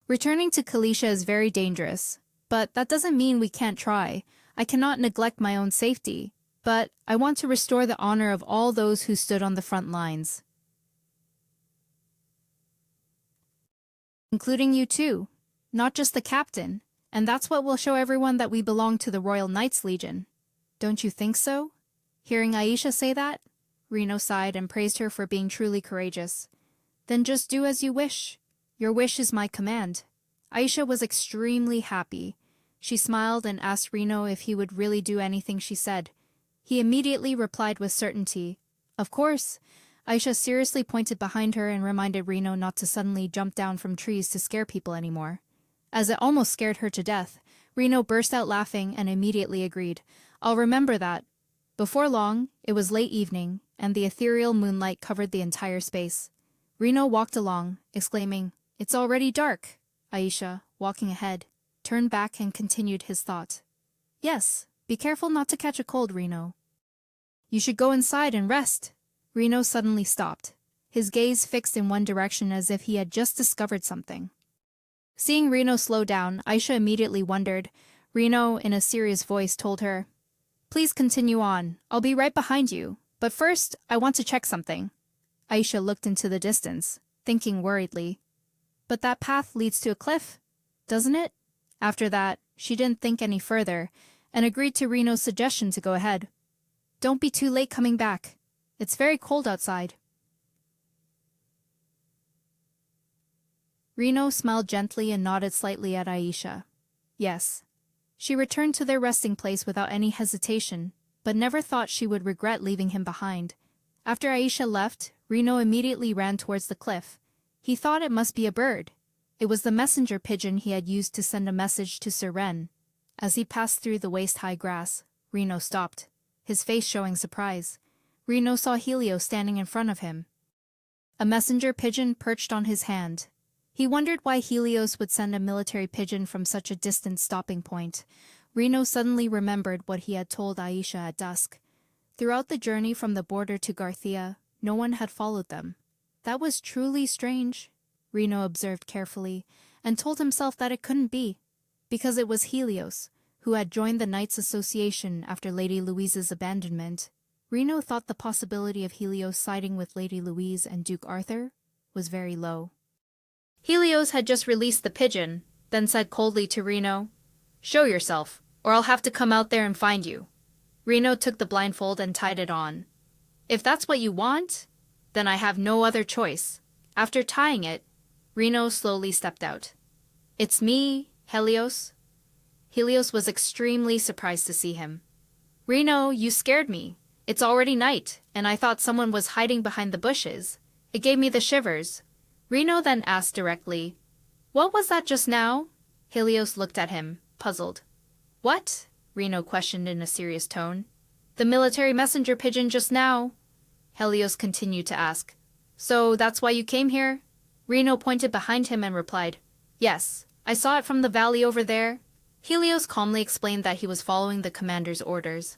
Returning to Kalisha is very dangerous, but that doesn't mean we can't try. I cannot neglect my own safety, but I want to restore the honor of all those who stood on the front lines. Including you too, not just the captain, and that's what will show everyone that we belong to the Royal Knights Legion. Don't you think so? Hearing Aisha say that, Reno sighed and praised her for being truly courageous. Then just do as you wish. Your wish is my command. Aisha was extremely happy. She smiled and asked Reno if he would really do anything she said. He immediately replied with certainty, Of course. Aisha seriously pointed behind her and reminded Reno not to suddenly jump down from trees to scare people anymore. As it almost scared her to death, Reno burst out laughing and immediately agreed. I'll remember that. Before long, it was late evening, and the ethereal moonlight covered the entire space. Reno walked along, exclaiming, "It's already dark." Aisha, walking ahead, turned back and continued his thought. "Yes, be careful not to catch a cold, Reno. You should go inside and rest." Reno suddenly stopped, his gaze fixed in one direction as if he had just discovered something. Seeing Reno slow down, Aisha immediately wondered. Reno, in a serious voice, told her, "Please continue on. I'll be right behind you. But first, I want to check something." Aisha looked into the distance, thinking worriedly. "But that path leads to a cliff, doesn't it?" After that, she didn't think any further, and agreed to Reno's suggestion to go ahead. "Don't be too late coming back. It's very cold outside." Reno smiled gently and nodded slightly at Aisha. Yes. She returned to their resting place without any hesitation, but never thought she would regret leaving him behind. After Aisha left, Reno immediately ran towards the cliff. He thought it must be a bird. It was the messenger pigeon he had used to send a message to Sir Ren. As he passed through the waist-high grass, Reno stopped, his face showing surprise. Reno saw Helios standing in front of him. A messenger pigeon perched on his hand. He wondered why Helios would send a military pigeon from such a distant stopping point. Reno suddenly remembered what he had told Aisha at dusk. Throughout the journey from the border to Garthia, no one had followed them. That was truly strange, Reno observed carefully, and told himself that it couldn't be, because it was Helios, who had joined the Knights Association after Lady Louise's abandonment. Reno thought the possibility of Helios siding with Lady Louise and Duke Arthur was very low. Helios had just released the pigeon, then said coldly to Reno, "Show yourself, or I'll have to come out there and find you." Reno took the blindfold and tied it on. "If that's what you want, then I have no other choice." After tying it, Reno slowly stepped out. "It's me, Helios." Helios was extremely surprised to see him. "Reno, you scared me. It's already night, and I thought someone was hiding behind the bushes. It gave me the shivers." Reno then asked directly, "What was that just now?" Helios looked at him, puzzled. "What?" Reno questioned in a serious tone. "The military messenger pigeon just now." Helios continued to ask, "So that's why you came here?" Reno pointed behind him and replied, "Yes, I saw it from the valley over there." Helios calmly explained that he was following the commander's orders.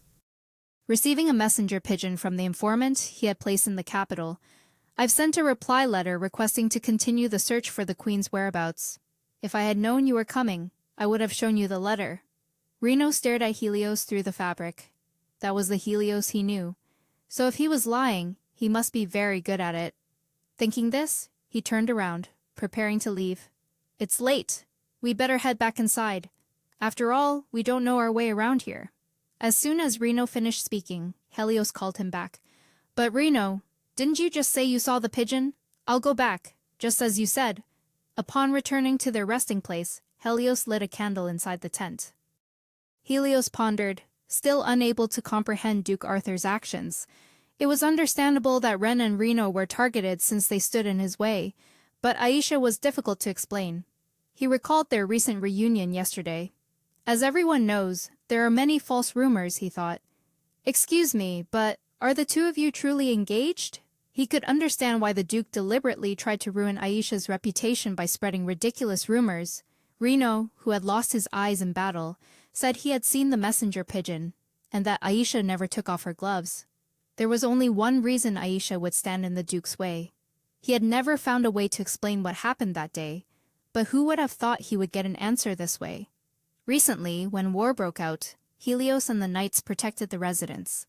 Receiving a messenger pigeon from the informant he had placed in the capital, "I've sent a reply letter requesting to continue the search for the Queen's whereabouts. If I had known you were coming, I would have shown you the letter." Reno stared at Helios through the fabric. That was the Helios he knew. So if he was lying, he must be very good at it. Thinking this, he turned around, preparing to leave. "It's late. We better head back inside. After all, we don't know our way around here." As soon as Reno finished speaking, Helios called him back. "But Reno, didn't you just say you saw the pigeon? I'll go back, just as you said." Upon returning to their resting place, Helios lit a candle inside the tent. Helios pondered, still unable to comprehend Duke Arthur's actions. It was understandable that Ren and Reno were targeted since they stood in his way, but Aisha was difficult to explain. He recalled their recent reunion yesterday. As everyone knows, there are many false rumors, he thought. "Excuse me, but are the two of you truly engaged?" He could understand why the Duke deliberately tried to ruin Aisha's reputation by spreading ridiculous rumors. Reno, who had lost his eyes in battle, said he had seen the messenger pigeon, and that Aisha never took off her gloves. There was only one reason Aisha would stand in the Duke's way. He had never found a way to explain what happened that day, but who would have thought he would get an answer this way? Recently, when war broke out, Helios and the knights protected the residents.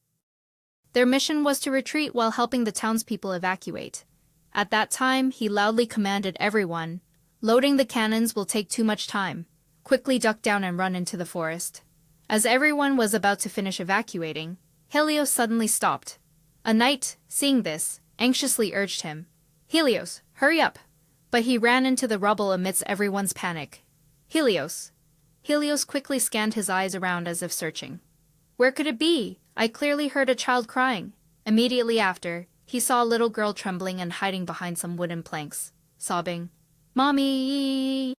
Their mission was to retreat while helping the townspeople evacuate. At that time, he loudly commanded everyone, "Loading the cannons will take too much time. Quickly duck down and run into the forest." As everyone was about to finish evacuating, Helios suddenly stopped. A knight, seeing this, anxiously urged him, "Helios, hurry up!" But he ran into the rubble amidst everyone's panic. "Helios." Helios quickly scanned his eyes around as if searching. "Where could it be? I clearly heard a child crying." Immediately after, he saw a little girl trembling and hiding behind some wooden planks, sobbing, "Mommy!"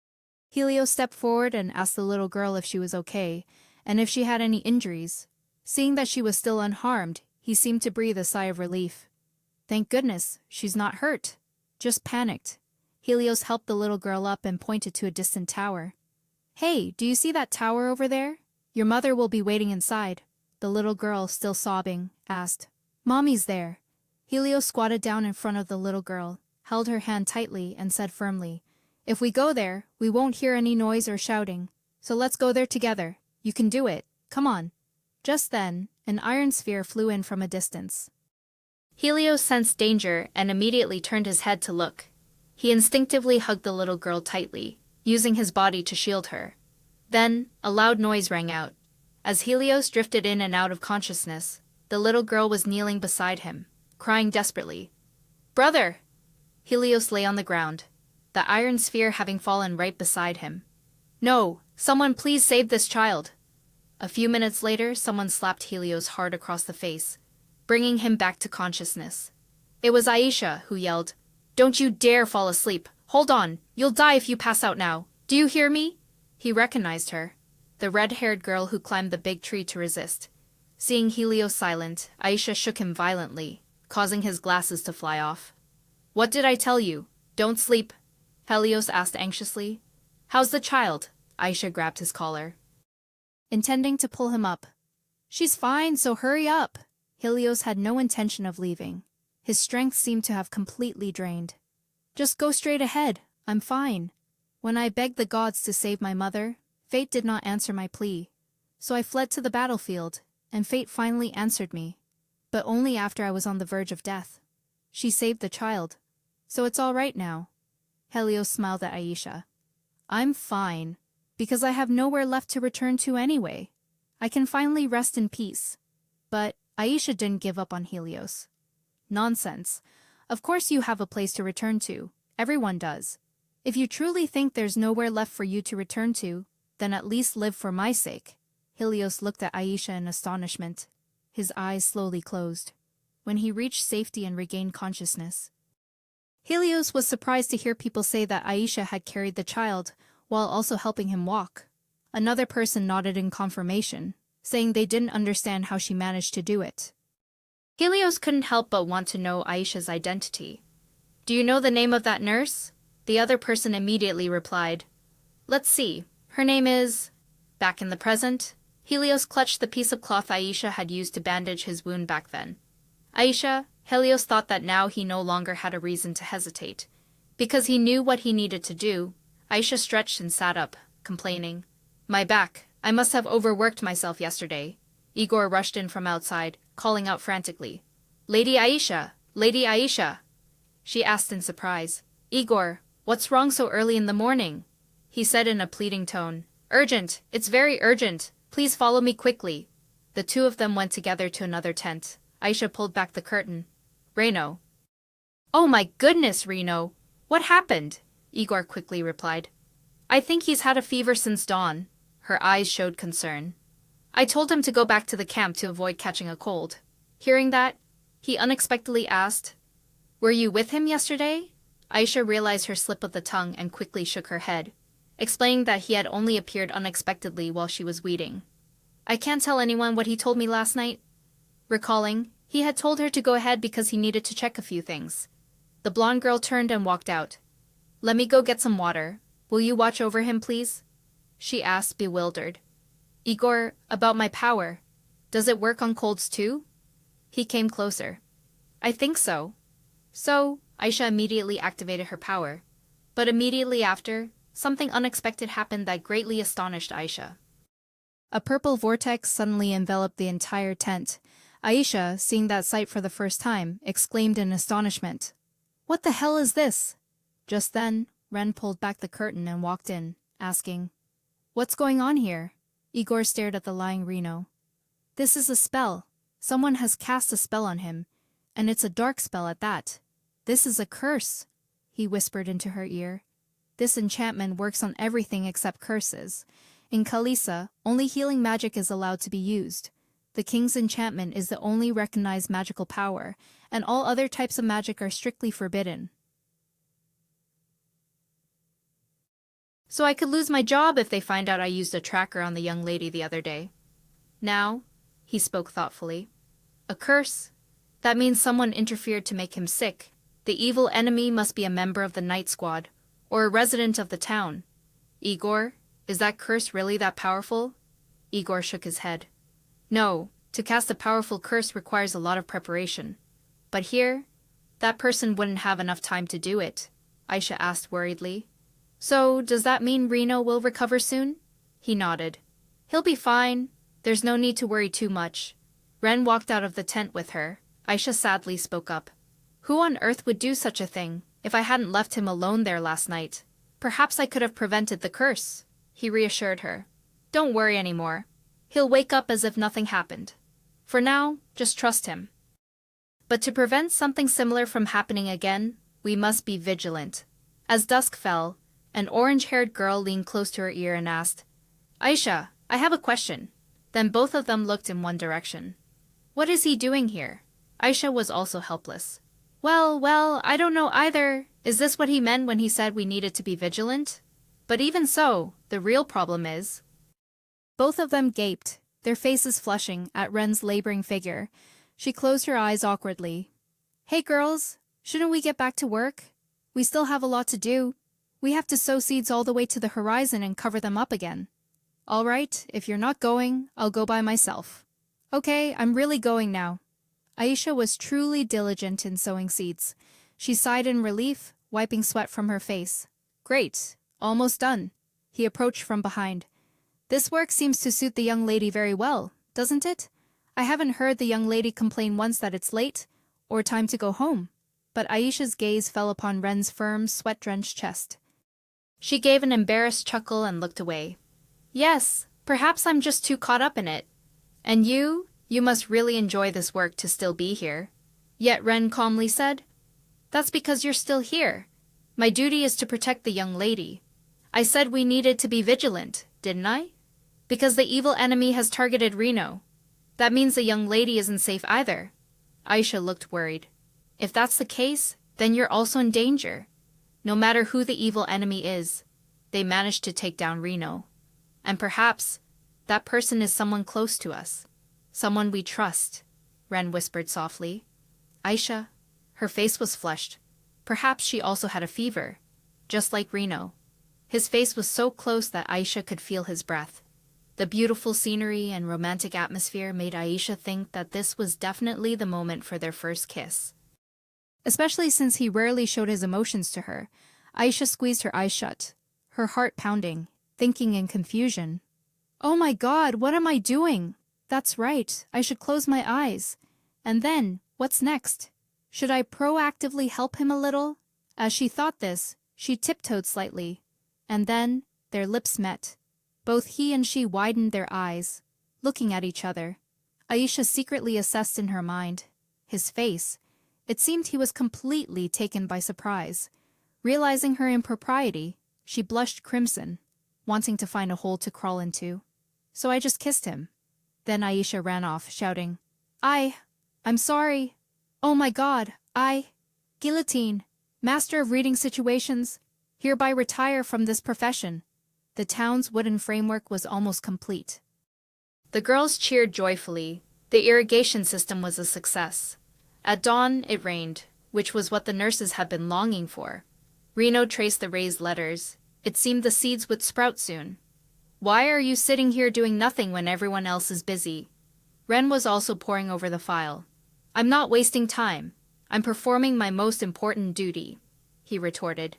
Helios stepped forward and asked the little girl if she was okay, and if she had any injuries. Seeing that she was still unharmed, he seemed to breathe a sigh of relief. Thank goodness, she's not hurt. Just panicked. Helios helped the little girl up and pointed to a distant tower. Hey, do you see that tower over there? Your mother will be waiting inside. The little girl, still sobbing, asked. Mommy's there. Helios squatted down in front of the little girl, held her hand tightly, and said firmly, If we go there, we won't hear any noise or shouting. So let's go there together. You can do it. Come on. Just then, an iron sphere flew in from a distance. Helios sensed danger and immediately turned his head to look. He instinctively hugged the little girl tightly, using his body to shield her. Then, a loud noise rang out. As Helios drifted in and out of consciousness, the little girl was kneeling beside him, crying desperately. Brother! Helios lay on the ground, the iron sphere having fallen right beside him. No, someone please save this child. A few minutes later, someone slapped Helios hard across the face, bringing him back to consciousness. It was Aisha, who yelled, Don't you dare fall asleep. Hold on, you'll die if you pass out now. Do you hear me? He recognized her, the red-haired girl who climbed the big tree to resist. Seeing Helios silent, Aisha shook him violently, causing his glasses to fly off. What did I tell you? Don't sleep? Helios asked anxiously. How's the child? Aisha grabbed his collar, intending to pull him up. She's fine, so hurry up. Helios had no intention of leaving. His strength seemed to have completely drained. Just go straight ahead. I'm fine. When I begged the gods to save my mother, fate did not answer my plea. So I fled to the battlefield, and fate finally answered me. But only after I was on the verge of death. She saved the child. So it's all right now. Helios smiled at Aisha. I'm fine, because I have nowhere left to return to anyway. I can finally rest in peace. But Aisha didn't give up on Helios. Nonsense. Of course you have a place to return to. Everyone does. If you truly think there's nowhere left for you to return to, then at least live for my sake. Helios looked at Aisha in astonishment. His eyes slowly closed. When he reached safety and regained consciousness, Helios was surprised to hear people say that Aisha had carried the child, while also helping him walk. Another person nodded in confirmation, saying they didn't understand how she managed to do it. Helios couldn't help but want to know Aisha's identity. Do you know the name of that nurse? The other person immediately replied. Let's see, her name is… Back in the present, Helios clutched the piece of cloth Aisha had used to bandage his wound back then. Aisha, Helios thought that now he no longer had a reason to hesitate. Because he knew what he needed to do, Aisha stretched and sat up, complaining. My back, I must have overworked myself yesterday. Igor rushed in from outside, calling out frantically. Lady Aisha! Lady Aisha! She asked in surprise. Igor, what's wrong so early in the morning? He said in a pleading tone. Urgent! It's very urgent! Please follow me quickly. The two of them went together to another tent. Aisha pulled back the curtain. Reno. Oh my goodness, Reno! What happened? Igor quickly replied. I think he's had a fever since dawn. Her eyes showed concern. I told him to go back to the camp to avoid catching a cold. Hearing that, he unexpectedly asked, Were you with him yesterday? Aisha realized her slip of the tongue and quickly shook her head, explaining that he had only appeared unexpectedly while she was weeding. I can't tell anyone what he told me last night. Recalling, he had told her to go ahead because he needed to check a few things. The blonde girl turned and walked out. Let me go get some water. Will you watch over him, please? She asked, bewildered. Igor, about my power. Does it work on colds too? He came closer. I think so. So, Aisha immediately activated her power. But immediately after, something unexpected happened that greatly astonished Aisha. A purple vortex suddenly enveloped the entire tent. Aisha, seeing that sight for the first time, exclaimed in astonishment. What the hell is this? Just then, Ren pulled back the curtain and walked in, asking, What's going on here? Igor stared at the lying Reno. This is a spell. Someone has cast a spell on him, and it's a dark spell at that. This is a curse, he whispered into her ear. This enchantment works on everything except curses. In Kalisa, only healing magic is allowed to be used. The king's enchantment is the only recognized magical power, and all other types of magic are strictly forbidden. So I could lose my job if they find out I used a tracker on the young lady the other day. Now, he spoke thoughtfully. A curse? That means someone interfered to make him sick. The evil enemy must be a member of the night squad, or a resident of the town. Igor, is that curse really that powerful? Igor shook his head. No, to cast a powerful curse requires a lot of preparation. But here, that person wouldn't have enough time to do it, Aisha asked worriedly. So, does that mean Reno will recover soon? He nodded. He'll be fine. There's no need to worry too much. Ren walked out of the tent with her. Aisha sadly spoke up. Who on earth would do such a thing? If I hadn't left him alone there last night, perhaps I could have prevented the curse, he reassured her. Don't worry anymore. He'll wake up as if nothing happened. For now, just trust him. But to prevent something similar from happening again, we must be vigilant. As dusk fell, an orange-haired girl leaned close to her ear and asked, Aisha, I have a question. Then both of them looked in one direction. What is he doing here? Aisha was also helpless. Well, I don't know either. Is this what he meant when he said we needed to be vigilant? But even so, the real problem is... Both of them gaped, their faces flushing at Ren's laboring figure. She closed her eyes awkwardly. Hey girls, shouldn't we get back to work? We still have a lot to do. We have to sow seeds all the way to the horizon and cover them up again. All right, if you're not going, I'll go by myself. Okay, I'm really going now. Aisha was truly diligent in sowing seeds. She sighed in relief, wiping sweat from her face. Great, almost done. He approached from behind. This work seems to suit the young lady very well, doesn't it? I haven't heard the young lady complain once that it's late, or time to go home. But Aisha's gaze fell upon Ren's firm, sweat-drenched chest. She gave an embarrassed chuckle and looked away. Yes, perhaps I'm just too caught up in it. And you must really enjoy this work to still be here. Yet Ren calmly said, That's because you're still here. My duty is to protect the young lady. I said we needed to be vigilant, didn't I? Because the evil enemy has targeted Reno. That means the young lady isn't safe either. Aisha looked worried. If that's the case, then you're also in danger. No matter who the evil enemy is, they managed to take down Reno. And perhaps that person is someone close to us. Someone we trust, Ren whispered softly. Aisha, her face was flushed. Perhaps she also had a fever, just like Reno. His face was so close that Aisha could feel his breath. The beautiful scenery and romantic atmosphere made Aisha think that this was definitely the moment for their first kiss. Especially since he rarely showed his emotions to her, Aisha squeezed her eyes shut, her heart pounding, thinking in confusion. Oh my God, what am I doing? That's right, I should close my eyes. And then, what's next? Should I proactively help him a little? As she thought this, she tiptoed slightly. And then, their lips met. Both he and she widened their eyes, looking at each other. Aisha secretly assessed in her mind. His face. It seemed he was completely taken by surprise. Realizing her impropriety, she blushed crimson, wanting to find a hole to crawl into. So I just kissed him. Then Aisha ran off, shouting, I'm sorry. Oh my God, Guillotine, master of reading situations, hereby retire from this profession. The town's wooden framework was almost complete. The girls cheered joyfully. The irrigation system was a success. At dawn, it rained, which was what the nurses had been longing for. Reno traced the raised letters. It seemed the seeds would sprout soon. Why are you sitting here doing nothing when everyone else is busy? Ren was also poring over the file. I'm not wasting time. I'm performing my most important duty, he retorted.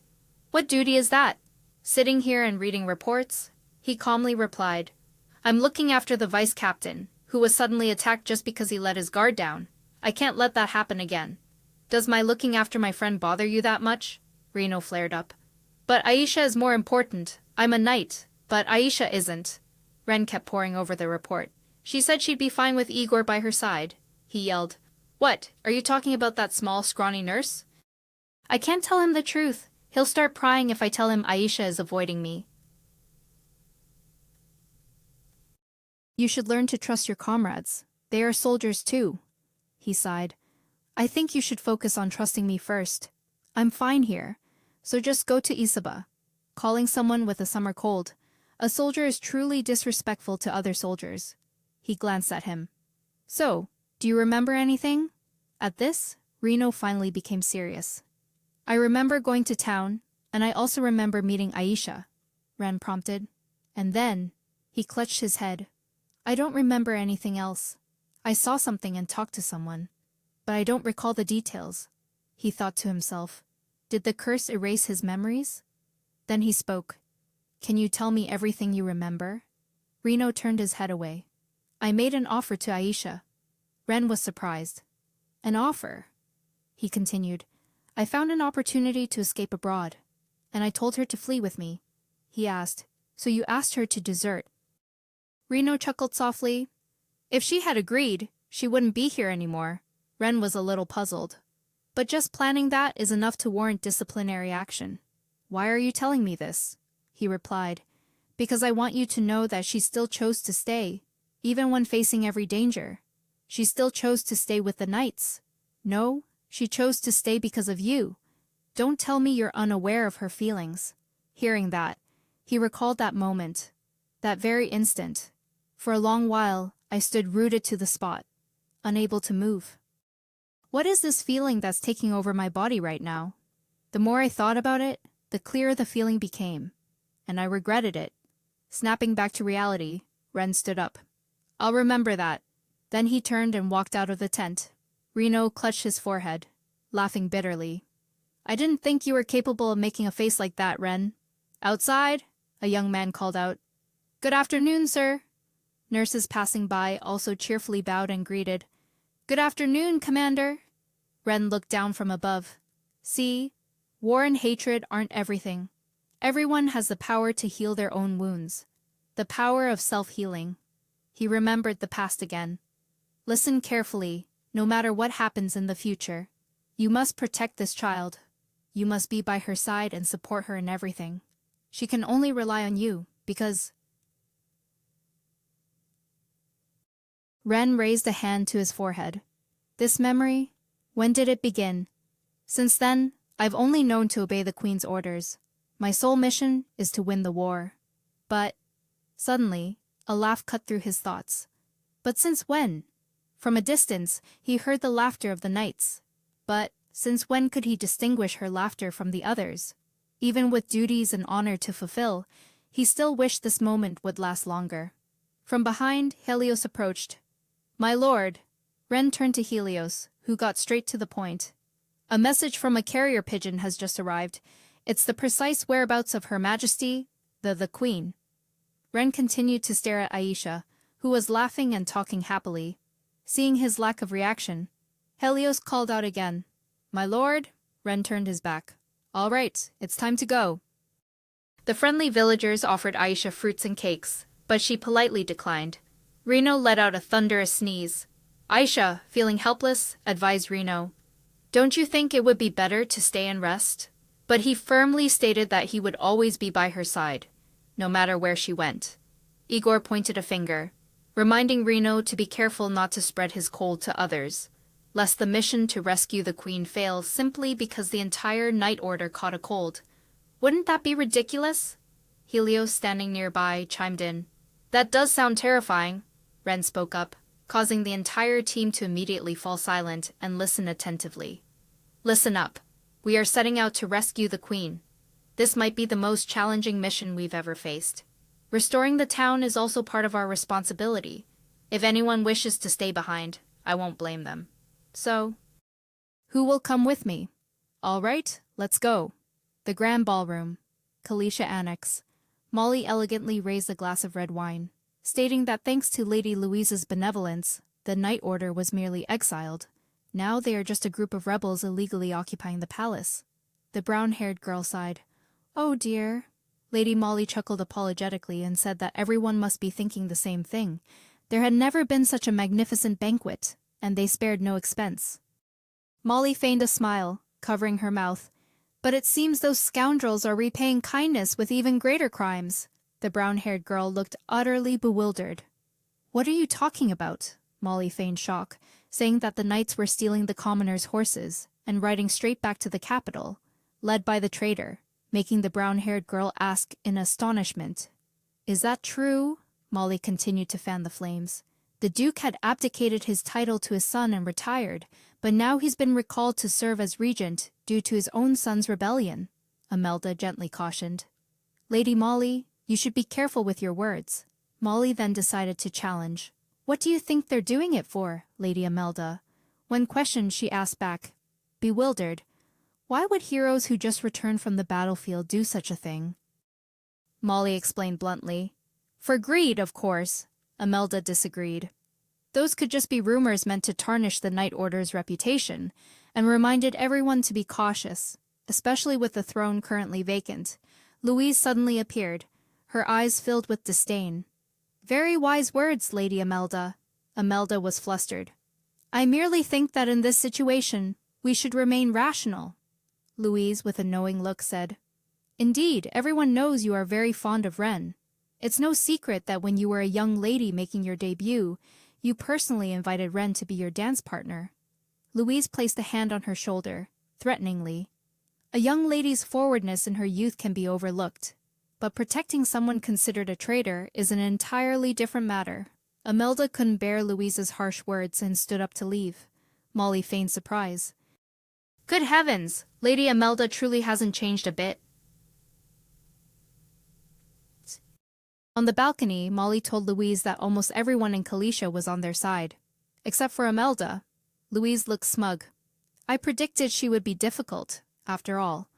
What duty is that? Sitting here and reading reports? He calmly replied. I'm looking after the vice captain, who was suddenly attacked just because he let his guard down. I can't let that happen again. Does my looking after my friend bother you that much? Reno flared up. But Aisha is more important. I'm a knight, but Aisha isn't. Ren kept poring over the report. She said she'd be fine with Igor by her side. He yelled. What, are you talking about that small, scrawny nurse? I can't tell him the truth. He'll start prying if I tell him Aisha is avoiding me. You should learn to trust your comrades. They are soldiers too. He sighed. I think you should focus on trusting me first. I'm fine here, so just go to Isaba. calling someone with a summer cold. A soldier is truly disrespectful to other soldiers. He glanced at him. So, do you remember anything? At this, Reno finally became serious. I remember going to town, and I also remember meeting Aisha, Ren prompted. And then, he clutched his head. I don't remember anything else. I saw something and talked to someone. But I don't recall the details. He thought to himself. Did the curse erase his memories? Then he spoke. Can you tell me everything you remember? Reno turned his head away. I made an offer to Aisha. Ren was surprised. An offer? He continued. I found an opportunity to escape abroad, and I told her to flee with me. He asked, so you asked her to desert? Reno chuckled softly. If she had agreed, she wouldn't be here anymore. Ren was a little puzzled. But just planning that is enough to warrant disciplinary action. Why are you telling me this? He replied. Because I want you to know that she still chose to stay, even when facing every danger. She still chose to stay with the knights. No, she chose to stay because of you. Don't tell me you're unaware of her feelings. Hearing that, he recalled that moment, that very instant. For a long while, I stood rooted to the spot, unable to move. What is this feeling that's taking over my body right now? The more I thought about it, the clearer the feeling became, and I regretted it. Snapping back to reality, Ren stood up. I'll remember that. Then he turned and walked out of the tent. Reno clutched his forehead, laughing bitterly. I didn't think you were capable of making a face like that, Ren. Outside, a young man called out. Good afternoon, sir. Nurses passing by also cheerfully bowed and greeted. Good afternoon, Commander. Ren looked down from above. See, war and hatred aren't everything. Everyone has the power to heal their own wounds. The power of self-healing. He remembered the past again. Listen carefully, no matter what happens in the future. You must protect this child. You must be by her side and support her in everything. She can only rely on you, because... Ren raised a hand to his forehead. This memory, when did it begin? Since then, I've only known to obey the Queen's orders. My sole mission is to win the war. But, suddenly, a laugh cut through his thoughts. But since when? From a distance, he heard the laughter of the knights. But, since when could he distinguish her laughter from the others? Even with duties and honor to fulfill, he still wished this moment would last longer. From behind, Helios approached. My lord. Ren turned to Helios, who got straight to the point. A message from a carrier pigeon has just arrived. It's the precise whereabouts of Her Majesty, the Queen. Ren continued to stare at Aisha, who was laughing and talking happily. Seeing his lack of reaction, Helios called out again. My lord? Ren turned his back. All right, it's time to go. The friendly villagers offered Aisha fruits and cakes, but she politely declined. Reno let out a thunderous sneeze. Aisha, feeling helpless, advised Reno. Don't you think it would be better to stay and rest? But he firmly stated that he would always be by her side, no matter where she went. Igor pointed a finger, reminding Reno to be careful not to spread his cold to others, lest the mission to rescue the Queen fail simply because the entire Night Order caught a cold. Wouldn't that be ridiculous? Helios, standing nearby, chimed in. That does sound terrifying, Ren spoke up, causing the entire team to immediately fall silent and listen attentively. Listen up. We are setting out to rescue the Queen. This might be the most challenging mission we've ever faced. Restoring the town is also part of our responsibility. If anyone wishes to stay behind, I won't blame them. So, who will come with me? All right, let's go. The Grand Ballroom. Kalisha Annex. Molly elegantly raised a glass of red wine, stating that thanks to Lady Louise's benevolence, the Night Order was merely exiled. Now they are just a group of rebels illegally occupying the palace. The brown-haired girl sighed. Oh dear. Lady Molly chuckled apologetically and said that everyone must be thinking the same thing. There had never been such a magnificent banquet, and they spared no expense. Molly feigned a smile, covering her mouth. But it seems those scoundrels are repaying kindness with even greater crimes. The brown-haired girl looked utterly bewildered. What are you talking about? Molly feigned shock, saying that the knights were stealing the commoners' horses and riding straight back to the capital, led by the traitor, making the brown-haired girl ask in astonishment. Is that true? Molly continued to fan the flames. The Duke had abdicated his title to his son and retired, but now he's been recalled to serve as regent due to his own son's rebellion, Imelda gently cautioned. Lady Molly, you should be careful with your words. Molly then decided to challenge. What do you think they're doing it for, Lady Imelda? When questioned, she asked back, bewildered, why would heroes who just returned from the battlefield do such a thing? Molly explained bluntly. For greed, of course, Imelda disagreed. Those could just be rumors meant to tarnish the Night Order's reputation, and reminded everyone to be cautious, especially with the throne currently vacant. Louise suddenly appeared, her eyes filled with disdain. Very wise words, Lady Imelda. Imelda was flustered. I merely think that in this situation, we should remain rational. Louise, with a knowing look, said, Indeed, everyone knows you are very fond of Ren. It's no secret that when you were a young lady making your debut, you personally invited Ren to be your dance partner. Louise placed a hand on her shoulder, threateningly. A young lady's forwardness in her youth can be overlooked, but protecting someone considered a traitor is an entirely different matter. Imelda couldn't bear Louise's harsh words and stood up to leave. Molly feigned surprise. Good heavens, Lady Imelda truly hasn't changed a bit. On the balcony, Molly told Louise that almost everyone in Kalisha was on their side. Except for Imelda. Louise looked smug. I predicted she would be difficult, after all.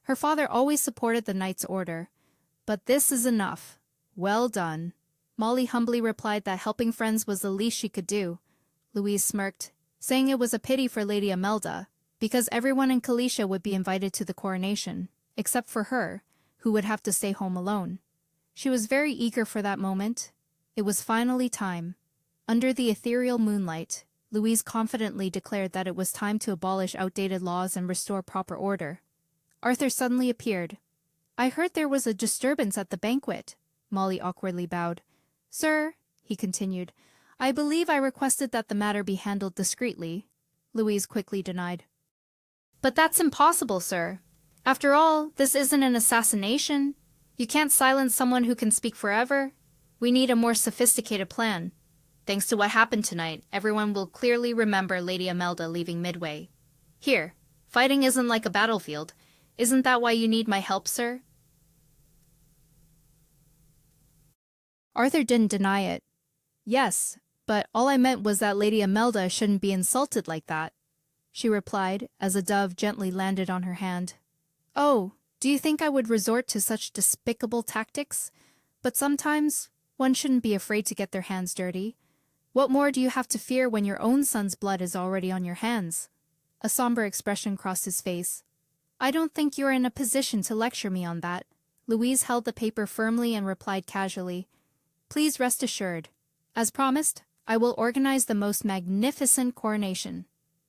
Her father always supported the Knight's Order. But this is enough. Well done. Molly humbly replied that helping friends was the least she could do. Louise smirked, saying it was a pity for Lady Imelda, because everyone in Kalisha would be invited to the coronation, except for her, who would have to stay home alone. She was very eager for that moment. It was finally time. Under the ethereal moonlight, Louise confidently declared that it was time to abolish outdated laws and restore proper order. Arthur suddenly appeared. I heard there was a disturbance at the banquet. Molly awkwardly bowed. Sir, he continued, I believe I requested that the matter be handled discreetly. Louise quickly denied. But that's impossible, sir. After all, this isn't an assassination. You can't silence someone who can speak forever. We need a more sophisticated plan. Thanks to what happened tonight, everyone will clearly remember Lady Imelda leaving Midway. Here, fighting isn't like a battlefield. Isn't that why you need my help, sir? Arthur didn't deny it. Yes, but all I meant was that Lady Imelda shouldn't be insulted like that, she replied, as a dove gently landed on her hand. Oh, do you think I would resort to such despicable tactics? But sometimes, one shouldn't be afraid to get their hands dirty. What more do you have to fear when your own son's blood is already on your hands? A somber expression crossed his face. I don't think you're in a position to lecture me on that. Louise held the paper firmly and replied casually. Please rest assured. As promised, I will organize the most magnificent coronation.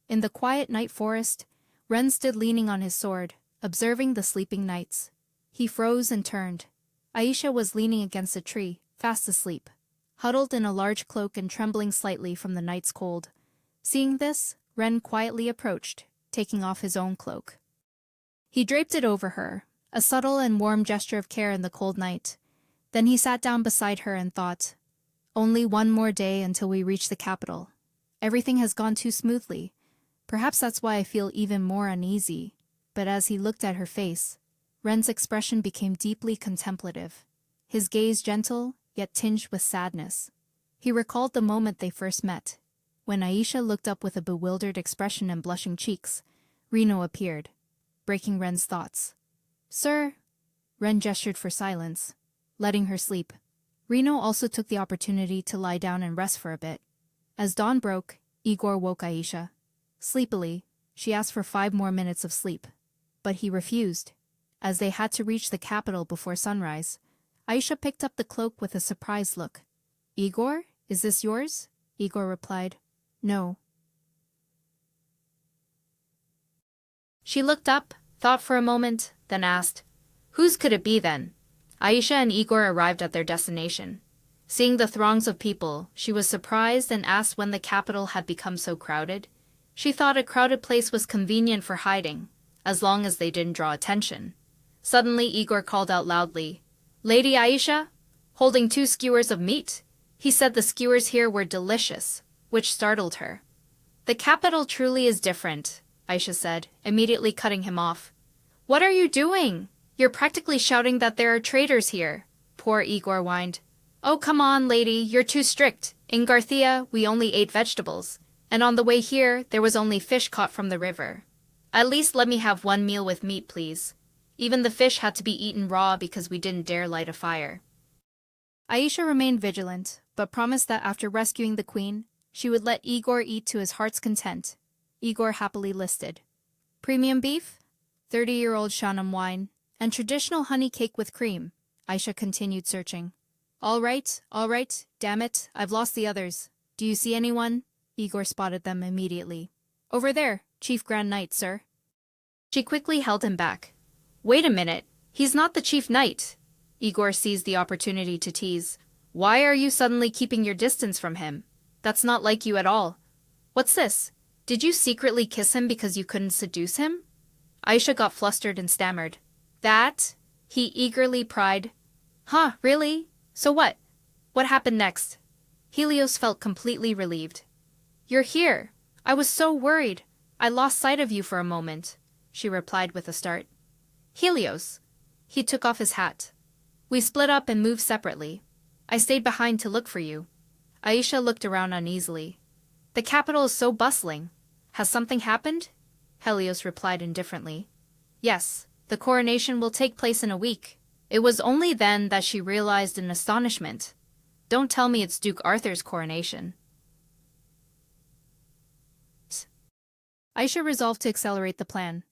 In the quiet night forest, Ren stood leaning on his sword, observing the sleeping knights. He froze and turned. Aisha was leaning against a tree, fast asleep, huddled in a large cloak and trembling slightly from the night's cold. Seeing this, Ren quietly approached, taking off his own cloak. He draped it over her, a subtle and warm gesture of care in the cold night. Then he sat down beside her and thought, only one more day until we reach the capital. Everything has gone too smoothly. Perhaps that's why I feel even more uneasy. But as he looked at her face, Ren's expression became deeply contemplative, his gaze gentle, yet tinged with sadness. He recalled the moment they first met. When Aisha looked up with a bewildered expression and blushing cheeks, Reno appeared, breaking Ren's thoughts. Sir, Ren gestured for silence, letting her sleep. Reno also took the opportunity to lie down and rest for a bit. As dawn broke, Igor woke Aisha. Sleepily, she asked for 5 more minutes of sleep. But he refused. As they had to reach the capital before sunrise, Aisha picked up the cloak with a surprised look. Igor, is this yours? Igor replied, No. She looked up, thought for a moment, then asked, Whose could it be then? Aisha and Igor arrived at their destination. Seeing the throngs of people, she was surprised and asked when the capital had become so crowded. She thought a crowded place was convenient for hiding, as long as they didn't draw attention. Suddenly Igor called out loudly, "Lady Aisha?" Holding 2 skewers of meat. He said the skewers here were delicious, which startled her. "The capital truly is different," Aisha said, immediately cutting him off. "What are you doing? You're practically shouting that there are traitors here," poor Igor whined. "Oh, come on, lady, you're too strict. In Garthia, we only ate vegetables, and on the way here, there was only fish caught from the river. At least let me have 1 meal with meat, please. Even the fish had to be eaten raw because we didn't dare light a fire." Aisha remained vigilant, but promised that after rescuing the queen, she would let Igor eat to his heart's content. Igor happily listed premium beef, 30-year-old Shanam wine, and traditional honey cake with cream. Aisha continued searching. All right, damn it, I've lost the others. Do you see anyone?" Igor spotted them immediately. "Over there, Chief Grand Knight, sir." She quickly held him back. "Wait a minute, he's not the Chief Knight." Igor seized the opportunity to tease. "Why are you suddenly keeping your distance from him? That's not like you at all. What's this? Did you secretly kiss him because you couldn't seduce him?" Aisha got flustered and stammered. "That?" He eagerly pried. "Huh, really? So what? What happened next?" Helios felt completely relieved. "You're here. I was so worried. I lost sight of you for a moment," she replied with a start. "Helios." He took off his hat. "We split up and moved separately. I stayed behind to look for you." Aisha looked around uneasily. "The capital is so bustling. Has something happened?" Helios replied indifferently. "Yes, the coronation will take place in a week." It was only then that she realized in astonishment. "Don't tell me it's Duke Arthur's coronation." Aisha resolved to accelerate the plan.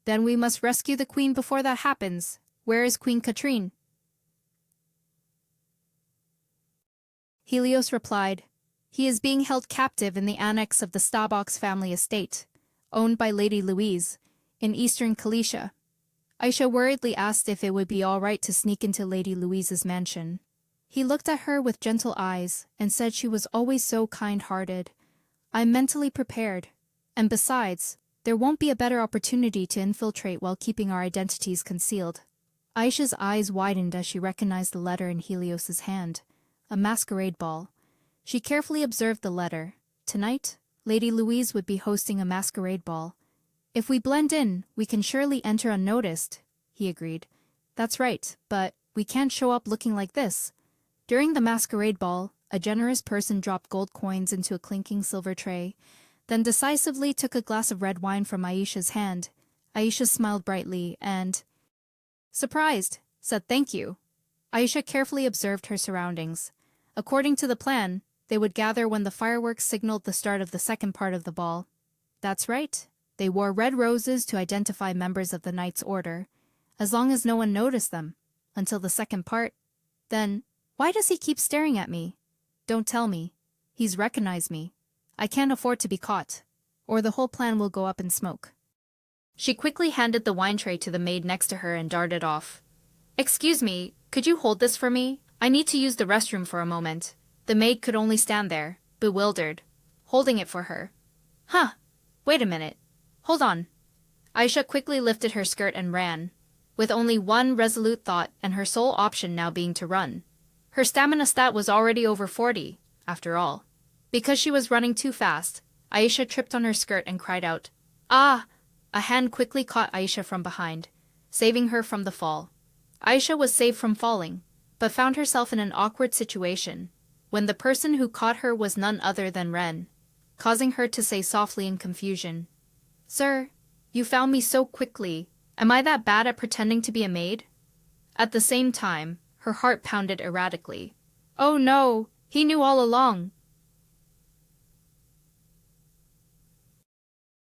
"Then we must rescue the queen before that happens. Where is Queen Katrine?" Helios replied, "He is being held captive in the annex of the Stabox family estate, owned by Lady Louise, in eastern Kalisha." Aisha worriedly asked if it would be all right to sneak into Lady Louise's mansion. He looked at her with gentle eyes and said she was always so kind-hearted. "I'm mentally prepared. And besides, there won't be a better opportunity to infiltrate while keeping our identities concealed." Aisha's eyes widened as she recognized the letter in Helios's hand. A masquerade ball. She carefully observed the letter. Tonight, Lady Louise would be hosting a masquerade ball. "If we blend in, we can surely enter unnoticed," he agreed. "That's right, but we can't show up looking like this." During the masquerade ball, a generous person dropped gold coins into a clinking silver tray, then decisively took a glass of red wine from Aisha's hand. Aisha smiled brightly and, surprised, said thank you. Aisha carefully observed her surroundings. According to the plan, they would gather when the fireworks signaled the start of the second part of the ball. That's right. They wore red roses to identify members of the Knight's Order, as long as no one noticed them, until the second part. Then, why does he keep staring at me? Don't tell me. He's recognized me. I can't afford to be caught, or the whole plan will go up in smoke. She quickly handed the wine tray to the maid next to her and darted off. "Excuse me, could you hold this for me? I need to use the restroom for a moment." The maid could only stand there, bewildered, holding it for her. "Huh, wait a minute. Hold on." Aisha quickly lifted her skirt and ran, with only one resolute thought and her sole option now being to run. Her stamina stat was already over 40, after all. Because she was running too fast, Aisha tripped on her skirt and cried out, "Ah!" A hand quickly caught Aisha from behind, saving her from the fall. Aisha was saved from falling, but found herself in an awkward situation, when the person who caught her was none other than Ren, causing her to say softly in confusion, "Sir, you found me so quickly. Am I that bad at pretending to be a maid?" At the same time, her heart pounded erratically. "Oh no, he knew all along."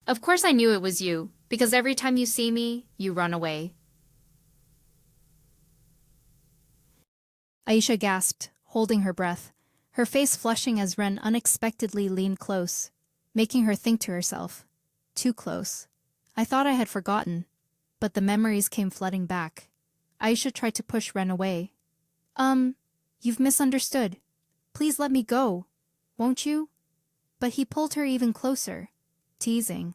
"Of course I knew it was you, because every time you see me, you run away." Aisha gasped, holding her breath, her face flushing as Ren unexpectedly leaned close, making her think to herself, "Too close. I thought I had forgotten." But the memories came flooding back. Aisha tried to push Ren away. You've misunderstood. Please let me go. Won't you?" But he pulled her even closer, teasing.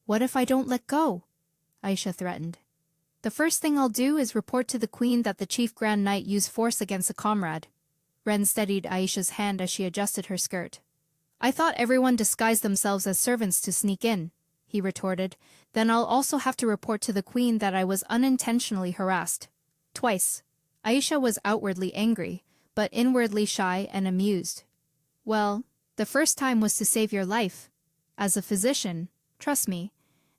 "What if I don't let go?" Aisha threatened. The first thing I'll do is report to the queen that the chief grand knight used force against a comrade. Ren steadied Aisha's hand as she adjusted her skirt. I thought everyone disguised themselves as servants to sneak in, he retorted. Then I'll also have to report to the queen that I was unintentionally harassed. Twice. Aisha was outwardly angry, but inwardly shy and amused. Well, the first time was to save your life. As a physician, trust me.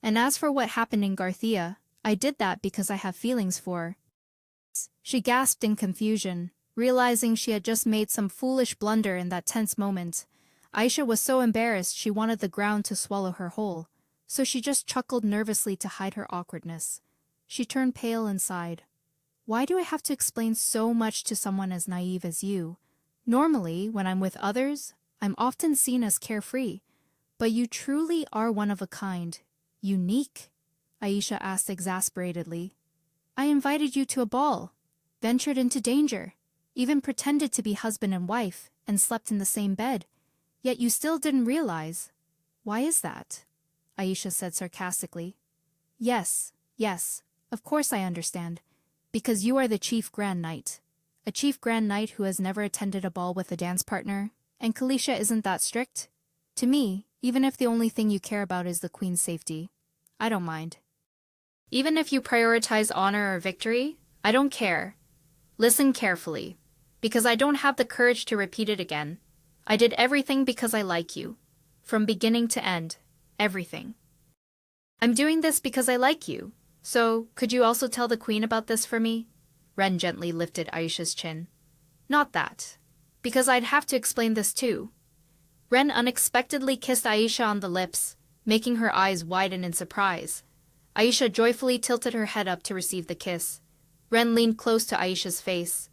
And as for what happened in Garthia, I did that because I have feelings for. She gasped in confusion, realizing she had just made some foolish blunder in that tense moment. Aisha was so embarrassed she wanted the ground to swallow her whole, so she just chuckled nervously to hide her awkwardness. She turned pale and sighed. Why do I have to explain so much to someone as naive as you? Normally, when I'm with others, I'm often seen as carefree. But you truly are one of a kind. Unique, Aisha asked exasperatedly. I invited you to a ball, ventured into danger, even pretended to be husband and wife, and slept in the same bed. Yet you still didn't realize. Why is that? Aisha said sarcastically. Yes, of course I understand. Because you are the chief grand knight. A chief grand knight who has never attended a ball with a dance partner, and Kalisha isn't that strict. To me, even if the only thing you care about is the queen's safety, I don't mind. Even if you prioritize honor or victory, I don't care. Listen carefully, because I don't have the courage to repeat it again. I did everything because I like you. From beginning to end, everything. I'm doing this because I like you. So, could you also tell the queen about this for me? Ren gently lifted Aisha's chin. Not that. Because I'd have to explain this too. Ren unexpectedly kissed Aisha on the lips, making her eyes widen in surprise. Aisha joyfully tilted her head up to receive the kiss. Ren leaned close to Aisha's face.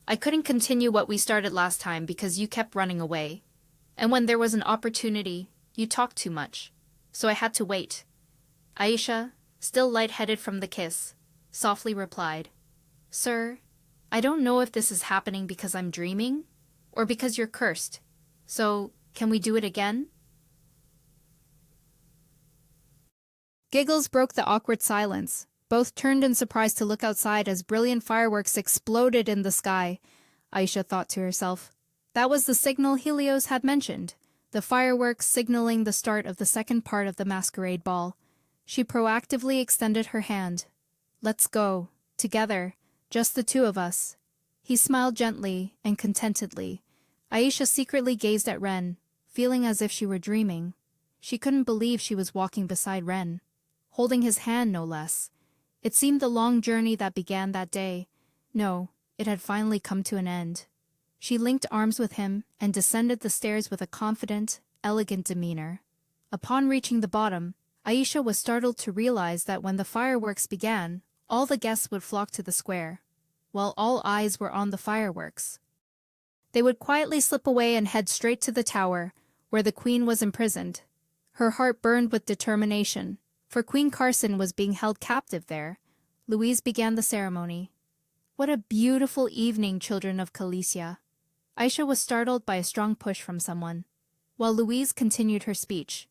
I couldn't continue what we started last time because you kept running away. And when there was an opportunity, you talked too much. So I had to wait. Aisha, still lightheaded from the kiss, softly replied, Sir, I don't know if this is happening because I'm dreaming, or because you're cursed. So, can we do it again? Giggles broke the awkward silence. Both turned in surprise to look outside as brilliant fireworks exploded in the sky. Aisha thought to herself. That was the signal Helios had mentioned, the fireworks signaling the start of the second part of the masquerade ball. She proactively extended her hand. Let's go, together, just the two of us. He smiled gently and contentedly. Aisha secretly gazed at Ren, feeling as if she were dreaming. She couldn't believe she was walking beside Ren, holding his hand no less. It seemed the long journey that began that day. No, it had finally come to an end. She linked arms with him and descended the stairs with a confident, elegant demeanor. Upon reaching the bottom, Aisha was startled to realize that when the fireworks began, all the guests would flock to the square, while all eyes were on the fireworks. They would quietly slip away and head straight to the tower, where the queen was imprisoned. Her heart burned with determination, for Queen Carson was being held captive there. Louise began the ceremony. What a beautiful evening, children of Calicia. Aisha was startled by a strong push from someone, while Louise continued her speech.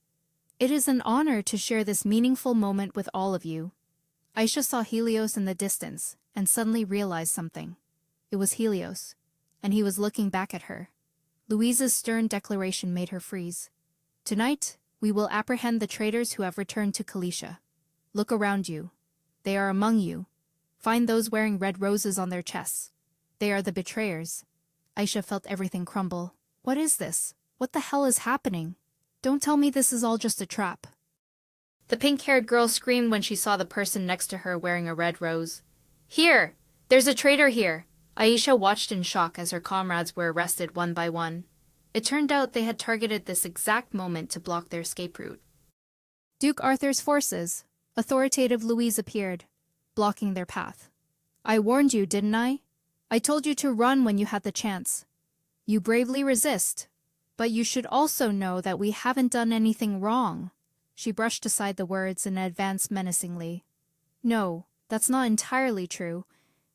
It is an honor to share this meaningful moment with all of you. Aisha saw Helios in the distance and suddenly realized something. It was Helios, and he was looking back at her. Louise's stern declaration made her freeze. Tonight, we will apprehend the traitors who have returned to Calicia. Look around you. They are among you. Find those wearing red roses on their chests. They are the betrayers. Aisha felt everything crumble. What is this? What the hell is happening? Don't tell me this is all just a trap. The pink-haired girl screamed when she saw the person next to her wearing a red rose. Here! There's a traitor here! Aisha watched in shock as her comrades were arrested one by one. It turned out they had targeted this exact moment to block their escape route. Duke Arthur's forces, authoritative Louise appeared, blocking their path. I warned you, didn't I? I told you to run when you had the chance. You bravely resist. But you should also know that we haven't done anything wrong. She brushed aside the words and advanced menacingly. No, that's not entirely true.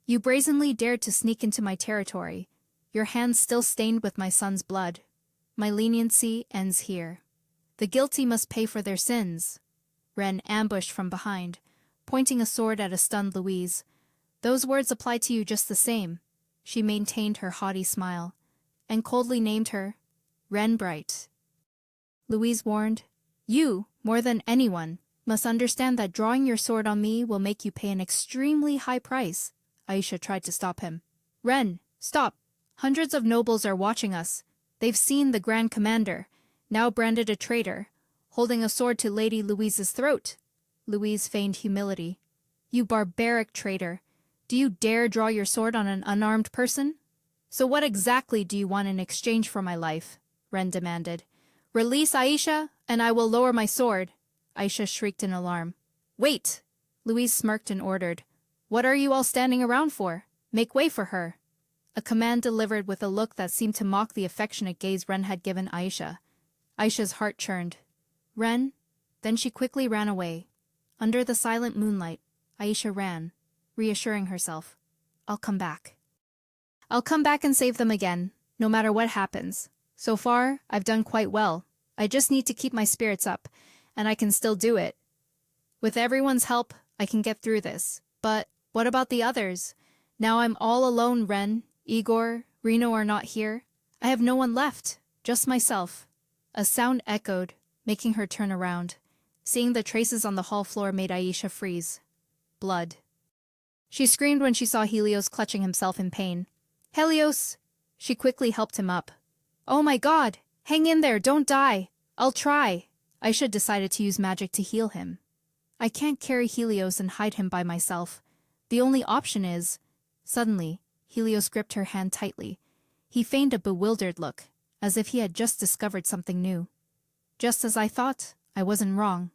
You brazenly dared to sneak into my territory, your hands still stained with my son's blood. My leniency ends here. The guilty must pay for their sins. Ren ambushed from behind, pointing a sword at a stunned Louise. "Those words apply to you just the same." She maintained her haughty smile, and coldly named her Ren Bright. Louise warned, "You, more than anyone, must understand that drawing your sword on me will make you pay an extremely high price." Aisha tried to stop him. "Ren, stop. Hundreds of nobles are watching us. They've seen the Grand Commander, now branded a traitor, holding a sword to Lady Louise's throat." Louise feigned humility. "You barbaric traitor. Do you dare draw your sword on an unarmed person?" "So what exactly do you want in exchange for my life?" Ren demanded. "Release Aisha, and I will lower my sword." Aisha shrieked in alarm. "Wait!" Louise smirked and ordered. "What are you all standing around for? Make way for her." A command delivered with a look that seemed to mock the affectionate gaze Ren had given Aisha. Aisha's heart churned. "Ren?" Then she quickly ran away. Under the silent moonlight, Aisha ran, reassuring herself, "I'll come back. I'll come back and save them again, no matter what happens. So far, I've done quite well. I just need to keep my spirits up, and I can still do it. With everyone's help, I can get through this. But what about the others? Now I'm all alone. Ren, Igor, Reno are not here. I have no one left, just myself." A sound echoed, making her turn around. Seeing the traces on the hall floor made Aisha freeze. Blood. She screamed when she saw Helios clutching himself in pain. "Helios!" She quickly helped him up. "Oh my God! Hang in there, don't die! I'll try!" Aisha decided to use magic to heal him. "I can't carry Helios and hide him by myself. The only option is..." Suddenly, Helios gripped her hand tightly. He feigned a bewildered look, as if he had just discovered something new. "Just as I thought, I wasn't wrong.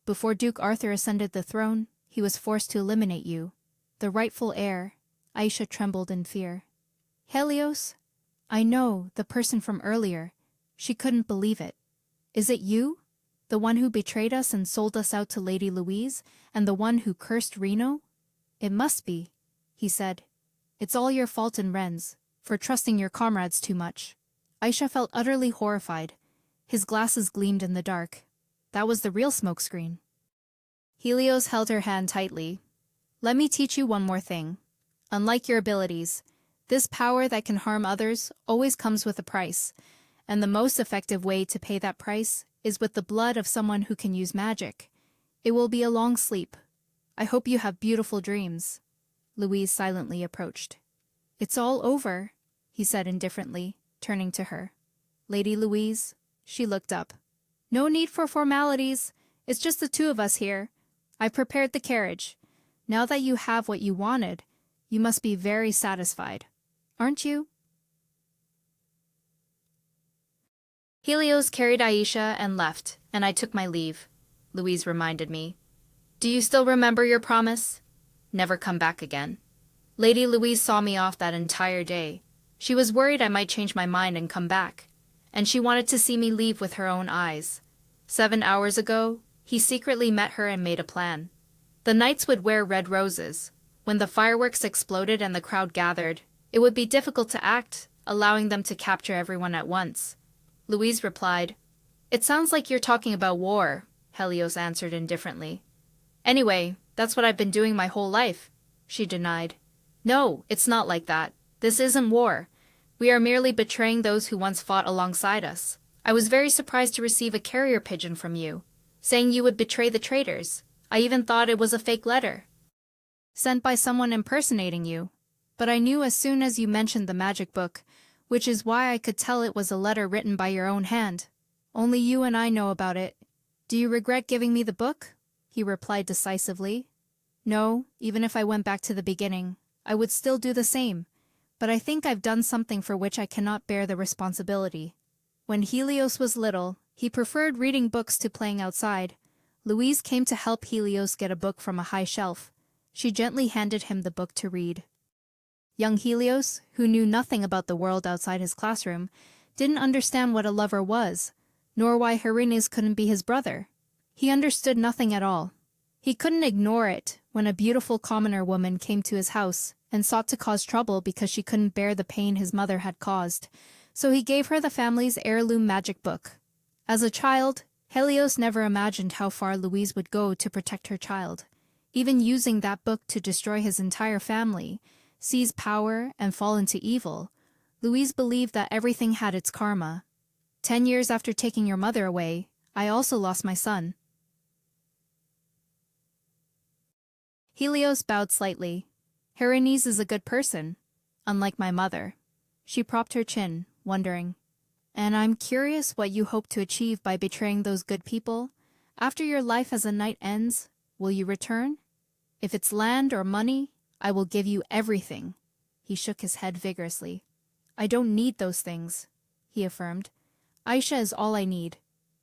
Before Duke Arthur ascended the throne, he was forced to eliminate you, the rightful heir." Aisha trembled in fear. "Helios? I know, the person from earlier." She couldn't believe it. "Is it you? The one who betrayed us and sold us out to Lady Louise, and the one who cursed Reno?" "It must be," he said. "It's all your fault and Ren's, for trusting your comrades too much." Aisha felt utterly horrified. His glasses gleamed in the dark. That was the real smokescreen. Helios held her hand tightly. "Let me teach you one more thing. Unlike your abilities, this power that can harm others always comes with a price, and the most effective way to pay that price is with the blood of someone who can use magic. It will be a long sleep. I hope you have beautiful dreams." Louise silently approached. "It's all over," he said indifferently, turning to her. "Lady Louise." She looked up. "No need for formalities. It's just the two of us here. I prepared the carriage. Now that you have what you wanted, you must be very satisfied. Aren't you?" Helios carried Aisha and left, and I took my leave. Louise reminded me. "Do you still remember your promise? Never come back again." Lady Louise saw me off that entire day. She was worried I might change my mind and come back, and she wanted to see me leave with her own eyes. 7 hours ago, he secretly met her and made a plan. The knights would wear red roses. When the fireworks exploded and the crowd gathered, it would be difficult to act, allowing them to capture everyone at once. Louise replied, "It sounds like you're talking about war," Helios answered indifferently. "Anyway, that's what I've been doing my whole life," she denied. "No, it's not like that. This isn't war. We are merely betraying those who once fought alongside us. I was very surprised to receive a carrier pigeon from you, saying you would betray the traitors. I even thought it was a fake letter, sent by someone impersonating you. But I knew as soon as you mentioned the magic book, which is why I could tell it was a letter written by your own hand. Only you and I know about it. Do you regret giving me the book?" He replied decisively. "No, even if I went back to the beginning, I would still do the same. But I think I've done something for which I cannot bear the responsibility." When Helios was little, he preferred reading books to playing outside. Louise came to help Helios get a book from a high shelf. She gently handed him the book to read. Young Helios, who knew nothing about the world outside his classroom, didn't understand what a lover was, nor why Herenes couldn't be his brother. He understood nothing at all. He couldn't ignore it when a beautiful commoner woman came to his house and sought to cause trouble because she couldn't bear the pain his mother had caused. So he gave her the family's heirloom magic book. As a child, Helios never imagined how far Louise would go to protect her child. even using that book to destroy his entire family, seize power and fall into evil. Louise believed that everything had its karma. 10 years after taking your mother away, I also lost my son. Helios bowed slightly. Herenice is a good person, unlike my mother. She propped her chin, wondering. And I'm curious what you hope to achieve by betraying those good people. After your life as a knight ends, will you return? If it's land or money, I will give you everything. He shook his head vigorously. I don't need those things, he affirmed. Aisha is all I need.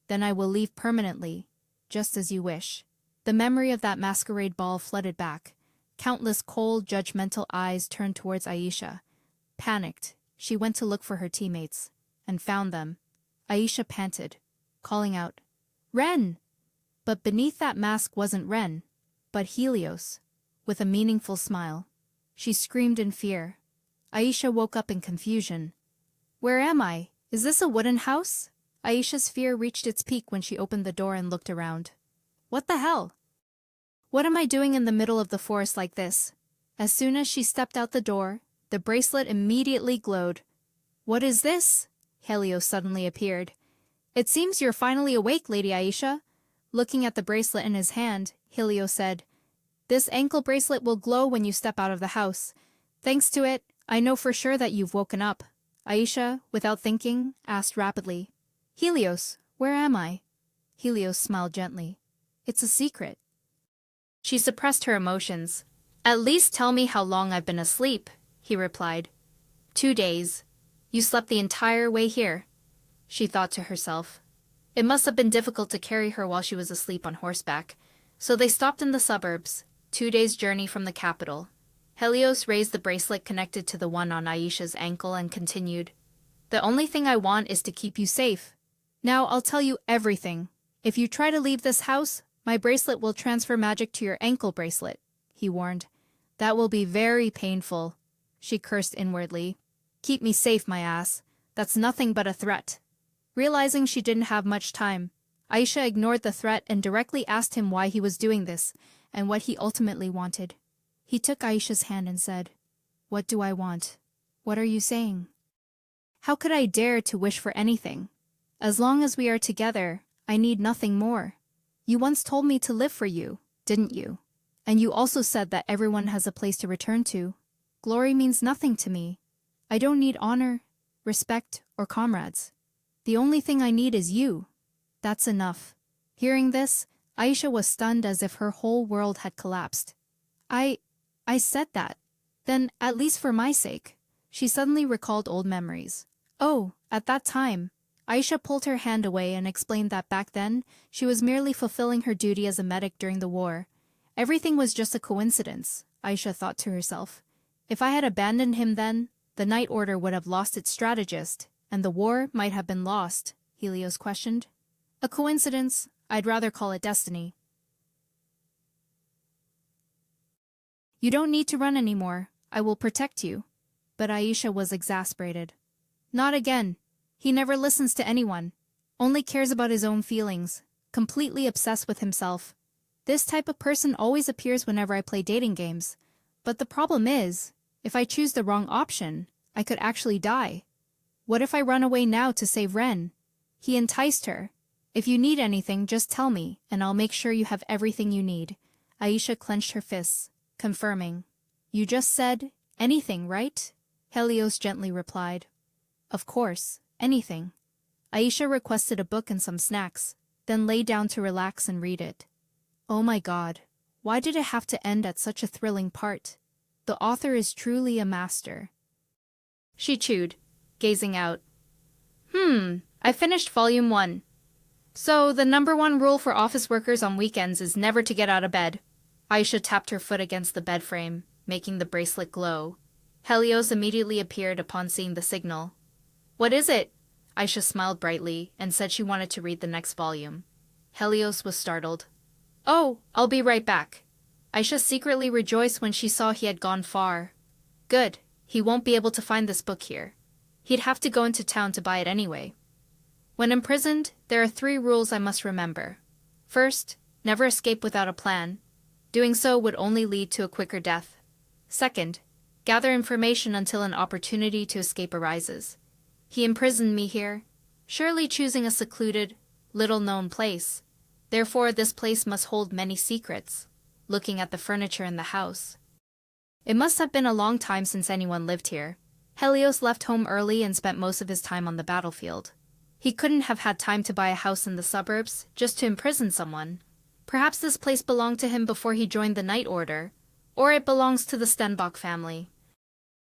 Then I will leave permanently, just as you wish. The memory of that masquerade ball flooded back. Countless cold, judgmental eyes turned towards Aisha. Panicked, she went to look for her teammates, and found them. Aisha panted, calling out, Ren! But beneath that mask wasn't Ren, but Helios, with a meaningful smile. She screamed in fear. Aisha woke up in confusion. Where am I? Is this a wooden house? Aisha's fear reached its peak when she opened the door and looked around. What the hell? What am I doing in the middle of the forest like this? As soon as she stepped out the door, the bracelet immediately glowed. What is this? Helios suddenly appeared. It seems you're finally awake, Lady Aisha. Looking at the bracelet in his hand, Helios said, This ankle bracelet will glow when you step out of the house. Thanks to it, I know for sure that you've woken up. Aisha, without thinking, asked rapidly, Helios, where am I? Helios smiled gently. It's a secret. She suppressed her emotions. At least tell me how long I've been asleep, he replied. 2 days. You slept the entire way here, she thought to herself. It must have been difficult to carry her while she was asleep on horseback, so they stopped in the suburbs, 2 days' journey from the capital. Helios raised the bracelet connected to the one on Aisha's ankle and continued, The only thing I want is to keep you safe. Now I'll tell you everything. If you try to leave this house, my bracelet will transfer magic to your ankle bracelet, he warned. That will be very painful, she cursed inwardly. Keep me safe, my ass. That's nothing but a threat. Realizing she didn't have much time, Aisha ignored the threat and directly asked him why he was doing this and what he ultimately wanted. He took Aisha's hand and said, What do I want? What are you saying? How could I dare to wish for anything? As long as we are together, I need nothing more. You once told me to live for you, didn't you? And you also said that everyone has a place to return to. Glory means nothing to me. I don't need honor, respect, or comrades. The only thing I need is you. That's enough. Hearing this, Aisha was stunned as if her whole world had collapsed. I said that. Then, at least for my sake. She suddenly recalled old memories. Oh, at that time. Aisha pulled her hand away and explained that back then, she was merely fulfilling her duty as a medic during the war. Everything was just a coincidence, Aisha thought to herself. If I had abandoned him then, the Night Order would have lost its strategist, and the war might have been lost, Helios questioned. A coincidence? I'd rather call it destiny. You don't need to run anymore. I will protect you. But Aisha was exasperated. Not again. He never listens to anyone. Only cares about his own feelings. Completely obsessed with himself. This type of person always appears whenever I play dating games. But the problem is, if I choose the wrong option, I could actually die. What if I run away now to save Ren? He enticed her. If you need anything, just tell me, and I'll make sure you have everything you need. Aisha clenched her fists, confirming. You just said, anything, right? Helios gently replied. Of course, anything. Aisha requested a book and some snacks, then lay down to relax and read it. Oh my God, why did it have to end at such a thrilling part? The author is truly a master. She chewed, gazing out. I finished volume 1. So, the #1 rule for office workers on weekends is never to get out of bed. Aisha tapped her foot against the bed frame, making the bracelet glow. Helios immediately appeared upon seeing the signal. What is it? Aisha smiled brightly and said she wanted to read the next volume. Helios was startled. Oh, I'll be right back. Aisha secretly rejoiced when she saw he had gone far. Good, he won't be able to find this book here. He'd have to go into town to buy it anyway. When imprisoned, there are 3 rules I must remember. First, never escape without a plan. Doing so would only lead to a quicker death. Second, gather information until an opportunity to escape arises. He imprisoned me here, surely choosing a secluded, little-known place. Therefore, this place must hold many secrets. Looking at the furniture in the house. It must have been a long time since anyone lived here. Helios left home early and spent most of his time on the battlefield. He couldn't have had time to buy a house in the suburbs just to imprison someone. Perhaps this place belonged to him before he joined the Night Order, or it belongs to the Stenbock family.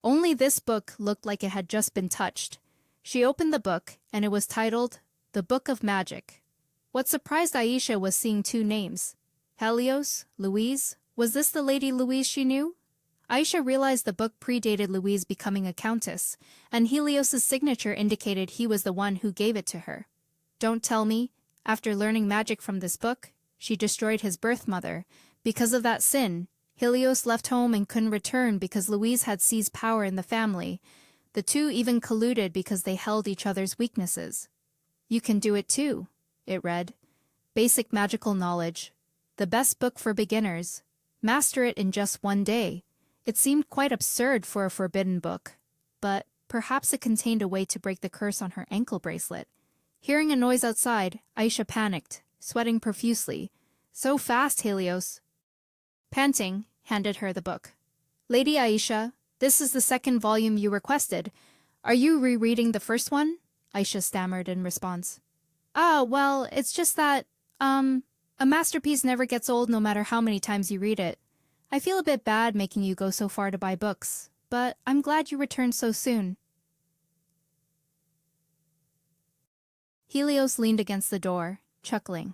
Only this book looked like it had just been touched. She opened the book, and it was titled, The Book of Magic. What surprised Aisha was seeing two names. Helios, Louise. Was this the Lady Louise she knew? Aisha realized the book predated Louise becoming a countess, and Helios's signature indicated he was the one who gave it to her. Don't tell me, after learning magic from this book, she destroyed his birth mother. Because of that sin, Helios left home and couldn't return because Louise had seized power in the family. The two even colluded because they held each other's weaknesses. You can do it too, it read. Basic magical knowledge. The best book for beginners. Master it in just one day. It seemed quite absurd for a forbidden book, but perhaps it contained a way to break the curse on her ankle bracelet. Hearing a noise outside, Aisha panicked, sweating profusely. So fast, Helios. Panting, handed her the book. Lady Aisha, this is the second volume you requested. Are you rereading the first one? Aisha stammered in response. Well, it's just that, a masterpiece never gets old no matter how many times you read it. I feel a bit bad making you go so far to buy books, but I'm glad you returned so soon. Helios leaned against the door, chuckling.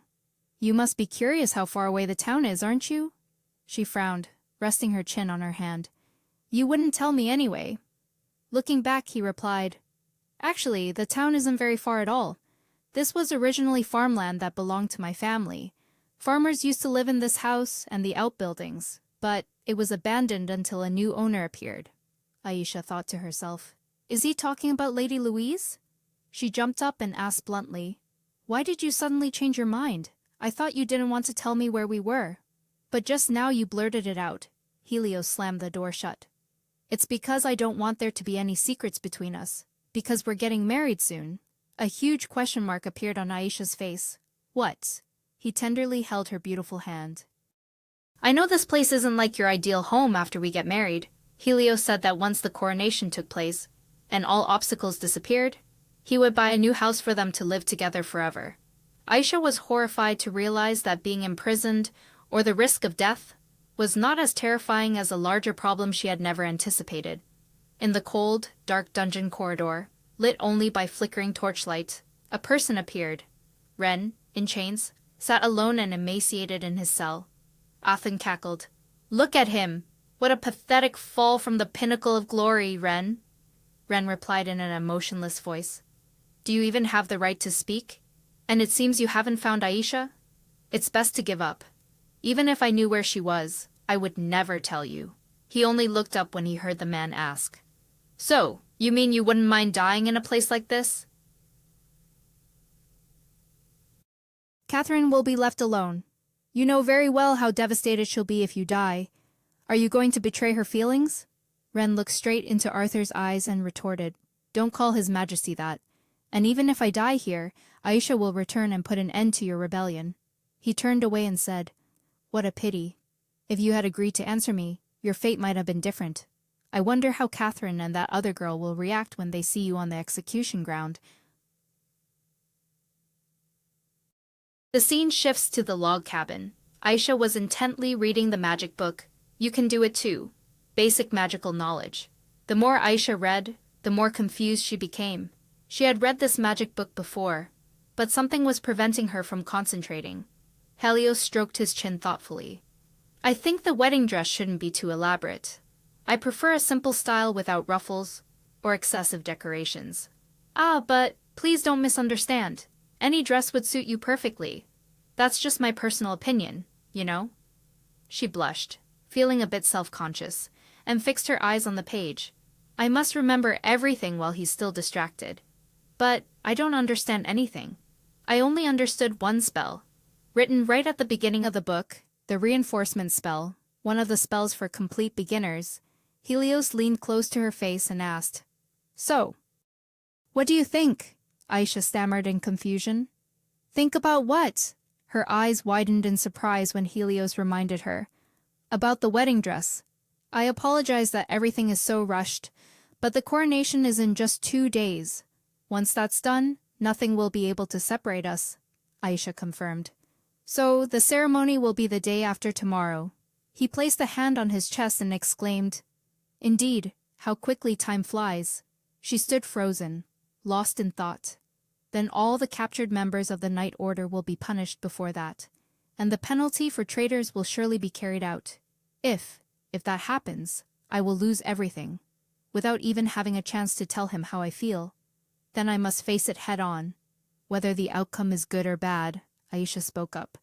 You must be curious how far away the town is, aren't you? She frowned, resting her chin on her hand. You wouldn't tell me anyway. Looking back, he replied, Actually, the town isn't very far at all. This was originally farmland that belonged to my family. Farmers used to live in this house and the outbuildings, but it was abandoned until a new owner appeared. Aisha thought to herself, Is he talking about Lady Louise? She jumped up and asked bluntly, Why did you suddenly change your mind? I thought you didn't want to tell me where we were. But just now you blurted it out. Helios slammed the door shut. It's because I don't want there to be any secrets between us. Because we're getting married soon. A huge question mark appeared on Aisha's face. What? He tenderly held her beautiful hand. I know this place isn't like your ideal home after we get married. Helios said that once the coronation took place, and all obstacles disappeared, he would buy a new house for them to live together forever. Aisha was horrified to realize that being imprisoned, or the risk of death, was not as terrifying as a larger problem she had never anticipated. In the cold, dark dungeon corridor, lit only by flickering torchlight, a person appeared. Ren, in chains, sat alone and emaciated in his cell. Athen cackled. Look at him! What a pathetic fall from the pinnacle of glory, Ren! Ren replied in an emotionless voice. Do you even have the right to speak? And it seems you haven't found Aisha? It's best to give up. Even if I knew where she was, I would never tell you. He only looked up when he heard the man ask. So, you mean you wouldn't mind dying in a place like this? Catherine will be left alone. You know very well how devastated she'll be if you die. Are you going to betray her feelings? Ren looked straight into Arthur's eyes and retorted, Don't call His Majesty that. And even if I die here, Aisha will return and put an end to your rebellion. He turned away and said, What a pity. If you had agreed to answer me, your fate might have been different. I wonder how Catherine and that other girl will react when they see you on the execution ground. The scene shifts to the log cabin. Aisha was intently reading the magic book. You can do it too. Basic magical knowledge. The more Aisha read, the more confused she became. She had read this magic book before, but something was preventing her from concentrating. Helios stroked his chin thoughtfully. I think the wedding dress shouldn't be too elaborate. I prefer a simple style without ruffles or excessive decorations. But please don't misunderstand. Any dress would suit you perfectly. That's just my personal opinion, you know? She blushed, feeling a bit self-conscious, and fixed her eyes on the page. I must remember everything while he's still distracted. But I don't understand anything. I only understood one spell, written right at the beginning of the book, The reinforcement spell, one of the spells for complete beginners. Helios leaned close to her face and asked, "So, what do you think?" Aisha stammered in confusion. "Think about what?" Her eyes widened in surprise when Helios reminded her. "About the wedding dress. I apologize that everything is so rushed, but the coronation is in just 2 days. Once that's done, nothing will be able to separate us," Aisha confirmed. "So the ceremony will be the day after tomorrow." He placed a hand on his chest and exclaimed, "Indeed, how quickly time flies." She stood frozen, lost in thought. Then all the captured members of the Night Order will be punished before that, and the penalty for traitors will surely be carried out. If that happens, I will lose everything, without even having a chance to tell him how I feel. Then I must face it head on, whether the outcome is good or bad, Aisha spoke up.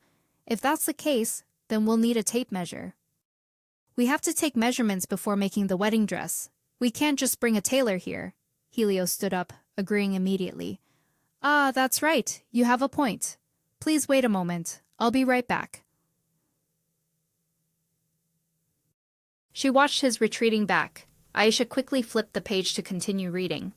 "If that's the case, then we'll need a tape measure. We have to take measurements before making the wedding dress. We can't just bring a tailor here." Helios stood up, agreeing immediately. "Ah, that's right, you have a point. Please wait a moment, I'll be right back." She watched his retreating back. Aisha quickly flipped the page to continue reading.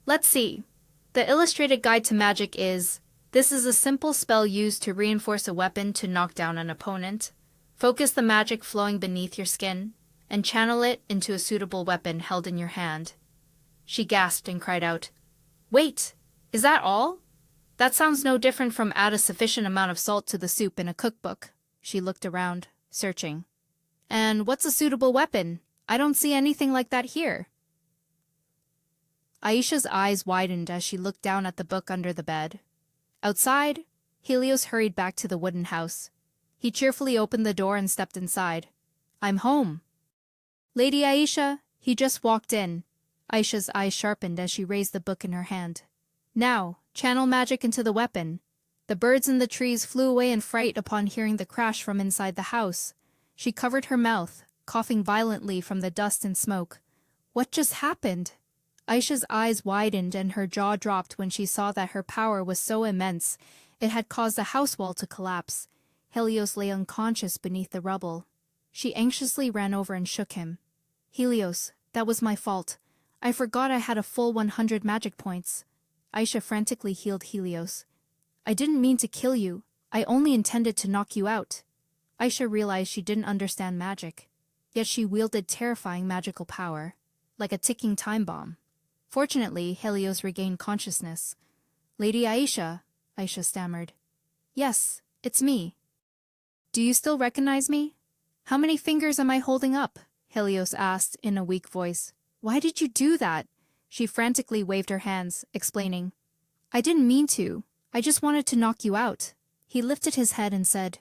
"Let's see. The illustrated guide to magic is, this is a simple spell used to reinforce a weapon to knock down an opponent. Focus the magic flowing beneath your skin, and channel it into a suitable weapon held in your hand." She gasped and cried out, "Wait, is that all? That sounds no different from add a sufficient amount of salt to the soup in a cookbook." She looked around, searching. "And what's a suitable weapon? I don't see anything like that here." Aisha's eyes widened as she looked down at the book under the bed. Outside, Helios hurried back to the wooden house. He cheerfully opened the door and stepped inside. "I'm home." "Lady Aisha," he just walked in. Aisha's eyes sharpened as she raised the book in her hand. "Now, channel magic into the weapon." The birds in the trees flew away in fright upon hearing the crash from inside the house. She covered her mouth, coughing violently from the dust and smoke. What just happened? Aisha's eyes widened and her jaw dropped when she saw that her power was so immense it had caused the house wall to collapse. Helios lay unconscious beneath the rubble. She anxiously ran over and shook him. "Helios, that was my fault. I forgot I had a full 100 magic points." Aisha frantically healed Helios. "I didn't mean to kill you. I only intended to knock you out." Aisha realized she didn't understand magic, yet she wielded terrifying magical power, like a ticking time bomb. Fortunately, Helios regained consciousness. "Lady Aisha," Aisha stammered. "Yes, it's me." "Do you still recognize me?" "How many fingers am I holding up?" Helios asked in a weak voice. "Why did you do that?" She frantically waved her hands, explaining. "I didn't mean to. I just wanted to knock you out." He lifted his head and said,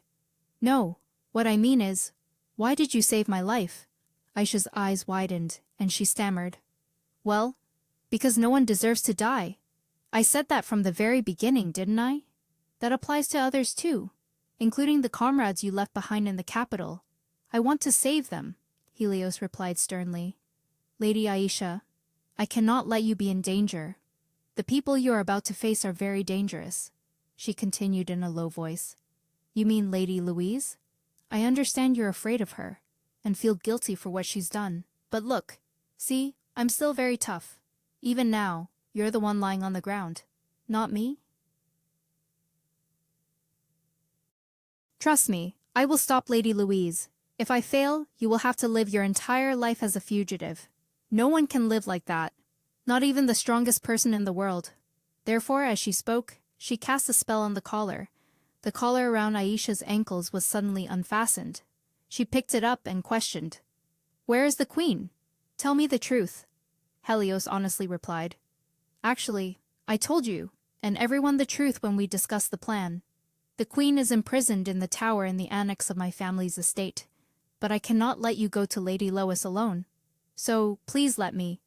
"No, what I mean is, why did you save my life?" Aisha's eyes widened, and she stammered. "Well, because no one deserves to die. I said that from the very beginning, didn't I? That applies to others too, including the comrades you left behind in the capital. I want to save them," Helios replied sternly. "Lady Aisha, I cannot let you be in danger. The people you are about to face are very dangerous," she continued in a low voice. "You mean Lady Louise? I understand you're afraid of her, and feel guilty for what she's done. But look, see, I'm still very tough. Even now, you're the one lying on the ground, not me. Trust me, I will stop Lady Louise. If I fail, you will have to live your entire life as a fugitive. No one can live like that, not even the strongest person in the world." Therefore, as she spoke, she cast a spell on the collar. The collar around Aisha's ankles was suddenly unfastened. She picked it up and questioned, "Where is the queen? Tell me the truth." Helios honestly replied, "Actually, I told you, and everyone the truth when we discussed the plan. The queen is imprisoned in the tower in the annex of my family's estate, but I cannot let you go to Lady Lois alone. So, please let me."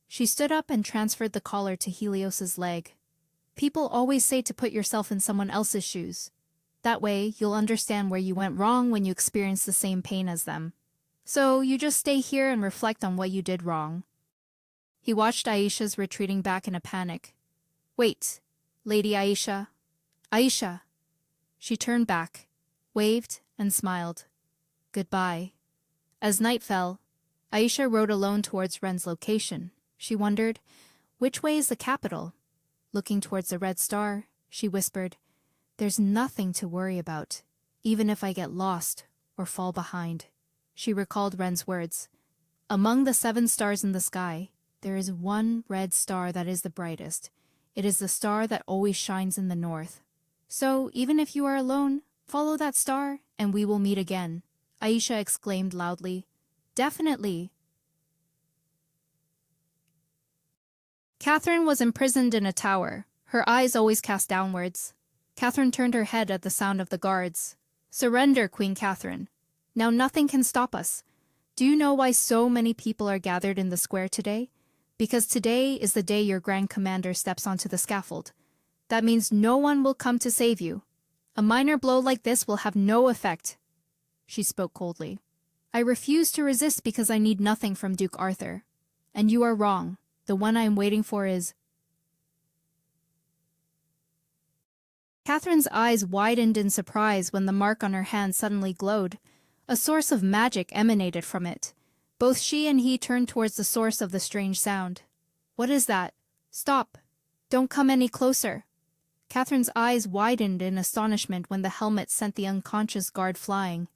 She stood up and transferred the collar to Helios's leg. "People always say to put yourself in someone else's shoes. That way, you'll understand where you went wrong when you experience the same pain as them. So, you just stay here and reflect on what you did wrong." He watched Aisha's retreating back in a panic. "Wait, Lady Aisha. Aisha." She turned back. waved, and smiled. Goodbye. As night fell, Aisha rode alone towards Ren's location. She wondered, which way is the capital? Looking towards the red star, she whispered, there's nothing to worry about, even if I get lost or fall behind. She recalled Ren's words. Among the 7 stars in the sky, there is one red star that is the brightest. It is the star that always shines in the north. So, even if you are alone, follow that star and we will meet again. Aisha exclaimed loudly. Definitely. Catherine was imprisoned in a tower, her eyes always cast downwards. Catherine turned her head at the sound of the guards. Surrender, Queen Catherine. Now nothing can stop us. Do you know why so many people are gathered in the square today? Because today is the day your Grand Commander steps onto the scaffold. That means no one will come to save you. A minor blow like this will have no effect. She spoke coldly. I refuse to resist because I need nothing from Duke Arthur. And you are wrong. The one I am waiting for is... Catherine's eyes widened in surprise when the mark on her hand suddenly glowed. A source of magic emanated from it. Both she and he turned towards the source of the strange sound. What is that? Stop. Don't come any closer. Catherine's eyes widened in astonishment when the helmet sent the unconscious guard flying.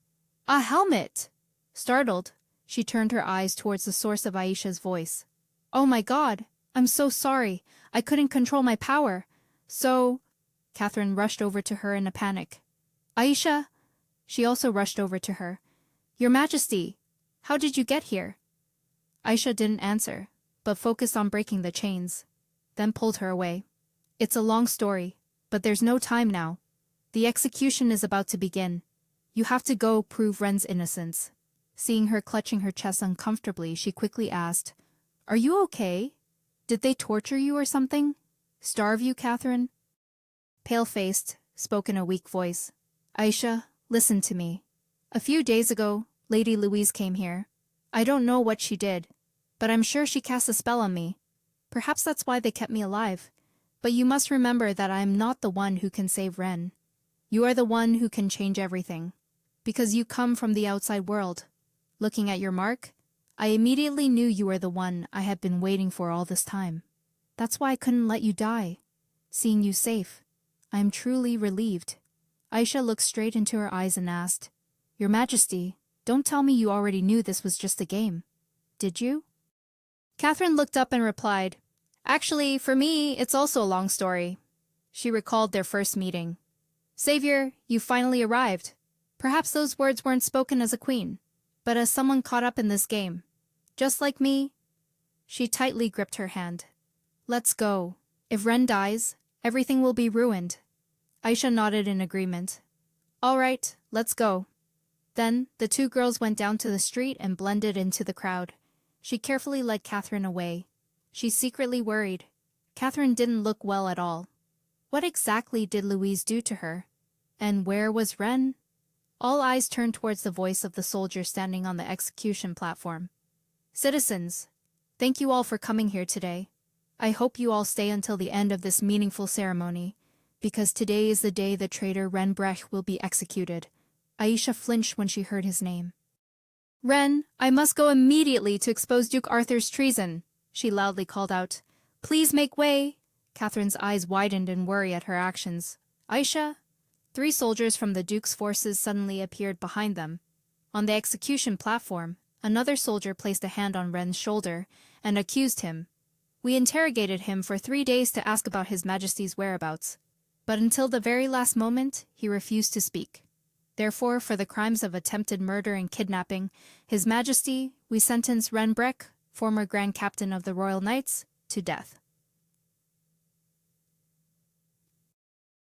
A helmet! Startled, she turned her eyes towards the source of Aisha's voice. Oh my God! I'm so sorry. I couldn't control my power. So... Catherine rushed over to her in a panic. Aisha! She also rushed over to her. Your Majesty! How did you get here? Aisha didn't answer, but focused on breaking the chains, then pulled her away. It's a long story, but there's no time now. The execution is about to begin. You have to go prove Ren's innocence. Seeing her clutching her chest uncomfortably, she quickly asked, Are you okay? Did they torture you or something? Starve you, Catherine? Pale-faced, spoke in a weak voice. Aisha, listen to me. A few days ago, Lady Louise came here. I don't know what she did, but I'm sure she cast a spell on me. Perhaps that's why they kept me alive. But you must remember that I am not the one who can save Ren. You are the one who can change everything. Because you come from the outside world. Looking at your mark, I immediately knew you were the one I had been waiting for all this time. That's why I couldn't let you die. Seeing you safe, I am truly relieved. Aisha looked straight into her eyes and asked, Your Majesty, don't tell me you already knew this was just a game. Did you? Catherine looked up and replied, Actually, for me, it's also a long story. She recalled their first meeting. Savior, you finally arrived. Perhaps those words weren't spoken as a queen, but as someone caught up in this game. Just like me. She tightly gripped her hand. Let's go. If Ren dies, everything will be ruined. Aisha nodded in agreement. All right, let's go. Then, the 2 girls went down to the street and blended into the crowd. She carefully led Catherine away. She secretly worried. Catherine didn't look well at all. What exactly did Louise do to her? And where was Ren? All eyes turned towards the voice of the soldier standing on the execution platform. Citizens, thank you all for coming here today. I hope you all stay until the end of this meaningful ceremony, because today is the day the traitor Ren Brecht will be executed. Aisha flinched when she heard his name. Ren, I must go immediately to expose Duke Arthur's treason, she loudly called out. Please make way. Catherine's eyes widened in worry at her actions. Aisha? 3 soldiers from the Duke's forces suddenly appeared behind them. On the execution platform, another soldier placed a hand on Ren's shoulder and accused him. We interrogated him for 3 days to ask about His Majesty's whereabouts, but until the very last moment, he refused to speak. Therefore, for the crimes of attempted murder and kidnapping, His Majesty, we sentence Ren Brecht, former Grand Captain of the Royal Knights, to death.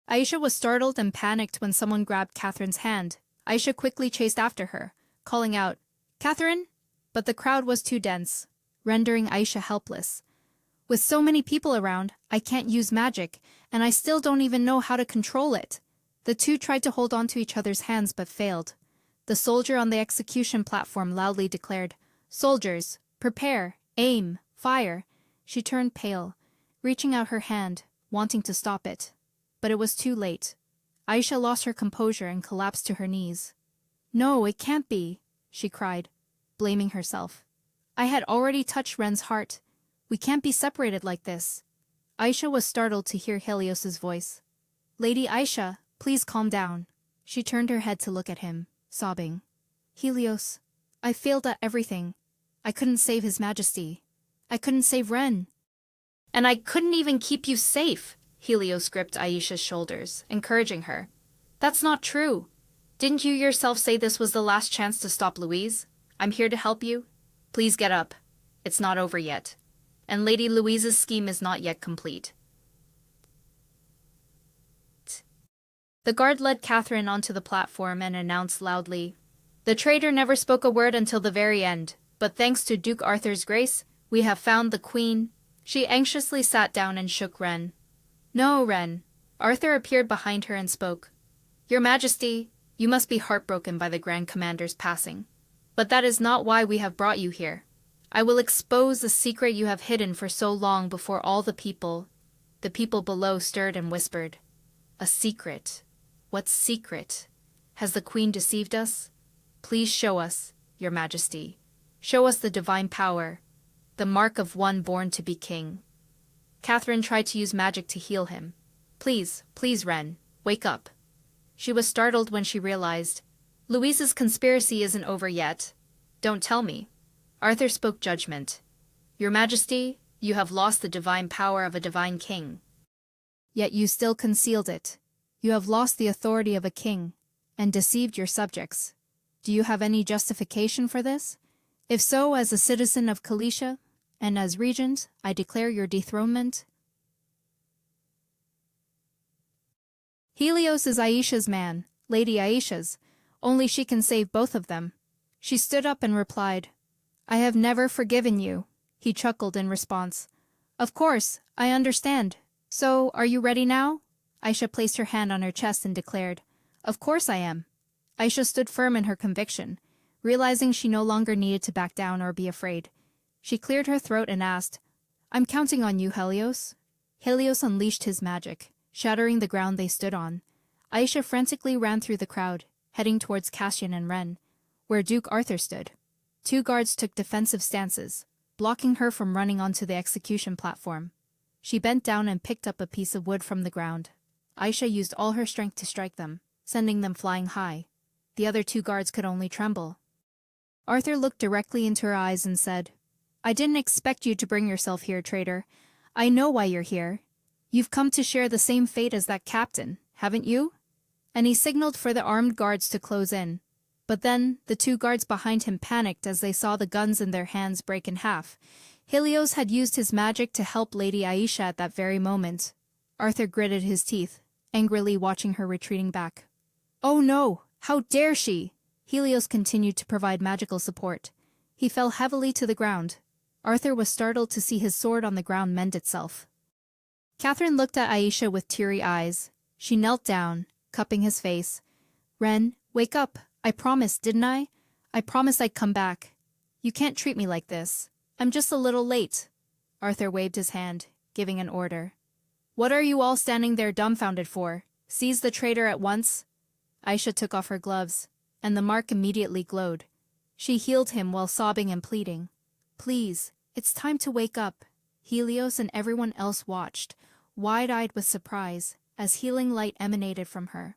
Aisha was startled and panicked when someone grabbed Catherine's hand. Aisha quickly chased after her, calling out, Catherine? But the crowd was too dense, rendering Aisha helpless. With so many people around, I can't use magic, and I still don't even know how to control it. The 2 tried to hold on to each other's hands but failed. The soldier on the execution platform loudly declared, Soldiers, prepare, aim, fire. She turned pale, reaching out her hand, wanting to stop it. But it was too late. Aisha lost her composure and collapsed to her knees. No, it can't be, she cried, blaming herself. I had already touched Ren's heart. We can't be separated like this. Aisha was startled to hear Helios's voice. Lady Aisha, please calm down. She turned her head to look at him, sobbing. Helios, I failed at everything. I couldn't save His Majesty. I couldn't save Ren. And I couldn't even keep you safe. Helios gripped Aisha's shoulders, encouraging her. That's not true. Didn't you yourself say this was the last chance to stop Louise? I'm here to help you. Please get up. It's not over yet. And Lady Louise's scheme is not yet complete. The guard led Catherine onto the platform and announced loudly, The traitor never spoke a word until the very end, but thanks to Duke Arthur's grace, we have found the Queen. She anxiously sat down and shook Ren. No, Ren. Arthur appeared behind her and spoke. Your Majesty, you must be heartbroken by the Grand Commander's passing. But that is not why we have brought you here. I will expose the secret you have hidden for so long before all the people. The people below stirred and whispered. A secret. What secret? Has the Queen deceived us? Please show us, Your Majesty. Show us the divine power, the mark of one born to be king. Catherine tried to use magic to heal him. Please, Ren, wake up. She was startled when she realized, Louise's conspiracy isn't over yet. Don't tell me. Arthur spoke judgment. Your Majesty, you have lost the divine power of a divine king. Yet you still concealed it. You have lost the authority of a king, and deceived your subjects. Do you have any justification for this? If so, as a citizen of Kalisha, and as regent, I declare your dethronement. Helios is Aisha's man, Lady Aisha's, only she can save both of them. She stood up and replied, I have never forgiven you. He chuckled in response. Of course, I understand. So, are you ready now? Aisha placed her hand on her chest and declared, Of course I am. Aisha stood firm in her conviction, realizing she no longer needed to back down or be afraid. She cleared her throat and asked, I'm counting on you, Helios. Helios unleashed his magic, shattering the ground they stood on. Aisha frantically ran through the crowd, heading towards Cassian and Ren, where Duke Arthur stood. 2 guards took defensive stances, blocking her from running onto the execution platform. She bent down and picked up a piece of wood from the ground. Aisha used all her strength to strike them, sending them flying high. The other 2 guards could only tremble. Arthur looked directly into her eyes and said, I didn't expect you to bring yourself here, traitor. I know why you're here. You've come to share the same fate as that captain, haven't you? And he signaled for the armed guards to close in. But then, the 2 guards behind him panicked as they saw the guns in their hands break in half. Helios had used his magic to help Lady Aisha at that very moment. Arthur gritted his teeth, angrily watching her retreating back. Oh no! How dare she! Helios continued to provide magical support. He fell heavily to the ground. Arthur was startled to see his sword on the ground mend itself. Catherine looked at Aisha with teary eyes. She knelt down, cupping his face. Ren, wake up. I promised, didn't I? I promised I'd come back. You can't treat me like this. I'm just a little late. Arthur waved his hand, giving an order. What are you all standing there dumbfounded for? Seize the traitor at once. Aisha took off her gloves, and the mark immediately glowed. She healed him while sobbing and pleading. Please, it's time to wake up. Helios and everyone else watched, wide-eyed with surprise, as healing light emanated from her.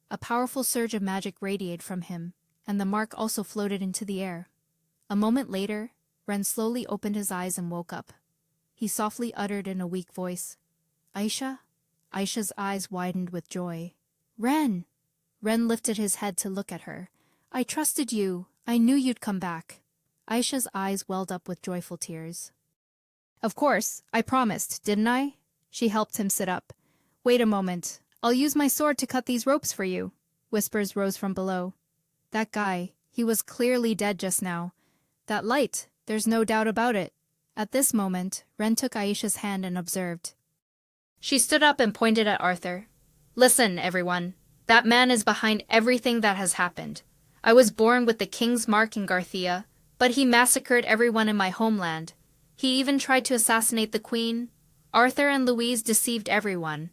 A powerful surge of magic radiated from him, and the mark also floated into the air. A moment later, Ren slowly opened his eyes and woke up. He softly uttered in a weak voice, Aisha? Aisha's eyes widened with joy. Ren! Ren lifted his head to look at her. I trusted you. I knew you'd come back. Aisha's eyes welled up with joyful tears. Of course, I promised, didn't I? She helped him sit up. Wait a moment. I'll use my sword to cut these ropes for you. Whispers rose from below. That guy, he was clearly dead just now. That light, there's no doubt about it. At this moment, Ren took Aisha's hand and observed. She stood up and pointed at Arthur. Listen, everyone. That man is behind everything that has happened. I was born with the king's mark in Garthia, but he massacred everyone in my homeland. He even tried to assassinate the queen. Arthur and Louise deceived everyone,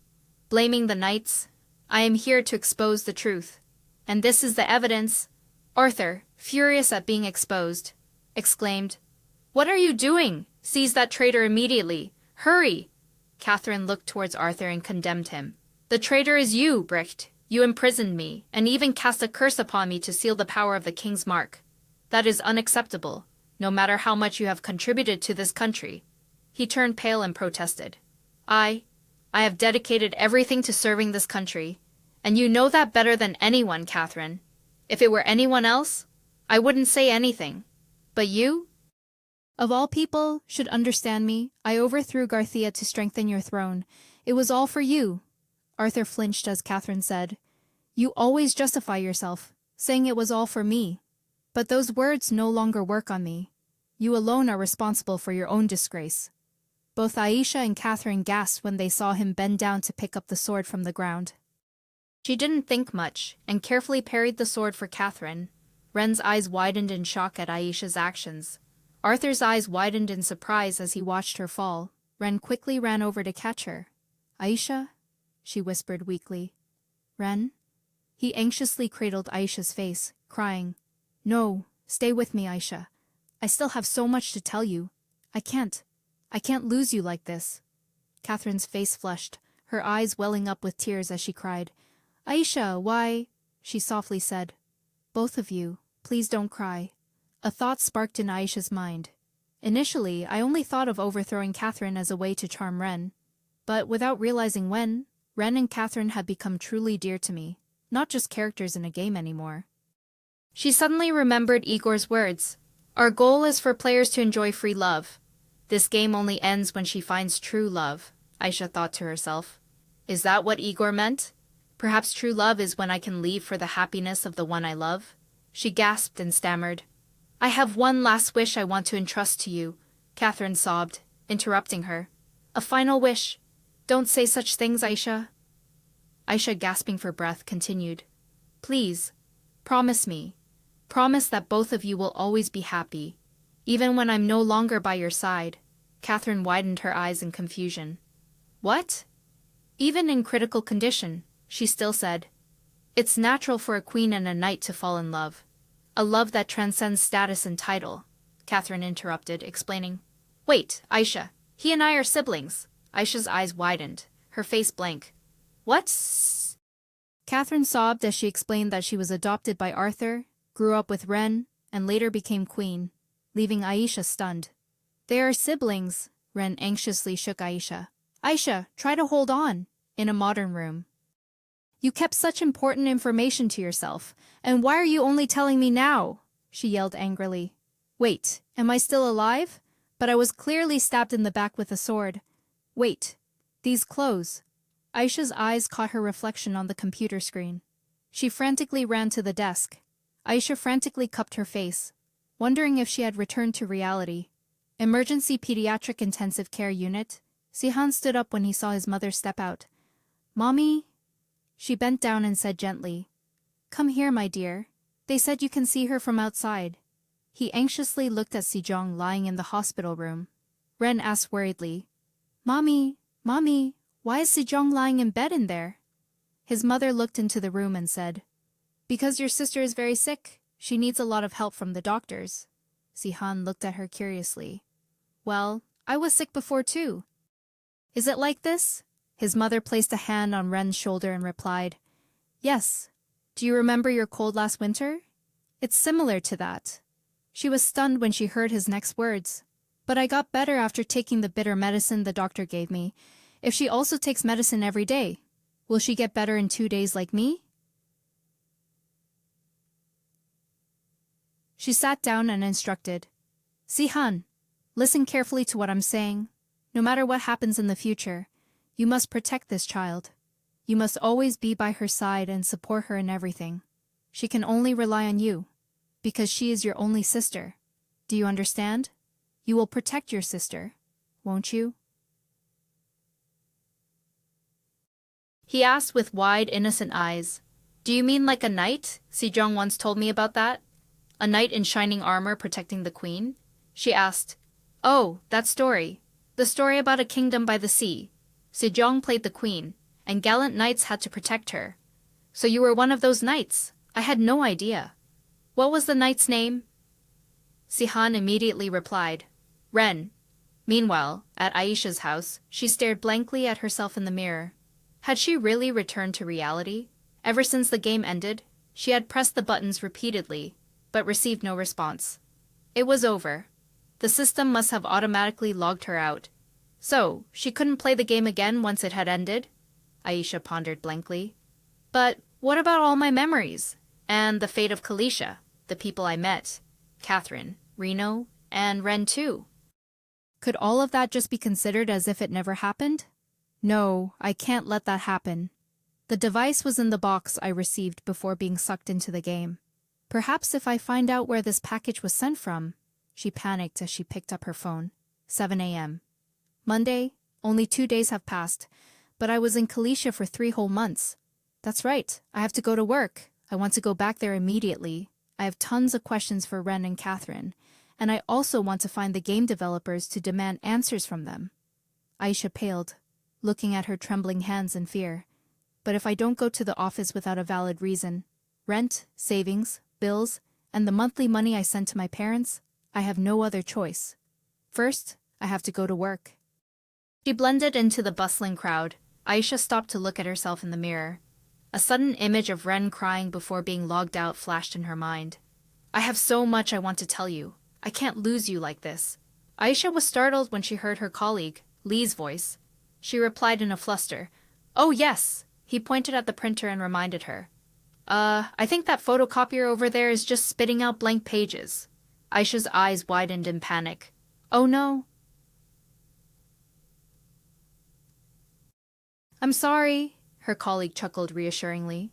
blaming the knights. I am here to expose the truth. And this is the evidence. Arthur, furious at being exposed, exclaimed, "What are you doing? Seize that traitor immediately. Hurry!" Catherine looked towards Arthur and condemned him. "The traitor is you, Bricht. You imprisoned me, and even cast a curse upon me to seal the power of the king's mark. That is unacceptable, no matter how much you have contributed to this country." He turned pale and protested. I have dedicated everything to serving this country, and you know that better than anyone, Catherine. If it were anyone else, I wouldn't say anything. But you? Of all people should understand me, I overthrew Garthia to strengthen your throne. It was all for you. Arthur flinched as Catherine said, "You always justify yourself, saying it was all for me. But those words no longer work on me. You alone are responsible for your own disgrace." Both Aisha and Catherine gasped when they saw him bend down to pick up the sword from the ground. She didn't think much, and carefully parried the sword for Catherine. Ren's eyes widened in shock at Aisha's actions. Arthur's eyes widened in surprise as he watched her fall. Ren quickly ran over to catch her. "Aisha?" she whispered weakly. "Ren?" He anxiously cradled Aisha's face, crying, "No, stay with me, Aisha. I still have so much to tell you. I can't lose you like this." Catherine's face flushed, her eyes welling up with tears as she cried, "Aisha, why?" She softly said, "Both of you, please don't cry." A thought sparked in Aisha's mind. Initially, I only thought of overthrowing Catherine as a way to charm Ren. But without realizing when, Ren and Catherine had become truly dear to me, not just characters in a game anymore. She suddenly remembered Igor's words. Our goal is for players to enjoy free love. This game only ends when she finds true love, Aisha thought to herself. Is that what Igor meant? Perhaps true love is when I can leave for the happiness of the one I love? She gasped and stammered. I have one last wish I want to entrust to you, Catherine sobbed, interrupting her. A final wish. Don't say such things, Aisha. Aisha, gasping for breath, continued. Please, promise me. Promise that both of you will always be happy, even when I'm no longer by your side. Catherine widened her eyes in confusion. What? Even in critical condition, she still said. It's natural for a queen and a knight to fall in love. A love that transcends status and title, Catherine interrupted, explaining. Wait, Aisha, he and I are siblings. Aisha's eyes widened, her face blank. What? Catherine sobbed as she explained that she was adopted by Arthur, grew up with Ren, and later became queen, leaving Aisha stunned. They are siblings, Ren anxiously shook Aisha. Aisha, try to hold on, in a modern room. You kept such important information to yourself, and why are you only telling me now? She yelled angrily. Wait, am I still alive? But I was clearly stabbed in the back with a sword. Wait, these clothes. Aisha's eyes caught her reflection on the computer screen. She frantically ran to the desk. Aisha frantically cupped her face, wondering if she had returned to reality. Emergency Pediatric Intensive Care Unit. Sihan stood up when he saw his mother step out. Mommy? She bent down and said gently, Come here, my dear. They said you can see her from outside. He anxiously looked at Sejong lying in the hospital room. Ren asked worriedly, Mommy, why is Sejong lying in bed in there? His mother looked into the room and said, Because your sister is very sick. She needs a lot of help from the doctors. Sihan looked at her curiously. Well, I was sick before too. Is it like this? His mother placed a hand on Ren's shoulder and replied, Yes. Do you remember your cold last winter? It's similar to that. She was stunned when she heard his next words. But I got better after taking the bitter medicine the doctor gave me. If she also takes medicine every day, will she get better in 2 days like me? She sat down and instructed, Sihan, listen carefully to what I'm saying. No matter what happens in the future, you must protect this child. You must always be by her side and support her in everything. She can only rely on you, because she is your only sister. Do you understand? You will protect your sister, won't you? He asked with wide, innocent eyes. Do you mean like a knight? Sejong once told me about that. A knight in shining armor protecting the queen? She asked. Oh, that story. The story about a kingdom by the sea. Sejong played the queen, and gallant knights had to protect her. So you were one of those knights? I had no idea. What was the knight's name? Sihan immediately replied, Ren. Meanwhile, at Aisha's house, she stared blankly at herself in the mirror. Had she really returned to reality? Ever since the game ended, she had pressed the buttons repeatedly, but received no response. It was over. The system must have automatically logged her out. So, she couldn't play the game again once it had ended? Aisha pondered blankly. But what about all my memories? And the fate of Kalisha, the people I met, Catherine, Reno, and Ren too? Could all of that just be considered as if it never happened? No, I can't let that happen. The device was in the box I received before being sucked into the game. Perhaps if I find out where this package was sent from. She panicked as she picked up her phone. 7 a.m. Monday, only 2 days have passed, but I was in Kalisha for 3 whole months. That's right, I have to go to work. I want to go back there immediately. I have tons of questions for Ren and Catherine, and I also want to find the game developers to demand answers from them. Aisha paled, looking at her trembling hands in fear. But if I don't go to the office without a valid reason, rent, savings, bills, and the monthly money I send to my parents, I have no other choice. First, I have to go to work. She blended into the bustling crowd. Aisha stopped to look at herself in the mirror. A sudden image of Ren crying before being logged out flashed in her mind. I have so much I want to tell you. I can't lose you like this. Aisha was startled when she heard her colleague, Lee's voice. She replied in a fluster. Oh yes! He pointed at the printer and reminded her. I think that photocopier over there is just spitting out blank pages. Aisha's eyes widened in panic. Oh no. I'm sorry, her colleague chuckled reassuringly.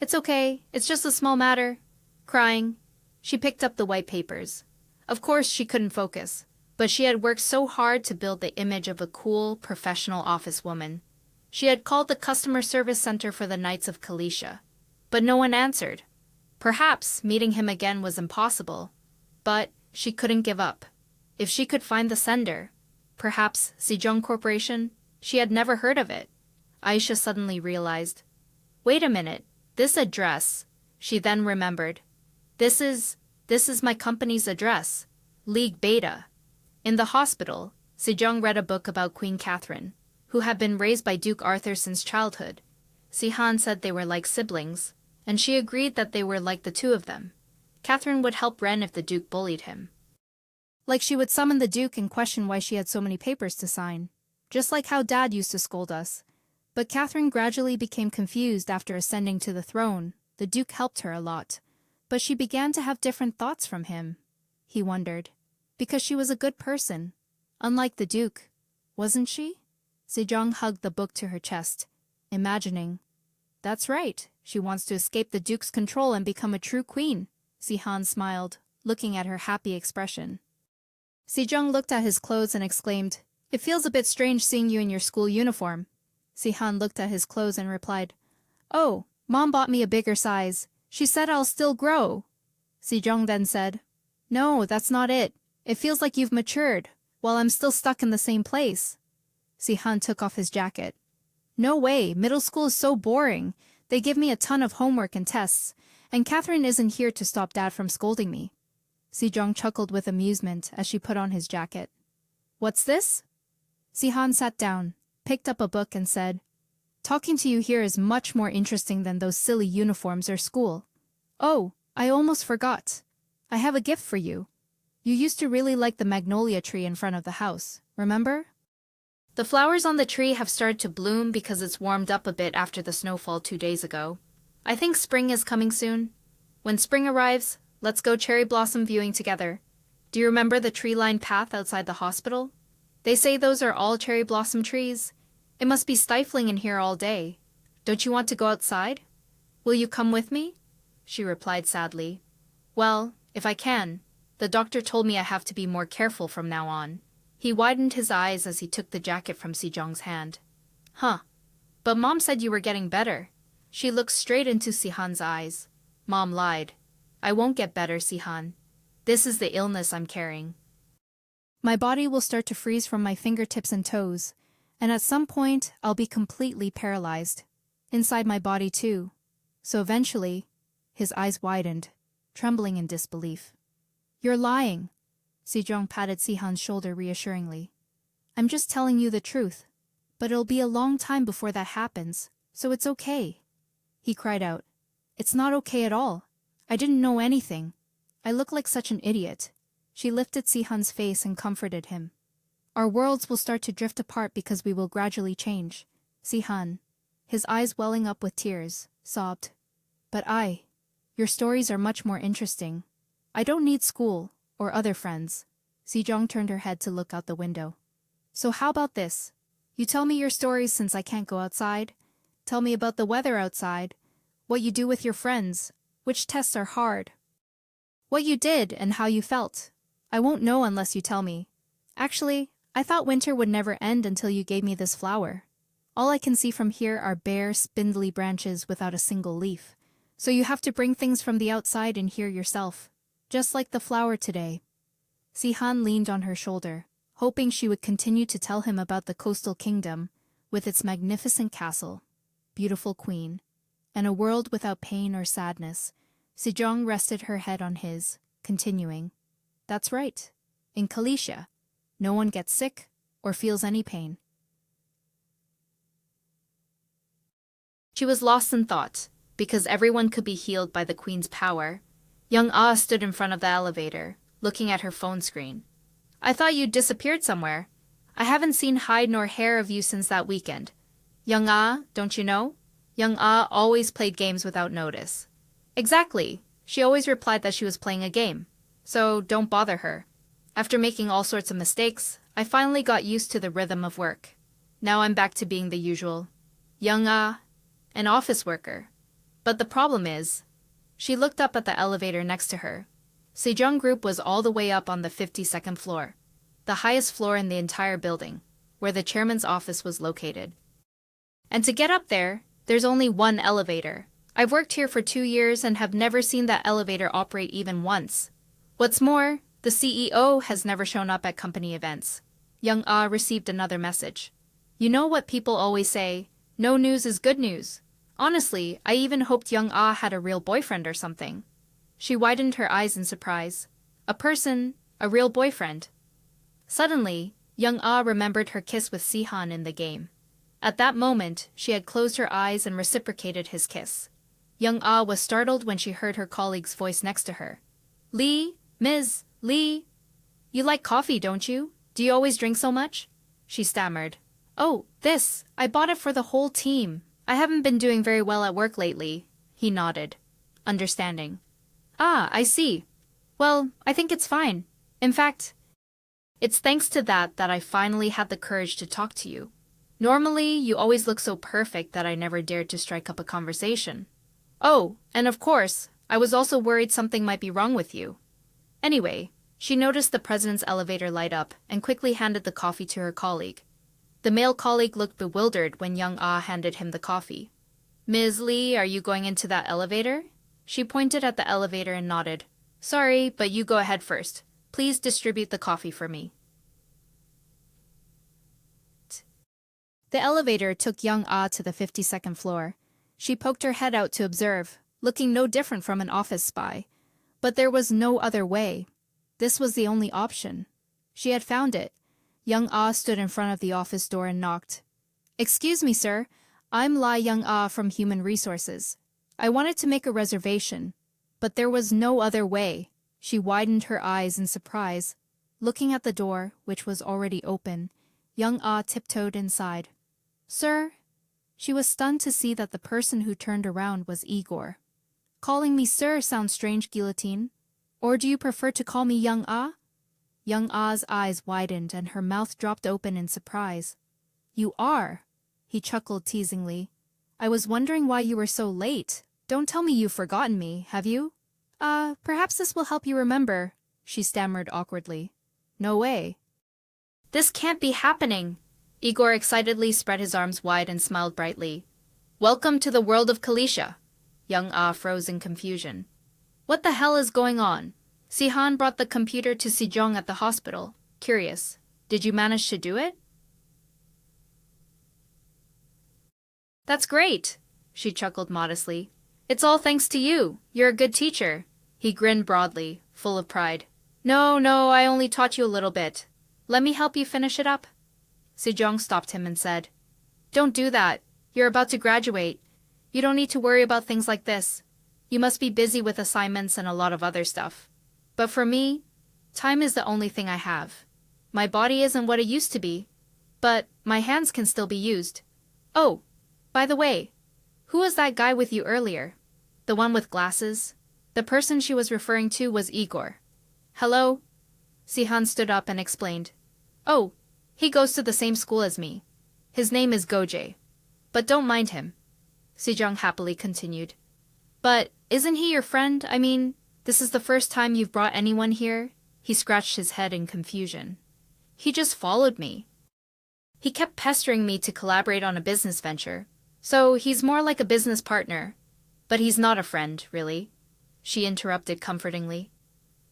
It's okay, it's just a small matter. Crying, she picked up the white papers. Of course she couldn't focus, but she had worked so hard to build the image of a cool, professional office woman. She had called the customer service center for the Knights of Kalisha, but no one answered. Perhaps meeting him again was impossible, but she couldn't give up. If she could find the sender, perhaps Sejong Corporation, she had never heard of it. Aisha suddenly realized. Wait a minute, this address, she then remembered. This is my company's address, League Beta. In the hospital, Sejong read a book about Queen Catherine, who had been raised by Duke Arthur since childhood. Sihan said they were like siblings, and she agreed that they were like the two of them. Catherine would help Ren if the Duke bullied him. Like she would summon the Duke and question why she had so many papers to sign, just like how Dad used to scold us. But Catherine gradually became confused after ascending to the throne. The Duke helped her a lot, but she began to have different thoughts from him. He wondered, because she was a good person, unlike the Duke, wasn't she? Sejong hugged the book to her chest, imagining. That's right, she wants to escape the Duke's control and become a true queen. Sihan smiled, looking at her happy expression. Sejong looked at his clothes and exclaimed, It feels a bit strange seeing you in your school uniform. Sihan looked at his clothes and replied, Oh, Mom bought me a bigger size. She said I'll still grow. Sejong then said, No, that's not it. It feels like you've matured, while I'm still stuck in the same place. Sihan took off his jacket. No way, middle school is so boring. They give me a ton of homework and tests, and Catherine isn't here to stop Dad from scolding me. Sejong chuckled with amusement as she put on his jacket. What's this? Sihan sat down, picked up a book and said, Talking to you here is much more interesting than those silly uniforms or school. Oh, I almost forgot. I have a gift for you. You used to really like the magnolia tree in front of the house, remember? The flowers on the tree have started to bloom because it's warmed up a bit after the snowfall 2 days ago. I think spring is coming soon. When spring arrives, let's go cherry blossom viewing together. Do you remember the tree-lined path outside the hospital? They say those are all cherry blossom trees. It must be stifling in here all day. Don't you want to go outside? Will you come with me? She replied sadly. Well, if I can. The doctor told me I have to be more careful from now on. He widened his eyes as he took the jacket from Sejong's hand. Huh. But Mom said you were getting better. She looked straight into Sihan's eyes. Mom lied. I won't get better, Sihan. This is the illness I'm carrying. My body will start to freeze from my fingertips and toes, And at some point, I'll be completely paralyzed. Inside my body too. So eventually, his eyes widened, trembling in disbelief. You're lying. Sejong patted Sihan's shoulder reassuringly. I'm just telling you the truth. But it'll be a long time before that happens, so it's okay. He cried out. It's not okay at all. I didn't know anything. I look like such an idiot. She lifted Sihan's face and comforted him. Our worlds will start to drift apart because we will gradually change. Sihan, his eyes welling up with tears, sobbed. But your stories are much more interesting. I don't need school or other friends. Sejong turned her head to look out the window. So how about this? You tell me your stories since I can't go outside. Tell me about the weather outside, what you do with your friends, which tests are hard, what you did and how you felt. I won't know unless you tell me. Actually, I thought winter would never end until you gave me this flower. All I can see from here are bare, spindly branches without a single leaf. So you have to bring things from the outside in here yourself, just like the flower today. Sihan leaned on her shoulder, hoping she would continue to tell him about the coastal kingdom, with its magnificent castle, beautiful queen, and a world without pain or sadness. Sejong rested her head on his, continuing. That's right. In Kalisha, no one gets sick or feels any pain. She was lost in thought, because everyone could be healed by the queen's power. Young Ah stood in front of the elevator, looking at her phone screen. I thought you'd disappeared somewhere. I haven't seen hide nor hair of you since that weekend. Young Ah, don't you know? Young Ah always played games without notice. Exactly. She always replied that she was playing a game. So don't bother her. After making all sorts of mistakes, I finally got used to the rhythm of work. Now I'm back to being the usual. Young Ah, an office worker. But the problem is, she looked up at the elevator next to her. Sejong Group was all the way up on the 52nd floor, the highest floor in the entire building, where the chairman's office was located. And to get up there, there's only one elevator. I've worked here for 2 years and have never seen that elevator operate even once. What's more, the CEO has never shown up at company events. Young Ah received another message. You know what people always say, no news is good news. Honestly, I even hoped Young Ah had a real boyfriend or something. She widened her eyes in surprise. A real boyfriend. Suddenly, Young Ah remembered her kiss with Sihan in the game. At that moment, she had closed her eyes and reciprocated his kiss. Young Ah was startled when she heard her colleague's voice next to her. Ms. Lee, you like coffee, don't you? Do you always drink so much? She stammered. Oh, I bought it for the whole team. I haven't been doing very well at work lately. He nodded, understanding. Ah, I see. Well, I think it's fine. In fact, it's thanks to that I finally had the courage to talk to you. Normally, you always look so perfect that I never dared to strike up a conversation. Oh, and of course, I was also worried something might be wrong with you. Anyway, she noticed the president's elevator light up and quickly handed the coffee to her colleague. The male colleague looked bewildered when Young Ah handed him the coffee. Ms. Lee, are you going into that elevator? She pointed at the elevator and nodded. Sorry, but you go ahead first. Please distribute the coffee for me. The elevator took Young Ah to the 52nd floor. She poked her head out to observe, looking no different from an office spy. But there was no other way. This was the only option. She had found it. Young Ah stood in front of the office door and knocked. Excuse me, sir. I'm Young Ah from Human Resources. I wanted to make a reservation, but there was no other way. She widened her eyes in surprise. Looking at the door, which was already open, Young Ah tiptoed inside. Sir? She was stunned to see that the person who turned around was Igor. Calling me sir sounds strange, Guillotine. Or do you prefer to call me Young Ah? Young Ah's eyes widened and her mouth dropped open in surprise. You are? He chuckled teasingly. I was wondering why you were so late. Don't tell me you've forgotten me, have you? Perhaps this will help you remember, she stammered awkwardly. No way. This can't be happening. Igor excitedly spread his arms wide and smiled brightly. Welcome to the world of Kalisha. Young Ah froze in confusion. What the hell is going on? Sihan brought the computer to Sejong at the hospital. Curious. Did you manage to do it? That's great, she chuckled modestly. It's all thanks to you. You're a good teacher. He grinned broadly, full of pride. No, I only taught you a little bit. Let me help you finish it up. Sejong stopped him and said, Don't do that. You're about to graduate. You don't need to worry about things like this. You must be busy with assignments and a lot of other stuff. But for me, time is the only thing I have. My body isn't what it used to be, but my hands can still be used. Oh, by the way, who was that guy with you earlier? The one with glasses? The person she was referring to was Igor. Hello? Sihan stood up and explained. Oh, he goes to the same school as me. His name is Gojae. But don't mind him. Sejong happily continued. But isn't he your friend? I mean, this is the first time you've brought anyone here? He scratched his head in confusion. He just followed me. He kept pestering me to collaborate on a business venture. So he's more like a business partner. But he's not a friend, really. She interrupted comfortingly.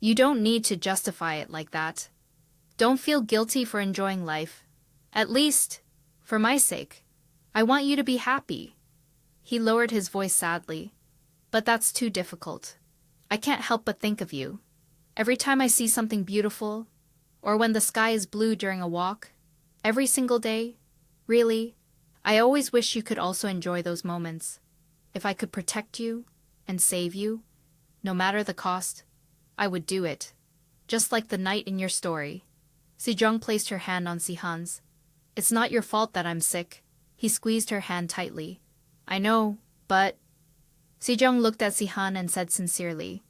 You don't need to justify it like that. Don't feel guilty for enjoying life. At least, for my sake. I want you to be happy. He lowered his voice sadly. But that's too difficult. I can't help but think of you. Every time I see something beautiful, or when the sky is blue during a walk, every single day, really, I always wish you could also enjoy those moments. If I could protect you and save you, no matter the cost, I would do it. Just like the night in your story. Sejong placed her hand on Sihan's. It's not your fault that I'm sick. He squeezed her hand tightly. I know, but... Sejong looked at Sihan and said sincerely,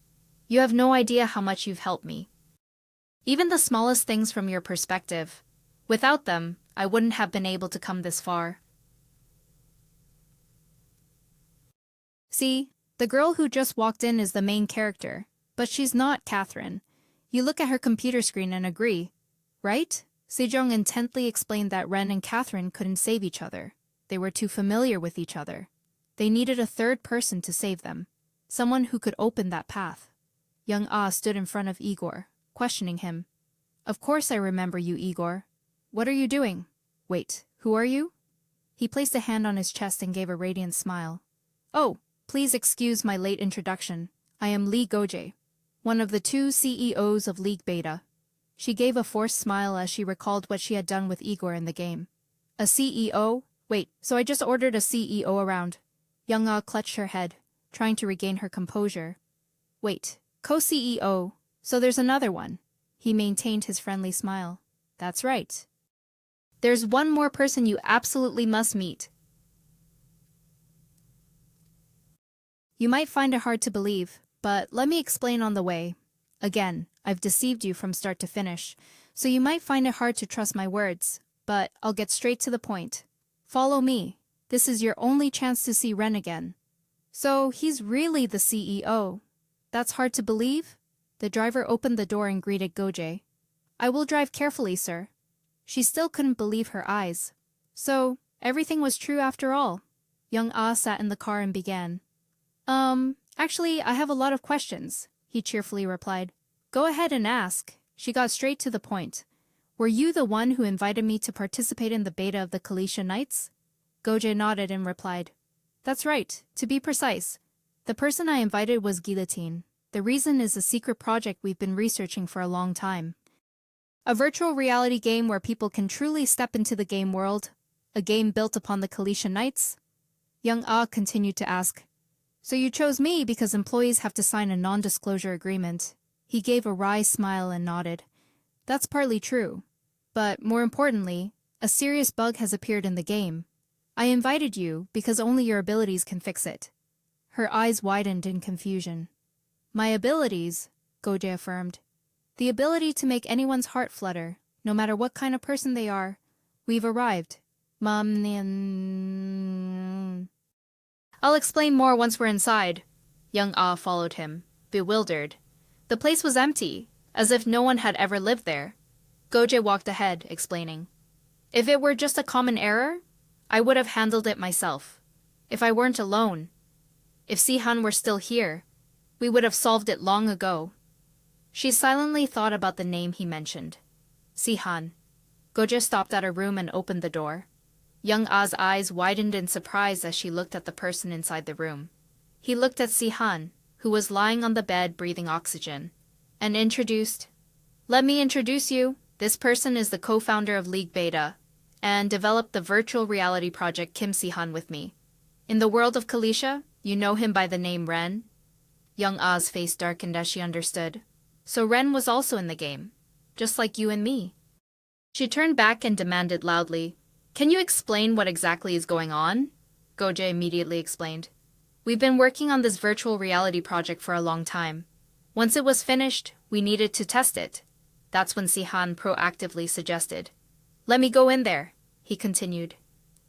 You have no idea how much you've helped me. Even the smallest things from your perspective. Without them, I wouldn't have been able to come this far. See, the girl who just walked in is the main character, but she's not Catherine. You look at her computer screen and agree, right? Sejong intently explained that Ren and Catherine couldn't save each other. They were too familiar with each other. They needed a third person to save them, someone who could open that path. Young Ah stood in front of Igor, questioning him. Of course I remember you, Igor. What are you doing? Wait, who are you? He placed a hand on his chest and gave a radiant smile. Oh, please excuse my late introduction. I am Lee Gojae, one of the 2 CEOs of League Beta. She gave a forced smile as she recalled what she had done with Igor in the game. A CEO? Wait, so I just ordered a CEO around. Young Ah clutched her head, trying to regain her composure. Wait, co-CEO, so there's another one. He maintained his friendly smile. That's right. There's one more person you absolutely must meet. You might find it hard to believe, but let me explain on the way. Again, I've deceived you from start to finish, so you might find it hard to trust my words, but I'll get straight to the point. Follow me. This is your only chance to see Ren again. So he's really the CEO. That's hard to believe? The driver opened the door and greeted Gojae. I will drive carefully, sir. She still couldn't believe her eyes. So, everything was true after all. Young Ah sat in the car and began. Actually, I have a lot of questions, he cheerfully replied. Go ahead and ask. She got straight to the point. Were you the one who invited me to participate in the beta of the Coronation Knights? Gojae nodded and replied. That's right, to be precise. The person I invited was Guillotine. The reason is a secret project we've been researching for a long time. A virtual reality game where people can truly step into the game world. A game built upon the Coronation Knights. Young Ah continued to ask. So you chose me because employees have to sign a non-disclosure agreement. He gave a wry smile and nodded. That's partly true. But more importantly, a serious bug has appeared in the game. I invited you because only your abilities can fix it. Her eyes widened in confusion. My abilities, Gojae affirmed. The ability to make anyone's heart flutter, no matter what kind of person they are. We've arrived. I'll explain more once we're inside. Young Ah followed him, bewildered. The place was empty, as if no one had ever lived there. Gojae walked ahead, explaining. If it were just a common error, I would have handled it myself. If I weren't alone. If Sihan were still here, we would have solved it long ago. She silently thought about the name he mentioned. Sihan. Gojae stopped at her room and opened the door. Young A's eyes widened in surprise as she looked at the person inside the room. He looked at Sihan, who was lying on the bed breathing oxygen, and introduced, "Let me introduce you. This person is the co-founder of League Beta, and developed the virtual reality project Kim Sihan with me. In the world of Kalisha, you know him by the name Ren." Young A's face darkened as she understood. So Ren was also in the game, just like you and me. She turned back and demanded loudly, "Can you explain what exactly is going on?" Goje immediately explained. "We've been working on this virtual reality project for a long time. Once it was finished, we needed to test it. That's when Sihan proactively suggested. Let me go in there," he continued.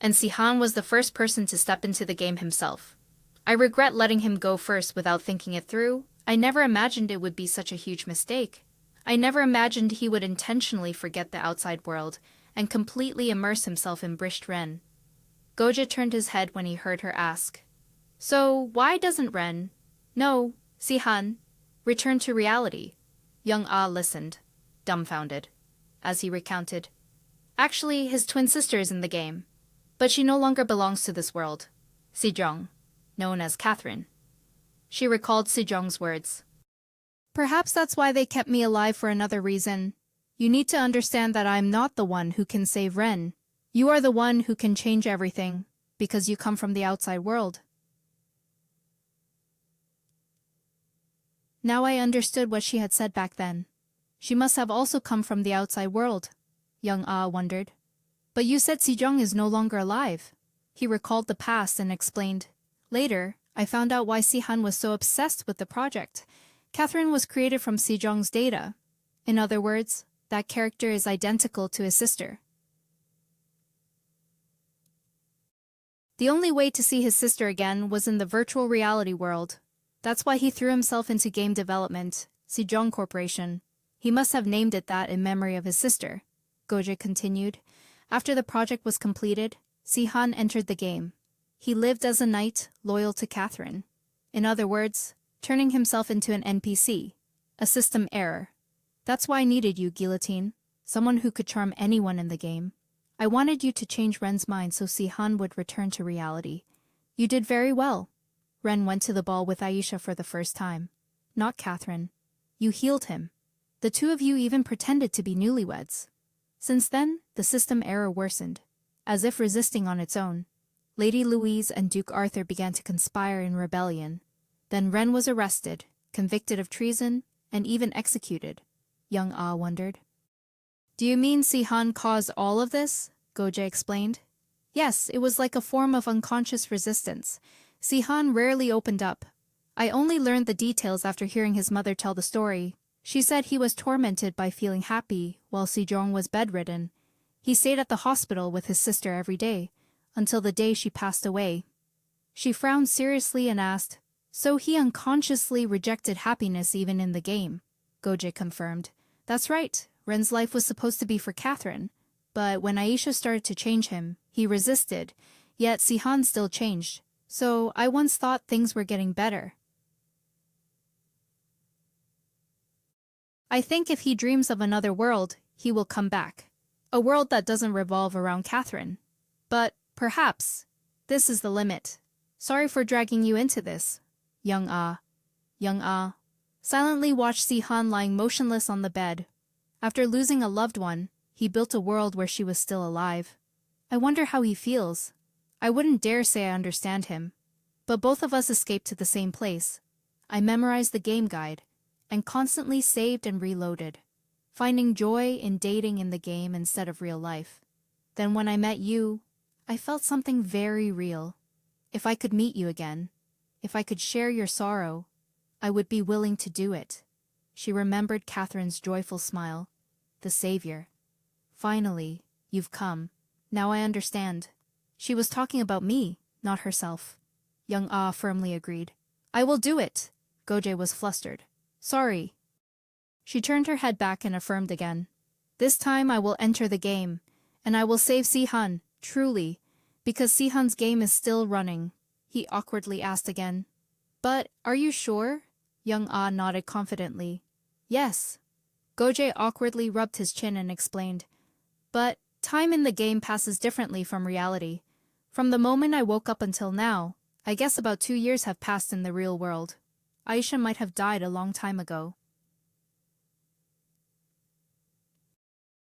And Sihan was the first person to step into the game himself. "I regret letting him go first without thinking it through. I never imagined it would be such a huge mistake. I never imagined he would intentionally forget the outside world and completely immerse himself in Brisht Ren." Goje turned his head when he heard her ask, "So why doesn't Ren, no, Sihan, return to reality?" Young Ah listened, dumbfounded, as he recounted. "Actually, his twin sister is in the game, but she no longer belongs to this world. Sejong, known as Catherine." She recalled Sejong's words. "Perhaps that's why they kept me alive for another reason. You need to understand that I'm not the one who can save Ren. You are the one who can change everything, because you come from the outside world." Now I understood what she had said back then. She must have also come from the outside world, Young Ah wondered. "But you said Sejong is no longer alive." He recalled the past and explained. "Later, I found out why Sihan was so obsessed with the project. Catherine was created from Sejong's data. In other words, that character is identical to his sister. The only way to see his sister again was in the virtual reality world. That's why he threw himself into game development, Sejong Corporation. He must have named it that in memory of his sister," Goje continued. "After the project was completed, Sihan entered the game. He lived as a knight, loyal to Catherine. In other words, turning himself into an NPC, a system error. That's why I needed you, Guillotine, someone who could charm anyone in the game. I wanted you to change Ren's mind so Sihan would return to reality. You did very well." Ren went to the ball with Aisha for the first time. Not Catherine. You healed him. The two of you even pretended to be newlyweds. Since then, the system error worsened, as if resisting on its own. Lady Louise and Duke Arthur began to conspire in rebellion. Then Ren was arrested, convicted of treason, and even executed. Young Ah wondered. "Do you mean Sihan caused all of this?" Goje explained. "Yes, it was like a form of unconscious resistance. Sihan rarely opened up. I only learned the details after hearing his mother tell the story. She said he was tormented by feeling happy while Sejong was bedridden. He stayed at the hospital with his sister every day, until the day she passed away." She frowned seriously and asked, "So he unconsciously rejected happiness even in the game?" Goje confirmed. "That's right. Ren's life was supposed to be for Catherine. But when Aisha started to change him, he resisted, yet Sihan still changed. So I once thought things were getting better. I think if he dreams of another world, he will come back. A world that doesn't revolve around Catherine. But, perhaps, this is the limit. Sorry for dragging you into this." Young Ah silently watched Sihan lying motionless on the bed. After losing a loved one, he built a world where she was still alive. I wonder how he feels. I wouldn't dare say I understand him. But both of us escaped to the same place. I memorized the game guide, and constantly saved and reloaded, finding joy in dating in the game instead of real life. Then when I met you, I felt something very real. If I could meet you again, if I could share your sorrow, I would be willing to do it." She remembered Catherine's joyful smile. The savior. "Finally, you've come. Now I understand." She was talking about me, not herself. Young Ah firmly agreed. "I will do it." Goje was flustered. "Sorry." She turned her head back and affirmed again. "This time I will enter the game, and I will save Sihan, truly, because Sihan's game is still running." He awkwardly asked again. "But are you sure?" Young Ah nodded confidently. "Yes." Goje awkwardly rubbed his chin and explained. "But Time in the game passes differently from reality. From the moment I woke up until now, I guess about 2 years have passed in the real world. Aisha might have died a long time ago.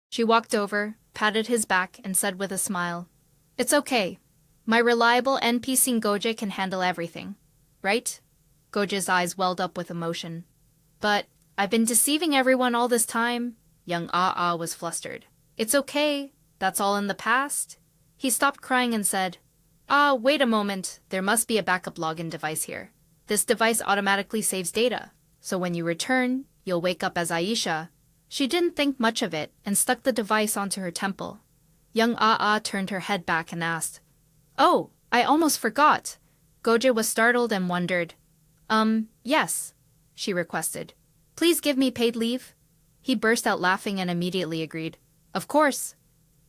She walked over, patted his back, and said with a smile, "It's okay. My reliable NPC Goje can handle everything. Right?" Goje's eyes welled up with emotion. "But I've been deceiving everyone all this time." Young Ah was flustered. "It's okay. That's all in the past." He stopped crying and said, Wait a moment. There must be a backup login device here. This device automatically saves data, so when you return, you'll wake up as Aisha." She didn't think much of it and stuck the device onto her temple. Young Ah turned her head back and asked, "Oh, I almost forgot." Goje was startled and wondered. Yes," she requested. "Please give me paid leave." He burst out laughing and immediately agreed. "Of course."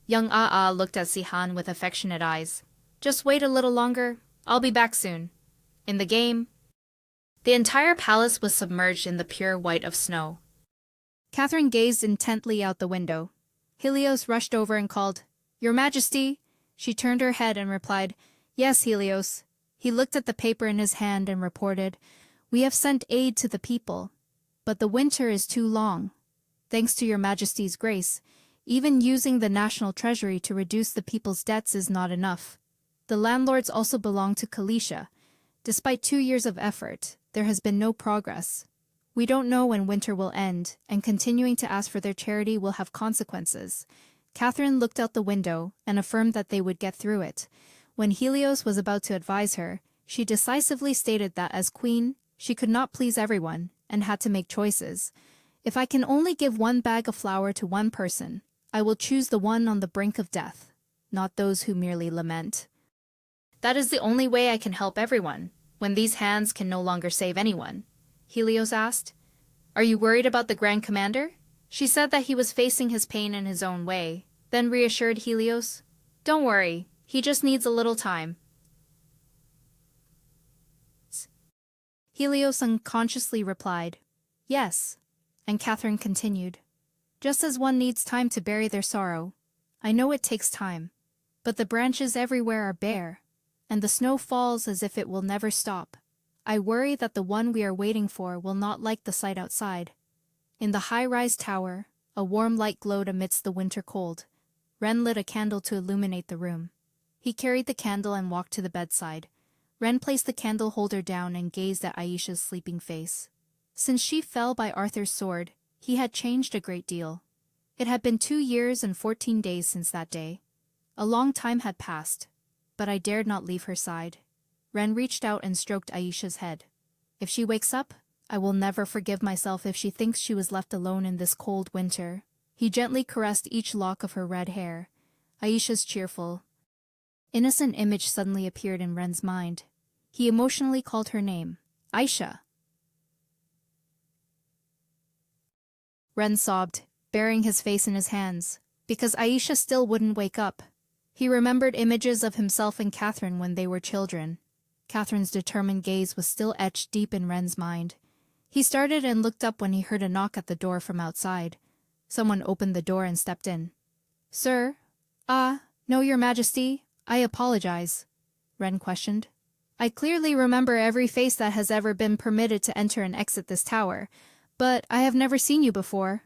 Young Ah looked at Sihan with affectionate eyes. "Just wait a little longer. I'll be back soon." In the game, the entire palace was submerged in the pure white of snow. Catherine gazed intently out the window. Helios rushed over and called, "Your Majesty!" She turned her head and replied, "Yes, Helios." He looked at the paper in his hand and reported, "We have sent aid to the people, but the winter is too long. Thanks to your Majesty's grace, even using the national treasury to reduce the people's debts is not enough. The landlords also belong to Kalisha. Despite 2 years of effort, there has been no progress. We don't know when winter will end, and continuing to ask for their charity will have consequences." Catherine looked out the window and affirmed that they would get through it. When Helios was about to advise her, she decisively stated that as queen, she could not please everyone and had to make choices. "If I can only give 1 bag of flour to 1 person, I will choose the one on the brink of death, not those who merely lament. That is the only way I can help everyone, when these hands can no longer save anyone." Helios asked, "Are you worried about the Grand Commander?" She said that he was facing his pain in his own way, then reassured Helios, "Don't worry, he just needs a little time." Helios unconsciously replied, "Yes," and Catherine continued, "Just as one needs time to bury their sorrow. I know it takes time, but the branches everywhere are bare, and the snow falls as if it will never stop. I worry that the one we are waiting for will not like the sight outside." In the high-rise tower, a warm light glowed amidst the winter cold. Ren lit a candle to illuminate the room. He carried the candle and walked to the bedside. Ren placed the candle holder down and gazed at Aisha's sleeping face. Since she fell by Arthur's sword, he had changed a great deal. It had been 2 years and 14 days since that day. A long time had passed, but I dared not leave her side. Ren reached out and stroked Aisha's head. "If she wakes up, I will never forgive myself if she thinks she was left alone in this cold winter." He gently caressed each lock of her red hair. Aisha's cheerful, innocent image suddenly appeared in Ren's mind. He emotionally called her name, Aisha. Ren sobbed, burying his face in his hands, because Aisha still wouldn't wake up. He remembered images of himself and Catherine when they were children. Catherine's determined gaze was still etched deep in Ren's mind. He started and looked up when he heard a knock at the door from outside. Someone opened the door and stepped in. "Sir? No, Your Majesty. I apologize," Ren questioned. "I clearly remember every face that has ever been permitted to enter and exit this tower, but I have never seen you before."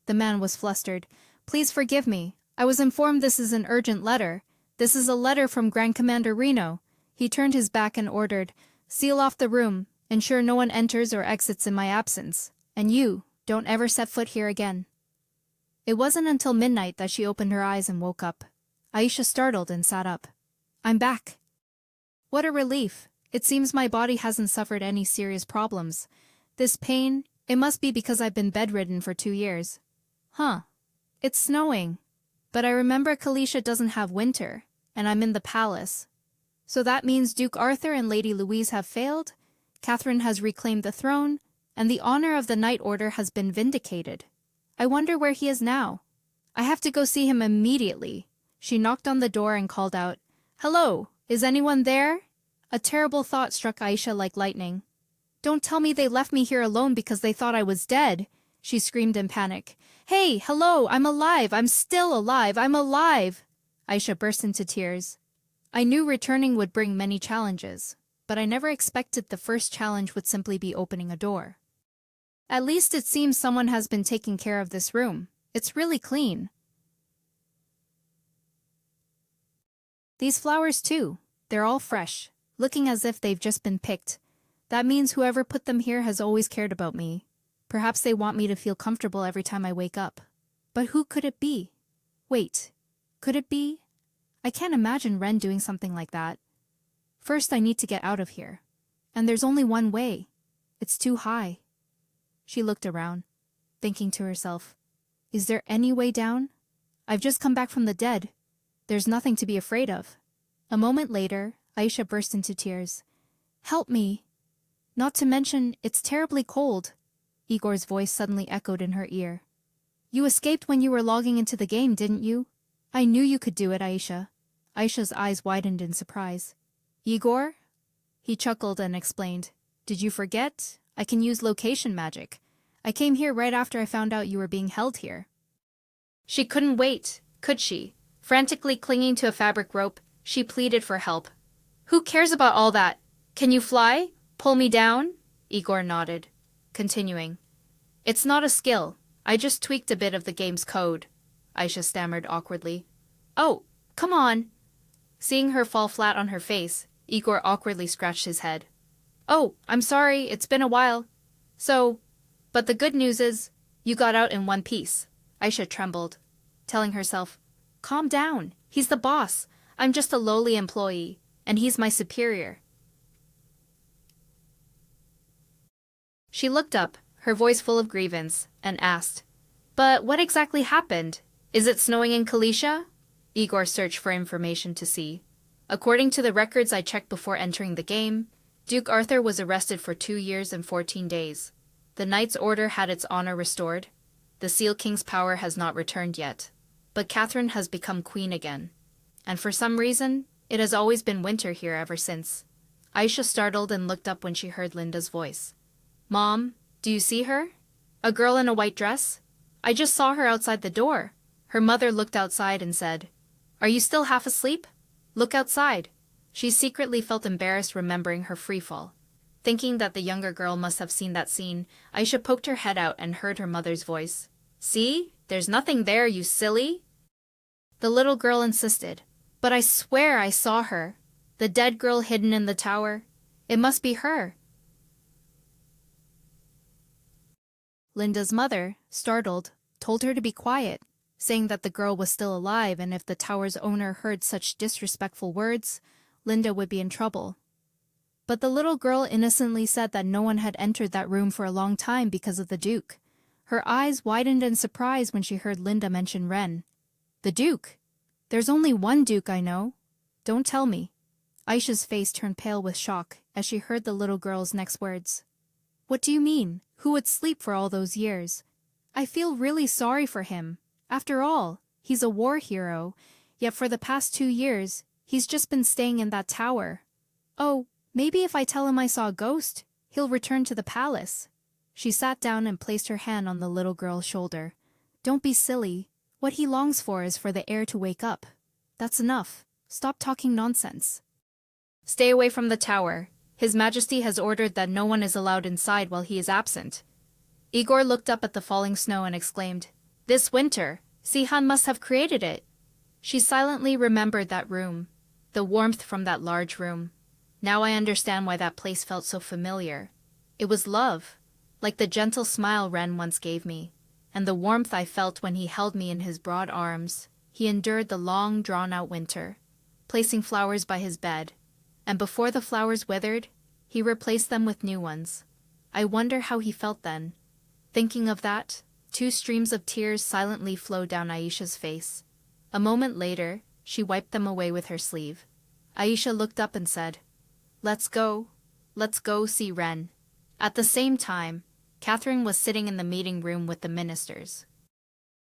The man was flustered. "Please forgive me. I was informed this is an urgent letter. This is a letter from Grand Commander Reno." He turned his back and ordered, "Seal off the room. Ensure no one enters or exits in my absence. And you, don't ever set foot here again." It wasn't until midnight that she opened her eyes and woke up. Aisha startled and sat up. "I'm back." "What a relief. It seems my body hasn't suffered any serious problems. This pain, it must be because I've been bedridden for 2 years." "Huh. It's snowing. But I remember Kalisha doesn't have winter, and I'm in the palace. So that means Duke Arthur and Lady Louise have failed, Catherine has reclaimed the throne, and the honor of the Knight Order has been vindicated. I wonder where he is now. I have to go see him immediately." She knocked on the door and called out, "Hello, is anyone there?" A terrible thought struck Aisha like lightning. "Don't tell me they left me here alone because they thought I was dead." she screamed in panic. Hey, hello, I'm alive, I'm still alive, I'm alive! Aisha burst into tears. I knew returning would bring many challenges, but I never expected the first challenge would simply be opening a door. At least it seems someone has been taking care of this room. It's really clean. These flowers too, they're all fresh, looking as if they've just been picked. That means whoever put them here has always cared about me. Perhaps they want me to feel comfortable every time I wake up. But who could it be? Wait, could it be? I can't imagine Ren doing something like that. First I need to get out of here. And there's only one way. It's too high. She looked around, thinking to herself, is there any way down? I've just come back from the dead. There's nothing to be afraid of. A moment later, Aisha burst into tears. Help me. Not to mention, it's terribly cold. Igor's voice suddenly echoed in her ear. You escaped when you were logging into the game, didn't you? I knew you could do it, Aisha. Aisha's eyes widened in surprise. Igor? He chuckled and explained. Did you forget? I can use location magic. I came here right after I found out you were being held here. She couldn't wait, could she? Frantically clinging to a fabric rope, she pleaded for help. Who cares about all that? Can you fly? Pull me down? Igor nodded, continuing. It's not a skill. I just tweaked a bit of the game's code. Aisha stammered awkwardly. Oh, come on. Seeing her fall flat on her face, Igor awkwardly scratched his head. Oh, I'm sorry, it's been a while. But the good news is, you got out in one piece. Aisha trembled, telling herself, calm down, he's the boss. I'm just a lowly employee, and he's my superior. She looked up, her voice full of grievance, and asked, but what exactly happened? Is it snowing in Kalisha? Igor searched for information to see. According to the records I checked before entering the game, Duke Arthur was arrested for 2 years and 14 days. The Knight's Order had its honor restored. The Seal King's power has not returned yet. But Catherine has become queen again. And for some reason, it has always been winter here ever since. Aisha startled and looked up when she heard Linda's voice. Mom, do you see her? A girl in a white dress? I just saw her outside the door. Her mother looked outside and said, Are you still half asleep? Look outside. She secretly felt embarrassed remembering her freefall. Thinking that the younger girl must have seen that scene, Aisha poked her head out and heard her mother's voice. See? There's nothing there, you silly. The little girl insisted. But I swear I saw her. The dead girl hidden in the tower. It must be her. Linda's mother, startled, told her to be quiet, saying that the girl was still alive and if the tower's owner heard such disrespectful words, Linda would be in trouble. But the little girl innocently said that no one had entered that room for a long time because of the Duke. Her eyes widened in surprise when she heard Linda mention Ren. The Duke? There's only one Duke I know. Don't tell me. Aisha's face turned pale with shock as she heard the little girl's next words. What do you mean? Who would sleep for all those years? I feel really sorry for him. After all, he's a war hero, yet for the past 2 years, he's just been staying in that tower. Oh, maybe if I tell him I saw a ghost, he'll return to the palace. She sat down and placed her hand on the little girl's shoulder. Don't be silly. What he longs for is for the heir to wake up. That's enough. Stop talking nonsense. Stay away from the tower. His Majesty has ordered that no one is allowed inside while he is absent. Igor looked up at the falling snow and exclaimed, This winter, Sihan must have created it. She silently remembered that room, the warmth from that large room. Now I understand why that place felt so familiar. It was love, like the gentle smile Ren once gave me, and the warmth I felt when he held me in his broad arms. He endured the long, drawn-out winter, placing flowers by his bed, and before the flowers withered, he replaced them with new ones. I wonder how he felt then. Thinking of that, 2 streams of tears silently flowed down Aisha's face. A moment later, she wiped them away with her sleeve. Aisha looked up and said, Let's go see Ren. At the same time, Catherine was sitting in the meeting room with the ministers.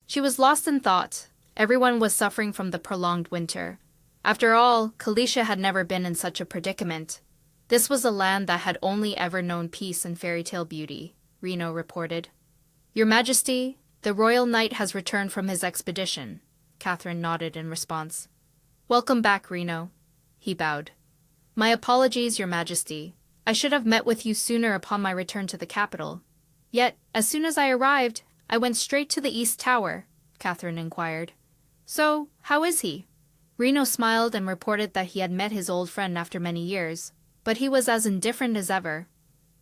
She was lost in thought. Everyone was suffering from the prolonged winter. After all, Kalisha had never been in such a predicament. This was a land that had only ever known peace and fairy tale beauty, Reno reported. Your Majesty, the royal knight has returned from his expedition. Catherine nodded in response. Welcome back, Reno. He bowed. My apologies, Your Majesty. I should have met with you sooner upon my return to the capital. Yet, as soon as I arrived, I went straight to the East Tower, Catherine inquired. So, how is he? Reno smiled and reported that he had met his old friend after many years, but he was as indifferent as ever.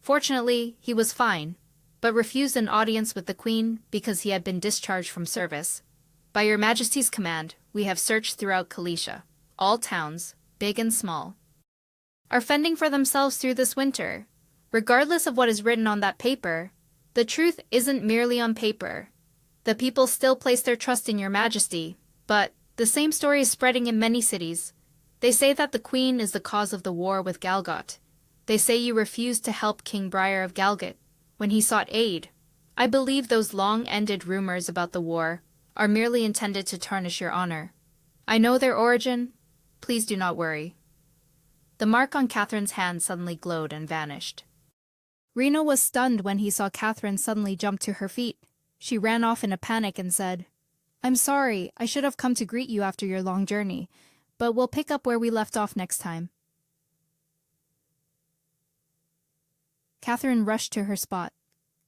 Fortunately, he was fine, but refused an audience with the Queen because he had been discharged from service. By Your Majesty's command, we have searched throughout Kalisha. All towns, big and small, are fending for themselves through this winter. Regardless of what is written on that paper, the truth isn't merely on paper. The people still place their trust in Your Majesty, but the same story is spreading in many cities. They say that the Queen is the cause of the war with Galgot. They say you refused to help King Briar of Galgot when he sought aid. I believe those long-ended rumors about the war are merely intended to tarnish your honor. I know their origin. Please do not worry. The mark on Catherine's hand suddenly glowed and vanished. Reno was stunned when he saw Catherine suddenly jump to her feet. She ran off in a panic and said, I'm sorry, I should have come to greet you after your long journey, but we'll pick up where we left off next time. Catherine rushed to her spot.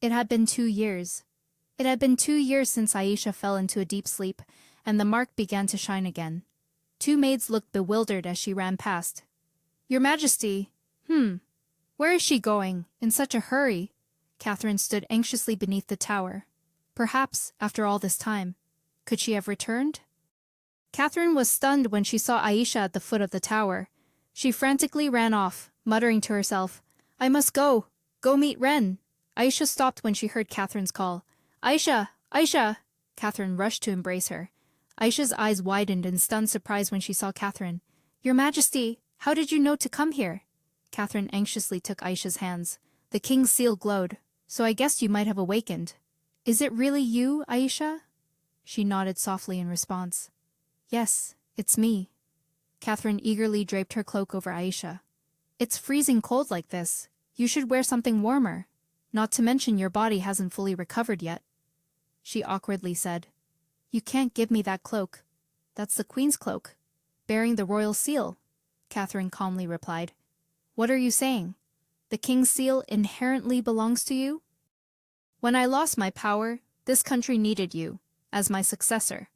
It had been 2 years. It had been 2 years since Aisha fell into a deep sleep, and the mark began to shine again. 2 maids looked bewildered as she ran past. Your Majesty, where is she going, in such a hurry? Catherine stood anxiously beneath the tower. Perhaps, after all this time, could she have returned? Catherine was stunned when she saw Aisha at the foot of the tower. She frantically ran off, muttering to herself, I must go meet Ren. Aisha stopped when she heard Catherine's call. Aisha! Aisha! Catherine rushed to embrace her. Aisha's eyes widened in stunned surprise when she saw Catherine. Your Majesty, how did you know to come here? Catherine anxiously took Aisha's hands. The king's seal glowed, so I guessed you might have awakened. Is it really you, Aisha? She nodded softly in response. Yes, it's me. Catherine eagerly draped her cloak over Aisha. It's freezing cold like this. You should wear something warmer. Not to mention your body hasn't fully recovered yet. She awkwardly said. You can't give me that cloak. That's the Queen's cloak, bearing the royal seal, Catherine calmly replied. What are you saying? The king's seal inherently belongs to you? When I lost my power, this country needed you, as my successor.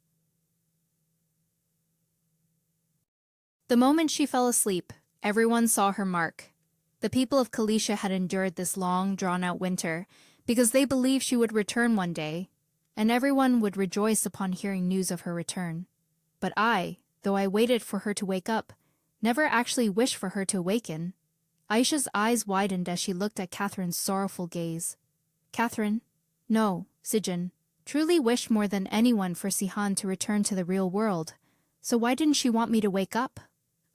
The moment she fell asleep, everyone saw her mark. The people of Kalisha had endured this long, drawn-out winter because they believed she would return one day, and everyone would rejoice upon hearing news of her return. But I, though I waited for her to wake up, never actually wished for her to awaken. Aisha's eyes widened as she looked at Catherine's sorrowful gaze. Catherine, no, Sihan, truly wished more than anyone for Sihan to return to the real world. So why didn't she want me to wake up?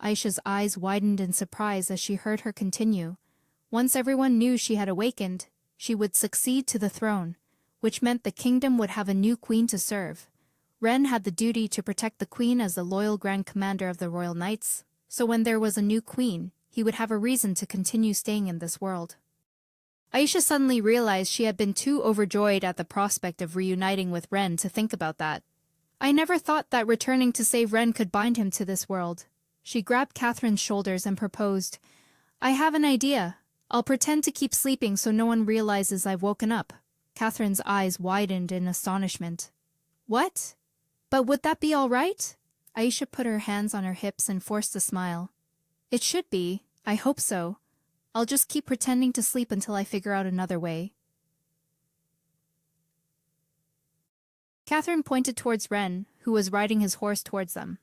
Aisha's eyes widened in surprise as she heard her continue. Once everyone knew she had awakened, she would succeed to the throne, which meant the kingdom would have a new queen to serve. Ren had the duty to protect the queen as the loyal Grand Commander of the Royal Knights, so when there was a new queen, he would have a reason to continue staying in this world. Aisha suddenly realized she had been too overjoyed at the prospect of reuniting with Ren to think about that. I never thought that returning to save Ren could bind him to this world. She grabbed Catherine's shoulders and proposed, I have an idea. I'll pretend to keep sleeping so no one realizes I've woken up. Catherine's eyes widened in astonishment. What? But would that be all right? Aisha put her hands on her hips and forced a smile. It should be. I hope so. I'll just keep pretending to sleep until I figure out another way. Catherine pointed towards Ren, who was riding his horse towards them.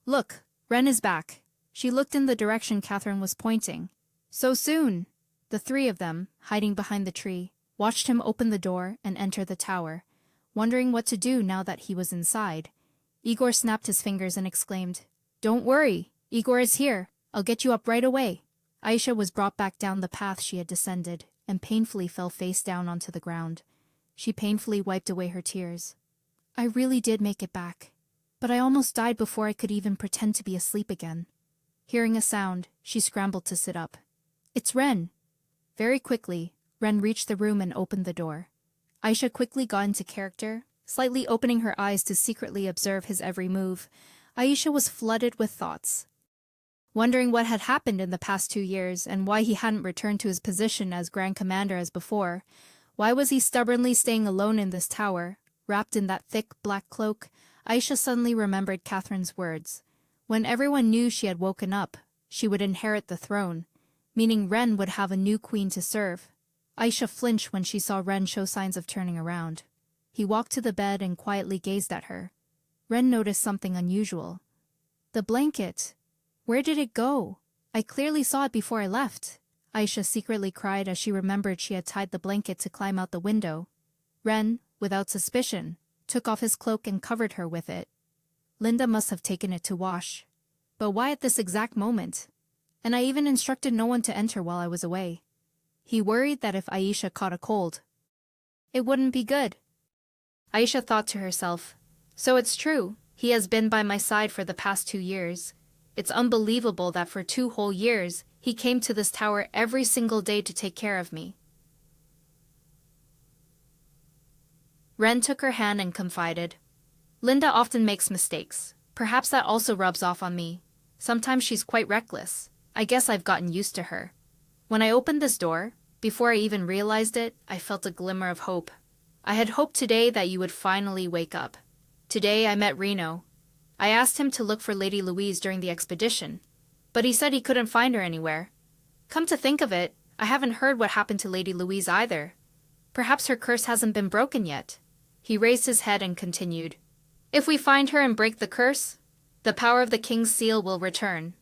Look, Ren is back. She looked in the direction Catherine was pointing. So soon! The 3 of them, hiding behind the tree, watched him open the door and enter the tower, wondering what to do now that he was inside. Igor snapped his fingers and exclaimed, Don't worry, Igor is here. I'll get you up right away. Aisha was brought back down the path she had descended and painfully fell face down onto the ground. She painfully wiped away her tears. I really did make it back, but I almost died before I could even pretend to be asleep again. Hearing a sound, she scrambled to sit up. It's Ren. Very quickly, Ren reached the room and opened the door. Aisha quickly got into character, slightly opening her eyes to secretly observe his every move. Aisha was flooded with thoughts, wondering what had happened in the past 2 years and why he hadn't returned to his position as Grand Commander as before. Why was he stubbornly staying alone in this tower, wrapped in that thick black cloak? Aisha suddenly remembered Catherine's words. When everyone knew she had woken up, she would inherit the throne, meaning Ren would have a new queen to serve. Aisha flinched when she saw Ren show signs of turning around. He walked to the bed and quietly gazed at her. Ren noticed something unusual. The blanket. Where did it go? I clearly saw it before I left. Aisha secretly cried as she remembered she had tied the blanket to climb out the window. Ren, without suspicion, took off his cloak and covered her with it. Linda must have taken it to wash. But why at this exact moment? And I even instructed no one to enter while I was away. He worried that if Aisha caught a cold, it wouldn't be good. Aisha thought to herself, so it's true, he has been by my side for the past 2 years. It's unbelievable that for 2 whole years, he came to this tower every single day to take care of me. Ren took her hand and confided, Linda often makes mistakes. Perhaps that also rubs off on me. Sometimes she's quite reckless. I guess I've gotten used to her. When I opened this door, before I even realized it, I felt a glimmer of hope. I had hoped today that you would finally wake up. Today I met Reno. I asked him to look for Lady Louise during the expedition, but he said he couldn't find her anywhere. Come to think of it, I haven't heard what happened to Lady Louise either. Perhaps her curse hasn't been broken yet. He raised his head and continued. If we find her and break the curse, the power of the king's seal will return.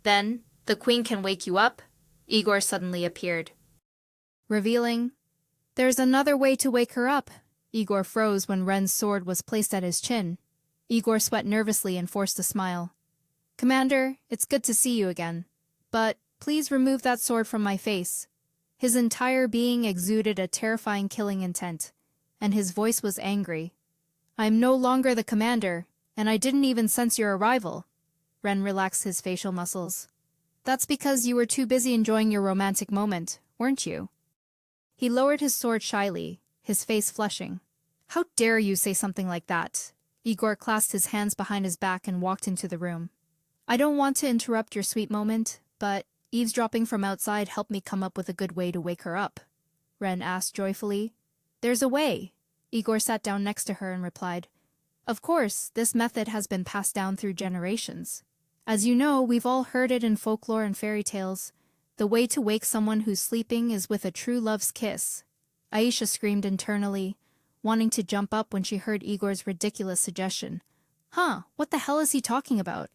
Then, the queen can wake you up. Igor suddenly appeared, revealing, there's another way to wake her up. Igor froze when Ren's sword was placed at his chin. Igor sweat nervously and forced a smile. Commander, it's good to see you again. But please remove that sword from my face. His entire being exuded a terrifying killing intent, and his voice was angry. I'm no longer the commander, and I didn't even sense your arrival. Ren relaxed his facial muscles. That's because you were too busy enjoying your romantic moment, weren't you? He lowered his sword shyly, his face flushing. How dare you say something like that? Igor clasped his hands behind his back and walked into the room. I don't want to interrupt your sweet moment, but eavesdropping from outside helped me come up with a good way to wake her up. Ren asked joyfully. There's a way. Igor sat down next to her and replied, Of course, this method has been passed down through generations. As you know, we've all heard it in folklore and fairy tales. The way to wake someone who's sleeping is with a true love's kiss. Aisha screamed internally, wanting to jump up when she heard Igor's ridiculous suggestion. What the hell is he talking about?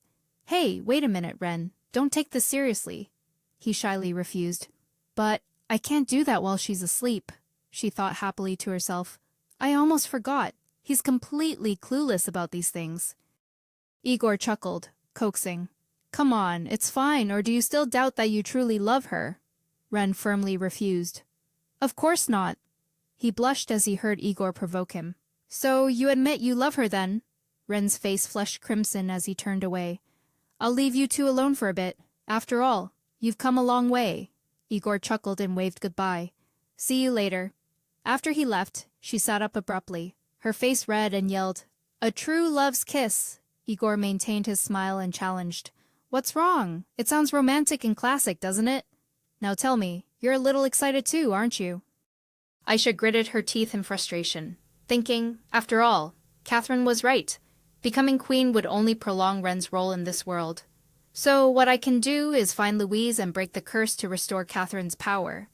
Hey, wait a minute, Ren. Don't take this seriously. He shyly refused. But I can't do that while she's asleep, she thought happily to herself. I almost forgot. He's completely clueless about these things. Igor chuckled, coaxing. Come on, it's fine, or do you still doubt that you truly love her? Ren firmly refused. Of course not. He blushed as he heard Igor provoke him. So you admit you love her then? Ren's face flushed crimson as he turned away. I'll leave you two alone for a bit. After all, you've come a long way. Igor chuckled and waved goodbye. See you later. After he left, she sat up abruptly, her face red, and yelled, A true love's kiss. Igor maintained his smile and challenged, What's wrong? It sounds romantic and classic, doesn't it? Now tell me, you're a little excited too, aren't you? Aisha gritted her teeth in frustration, thinking, after all, Catherine was right. Becoming queen would only prolong Ren's role in this world. So what I can do is find Louise and break the curse to restore Catherine's power.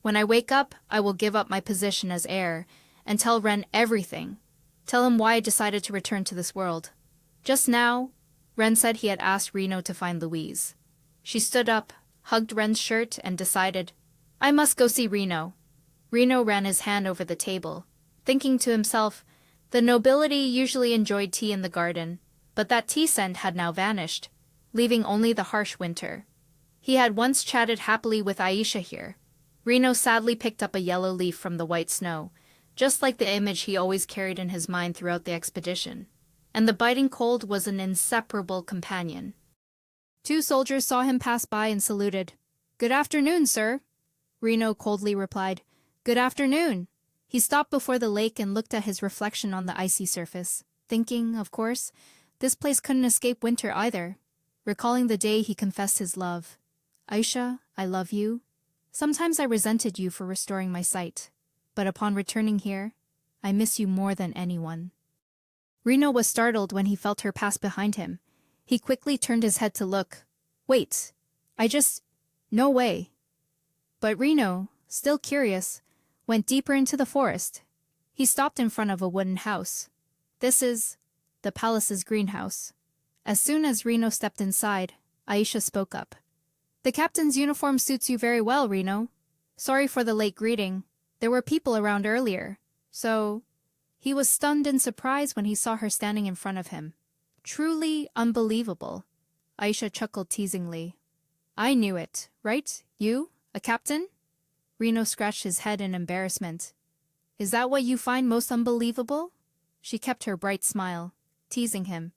When I wake up, I will give up my position as heir and tell Ren everything. Tell him why I decided to return to this world. Just now, Ren said he had asked Reno to find Louise. She stood up, hugged Ren's shirt, and decided, I must go see Reno. Reno ran his hand over the table, thinking to himself, the nobility usually enjoyed tea in the garden, but that tea scent had now vanished, leaving only the harsh winter. He had once chatted happily with Aisha here. Reno sadly picked up a yellow leaf from the white snow, just like the image he always carried in his mind throughout the expedition. And the biting cold was an inseparable companion. 2 soldiers saw him pass by and saluted. Good afternoon, sir. Reno coldly replied, Good afternoon. He stopped before the lake and looked at his reflection on the icy surface, thinking, of course, this place couldn't escape winter either, recalling the day he confessed his love. Aisha, I love you. Sometimes I resented you for restoring my sight, but upon returning here, I miss you more than anyone. Reno was startled when he felt her pass behind him. He quickly turned his head to look. Wait, no way. But Reno, still curious, went deeper into the forest. He stopped in front of a wooden house. This is the palace's greenhouse. As soon as Reno stepped inside, Aisha spoke up. The captain's uniform suits you very well, Reno. Sorry for the late greeting. There were people around earlier, so... He was stunned in surprise when he saw her standing in front of him. Truly unbelievable. Aisha chuckled teasingly. I knew it, right? You, a captain? Reno scratched his head in embarrassment. Is that what you find most unbelievable? She kept her bright smile, teasing him.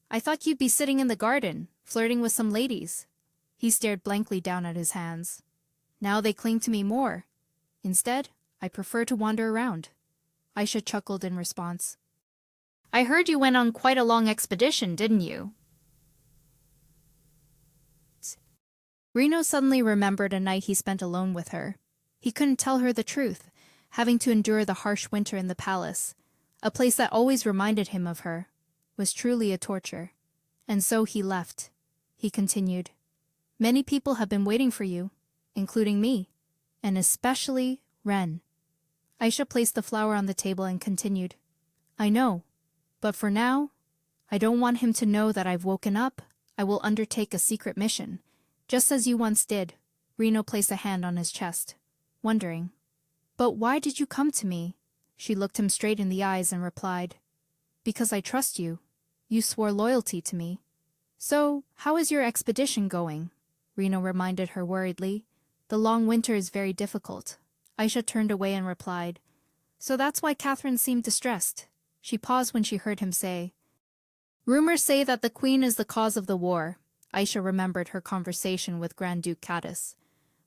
I thought you'd be sitting in the garden, flirting with some ladies. He stared blankly down at his hands. Now they cling to me more. Instead, I prefer to wander around. Aisha chuckled in response. I heard you went on quite a long expedition, didn't you? Reno suddenly remembered a night he spent alone with her. He couldn't tell her the truth, having to endure the harsh winter in the palace. A place that always reminded him of her was truly a torture. And so he left. He continued. Many people have been waiting for you, including me, and especially Ren. Aisha placed the flower on the table and continued. I know, but for now, I don't want him to know that I've woken up. I will undertake a secret mission, just as you once did. Reno placed a hand on his chest, wondering. But why did you come to me? She looked him straight in the eyes and replied. Because I trust you. You swore loyalty to me. So, how is your expedition going? Reno reminded her worriedly. The long winter is very difficult. Aisha turned away and replied. So that's why Catherine seemed distressed. She paused when she heard him say. Rumors say that the Queen is the cause of the war. Aisha remembered her conversation with Grand Duke Caddis.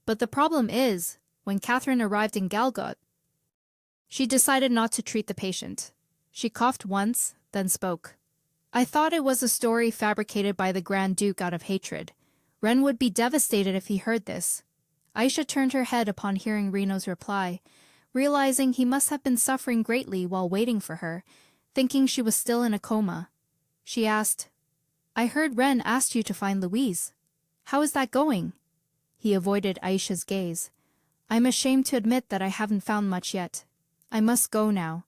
But the problem is, when Catherine arrived in Galgot, she decided not to treat the patient. She coughed once, then spoke. I thought it was a story fabricated by the Grand Duke out of hatred. Ren would be devastated if he heard this. Aisha turned her head upon hearing Reno's reply, realizing he must have been suffering greatly while waiting for her, thinking she was still in a coma. She asked, I heard Ren asked you to find Louise. How is that going? He avoided Aisha's gaze. I'm ashamed to admit that I haven't found much yet. I must go now.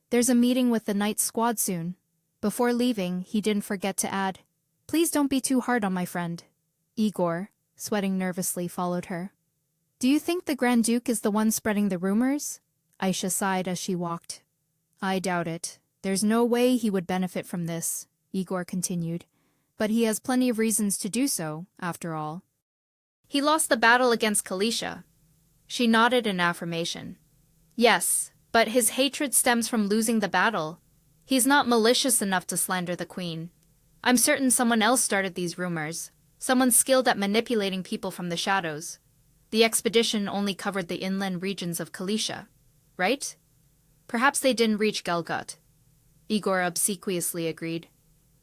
There's a meeting with the night squad soon. Before leaving, he didn't forget to add, Please don't be too hard on my friend. Igor, sweating nervously, followed her. Do you think the Grand Duke is the one spreading the rumors? Aisha sighed as she walked. I doubt it. There's no way he would benefit from this, Igor continued. But he has plenty of reasons to do so, after all. He lost the battle against Kalisha. She nodded in affirmation. Yes, but his hatred stems from losing the battle. He's not malicious enough to slander the Queen. I'm certain someone else started these rumors. Someone skilled at manipulating people from the shadows. The expedition only covered the inland regions of Kalisha, right? Perhaps they didn't reach Galgut. Igor obsequiously agreed.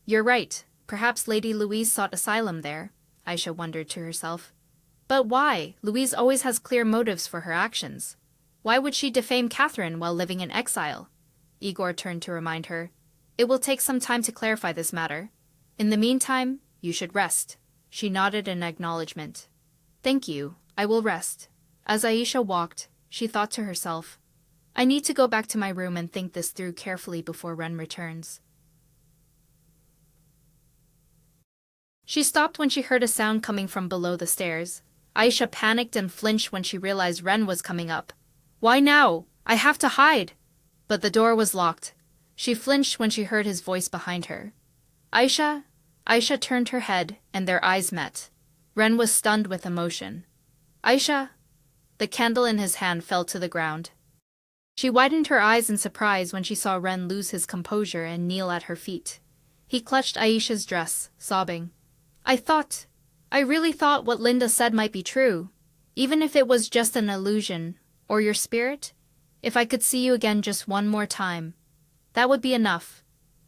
You're right. Perhaps Lady Louise sought asylum there, Aisha wondered to herself. But why? Louise always has clear motives for her actions. Why would she defame Catherine while living in exile? Igor turned to remind her. It will take some time to clarify this matter. In the meantime, you should rest. She nodded in acknowledgement. Thank you. I will rest. As Aisha walked, she thought to herself, I need to go back to my room and think this through carefully before Ren returns. She stopped when she heard a sound coming from below the stairs. Aisha panicked and flinched when she realized Ren was coming up. Why now? I have to hide! But the door was locked. She flinched when she heard his voice behind her. Aisha? Aisha turned her head, and their eyes met. Ren was stunned with emotion. Aisha? The candle in his hand fell to the ground. She widened her eyes in surprise when she saw Ren lose his composure and kneel at her feet. He clutched Aisha's dress, sobbing. I really thought what Linda said might be true. Even if it was just an illusion, or your spirit, If I could see you again just one more time, that would be enough.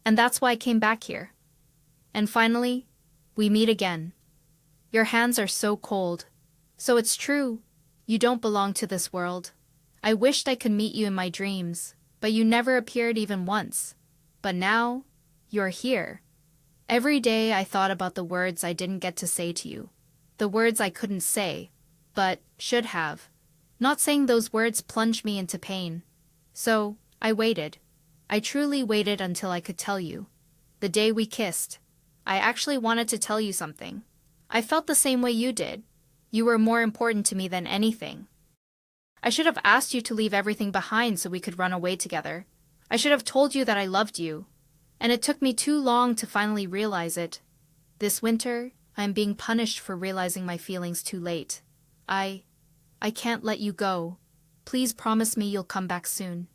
And that's why I came back here. And finally, we meet again. Your hands are so cold. So it's true, you don't belong to this world. I wished I could meet you in my dreams, but you never appeared even once. But now, you're here. Every day I thought about the words I didn't get to say to you. The words I couldn't say, but should have. Not saying those words plunged me into pain. So, I waited. I truly waited until I could tell you. The day we kissed, I actually wanted to tell you something. I felt the same way you did. You were more important to me than anything. I should have asked you to leave everything behind so we could run away together. I should have told you that I loved you. And it took me too long to finally realize it. This winter, I am being punished for realizing my feelings too late. I can't let you go. Please promise me you'll come back soon.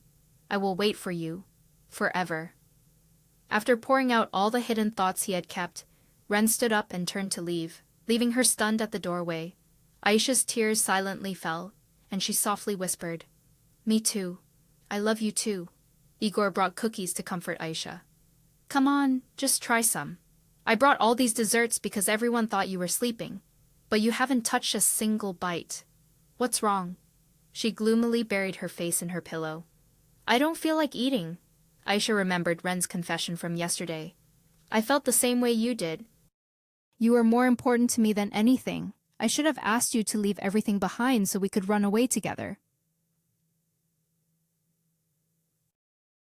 I will wait for you. Forever. After pouring out all the hidden thoughts he had kept, Ren stood up and turned to leave, leaving her stunned at the doorway. Aisha's tears silently fell, and she softly whispered, "Me too. I love you too." Igor brought cookies to comfort Aisha. "Come on, just try some. I brought all these desserts because everyone thought you were sleeping, but you haven't touched a single bite. What's wrong?" She gloomily buried her face in her pillow. "I don't feel like eating." Aisha remembered Ren's confession from yesterday. "I felt the same way you did. You were more important to me than anything. I should have asked you to leave everything behind so we could run away together."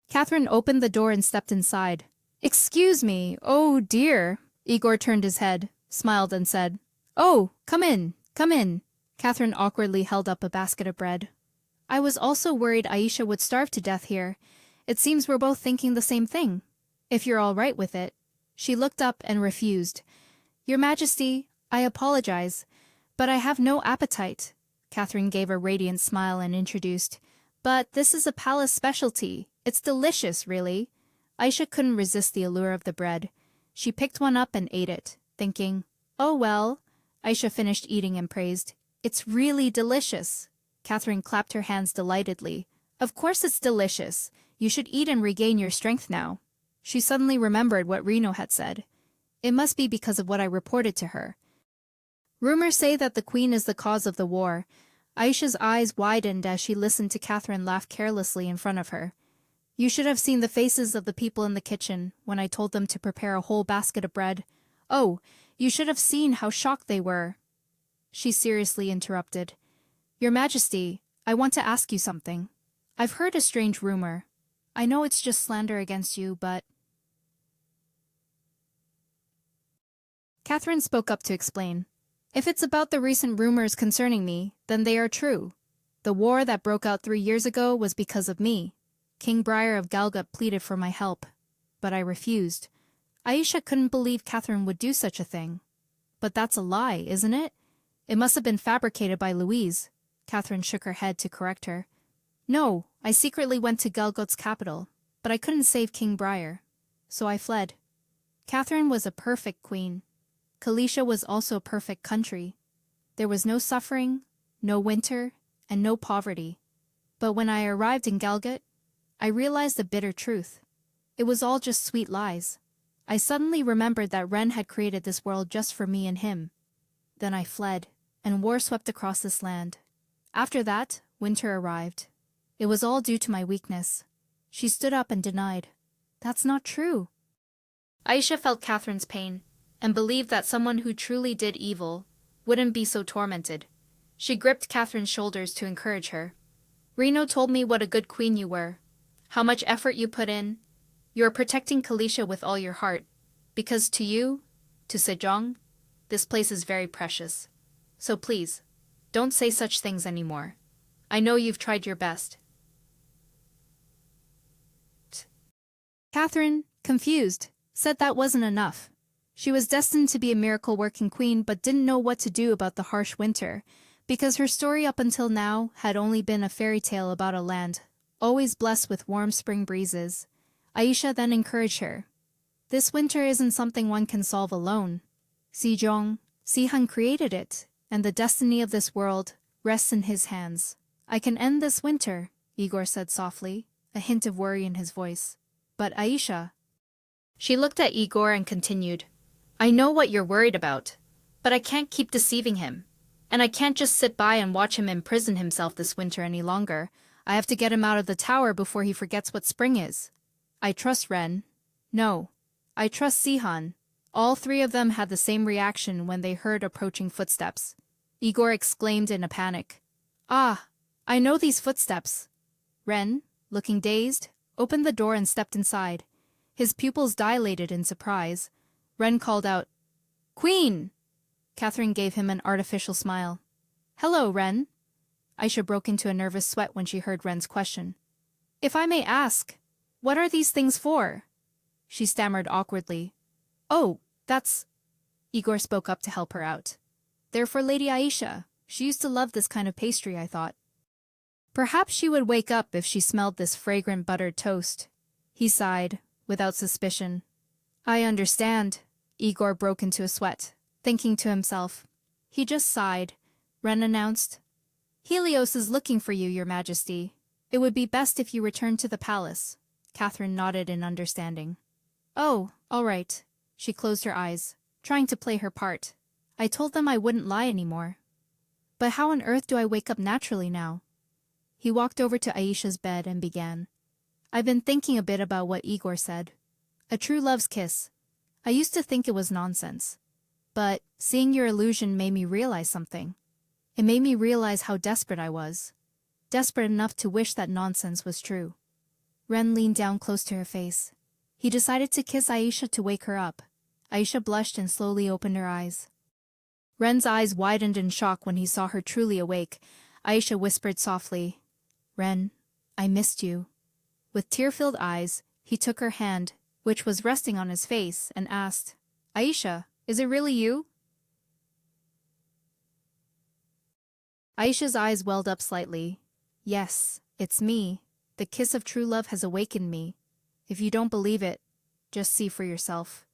Catherine opened the door and stepped inside. "Excuse me, oh dear." Igor turned his head, smiled and said, "Oh, come in, come in." Catherine awkwardly held up a basket of bread. "I was also worried Aisha would starve to death here. It seems we're both thinking the same thing. If you're all right with it." She looked up and refused. "Your Majesty, I apologize, but I have no appetite." Catherine gave a radiant smile and introduced, "But this is a palace specialty. It's delicious, really." Aisha couldn't resist the allure of the bread. She picked one up and ate it, thinking, "Oh well." Aisha finished eating and praised, "It's really delicious." Catherine clapped her hands delightedly. "Of course it's delicious. You should eat and regain your strength now." She suddenly remembered what Reno had said. It must be because of what I reported to her. Rumors say that the queen is the cause of the war. Aisha's eyes widened as she listened to Catherine laugh carelessly in front of her. "You should have seen the faces of the people in the kitchen when I told them to prepare a whole basket of bread. Oh, you should have seen how shocked they were." She seriously interrupted. "Your Majesty, I want to ask you something. I've heard a strange rumor. I know it's just slander against you, but..." Catherine spoke up to explain. "If it's about the recent rumors concerning me, then they are true. The war that broke out 3 years ago was because of me. King Briar of Galgut pleaded for my help, but I refused." Aisha couldn't believe Catherine would do such a thing. "But that's a lie, isn't it? It must have been fabricated by Louise." Catherine shook her head to correct her. "No, I secretly went to Galgut's capital, but I couldn't save King Briar, so I fled. Catherine was a perfect queen. Kalisha was also a perfect country. There was no suffering, no winter, and no poverty. But when I arrived in Galgut, I realized the bitter truth. It was all just sweet lies. I suddenly remembered that Ren had created this world just for me and him. Then I fled, and war swept across this land. After that, winter arrived. It was all due to my weakness." She stood up and denied. "That's not true." Aisha felt Catherine's pain, and believed that someone who truly did evil wouldn't be so tormented. She gripped Catherine's shoulders to encourage her. "Reno told me what a good queen you were, how much effort you put in. You are protecting Kalisha with all your heart, because to you, to Sejong, this place is very precious. So please, don't say such things anymore. I know you've tried your best." Catherine, confused, said that wasn't enough. She was destined to be a miracle-working queen but didn't know what to do about the harsh winter, because her story up until now had only been a fairy tale about a land always blessed with warm spring breezes. Aisha then encouraged her. "This winter isn't something one can solve alone. Sihan created it, and the destiny of this world rests in his hands. I can end this winter, Igor said softly, a hint of worry in his voice. But Aisha. She looked at Igor and continued. I know what you're worried about. But I can't keep deceiving him. And I can't just sit by and watch him imprison himself this winter any longer. I have to get him out of the tower before he forgets what spring is. I trust Ren. No. I trust Sihan. All three of them had the same reaction when they heard approaching footsteps. Igor exclaimed in a panic. Ah, I know these footsteps. Ren, looking dazed, opened the door and stepped inside. His pupils dilated in surprise. Ren called out, Queen! Catherine gave him an artificial smile. Hello, Ren. Aisha broke into a nervous sweat when she heard Ren's question. If I may ask, what are these things for? She stammered awkwardly. Oh, that's... Igor spoke up to help her out. They're for Lady Aisha. She used to love this kind of pastry, I thought. Perhaps she would wake up if she smelled this fragrant buttered toast. He sighed, without suspicion. I understand. Igor broke into a sweat, thinking to himself. He just sighed. Ren announced. Helios is looking for you, Your Majesty. It would be best if you returned to the palace. Catherine nodded in understanding. Oh, all right. She closed her eyes, trying to play her part. I told them I wouldn't lie anymore. But how on earth do I wake up naturally now? He walked over to Aisha's bed and began. I've been thinking a bit about what Igor said. A true love's kiss. I used to think it was nonsense. But seeing your illusion made me realize something. It made me realize how desperate I was. Desperate enough to wish that nonsense was true. Ren leaned down close to her face. He decided to kiss Aisha to wake her up. Aisha blushed and slowly opened her eyes. Ren's eyes widened in shock when he saw her truly awake. Aisha whispered softly, Ren, I missed you. With tear-filled eyes, he took her hand, which was resting on his face, and asked, Aisha, is it really you? Aisha's eyes welled up slightly. Yes, it's me. The kiss of true love has awakened me. If you don't believe it, just see for yourself.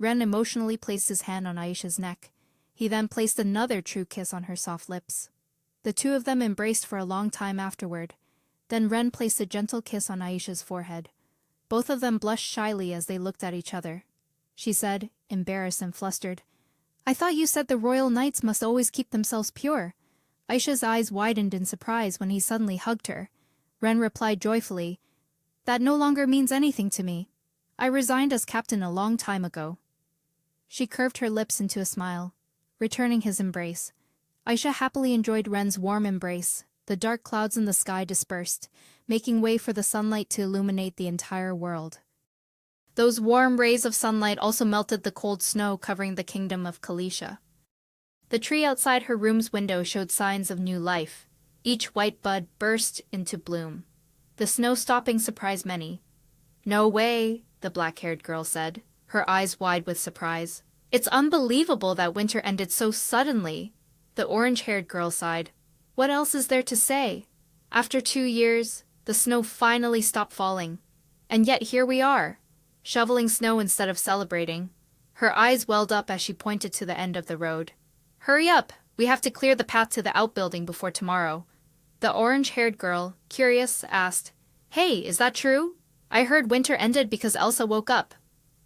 Ren emotionally placed his hand on Aisha's neck. He then placed another true kiss on her soft lips. The two of them embraced for a long time afterward. Then Ren placed a gentle kiss on Aisha's forehead. Both of them blushed shyly as they looked at each other. She said, embarrassed and flustered, I thought you said the royal knights must always keep themselves pure. Aisha's eyes widened in surprise when he suddenly hugged her. Ren replied joyfully, That no longer means anything to me. I resigned as captain a long time ago. She curved her lips into a smile, returning his embrace. Aisha happily enjoyed Ren's warm embrace. The dark clouds in the sky dispersed, making way for the sunlight to illuminate the entire world. Those warm rays of sunlight also melted the cold snow covering the kingdom of Kalisha. The tree outside her room's window showed signs of new life. Each white bud burst into bloom. The snow stopping surprised many. No way, the black-haired girl said, her eyes wide with surprise. It's unbelievable that winter ended so suddenly. The orange-haired girl sighed. What else is there to say? After 2 years, the snow finally stopped falling. And yet here we are, shoveling snow instead of celebrating. Her eyes welled up as she pointed to the end of the road. Hurry up! We have to clear the path to the outbuilding before tomorrow. The orange-haired girl, curious, asked, Hey, is that true? I heard winter ended because Elsa woke up.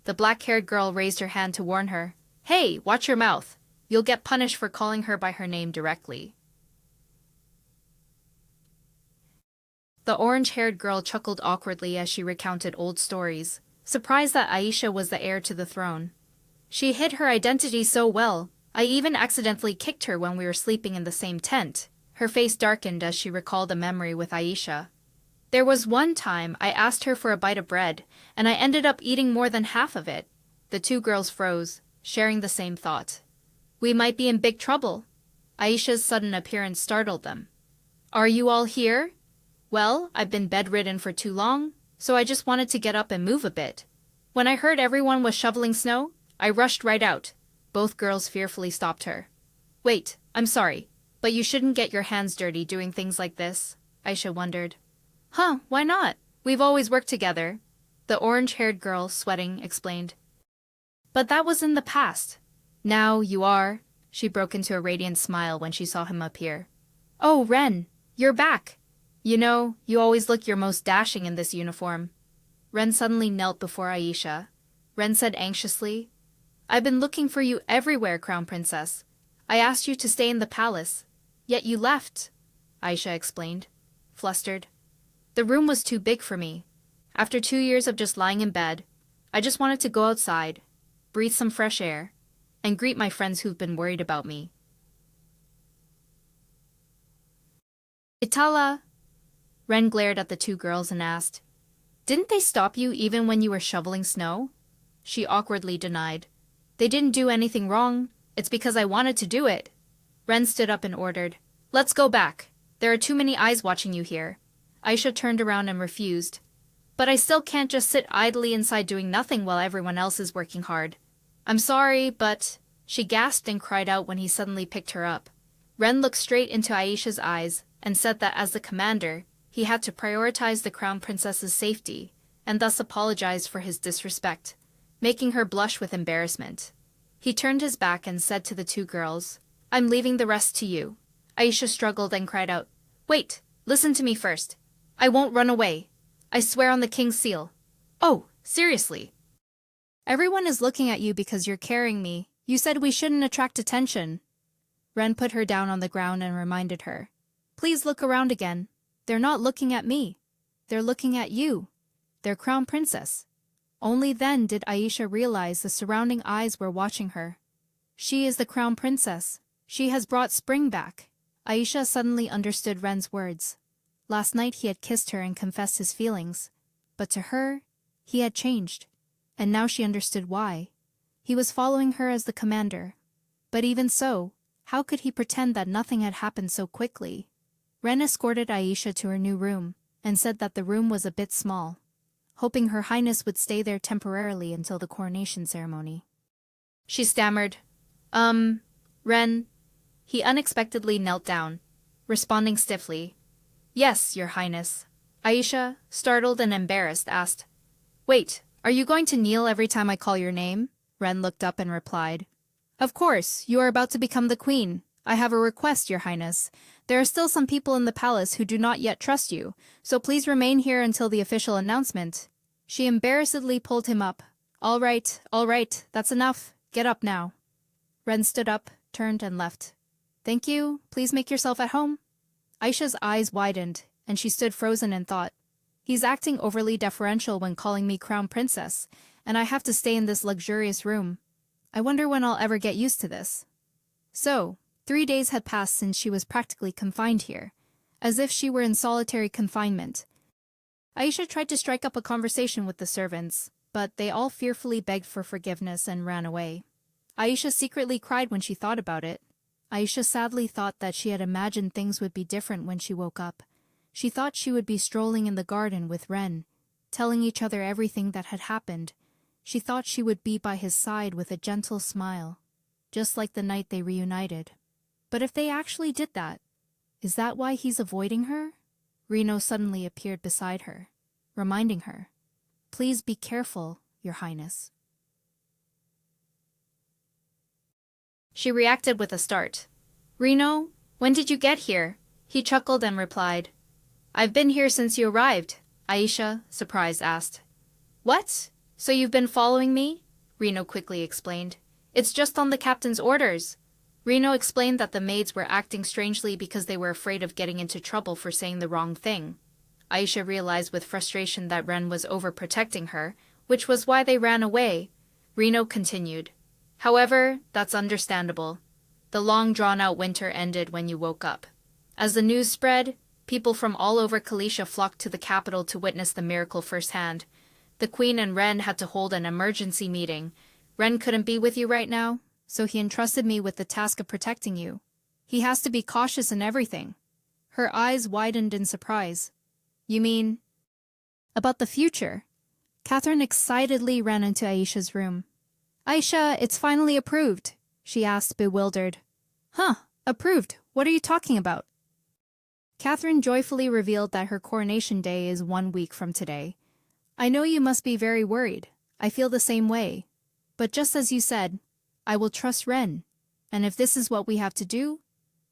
The black-haired girl raised her hand to warn her. Hey, watch your mouth. You'll get punished for calling her by her name directly. The orange-haired girl chuckled awkwardly as she recounted old stories, surprised that Aisha was the heir to the throne. She hid her identity so well. I even accidentally kicked her when we were sleeping in the same tent. Her face darkened as she recalled a memory with Aisha. There was one time I asked her for a bite of bread, and I ended up eating more than half of it. The two girls froze, sharing the same thought. We might be in big trouble. Aisha's sudden appearance startled them. Are you all here? Well, I've been bedridden for too long, so I just wanted to get up and move a bit. When I heard everyone was shoveling snow, I rushed right out. Both girls fearfully stopped her. Wait, I'm sorry, but you shouldn't get your hands dirty doing things like this, Aisha wondered. Huh, why not? We've always worked together, the orange-haired girl, sweating, explained. But that was in the past. Now you are. She broke into a radiant smile when she saw him appear. Oh, Ren, you're back. You know, you always look your most dashing in this uniform. Ren suddenly knelt before Aisha. Ren said anxiously, I've been looking for you everywhere, Crown Princess. I asked you to stay in the palace. Yet you left, Aisha explained, flustered. The room was too big for me. After 2 years of just lying in bed, I just wanted to go outside, breathe some fresh air, and greet my friends who've been worried about me. Itala, Ren glared at the two girls and asked, Didn't they stop you even when you were shoveling snow? She awkwardly denied. They didn't do anything wrong. It's because I wanted to do it. Ren stood up and ordered, Let's go back. There are too many eyes watching you here. Aisha turned around and refused. But I still can't just sit idly inside doing nothing while everyone else is working hard. I'm sorry, but... She gasped and cried out when he suddenly picked her up. Ren looked straight into Aisha's eyes and said that as the commander, he had to prioritize the crown princess's safety, and thus apologized for his disrespect, making her blush with embarrassment. He turned his back and said to the two girls, I'm leaving the rest to you. Aisha struggled and cried out, Wait, listen to me first. I won't run away. I swear on the king's seal. Oh, seriously. Everyone is looking at you because you're carrying me. You said we shouldn't attract attention. Ren put her down on the ground and reminded her. Please look around again. They're not looking at me. They're looking at you. They're crown princess. Only then did Aisha realize the surrounding eyes were watching her. She is the crown princess. She has brought spring back. Aisha suddenly understood Ren's words. Last night he had kissed her and confessed his feelings. But to her, he had changed. And now she understood why. He was following her as the commander. But even so, how could he pretend that nothing had happened so quickly? Ren escorted Aisha to her new room, and said that the room was a bit small, hoping Her Highness would stay there temporarily until the coronation ceremony. She stammered, Ren. He unexpectedly knelt down, responding stiffly, Yes, Your Highness. Aisha, startled and embarrassed, asked, Wait, are you going to kneel every time I call your name? Ren looked up and replied, Of course, you are about to become the queen. I have a request, Your Highness. There are still some people in the palace who do not yet trust you, so please remain here until the official announcement. She embarrassedly pulled him up. All right, that's enough. Get up now. Ren stood up, turned and left. Thank you. Please make yourself at home. Aisha's eyes widened, and she stood frozen in thought. He's acting overly deferential when calling me crown princess, and I have to stay in this luxurious room. I wonder when I'll ever get used to this. So, 3 days had passed since she was practically confined here, as if she were in solitary confinement. Aisha tried to strike up a conversation with the servants, but they all fearfully begged for forgiveness and ran away. Aisha secretly cried when she thought about it. Aisha sadly thought that she had imagined things would be different when she woke up. She thought she would be strolling in the garden with Ren, telling each other everything that had happened. She thought she would be by his side with a gentle smile, just like the night they reunited. But if they actually did that, is that why he's avoiding her? Reno suddenly appeared beside her, reminding her, Please be careful, Your Highness. She reacted with a start. Reno, when did you get here? He chuckled and replied, I've been here since you arrived, Aisha, surprised, asked. What? So you've been following me? Reno quickly explained. It's just on the captain's orders. Reno explained that the maids were acting strangely because they were afraid of getting into trouble for saying the wrong thing. Aisha realized with frustration that Ren was overprotecting her, which was why they ran away. Reno continued. However, that's understandable. The long drawn-out winter ended when you woke up. As the news spread, people from all over Kalisha flocked to the capital to witness the miracle firsthand. The Queen and Ren had to hold an emergency meeting. Ren couldn't be with you right now, so he entrusted me with the task of protecting you. He has to be cautious in everything. Her eyes widened in surprise. You mean... About the future? Catherine excitedly ran into Aisha's room. Aisha, it's finally approved, she asked, bewildered. Huh, approved? What are you talking about? Catherine joyfully revealed that her coronation day is 1 week from today. I know you must be very worried. I feel the same way. But just as you said, I will trust Ren. And if this is what we have to do,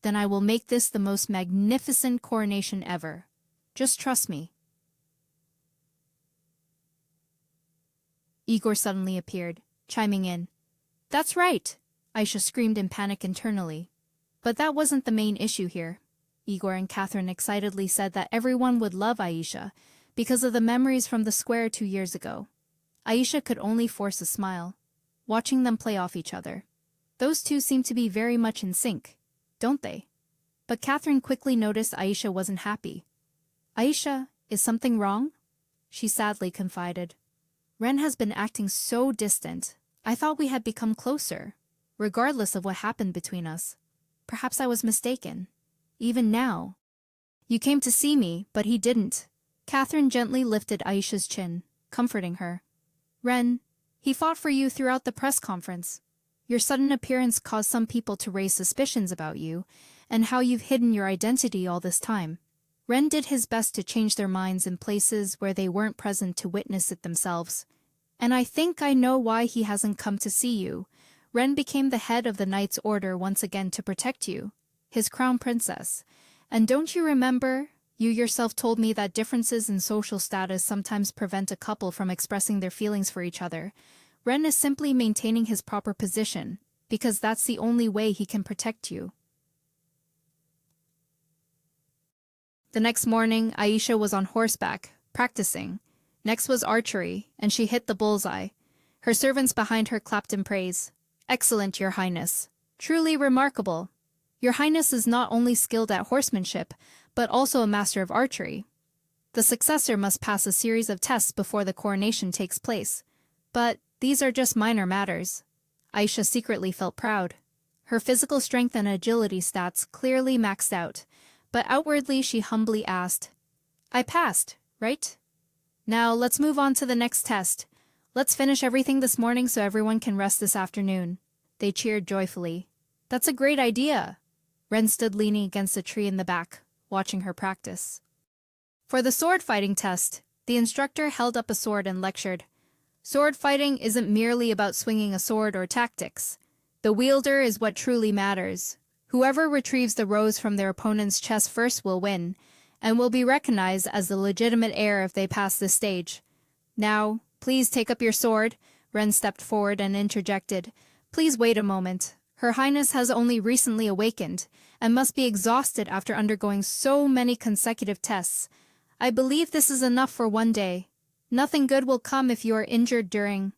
then I will make this the most magnificent coronation ever. Just trust me. Igor suddenly appeared, chiming in. That's right, Aisha screamed in panic internally. But that wasn't the main issue here. Igor and Catherine excitedly said that everyone would love Aisha because of the memories from the square 2 years ago. Aisha could only force a smile, watching them play off each other. Those two seem to be very much in sync, don't they? But Catherine quickly noticed Aisha wasn't happy. Aisha, is something wrong? She sadly confided. Ren has been acting so distant. I thought we had become closer, regardless of what happened between us. Perhaps I was mistaken. Even now. You came to see me, but he didn't. Catherine gently lifted Aisha's chin, comforting her. Ren, he fought for you throughout the press conference. Your sudden appearance caused some people to raise suspicions about you and how you've hidden your identity all this time. Ren did his best to change their minds in places where they weren't present to witness it themselves. And I think I know why he hasn't come to see you. Ren became the head of the Knight's Order once again to protect you, his crown princess. And don't you remember, you yourself told me that differences in social status sometimes prevent a couple from expressing their feelings for each other. Ren is simply maintaining his proper position, because that's the only way he can protect you. The next morning, Aisha was on horseback, practicing. Next was archery, and she hit the bullseye. Her servants behind her clapped in praise. Excellent, Your Highness. Truly remarkable. Your Highness is not only skilled at horsemanship, but also a master of archery. The successor must pass a series of tests before the coronation takes place. But these are just minor matters. Aisha secretly felt proud. Her physical strength and agility stats clearly maxed out, but outwardly she humbly asked, I passed, right? Now let's move on to the next test. Let's finish everything this morning so everyone can rest this afternoon. They cheered joyfully. That's a great idea. Ren stood leaning against a tree in the back, watching her practice. For the sword fighting test, the instructor held up a sword and lectured. Sword fighting isn't merely about swinging a sword or tactics. The wielder is what truly matters. Whoever retrieves the rose from their opponent's chest first will win, and will be recognized as the legitimate heir if they pass this stage. Now, please take up your sword. Ren stepped forward and interjected. Please wait a moment. Her Highness has only recently awakened, and must be exhausted after undergoing so many consecutive tests. I believe this is enough for one day. Nothing good will come if you are injured during...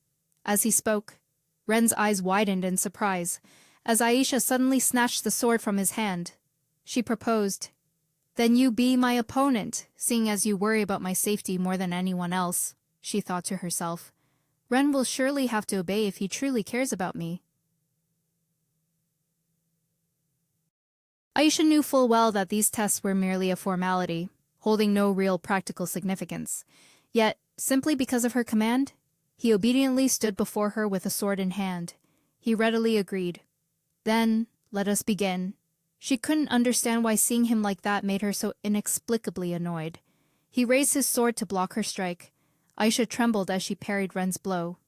As he spoke, Ren's eyes widened in surprise, as Aisha suddenly snatched the sword from his hand. She proposed, Then you be my opponent, seeing as you worry about my safety more than anyone else, she thought to herself. Ren will surely have to obey if he truly cares about me. Aisha knew full well that these tests were merely a formality, holding no real practical significance. Yet, simply because of her command, he obediently stood before her with a sword in hand. He readily agreed. Then, let us begin. She couldn't understand why seeing him like that made her so inexplicably annoyed. He raised his sword to block her strike. Aisha trembled as she parried Ren's blow.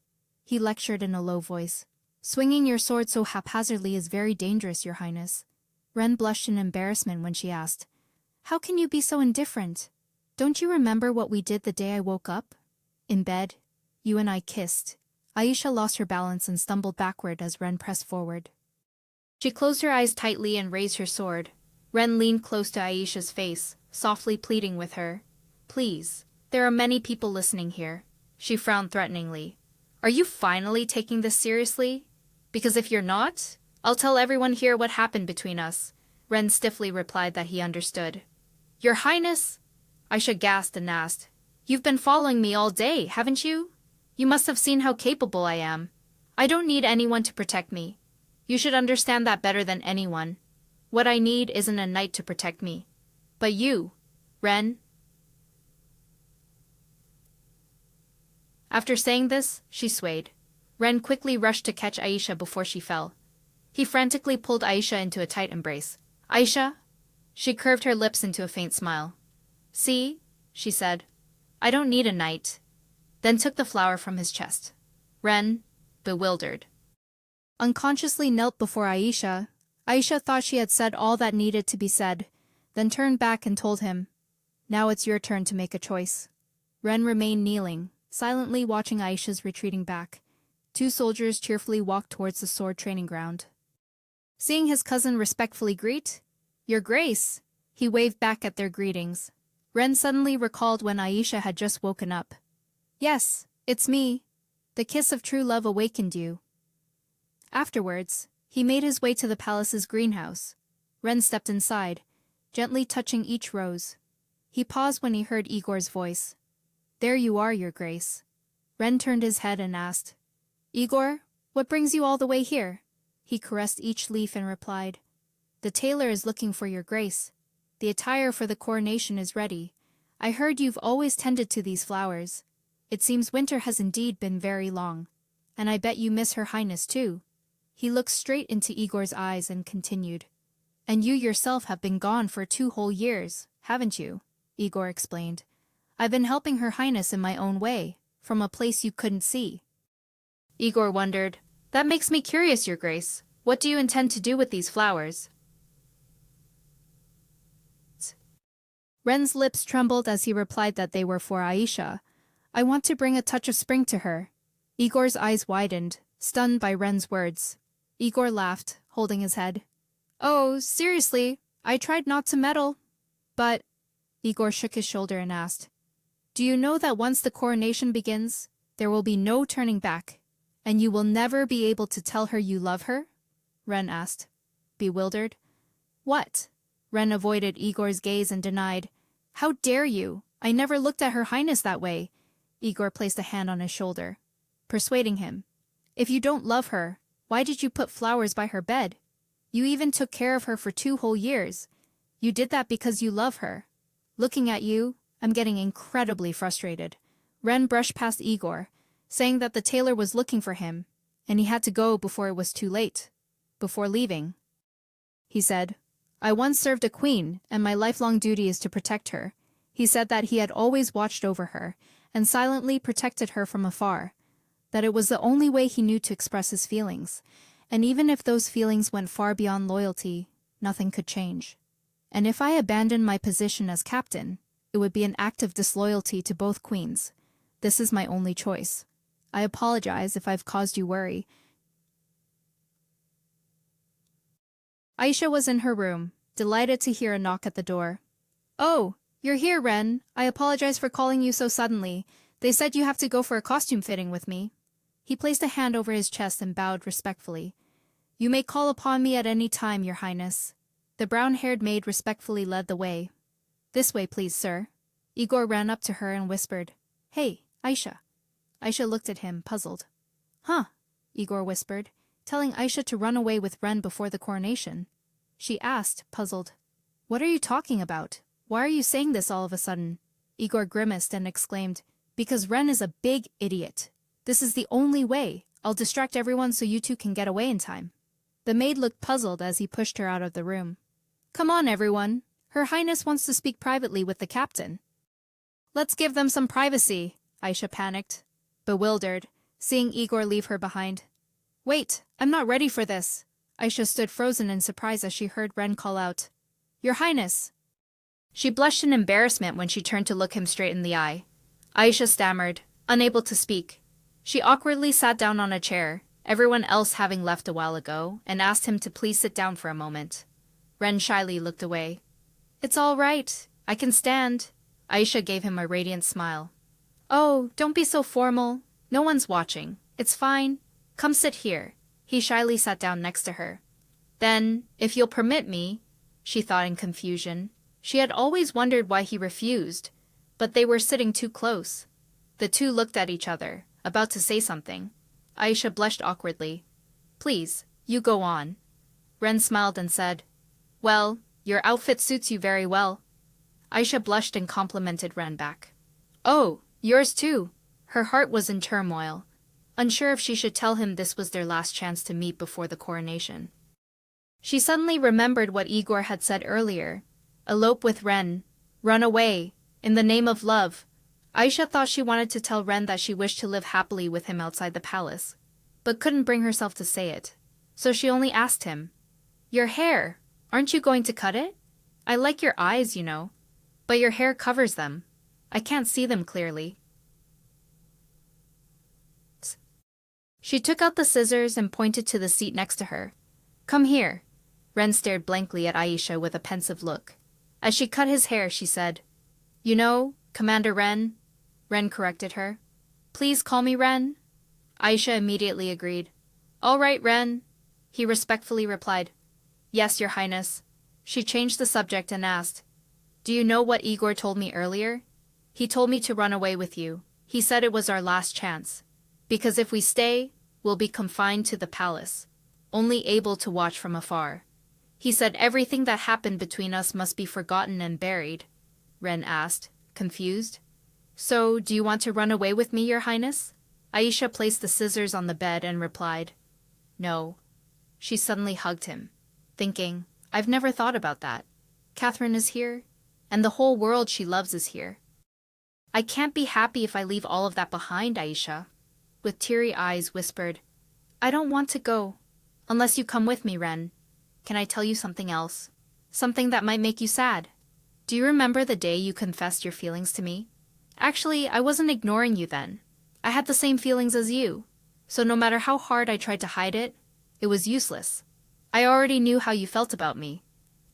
He lectured in a low voice. Swinging your sword so haphazardly is very dangerous, Your Highness. Ren blushed in embarrassment when she asked, How can you be so indifferent? Don't you remember what we did the day I woke up? In bed, you and I kissed. Aisha lost her balance and stumbled backward as Ren pressed forward. She closed her eyes tightly and raised her sword. Ren leaned close to Aisha's face, softly pleading with her. Please, there are many people listening here. She frowned threateningly. Are you finally taking this seriously? Because if you're not, I'll tell everyone here what happened between us. Ren stiffly replied that he understood. Your Highness? Aisha gasped and asked. You've been following me all day, haven't you? You must have seen how capable I am. I don't need anyone to protect me. You should understand that better than anyone. What I need isn't a knight to protect me. But you, Ren. After saying this, she swayed. Ren quickly rushed to catch Aisha before she fell. He frantically pulled Aisha into a tight embrace. Aisha? She curved her lips into a faint smile. See, she said. I don't need a knight. Then took the flower from his chest. Ren, bewildered, unconsciously knelt before Aisha. Aisha thought she had said all that needed to be said, then turned back and told him, Now it's your turn to make a choice. Ren remained kneeling, silently watching Aisha's retreating back. Two soldiers cheerfully walked towards the sword training ground. Seeing his cousin respectfully greet, "Your Grace," he waved back at their greetings. Ren suddenly recalled when Aisha had just woken up. "Yes, it's me. The kiss of true love awakened you." Afterwards, he made his way to the palace's greenhouse. Ren stepped inside, gently touching each rose. He paused when he heard Igor's voice. "There you are, Your Grace." Ren turned his head and asked, "Igor, what brings you all the way here?" He caressed each leaf and replied, "The tailor is looking for Your Grace. The attire for the coronation is ready. I heard you've always tended to these flowers. It seems winter has indeed been very long. And I bet you miss Her Highness too." He looked straight into Igor's eyes and continued, "And you yourself have been gone for 2 whole years, haven't you?" Igor explained. "I've been helping Her Highness in my own way, from a place you couldn't see." Igor wondered, "That makes me curious, Your Grace. What do you intend to do with these flowers?" Ren's lips trembled as he replied that they were for Aisha. "I want to bring a touch of spring to her." Igor's eyes widened, stunned by Ren's words. Igor laughed, holding his head. "Oh, seriously, I tried not to meddle. But—" Igor shook his shoulder and asked, "Do you know that once the coronation begins, there will be no turning back, and you will never be able to tell her you love her?" Ren asked, bewildered. "What?" Ren avoided Igor's gaze and denied, "How dare you? I never looked at Her Highness that way." Igor placed a hand on his shoulder, persuading him. "If you don't love her, why did you put flowers by her bed? You even took care of her for 2 whole years. You did that because you love her. Looking at you, I'm getting incredibly frustrated." Ren brushed past Igor, saying that the tailor was looking for him, and he had to go before it was too late. Before leaving, he said, "I once served a queen, and my lifelong duty is to protect her." He said that he had always watched over her, and silently protected her from afar, that it was the only way he knew to express his feelings, and even if those feelings went far beyond loyalty, nothing could change. "And if I abandoned my position as captain, it would be an act of disloyalty to both queens. This is my only choice. I apologize if I've caused you worry." Aisha was in her room, delighted to hear a knock at the door. "Oh, you're here, Ren. I apologize for calling you so suddenly. They said you have to go for a costume fitting with me." He placed a hand over his chest and bowed respectfully. "You may call upon me at any time, Your Highness." The brown-haired maid respectfully led the way. "This way, please, sir." Igor ran up to her and whispered, "Hey, Aisha." Aisha looked at him, puzzled. "Huh," Igor whispered, telling Aisha to run away with Ren before the coronation. She asked, puzzled, "What are you talking about? Why are you saying this all of a sudden?" Igor grimaced and exclaimed, "Because Ren is a big idiot. This is the only way. I'll distract everyone so you two can get away in time." The maid looked puzzled as he pushed her out of the room. "Come on, everyone. Her Highness wants to speak privately with the captain." "Let's give them some privacy," Aisha panicked, bewildered, seeing Igor leave her behind. "Wait, I'm not ready for this." Aisha stood frozen in surprise as she heard Ren call out, "Your Highness." She blushed in embarrassment when she turned to look him straight in the eye. Aisha stammered, unable to speak. She awkwardly sat down on a chair, everyone else having left a while ago, and asked him to please sit down for a moment. Ren shyly looked away. "It's all right. I can stand." Aisha gave him a radiant smile. "Oh, don't be so formal. No one's watching. It's fine. Come sit here." He shyly sat down next to her. "Then, if you'll permit me," she thought in confusion. She had always wondered why he refused, but they were sitting too close. The two looked at each other, about to say something. Aisha blushed awkwardly. "Please, you go on." Ren smiled and said, "Well, your outfit suits you very well." Aisha blushed and complimented Ren back. "Oh, yours too." Her heart was in turmoil, unsure if she should tell him this was their last chance to meet before the coronation. She suddenly remembered what Igor had said earlier. Elope with Ren. Run away. In the name of love. Aisha thought she wanted to tell Ren that she wished to live happily with him outside the palace, but couldn't bring herself to say it. So she only asked him, "Your hair, aren't you going to cut it? I like your eyes, you know." But your hair covers them. I can't see them clearly. She took out the scissors and pointed to the seat next to her. Come here. Ren stared blankly at Aisha with a pensive look. As she cut his hair, she said, You know, Commander Ren. Ren corrected her. Please call me Ren. Aisha immediately agreed. All right, Ren. He respectfully replied. Yes, Your Highness. She changed the subject and asked, Do you know what Igor told me earlier? He told me to run away with you. He said it was our last chance. Because if we stay, we'll be confined to the palace, only able to watch from afar. He said everything that happened between us must be forgotten and buried. Ren asked, confused. So, do you want to run away with me, Your Highness? Aisha placed the scissors on the bed and replied, No. She suddenly hugged him, thinking, I've never thought about that. Catherine is here, and the whole world she loves is here. I can't be happy if I leave all of that behind, Aisha. With teary eyes whispered, I don't want to go, unless you come with me, Ren. Can I tell you something else? Something that might make you sad. Do you remember the day you confessed your feelings to me? Actually, I wasn't ignoring you then. I had the same feelings as you, so no matter how hard I tried to hide it, it was useless. I already knew how you felt about me.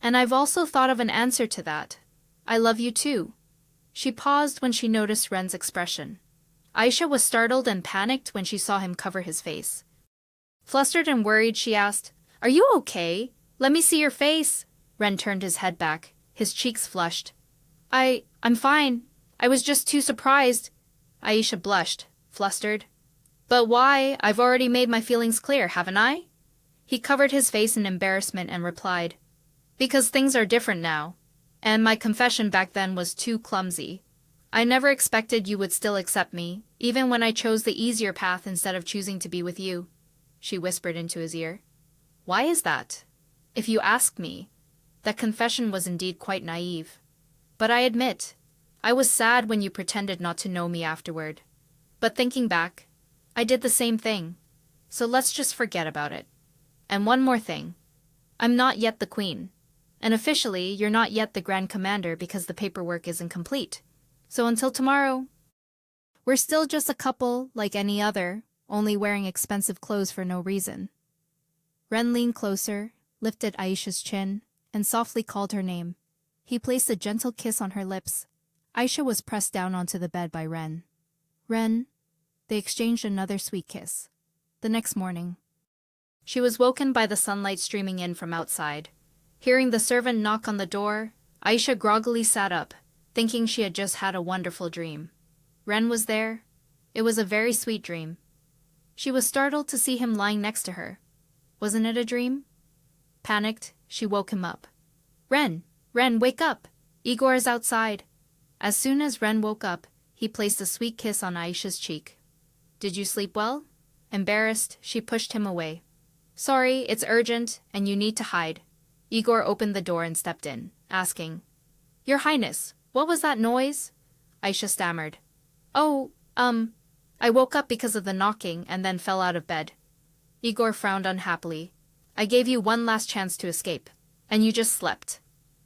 And I've also thought of an answer to that. I love you too. She paused when she noticed Ren's expression. Aisha was startled and panicked when she saw him cover his face. Flustered and worried, she asked, Are you okay? Let me see your face. Ren turned his head back, his cheeks flushed. I'm fine. I was just too surprised. Aisha blushed, flustered. But why? I've already made my feelings clear, haven't I? He covered his face in embarrassment and replied, Because things are different now. And my confession back then was too clumsy. I never expected you would still accept me, even when I chose the easier path instead of choosing to be with you. She whispered into his ear. Why is that? If you ask me, that confession was indeed quite naive. But I admit, I was sad when you pretended not to know me afterward. But thinking back, I did the same thing. So let's just forget about it. And one more thing. I'm not yet the queen. And officially, you're not yet the Grand Commander because the paperwork isn't complete. So until tomorrow, we're still just a couple like any other, only wearing expensive clothes for no reason. Ren leaned closer, lifted Aisha's chin, and softly called her name. He placed a gentle kiss on her lips. Aisha was pressed down onto the bed by Ren. Ren. They exchanged another sweet kiss. The next morning, she was woken by the sunlight streaming in from outside. Hearing the servant knock on the door, Aisha groggily sat up, thinking she had just had a wonderful dream. Ren was there. It was a very sweet dream. She was startled to see him lying next to her. Wasn't it a dream? Panicked, she woke him up. Ren, wake up! Igor is outside. As soon as Ren woke up, he placed a sweet kiss on Aisha's cheek. Did you sleep well? Embarrassed, she pushed him away. Sorry, it's urgent, and you need to hide. Igor opened the door and stepped in, asking, Your Highness, what was that noise? Aisha stammered. Oh, I woke up because of the knocking and then fell out of bed. Igor frowned unhappily. I gave you one last chance to escape, and you just slept.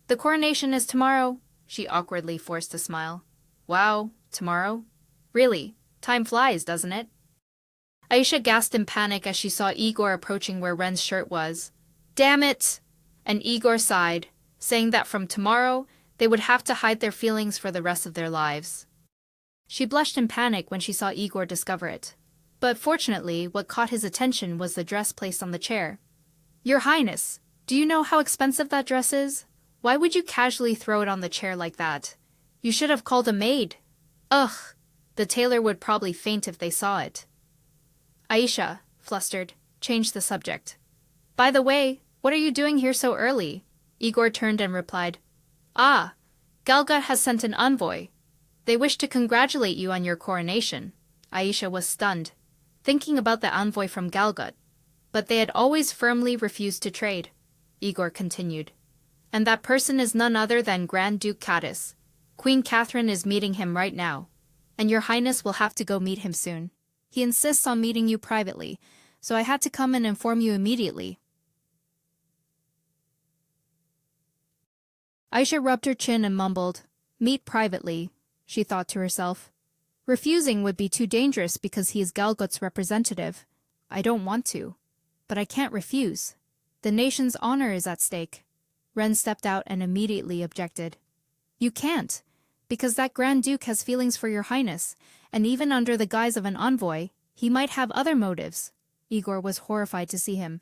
The coronation is tomorrow. She awkwardly forced a smile. Wow, tomorrow? Really, time flies, doesn't it? Aisha gasped in panic as she saw Igor approaching where Ren's shirt was. Damn it! And Igor sighed, saying that from tomorrow, they would have to hide their feelings for the rest of their lives. She blushed in panic when she saw Igor discover it. But fortunately, what caught his attention was the dress placed on the chair. Your Highness, do you know how expensive that dress is? Why would you casually throw it on the chair like that? You should have called a maid. Ugh, the tailor would probably faint if they saw it. Aisha, flustered, changed the subject. By the way, what are you doing here so early? Igor turned and replied, Ah, Galgut has sent an envoy. They wish to congratulate you on your coronation. Aisha was stunned, thinking about the envoy from Galgut. But they had always firmly refused to trade. Igor continued. And that person is none other than Grand Duke Cadiz. Queen Catherine is meeting him right now. And your Highness will have to go meet him soon. He insists on meeting you privately, so I had to come and inform you immediately. Aisha rubbed her chin and mumbled, Meet privately, she thought to herself. Refusing would be too dangerous because he is Galgot's representative. I don't want to. But I can't refuse. The nation's honor is at stake. Ren stepped out and immediately objected. You can't, because that Grand Duke has feelings for your highness, and even under the guise of an envoy, he might have other motives. Igor was horrified to see him.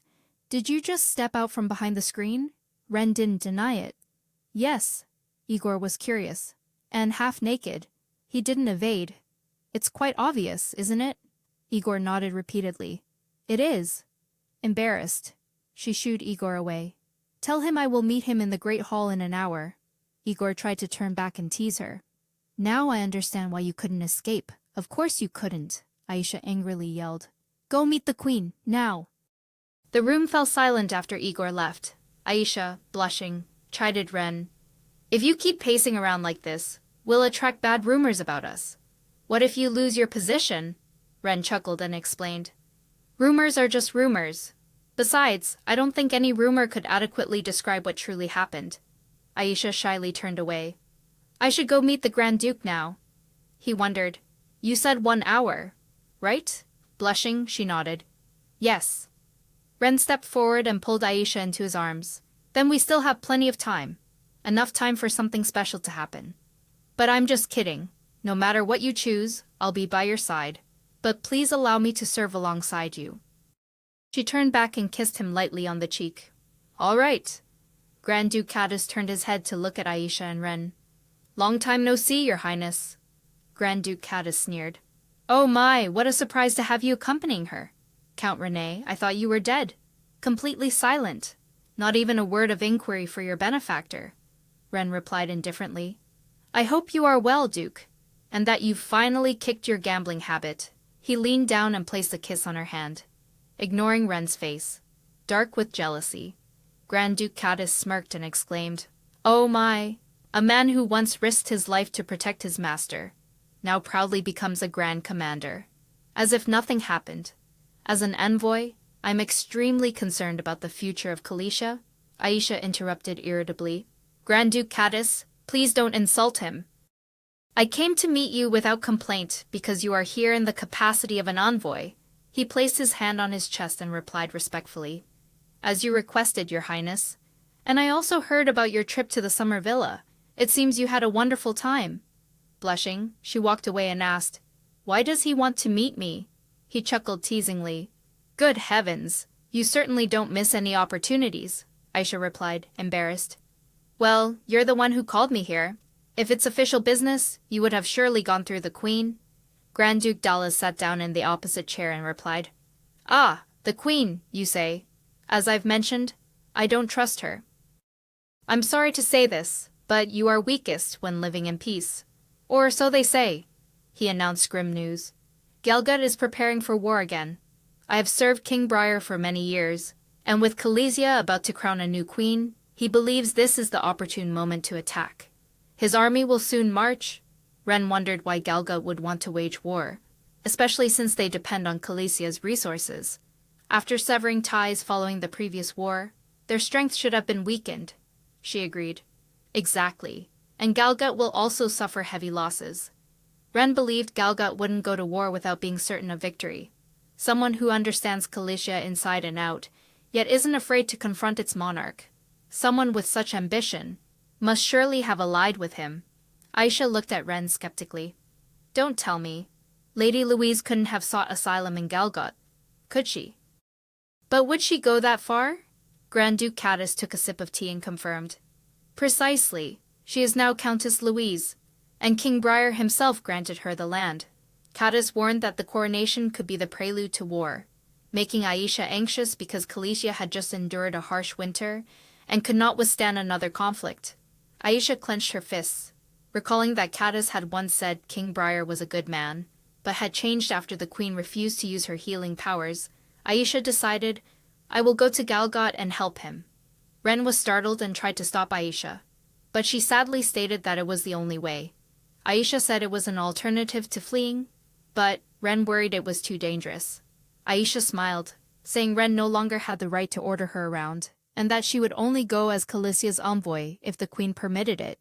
Did you just step out from behind the screen? Ren didn't deny it. Yes. Igor was curious. And half naked. He didn't evade. It's quite obvious, isn't it? Igor nodded repeatedly. It is. Embarrassed, she shooed Igor away. Tell him I will meet him in the Great Hall in an hour. Igor tried to turn back and tease her. Now I understand why you couldn't escape. Of course you couldn't, Aisha angrily yelled. Go meet the queen, now. The room fell silent after Igor left. Aisha, blushing, chided Ren. If you keep pacing around like this, we'll attract bad rumors about us. What if you lose your position? Ren chuckled and explained. Rumors are just rumors. Besides, I don't think any rumor could adequately describe what truly happened. Aisha shyly turned away. I should go meet the Grand Duke now. He wondered. You said 1 hour, right? Blushing, she nodded. Yes. Ren stepped forward and pulled Aisha into his arms. Then we still have plenty of time. Enough time for something special to happen. But I'm just kidding. No matter what you choose, I'll be by your side. But please allow me to serve alongside you. She turned back and kissed him lightly on the cheek. All right. Grand Duke Caddis turned his head to look at Aisha and Ren. Long time no see, your highness. Grand Duke Caddis sneered. Oh my, what a surprise to have you accompanying her. Count Rene, I thought you were dead. Completely silent. Not even a word of inquiry for your benefactor. Ren replied indifferently. I hope you are well, Duke, and that you've finally kicked your gambling habit. He leaned down and placed a kiss on her hand. Ignoring Ren's face, dark with jealousy, Grand Duke Caddis smirked and exclaimed, Oh my! A man who once risked his life to protect his master, now proudly becomes a grand commander. As if nothing happened. As an envoy, I'm extremely concerned about the future of Kalisha, Aisha interrupted irritably. Grand Duke Caddis, please don't insult him. I came to meet you without complaint because you are here in the capacity of an envoy. He placed his hand on his chest and replied respectfully. As you requested, your highness. And I also heard about your trip to the summer villa. It seems you had a wonderful time. Blushing, she walked away and asked, Why does he want to meet me? He chuckled teasingly. Good heavens, you certainly don't miss any opportunities, Aisha replied, embarrassed. Well, you're the one who called me here. If it's official business, you would have surely gone through the queen. Grand Duke Dallas sat down in the opposite chair and replied, Ah, the queen, you say. As I've mentioned, I don't trust her. I'm sorry to say this, but you are weakest when living in peace. Or so they say, he announced grim news. Galgut is preparing for war again. I have served King Briar for many years, and with Kalesia about to crown a new queen, he believes this is the opportune moment to attack. His army will soon march. Ren wondered why Galgut would want to wage war, especially since they depend on Kalesia's resources. After severing ties following the previous war, their strength should have been weakened. She agreed. Exactly. And Galgut will also suffer heavy losses. Ren believed Galgut wouldn't go to war without being certain of victory. Someone who understands Kalesia inside and out, yet isn't afraid to confront its monarch. Someone with such ambition must surely have allied with him. Aisha looked at Ren skeptically. Don't tell me. Lady Louise couldn't have sought asylum in Galgut, could she? But would she go that far? Grand Duke Caddis took a sip of tea and confirmed. Precisely. She is now Countess Louise, and King Briar himself granted her the land. Caddis warned that the coronation could be the prelude to war, making Aisha anxious because Kalesia had just endured a harsh winter and could not withstand another conflict. Aisha clenched her fists, recalling that Caddis had once said King Briar was a good man, but had changed after the queen refused to use her healing powers. Aisha decided, I will go to Galgut and help him. Ren was startled and tried to stop Aisha, but she sadly stated that it was the only way. Aisha said it was an alternative to fleeing, but Ren worried it was too dangerous. Aisha smiled, saying Ren no longer had the right to order her around, and that she would only go as Kalesia's envoy if the queen permitted it.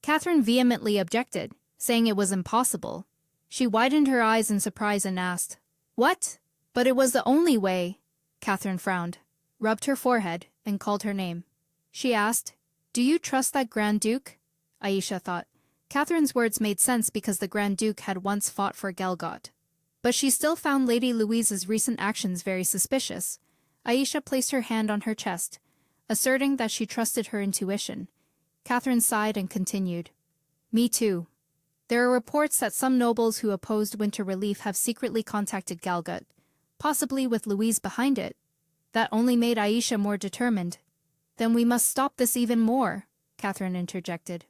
Catherine vehemently objected, saying it was impossible. She widened her eyes in surprise and asked, "What?" "But it was the only way." Catherine frowned, rubbed her forehead, and called her name. She asked, "Do you trust that Grand Duke?" Aisha thought. Catherine's words made sense because the Grand Duke had once fought for Galgot. But she still found Lady Louise's recent actions very suspicious. Aisha placed her hand on her chest, asserting that she trusted her intuition. Catherine sighed and continued, "Me too. There are reports that some nobles who opposed winter relief have secretly contacted Galgut, possibly with Louise behind it. That only made Aisha more determined." "Then we must stop this even more," Catherine interjected.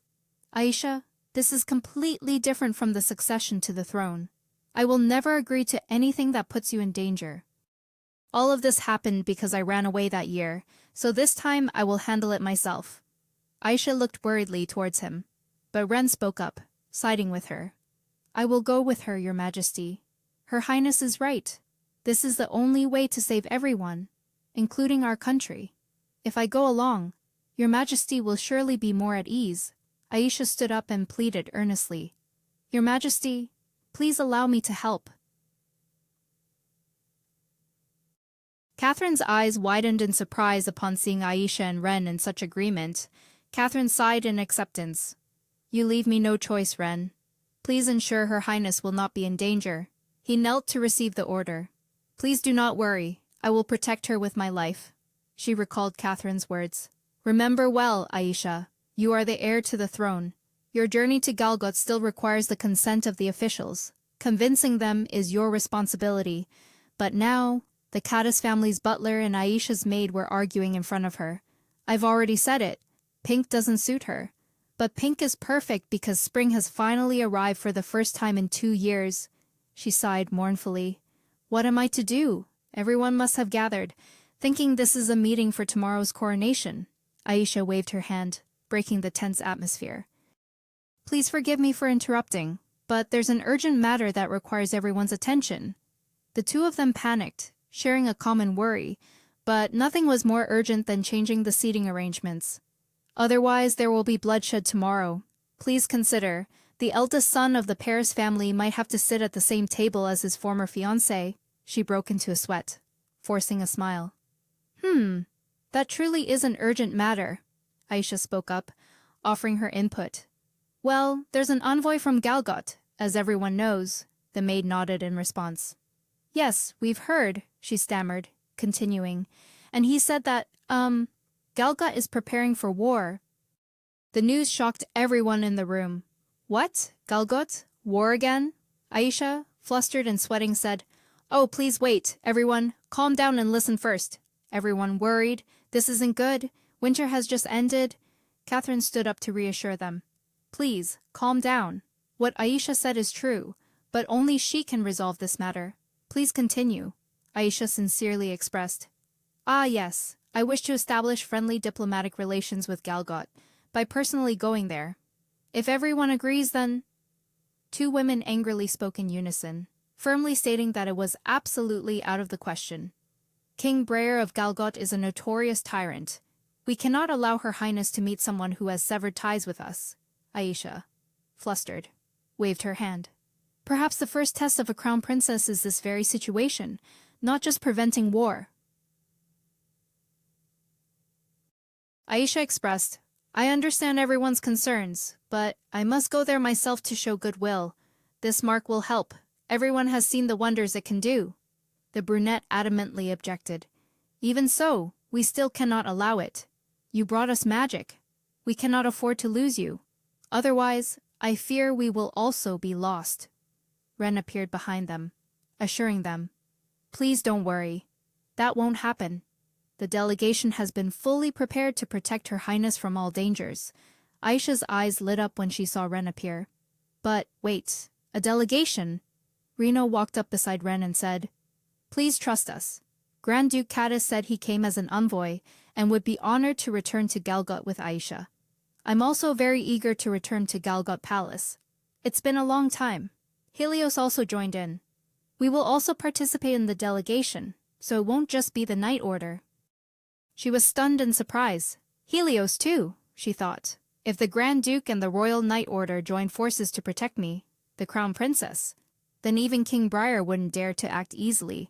"Aisha, this is completely different from the succession to the throne. I will never agree to anything that puts you in danger. All of this happened because I ran away that year, so this time I will handle it myself." Aisha looked worriedly towards him, but Ren spoke up, siding with her. "I will go with her, Your Majesty. Her Highness is right. This is the only way to save everyone, including our country. If I go along, Your Majesty will surely be more at ease." Aisha stood up and pleaded earnestly, "Your Majesty, please allow me to help." Catherine's eyes widened in surprise upon seeing Aisha and Ren in such agreement. Catherine sighed in acceptance. "You leave me no choice, Ren. Please ensure Her Highness will not be in danger." He knelt to receive the order. "Please do not worry. I will protect her with my life." She recalled Catherine's words. "Remember well, Aisha, you are the heir to the throne. Your journey to Galgot still requires the consent of the officials. Convincing them is your responsibility. But now, the Caddis family's butler and Aisha's maid were arguing in front of her. I've already said it. Pink doesn't suit her. But pink is perfect because spring has finally arrived for the first time in 2 years." She sighed mournfully. "What am I to do? Everyone must have gathered, thinking this is a meeting for tomorrow's coronation." Aisha waved her hand, breaking the tense atmosphere. "Please forgive me for interrupting, but there's an urgent matter that requires everyone's attention." The two of them panicked, sharing a common worry, but nothing was more urgent than changing the seating arrangements. "Otherwise, there will be bloodshed tomorrow. Please consider, the eldest son of the Paris family might have to sit at the same table as his former fiancée." She broke into a sweat, forcing a smile. That truly is an urgent matter," Aisha spoke up, offering her input. "Well, there's an envoy from Galgot, as everyone knows," the maid nodded in response. "Yes, we've heard," she stammered, continuing, "and he said that, Galgot is preparing for war." The news shocked everyone in the room. "What? Galgot? War again?" Aisha, flustered and sweating, said, "Oh, please wait, everyone, calm down and listen first." Everyone worried. "This isn't good. Winter has just ended." Catherine stood up to reassure them. "Please, calm down. What Aisha said is true, but only she can resolve this matter. Please continue," Aisha sincerely expressed. "Ah, yes, I wish to establish friendly diplomatic relations with Galgot by personally going there. If everyone agrees, then—" Two women angrily spoke in unison, firmly stating that it was absolutely out of the question. "King Breyer of Galgot is a notorious tyrant. We cannot allow Her Highness to meet someone who has severed ties with us." Aisha, flustered, waved her hand. "Perhaps the first test of a crown princess is this very situation, not just preventing war." Aisha expressed, "I understand everyone's concerns, but I must go there myself to show goodwill. This mark will help. Everyone has seen the wonders it can do." The brunette adamantly objected. "Even so, we still cannot allow it. You brought us magic. We cannot afford to lose you. Otherwise, I fear we will also be lost." Ren appeared behind them, assuring them, "Please don't worry. That won't happen. The delegation has been fully prepared to protect Her Highness from all dangers." Aisha's eyes lit up when she saw Ren appear. "But wait, a delegation?" Reno walked up beside Ren and said, "Please trust us. Grand Duke Caddis said he came as an envoy and would be honored to return to Galgot with Aisha. I'm also very eager to return to Galgot Palace. It's been a long time." Helios also joined in. "We will also participate in the delegation, so it won't just be the night order." She was stunned and surprised. Helios too, she thought. If the Grand Duke and the Royal Knight Order join forces to protect me, the Crown Princess, then even King Briar wouldn't dare to act easily.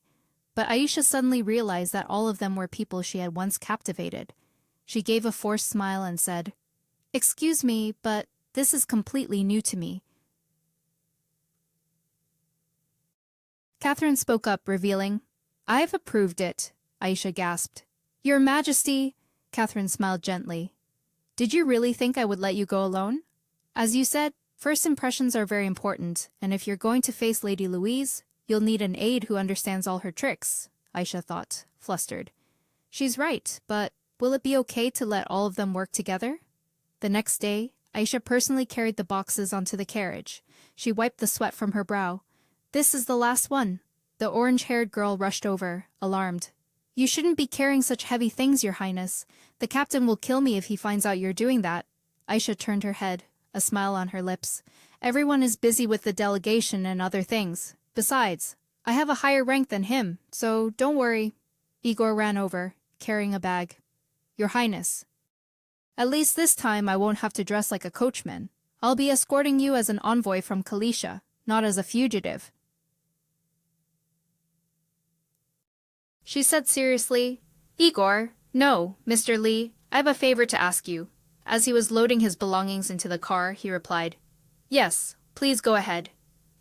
But Aisha suddenly realized that all of them were people she had once captivated. She gave a forced smile and said, "Excuse me, but this is completely new to me." Catherine spoke up, revealing, "I've approved it," Aisha gasped. "Your Majesty," Catherine smiled gently. "Did you really think I would let you go alone? As you said, first impressions are very important, and if you're going to face Lady Louise, you'll need an aide who understands all her tricks," Aisha thought, flustered. She's right, but will it be okay to let all of them work together? The next day, Aisha personally carried the boxes onto the carriage. She wiped the sweat from her brow. "This is the last one." The orange-haired girl rushed over, alarmed. "You shouldn't be carrying such heavy things, Your Highness. The captain will kill me if he finds out you're doing that." Aisha turned her head, a smile on her lips. "Everyone is busy with the delegation and other things. Besides, I have a higher rank than him, so don't worry." Igor ran over, carrying a bag. "Your Highness, at least this time I won't have to dress like a coachman. I'll be escorting you as an envoy from Kalisha, not as a fugitive." She said seriously, "Igor, no, Mr. Lee, I have a favor to ask you." As he was loading his belongings into the car, he replied, "Yes, please go ahead."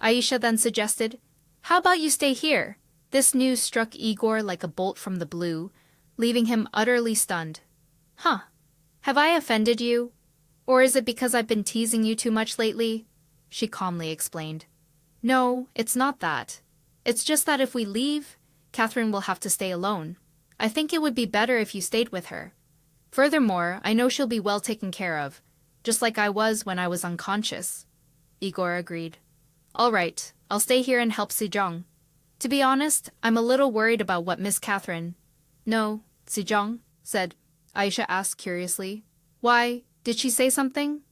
Aisha then suggested, "How about you stay here?" This news struck Igor like a bolt from the blue, leaving him utterly stunned. "Huh. Have I offended you? Or is it because I've been teasing you too much lately?" She calmly explained. "No, it's not that. It's just that if we leave, Catherine will have to stay alone. I think it would be better if you stayed with her. Furthermore, I know she'll be well taken care of, just like I was when I was unconscious." Igor agreed. "All right, I'll stay here and help Sejong. To be honest, I'm a little worried about what Miss Catherine—" "No, Sejong," said Aisha asked curiously. "Why, did she say something?"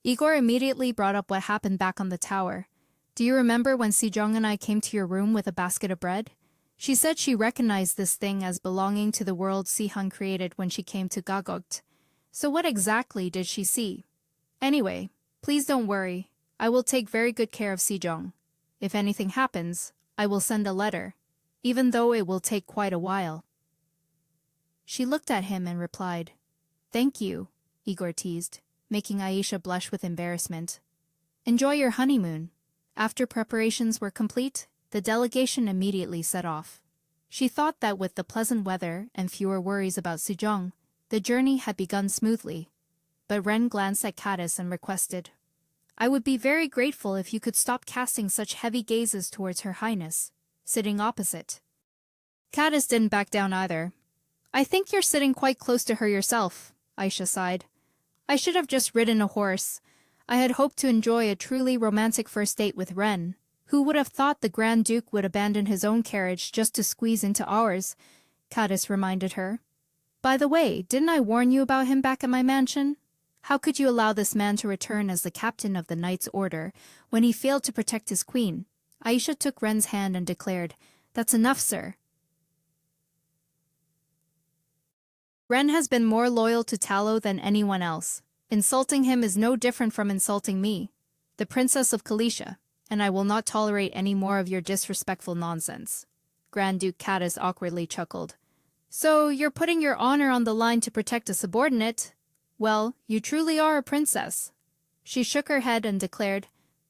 Igor immediately brought up what happened back on the tower. "Do you remember when Sejong and I came to your room with a basket of bread? She said she recognized this thing as belonging to the world Sihan created when she came to Gagogt. So what exactly did she see? Anyway, please don't worry. I will take very good care of Sejong. If anything happens, I will send a letter, even though it will take quite a while." She looked at him and replied, "Thank you," Igor teased, making Aisha blush with embarrassment. "Enjoy your honeymoon." After preparations were complete, the delegation immediately set off. She thought that with the pleasant weather and fewer worries about Sejong, the journey had begun smoothly. But Ren glanced at Caddis and requested, "I would be very grateful if you could stop casting such heavy gazes towards Her Highness," sitting opposite. Caddis didn't back down either. "I think you're sitting quite close to her yourself," Aisha sighed. "I should have just ridden a horse. I had hoped to enjoy a truly romantic first date with Ren. Who would have thought the Grand Duke would abandon his own carriage just to squeeze into ours?" Caddis reminded her. "By the way, didn't I warn you about him back at my mansion? How could you allow this man to return as the captain of the Knight's Order when he failed to protect his queen?" Aisha took Ren's hand and declared, "That's enough, sir. Ren has been more loyal to Tallow than anyone else. Insulting him is no different from insulting me, the Princess of Kalisha, and I will not tolerate any more of your disrespectful nonsense." Grand Duke Caddis awkwardly chuckled. "So you're putting your honor on the line to protect a subordinate? Well, you truly are a princess." She shook her head and declared,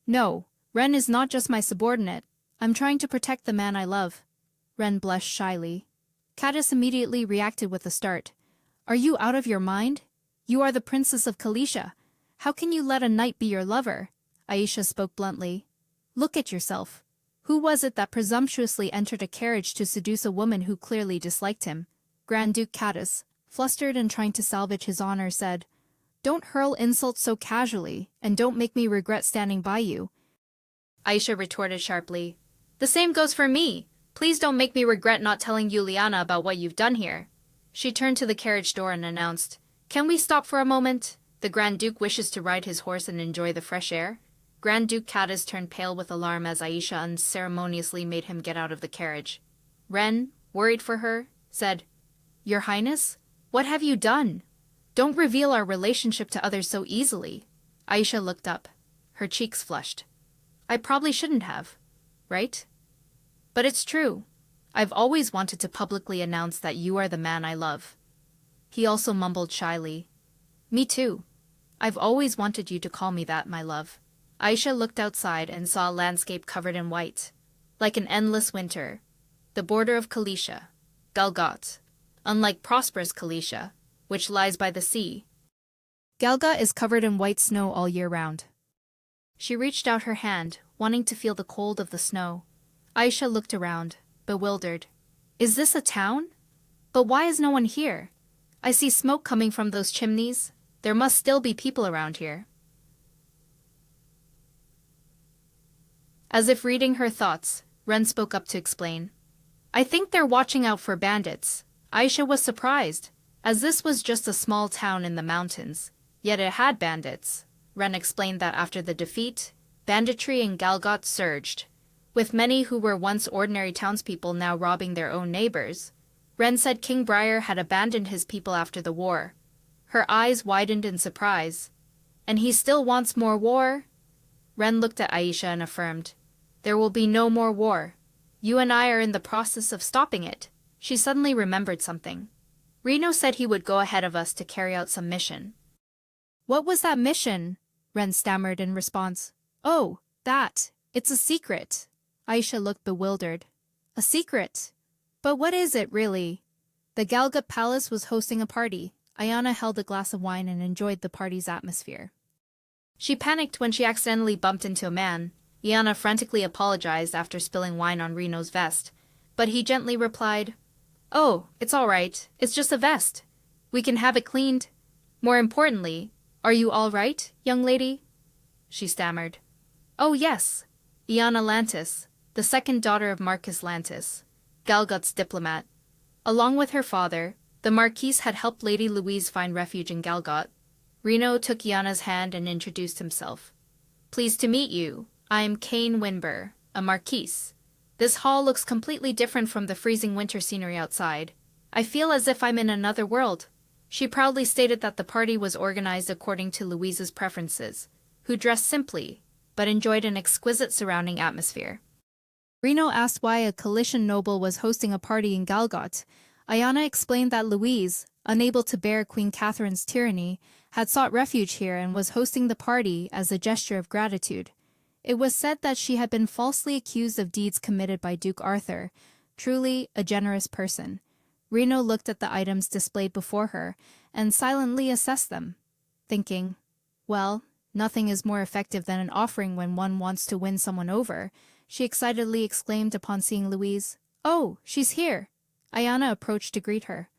"No, Ren is not just my subordinate. I'm trying to protect the man I love." Ren blushed shyly. Caddis immediately reacted with a start. "Are you out of your mind? You are the Princess of Kalisha. How can you let a knight be your lover?" Aisha spoke bluntly. "Look at yourself. Who was it that presumptuously entered a carriage to seduce a woman who clearly disliked him?" Grand Duke Caddis, flustered and trying to salvage his honor, said, "Don't hurl insults so casually, and don't make me regret standing by you." Aisha retorted sharply, "The same goes for me. Please don't make me regret not telling Juliana about what you've done here." She turned to the carriage door and announced, "Can we stop for a moment? The Grand Duke wishes to ride his horse and enjoy the fresh air." Grand Duke Caddis turned pale with alarm as Aisha unceremoniously made him get out of the carriage. Ren, worried for her, said, "Your Highness, What have you done? Don't reveal our relationship to others so easily. Aisha looked up. Her cheeks flushed. I probably shouldn't have, right? But it's true. I've always wanted to publicly announce that you are the man I love. He also mumbled shyly. Me too. I've always wanted you to call me that, my love. Aisha looked outside and saw a landscape covered in white. Like an endless winter. The border of Kalisha. Galgat. Unlike prosperous Kalisha, which lies by the sea. Galgat is covered in white snow all year round. She reached out her hand, wanting to feel the cold of the snow. Aisha looked around, bewildered. Is this a town? But why is no one here? I see smoke coming from those chimneys. There must still be people around here. As if reading her thoughts, Ren spoke up to explain. I think they're watching out for bandits. Aisha was surprised, as this was just a small town in the mountains, yet it had bandits. Ren explained that after the defeat, banditry in Galgat surged, with many who were once ordinary townspeople now robbing their own neighbors. Ren said King Briar had abandoned his people after the war. Her eyes widened in surprise. And he still wants more war? Ren looked at Aisha and affirmed, there will be no more war. You and I are in the process of stopping it. She suddenly remembered something. Reno said he would go ahead of us to carry out some mission. What was that mission? Ren stammered in response. Oh, that. It's a secret. Aisha looked bewildered. A secret? But what is it, really? The Galgat Palace was hosting a party. Ayana held a glass of wine and enjoyed the party's atmosphere. She panicked when she accidentally bumped into a man. Ayana frantically apologized after spilling wine on Reno's vest, but he gently replied, Oh, it's all right. It's just a vest. We can have it cleaned. More importantly, are you all right, young lady? She stammered. Oh, yes. Iana Lantis, the second daughter of Marcus Lantis, Galgut's diplomat. Along with her father, the Marquise had helped Lady Louise find refuge in Galgut. Reno took Iana's hand and introduced himself. Pleased to meet you. I am Kane Winber, a Marquise. This hall looks completely different from the freezing winter scenery outside. I feel as if I'm in another world. She proudly stated that the party was organized according to Louise's preferences, who dressed simply, but enjoyed an exquisite surrounding atmosphere. Reno asked why a Calician noble was hosting a party in Galgot. Ayana explained that Louise, unable to bear Queen Catherine's tyranny, had sought refuge here and was hosting the party as a gesture of gratitude. It was said that she had been falsely accused of deeds committed by Duke Arthur, truly a generous person. Reno looked at the items displayed before her and silently assessed them, thinking, well, nothing is more effective than an offering when one wants to win someone over. She excitedly exclaimed upon seeing Louise, Oh, she's here! Ayana approached to greet her.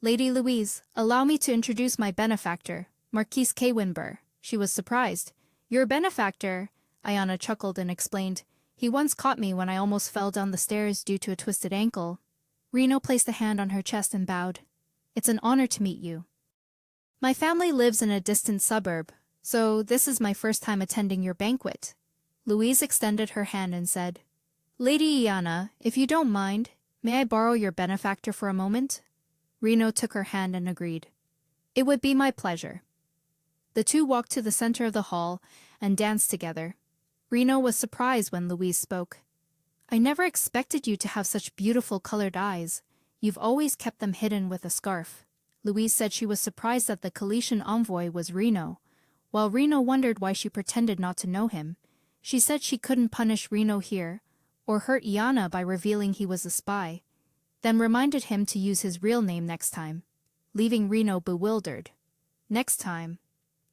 Lady Louise, allow me to introduce my benefactor, Marquise K. Winber. She was surprised. Your benefactor? Ayana chuckled and explained. He once caught me when I almost fell down the stairs due to a twisted ankle. Reno placed a hand on her chest and bowed. It's an honor to meet you. My family lives in a distant suburb, so this is my first time attending your banquet. Louise extended her hand and said, Lady Iana, if you don't mind, may I borrow your benefactor for a moment? Reno took her hand and agreed. It would be my pleasure. The two walked to the center of the hall and danced together. Reno was surprised when Louise spoke. I never expected you to have such beautiful colored eyes. You've always kept them hidden with a scarf. Louise said she was surprised that the Calician envoy was Reno, while Reno wondered why she pretended not to know him. She said she couldn't punish Reno here, or hurt Iana by revealing he was a spy, then reminded him to use his real name next time, leaving Reno bewildered. Next time,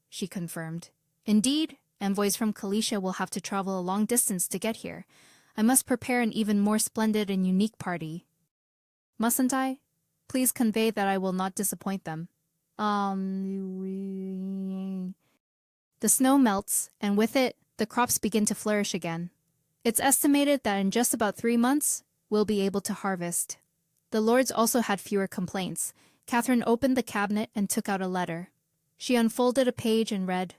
she confirmed. Indeed, envoys from Calicia will have to travel a long distance to get here. I must prepare an even more splendid and unique party. Mustn't I? Please convey that I will not disappoint them. The snow melts, and with it, the crops begin to flourish again. It's estimated that in just about 3 months, we'll be able to harvest. The lords also had fewer complaints. Catherine opened the cabinet and took out a letter. She unfolded a page and read,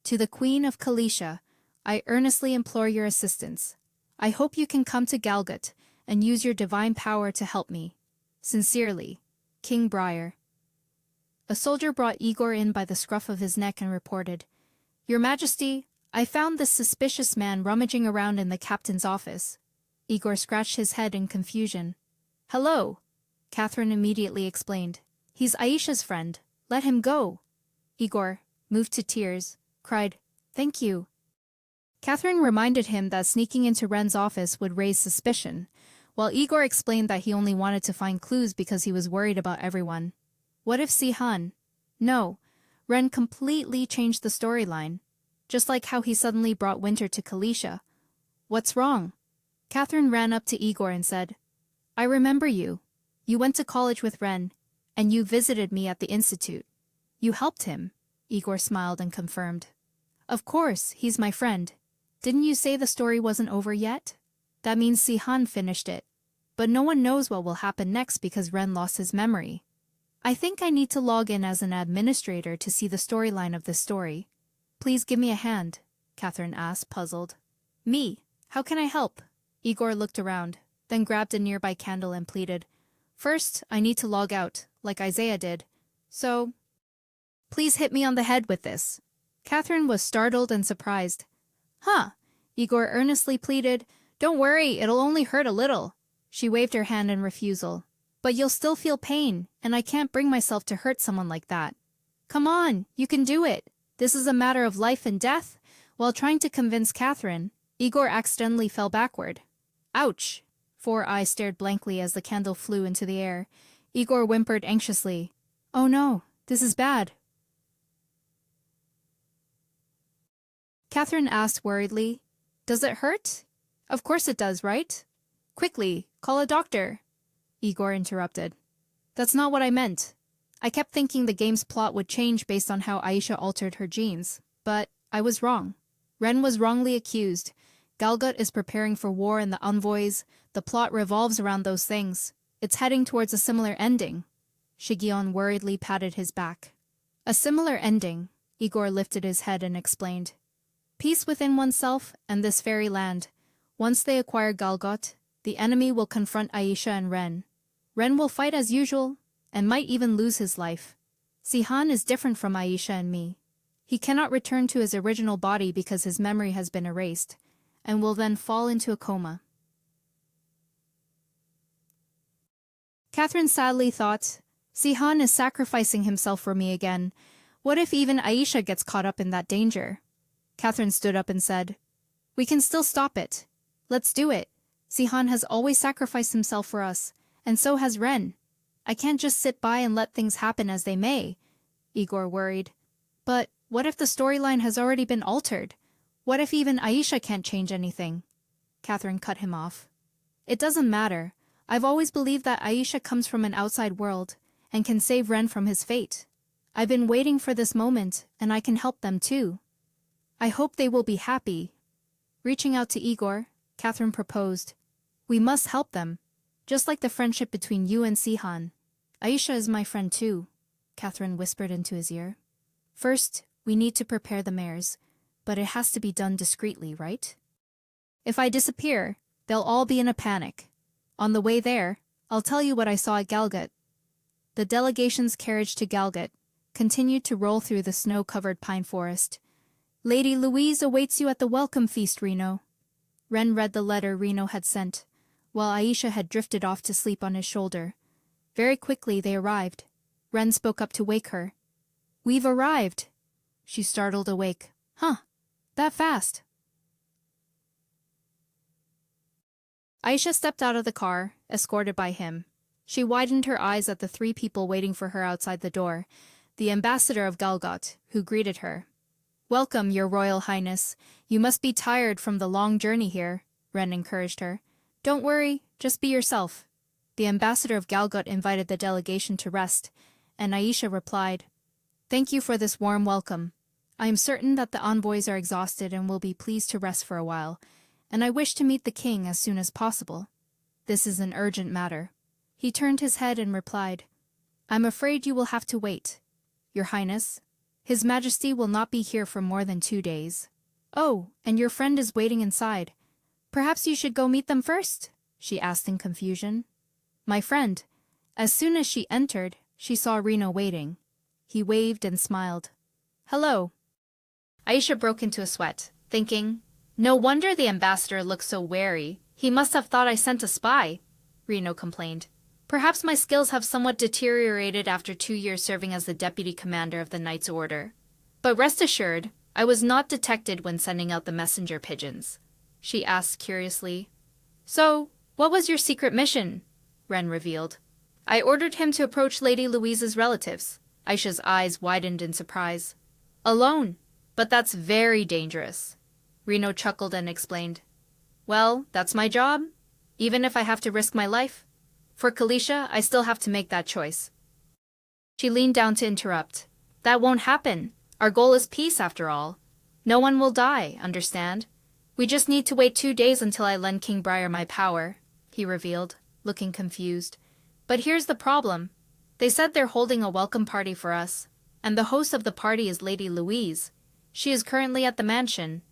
To the Queen of Calicia, I earnestly implore your assistance. I hope you can come to Galgut and use your divine power to help me. Sincerely, King Briar. A soldier brought Igor in by the scruff of his neck and reported, "Your Majesty, I found this suspicious man rummaging around in the captain's office." Igor scratched his head in confusion. "Hello," Catherine immediately explained. "He's Aisha's friend. Let him go." Igor, moved to tears, cried, "Thank you." Catherine reminded him that sneaking into Ren's office would raise suspicion, while Igor explained that he only wanted to find clues because he was worried about everyone. What if Sihan? No, Ren completely changed the storyline, just like how he suddenly brought winter to Kalisha. What's wrong? Catherine ran up to Igor and said, "I remember you. You went to college with Ren, and you visited me at the institute. You helped him." Igor smiled and confirmed. "Of course, he's my friend. Didn't you say the story wasn't over yet? That means Sihan finished it. But no one knows what will happen next because Ren lost his memory. I think I need to log in as an administrator to see the storyline of this story. Please give me a hand," Catherine asked, puzzled. "Me? How can I help?" Igor looked around, then grabbed a nearby candle and pleaded, "First, I need to log out, like Isaiah did. So, please hit me on the head with this." Catherine was startled and surprised. "Huh," Igor earnestly pleaded. "Don't worry, it'll only hurt a little." She waved her hand in refusal. "But you'll still feel pain, and I can't bring myself to hurt someone like that. Come on, you can do it. This is a matter of life and death." While trying to convince Catherine, Igor accidentally fell backward. Ouch! Four eyes stared blankly as the candle flew into the air. Igor whimpered anxiously, "Oh no, this is bad." Catherine asked worriedly, "Does it hurt?" "Of course it does, right?" "Quickly, call a doctor." Igor interrupted. "That's not what I meant. I kept thinking the game's plot would change based on how Aisha altered her genes, but I was wrong. Ren was wrongly accused. Galgut is preparing for war and the envoys. The plot revolves around those things. It's heading towards a similar ending." Shigeon worriedly patted his back. "A similar ending," Igor lifted his head and explained. "Peace within oneself and this fairy land. Once they acquire Galgut, the enemy will confront Aisha and Ren. Ren will fight as usual, and might even lose his life. Sihan is different from Aisha and me. He cannot return to his original body because his memory has been erased, and will then fall into a coma." Catherine sadly thought, "Sihan is sacrificing himself for me again. What if even Aisha gets caught up in that danger?" Catherine stood up and said, "We can still stop it. Let's do it. Sihan has always sacrificed himself for us, and so has Ren. I can't just sit by and let things happen as they may." Igor worried. "But what if the storyline has already been altered? What if even Aisha can't change anything?" Catherine cut him off. "It doesn't matter. I've always believed that Aisha comes from an outside world and can save Ren from his fate. I've been waiting for this moment, and I can help them too. I hope they will be happy." Reaching out to Igor, Catherine proposed, "We must help them, just like the friendship between you and Sihan." "Aisha is my friend too," Catherine whispered into his ear. "First, we need to prepare the mares, but it has to be done discreetly, right? If I disappear, they'll all be in a panic. On the way there, I'll tell you what I saw at Galgut." The delegation's carriage to Galgut continued to roll through the snow-covered pine forest. "Lady Louise awaits you at the welcome feast, Reno." Ren read the letter Reno had sent, while Aisha had drifted off to sleep on his shoulder. Very quickly they arrived. Ren spoke up to wake her. "We've arrived." She startled awake. "Huh, that fast?" Aisha stepped out of the car, escorted by him. She widened her eyes at the three people waiting for her outside the door, the ambassador of Galgut, who greeted her. "Welcome, your royal highness. You must be tired from the long journey here," Ren encouraged her. "Don't worry, just be yourself." The ambassador of Galgut invited the delegation to rest, and Aisha replied, "Thank you for this warm welcome. I am certain that the envoys are exhausted and will be pleased to rest for a while, and I wish to meet the king as soon as possible. This is an urgent matter." He turned his head and replied, "I'm afraid you will have to wait, Your Highness. His Majesty will not be here for more than 2 days." "Oh, and your friend is waiting inside. Perhaps you should go meet them first?" she asked in confusion. "My friend." As soon as she entered, she saw Reno waiting. He waved and smiled. Hello. Aisha broke into a sweat, thinking, no wonder the ambassador looks so wary. He must have thought I sent a spy. Reno complained. Perhaps my skills have somewhat deteriorated after 2 years serving as the deputy commander of the Knight's Order. But rest assured, I was not detected when sending out the messenger pigeons. She asked curiously. So, what was your secret mission? Ren revealed. I ordered him to approach Lady Louise's relatives. Aisha's eyes widened in surprise. Alone? But that's very dangerous. Reno chuckled and explained. Well, that's my job, even if I have to risk my life. For Kalisha, I still have to make that choice. She leaned down to interrupt. That won't happen. Our goal is peace, after all. No one will die, understand? We just need to wait 2 days until I lend King Briar my power, he revealed, looking confused. But here's the problem. They said they're holding a welcome party for us, and the host of the party is Lady Louise. She is currently at the mansion.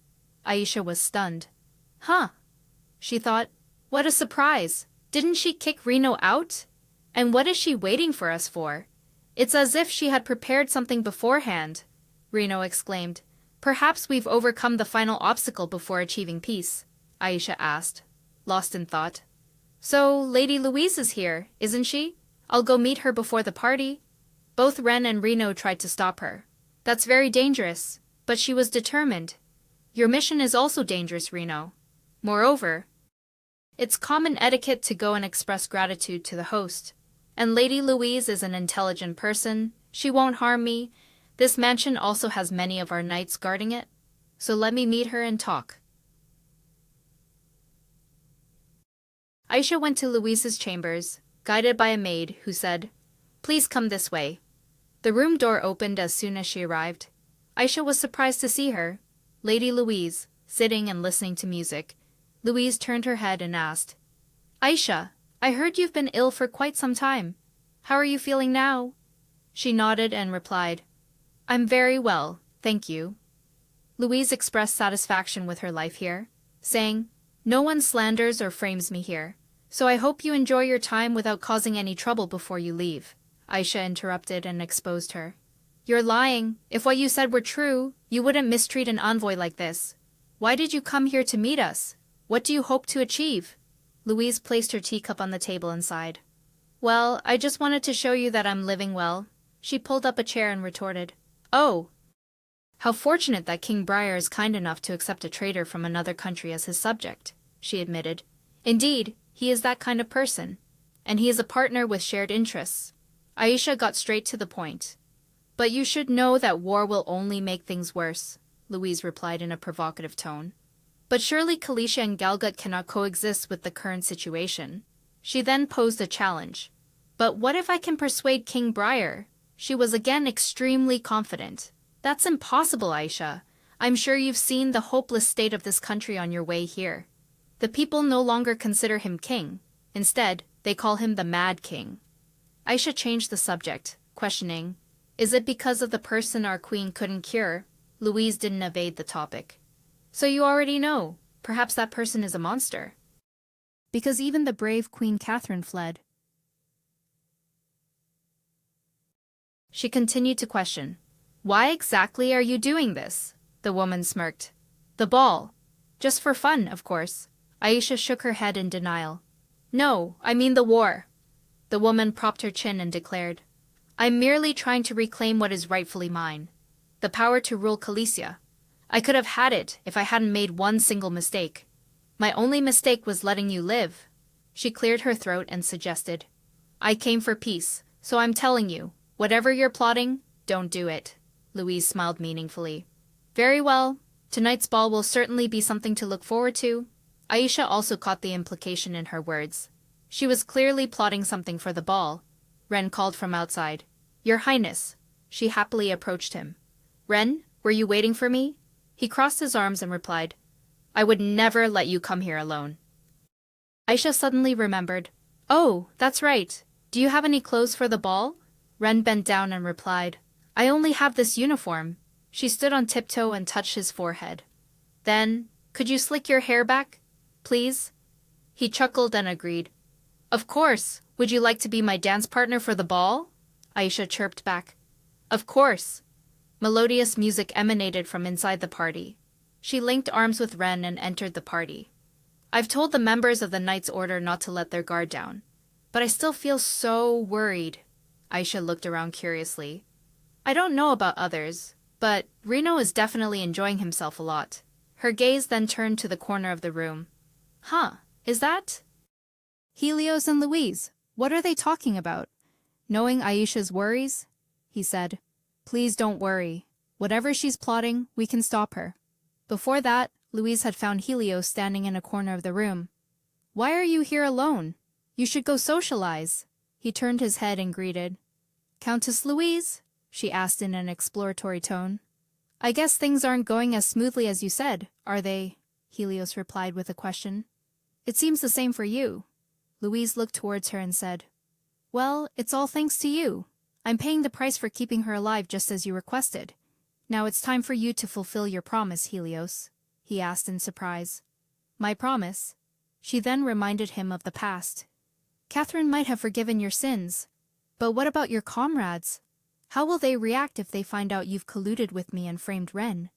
Aisha was stunned. Huh. She thought, what a surprise. Didn't she kick Reno out? And what is she waiting for us for? It's as if she had prepared something beforehand, Reno exclaimed. Perhaps we've overcome the final obstacle before achieving peace, Aisha asked, lost in thought. So, Lady Louise is here, isn't she? I'll go meet her before the party. Both Ren and Reno tried to stop her. That's very dangerous, but she was determined. Your mission is also dangerous, Reno. Moreover, it's common etiquette to go and express gratitude to the host. And Lady Louise is an intelligent person. She won't harm me. This mansion also has many of our knights guarding it. So let me meet her and talk. Aisha went to Louise's chambers, guided by a maid who said, Please come this way. The room door opened as soon as she arrived. Aisha was surprised to see her, Lady Louise, sitting and listening to music. Louise turned her head and asked, Aisha, I heard you've been ill for quite some time. How are you feeling now? She nodded and replied, I'm very well, thank you. Louise expressed satisfaction with her life here, saying, No one slanders or frames me here, so I hope you enjoy your time without causing any trouble before you leave. Aisha interrupted and exposed her. You're lying. If what you said were true, you wouldn't mistreat an envoy like this. Why did you come here to meet us? What do you hope to achieve? Louise placed her teacup on the table and sighed. Well, I just wanted to show you that I'm living well. She pulled up a chair and retorted. Oh! How fortunate that King Briar is kind enough to accept a traitor from another country as his subject, she admitted. Indeed, he is that kind of person. And he is a partner with shared interests. Aisha got straight to the point. But you should know that war will only make things worse, Louise replied in a provocative tone. But surely Kalisha and Galgut cannot coexist with the current situation. She then posed a challenge. But what if I can persuade King Briar? She was again extremely confident. That's impossible, Aisha. I'm sure you've seen the hopeless state of this country on your way here. The people no longer consider him king. Instead, they call him the Mad King. Aisha changed the subject, questioning, Is it because of the person our queen couldn't cure? Louise didn't evade the topic. So you already know. Perhaps that person is a monster. Because even the brave Queen Catherine fled. She continued to question. Why exactly are you doing this? The woman smirked. The ball. Just for fun, of course. Aisha shook her head in denial. No, I mean the war. The woman propped her chin and declared. I'm merely trying to reclaim what is rightfully mine. The power to rule Calicia. I could have had it if I hadn't made one single mistake. My only mistake was letting you live. She cleared her throat and suggested. I came for peace, so I'm telling you, whatever you're plotting, don't do it. Louise smiled meaningfully. Very well. Tonight's ball will certainly be something to look forward to. Aisha also caught the implication in her words. She was clearly plotting something for the ball. Ren called from outside. Your Highness. She happily approached him. Ren, were you waiting for me? He crossed his arms and replied, I would never let you come here alone. Aisha suddenly remembered. Oh, that's right. Do you have any clothes for the ball? Ren bent down and replied, I only have this uniform. She stood on tiptoe and touched his forehead. Then, could you slick your hair back, please? He chuckled and agreed. Of course. Would you like to be my dance partner for the ball? Aisha chirped back. Of course. Melodious music emanated from inside the party. She linked arms with Ren and entered the party. I've told the members of the Knight's Order not to let their guard down. But I still feel so worried. Aisha looked around curiously. I don't know about others, but Reno is definitely enjoying himself a lot. Her gaze then turned to the corner of the room. Huh, is that? Helios and Louise, what are they talking about? Knowing Aisha's worries, he said, Please don't worry. Whatever she's plotting, we can stop her. Before that, Louise had found Helios standing in a corner of the room. Why are you here alone? You should go socialize. He turned his head and greeted. Countess Louise? She asked in an exploratory tone. I guess things aren't going as smoothly as you said, are they? Helios replied with a question. It seems the same for you. Louise looked towards her and said, Well, it's all thanks to you. I'm paying the price for keeping her alive just as you requested. Now it's time for you to fulfill your promise, Helios, he asked in surprise. My promise? She then reminded him of the past. Catherine might have forgiven your sins. But what about your comrades? How will they react if they find out you've colluded with me and framed Ren?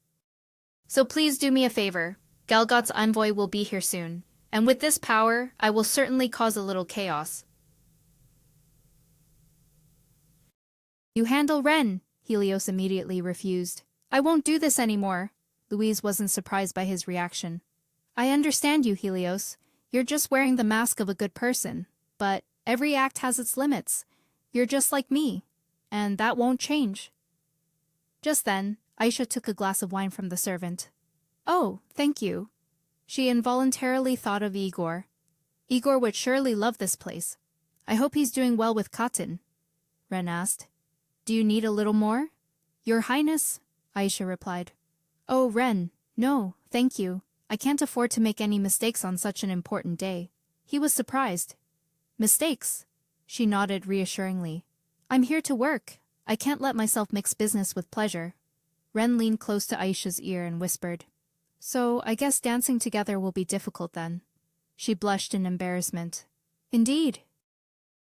So please do me a favor. Galgot's envoy will be here soon, and with this power, I will certainly cause a little chaos. You handle Ren, Helios immediately refused. I won't do this anymore. Louise wasn't surprised by his reaction. I understand you, Helios. You're just wearing the mask of a good person. But every act has its limits. You're just like me, and that won't change. Just then, Aisha took a glass of wine from the servant. Oh, thank you. She involuntarily thought of Igor. Igor would surely love this place. I hope he's doing well with Cotton. Ren asked. Do you need a little more? Your Highness, Aisha replied. Oh, Ren, no, thank you. I can't afford to make any mistakes on such an important day. He was surprised. Mistakes? She nodded reassuringly. I'm here to work. I can't let myself mix business with pleasure. Ren leaned close to Aisha's ear and whispered. So, I guess dancing together will be difficult then. She blushed in embarrassment. Indeed.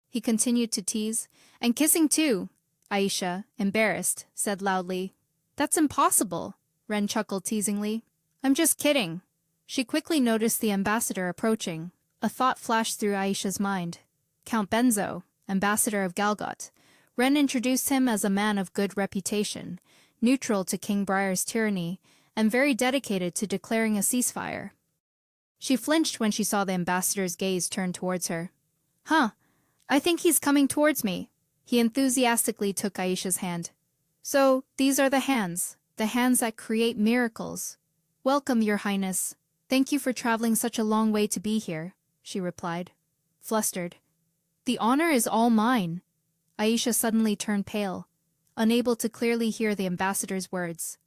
He continued to tease. And kissing too. Aisha, embarrassed, said loudly. That's impossible. Ren chuckled teasingly. I'm just kidding. She quickly noticed the ambassador approaching. A thought flashed through Aisha's mind. Count Benzo, ambassador of Galgot. Ren introduced him as a man of good reputation, neutral to King Briar's tyranny, and very dedicated to declaring a ceasefire. She flinched when she saw the ambassador's gaze turn towards her. Huh, I think he's coming towards me. He enthusiastically took Aisha's hand. So, these are the hands that create miracles. Welcome, Your Highness. Thank you for traveling such a long way to be here, she replied, flustered. The honor is all mine. Aisha suddenly turned pale, unable to clearly hear the ambassador's words.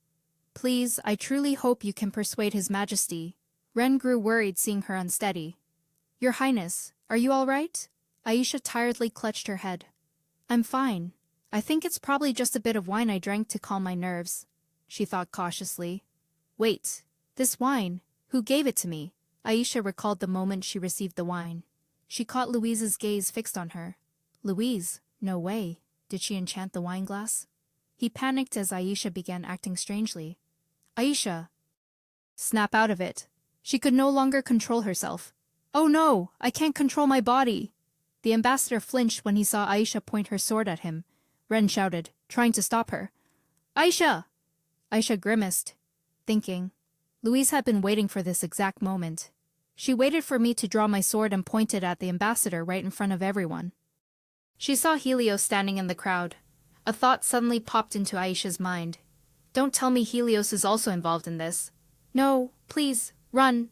Please, I truly hope you can persuade His Majesty. Ren grew worried seeing her unsteady. Your Highness, are you all right? Aisha tiredly clutched her head. I'm fine. I think it's probably just a bit of wine I drank to calm my nerves, she thought cautiously. Wait, this wine, who gave it to me? Aisha recalled the moment she received the wine. She caught Louise's gaze fixed on her. Louise, no way. Did she enchant the wine glass? He panicked as Aisha began acting strangely. Aisha! Snap out of it. She could no longer control herself. Oh no, I can't control my body. The ambassador flinched when he saw Aisha point her sword at him. Ren shouted, trying to stop her. Aisha! Aisha grimaced, thinking. Louise had been waiting for this exact moment. She waited for me to draw my sword and pointed at the ambassador right in front of everyone. She saw Helios standing in the crowd. A thought suddenly popped into Aisha's mind. Don't tell me Helios is also involved in this. No, please, run.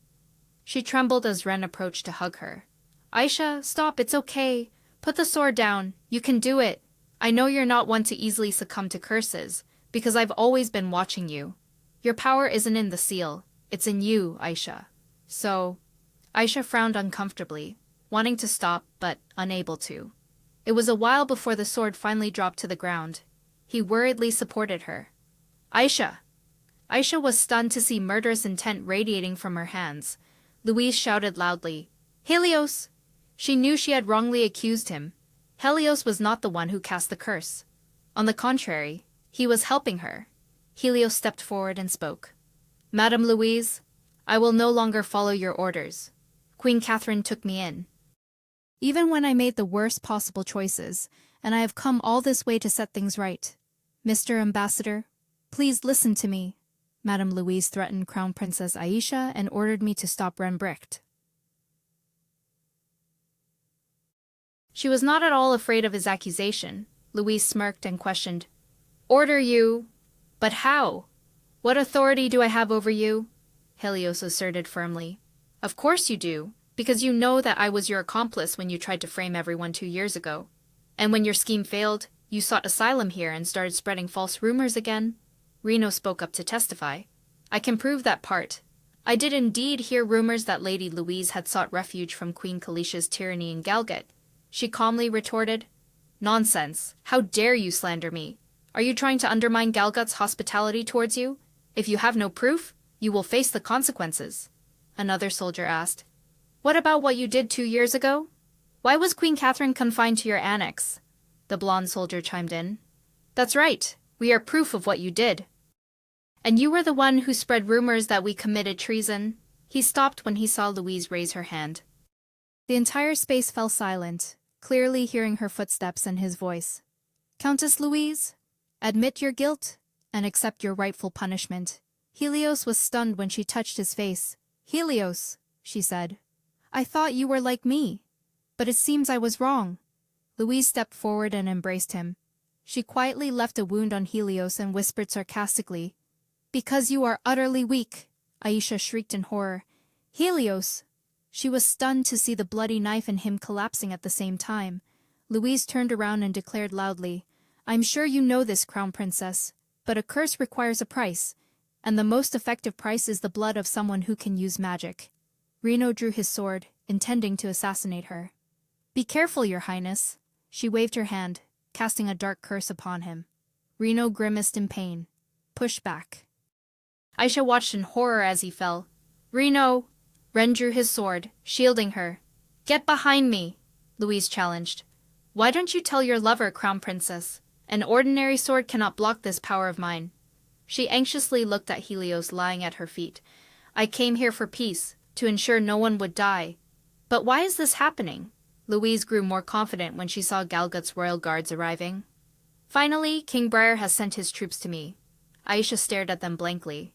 She trembled as Ren approached to hug her. Aisha, stop, it's okay. Put the sword down. You can do it. I know you're not one to easily succumb to curses, because I've always been watching you. Your power isn't in the seal. It's in you, Aisha. So... Aisha frowned uncomfortably, wanting to stop but unable to. It was a while before the sword finally dropped to the ground. He worriedly supported her. Aisha! Aisha was stunned to see murderous intent radiating from her hands. Louise shouted loudly, Helios! She knew she had wrongly accused him. Helios was not the one who cast the curse. On the contrary, He was helping her. Helios stepped forward and spoke. Madame Louise, I will no longer follow your orders. Queen Catherine took me in. Even when I made the worst possible choices, and I have come all this way to set things right. Mr. Ambassador, please listen to me. Madame Louise threatened Crown Princess Aisha and ordered me to stop Rembrandt. She was not at all afraid of his accusation. Louise smirked and questioned. Order you? But how? What authority do I have over you? Helios asserted firmly. Of course you do, because you know that I was your accomplice when you tried to frame everyone 2 years ago. And when your scheme failed, you sought asylum here and started spreading false rumors again. Reno spoke up to testify. I can prove that part. I did indeed hear rumors that Lady Louise had sought refuge from Queen Kalisha's tyranny in Galgut. She calmly retorted, Nonsense! How dare you slander me? Are you trying to undermine Galgut's hospitality towards you? If you have no proof, you will face the consequences. Another soldier asked, What about what you did 2 years ago? Why was Queen Catherine confined to your annex? The blonde soldier chimed in. That's right, we are proof of what you did. And you were the one who spread rumors that we committed treason. He stopped when he saw Louise raise her hand. The entire space fell silent, clearly hearing her footsteps and his voice. Countess Louise, admit your guilt and accept your rightful punishment. Helios was stunned when she touched his face. Helios, she said. I thought you were like me, but it seems I was wrong. Louise stepped forward and embraced him. She quietly left a wound on Helios and whispered sarcastically, Because you are utterly weak. Aisha shrieked in horror. Helios! She was stunned to see the bloody knife and him collapsing at the same time. Louise turned around and declared loudly, I'm sure you know this, Crown Princess, but a curse requires a price, and the most effective price is the blood of someone who can use magic. Reno drew his sword, intending to assassinate her. Be careful, Your Highness. She waved her hand, casting a dark curse upon him. Reno grimaced in pain. Push back. Aisha watched in horror as he fell. Reno! Ren drew his sword, shielding her. Get behind me, Louise challenged. Why don't you tell your lover, Crown Princess? An ordinary sword cannot block this power of mine. She anxiously looked at Helios lying at her feet. I came here for peace, to ensure no one would die. But why is this happening? Louise grew more confident when she saw Galgut's royal guards arriving. Finally, King Briar has sent his troops to me. Aisha stared at them blankly.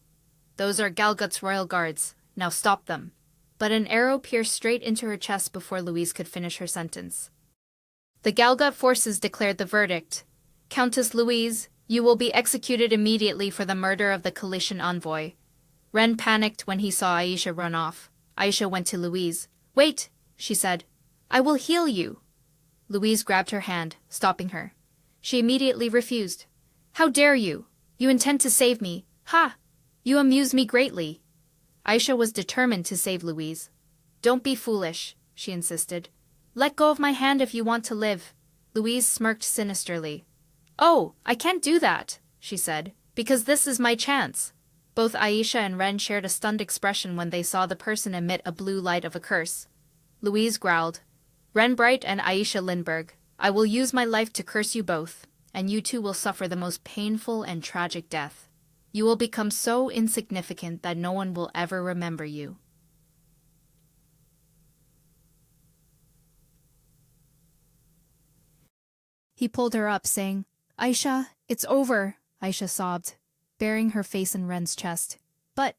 Those are Galgut's royal guards. Now stop them. But an arrow pierced straight into her chest before Louise could finish her sentence. The Galgut forces declared the verdict. Countess Louise, you will be executed immediately for the murder of the Calician envoy. Ren panicked when he saw Aisha run off. Aisha went to Louise. Wait, she said. I will heal you. Louise grabbed her hand, stopping her. She immediately refused. How dare you? You intend to save me. Ha! You amuse me greatly. Aisha was determined to save Louise. Don't be foolish, she insisted. Let go of my hand if you want to live. Louise smirked sinisterly. Oh, I can't do that, she said, because this is my chance. Both Aisha and Ren shared a stunned expression when they saw the person emit a blue light of a curse. Louise growled. Renbright and Aisha Lindbergh, I will use my life to curse you both, and you two will suffer the most painful and tragic death. You will become so insignificant that no one will ever remember you. He pulled her up, saying, Aisha, it's over, Aisha sobbed, burying her face in Ren's chest. But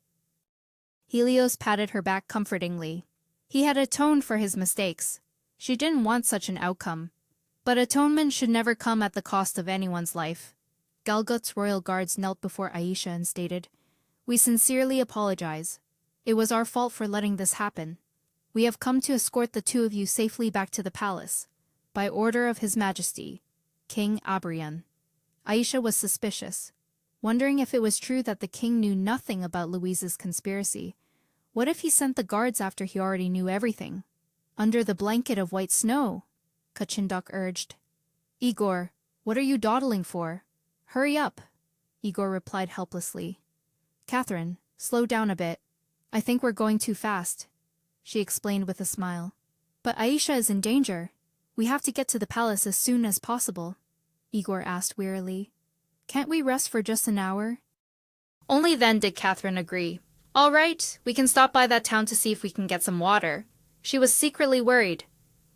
Helios patted her back comfortingly. He had atoned for his mistakes. She didn't want such an outcome. But atonement should never come at the cost of anyone's life. Galgut's royal guards knelt before Aisha and stated, We sincerely apologize. It was our fault for letting this happen. We have come to escort the two of you safely back to the palace, by order of His Majesty, King Abrion. Aisha was suspicious, wondering if it was true that the king knew nothing about Louise's conspiracy. What if he sent the guards after he already knew everything? Under the blanket of white snow, Kachindok urged. Igor, what are you dawdling for? Hurry up, Igor replied helplessly. Catherine, slow down a bit. I think we're going too fast, she explained with a smile. But Aisha is in danger. We have to get to the palace as soon as possible, Igor asked wearily. Can't we rest for just an hour? Only then did Catherine agree. All right, we can stop by that town to see if we can get some water. She was secretly worried.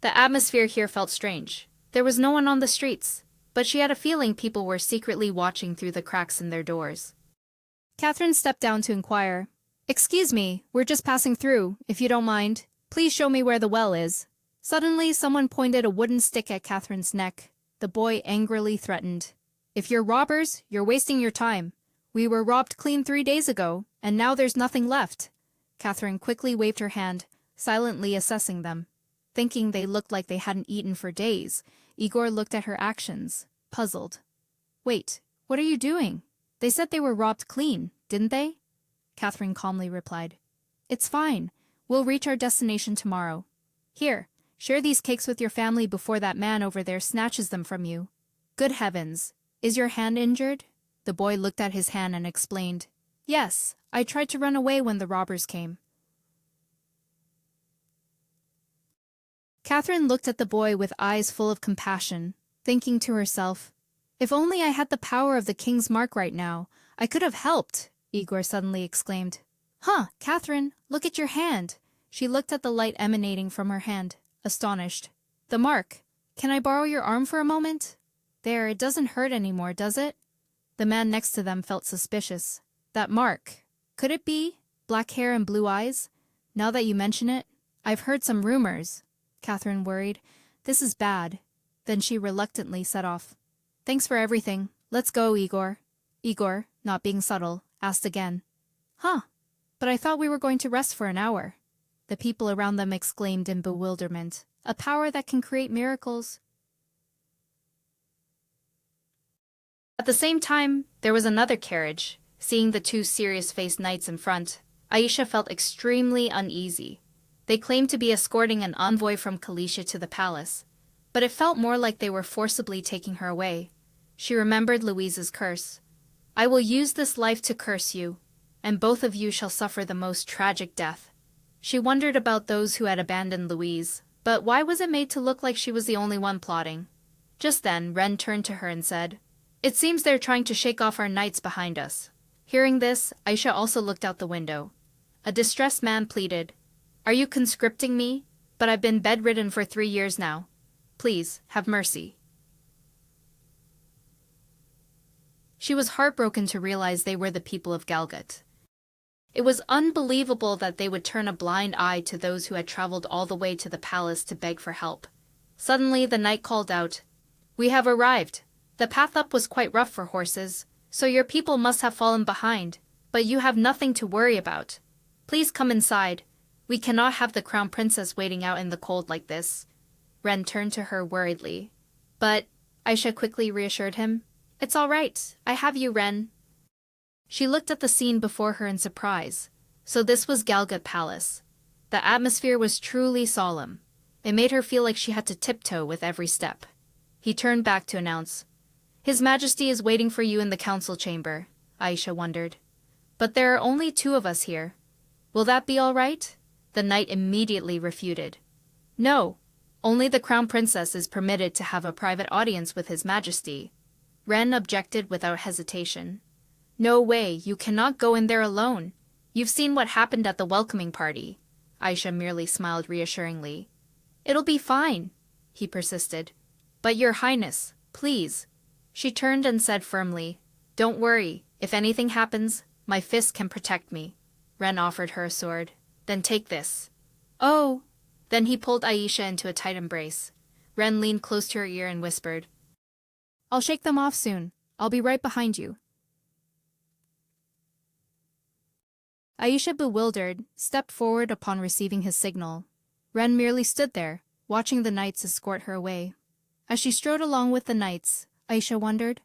The atmosphere here felt strange. There was no one on the streets, but she had a feeling people were secretly watching through the cracks in their doors. Catherine stepped down to inquire. Excuse me, we're just passing through, if you don't mind. Please show me where the well is. Suddenly, someone pointed a wooden stick at Catherine's neck. The boy angrily threatened. If you're robbers, you're wasting your time. We were robbed clean 3 days ago, and now there's nothing left. Catherine quickly waved her hand, silently assessing them. Thinking they looked like they hadn't eaten for days, Igor looked at her actions, puzzled. Wait, what are you doing? They said they were robbed clean, didn't they? Catherine calmly replied. It's fine. We'll reach our destination tomorrow. Here, share these cakes with your family before that man over there snatches them from you. Good heavens. Is your hand injured? The boy looked at his hand and explained. Yes, I tried to run away when the robbers came. Catherine looked at the boy with eyes full of compassion, thinking to herself, if only I had the power of the king's mark right now, I could have helped, Igor suddenly exclaimed. Huh, Catherine, look at your hand. She looked at the light emanating from her hand, astonished. The mark. Can I borrow your arm for a moment? There, it doesn't hurt anymore, does it? The man next to them felt suspicious. That mark. Could it be? Black hair and blue eyes? Now that you mention it, I've heard some rumors. Catherine worried. This is bad. Then she reluctantly set off. Thanks for everything. Let's go, Igor. Igor, not being subtle, asked again. Huh, but I thought we were going to rest for an hour. The people around them exclaimed in bewilderment. A power that can create miracles. At the same time, there was another carriage. Seeing the two serious-faced knights in front, Aisha felt extremely uneasy. They claimed to be escorting an envoy from Kalisha to the palace, but it felt more like they were forcibly taking her away. She remembered Louise's curse. I will use this life to curse you, and both of you shall suffer the most tragic death. She wondered about those who had abandoned Louise, but why was it made to look like she was the only one plotting? Just then, Ren turned to her and said, It seems they're trying to shake off our knights behind us. Hearing this, Aisha also looked out the window. A distressed man pleaded, Are you conscripting me? But I've been bedridden for 3 years now. Please, have mercy. She was heartbroken to realize they were the people of Galgut. It was unbelievable that they would turn a blind eye to those who had traveled all the way to the palace to beg for help. Suddenly, the knight called out, We have arrived. The path up was quite rough for horses, so your people must have fallen behind, but you have nothing to worry about. Please come inside. We cannot have the crown princess waiting out in the cold like this. Ren turned to her worriedly. But, Aisha quickly reassured him, It's all right. I have you, Ren. She looked at the scene before her in surprise. So this was Galgut Palace. The atmosphere was truly solemn. It made her feel like she had to tiptoe with every step. He turned back to announce, His Majesty is waiting for you in the council chamber, Aisha wondered. But there are only 2 of us here. Will that be all right? The knight immediately refuted. No, only the crown princess is permitted to have a private audience with His Majesty. Ren objected without hesitation. No way, you cannot go in there alone. You've seen what happened at the welcoming party. Aisha merely smiled reassuringly. It'll be fine, he persisted. But Your Highness, please. She turned and said firmly, Don't worry, if anything happens, my fist can protect me. Ren offered her a sword. Then take this. Oh. Then he pulled Aisha into a tight embrace. Ren leaned close to her ear and whispered, I'll shake them off soon. I'll be right behind you. Aisha, bewildered, stepped forward upon receiving his signal. Ren merely stood there, watching the knights escort her away. As she strode along with the knights, Aisha wondered,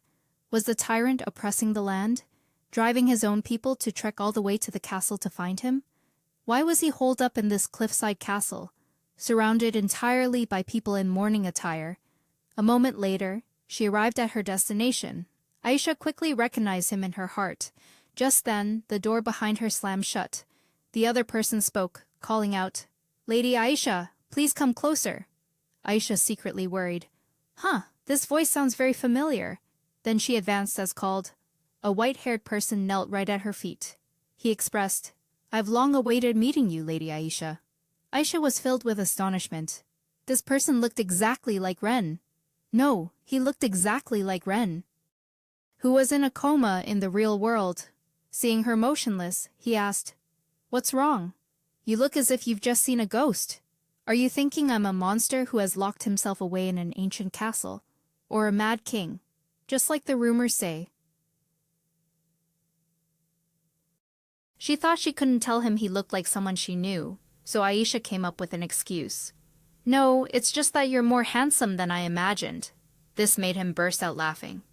was the tyrant oppressing the land, driving his own people to trek all the way to the castle to find him? Why was he holed up in this cliffside castle, surrounded entirely by people in mourning attire? A moment later, she arrived at her destination. Aisha quickly recognized him in her heart. Just then, the door behind her slammed shut. The other person spoke, calling out, Lady Aisha, please come closer. Aisha secretly worried. This voice sounds very familiar. Then she advanced as called. A white-haired person knelt right at her feet. He expressed, "I've long awaited meeting you, Lady Aisha." Aisha was filled with astonishment. This person looked exactly like Ren. No, he looked exactly like Ren, who was in a coma in the real world. Seeing her motionless, he asked, "What's wrong? You look as if you've just seen a ghost. Are you thinking I'm a monster who has locked himself away in an ancient castle? Or a mad king, just like the rumors say?" She thought she couldn't tell him he looked like someone she knew, so Aisha came up with an excuse. "No, it's just that you're more handsome than I imagined." This made him burst out laughing.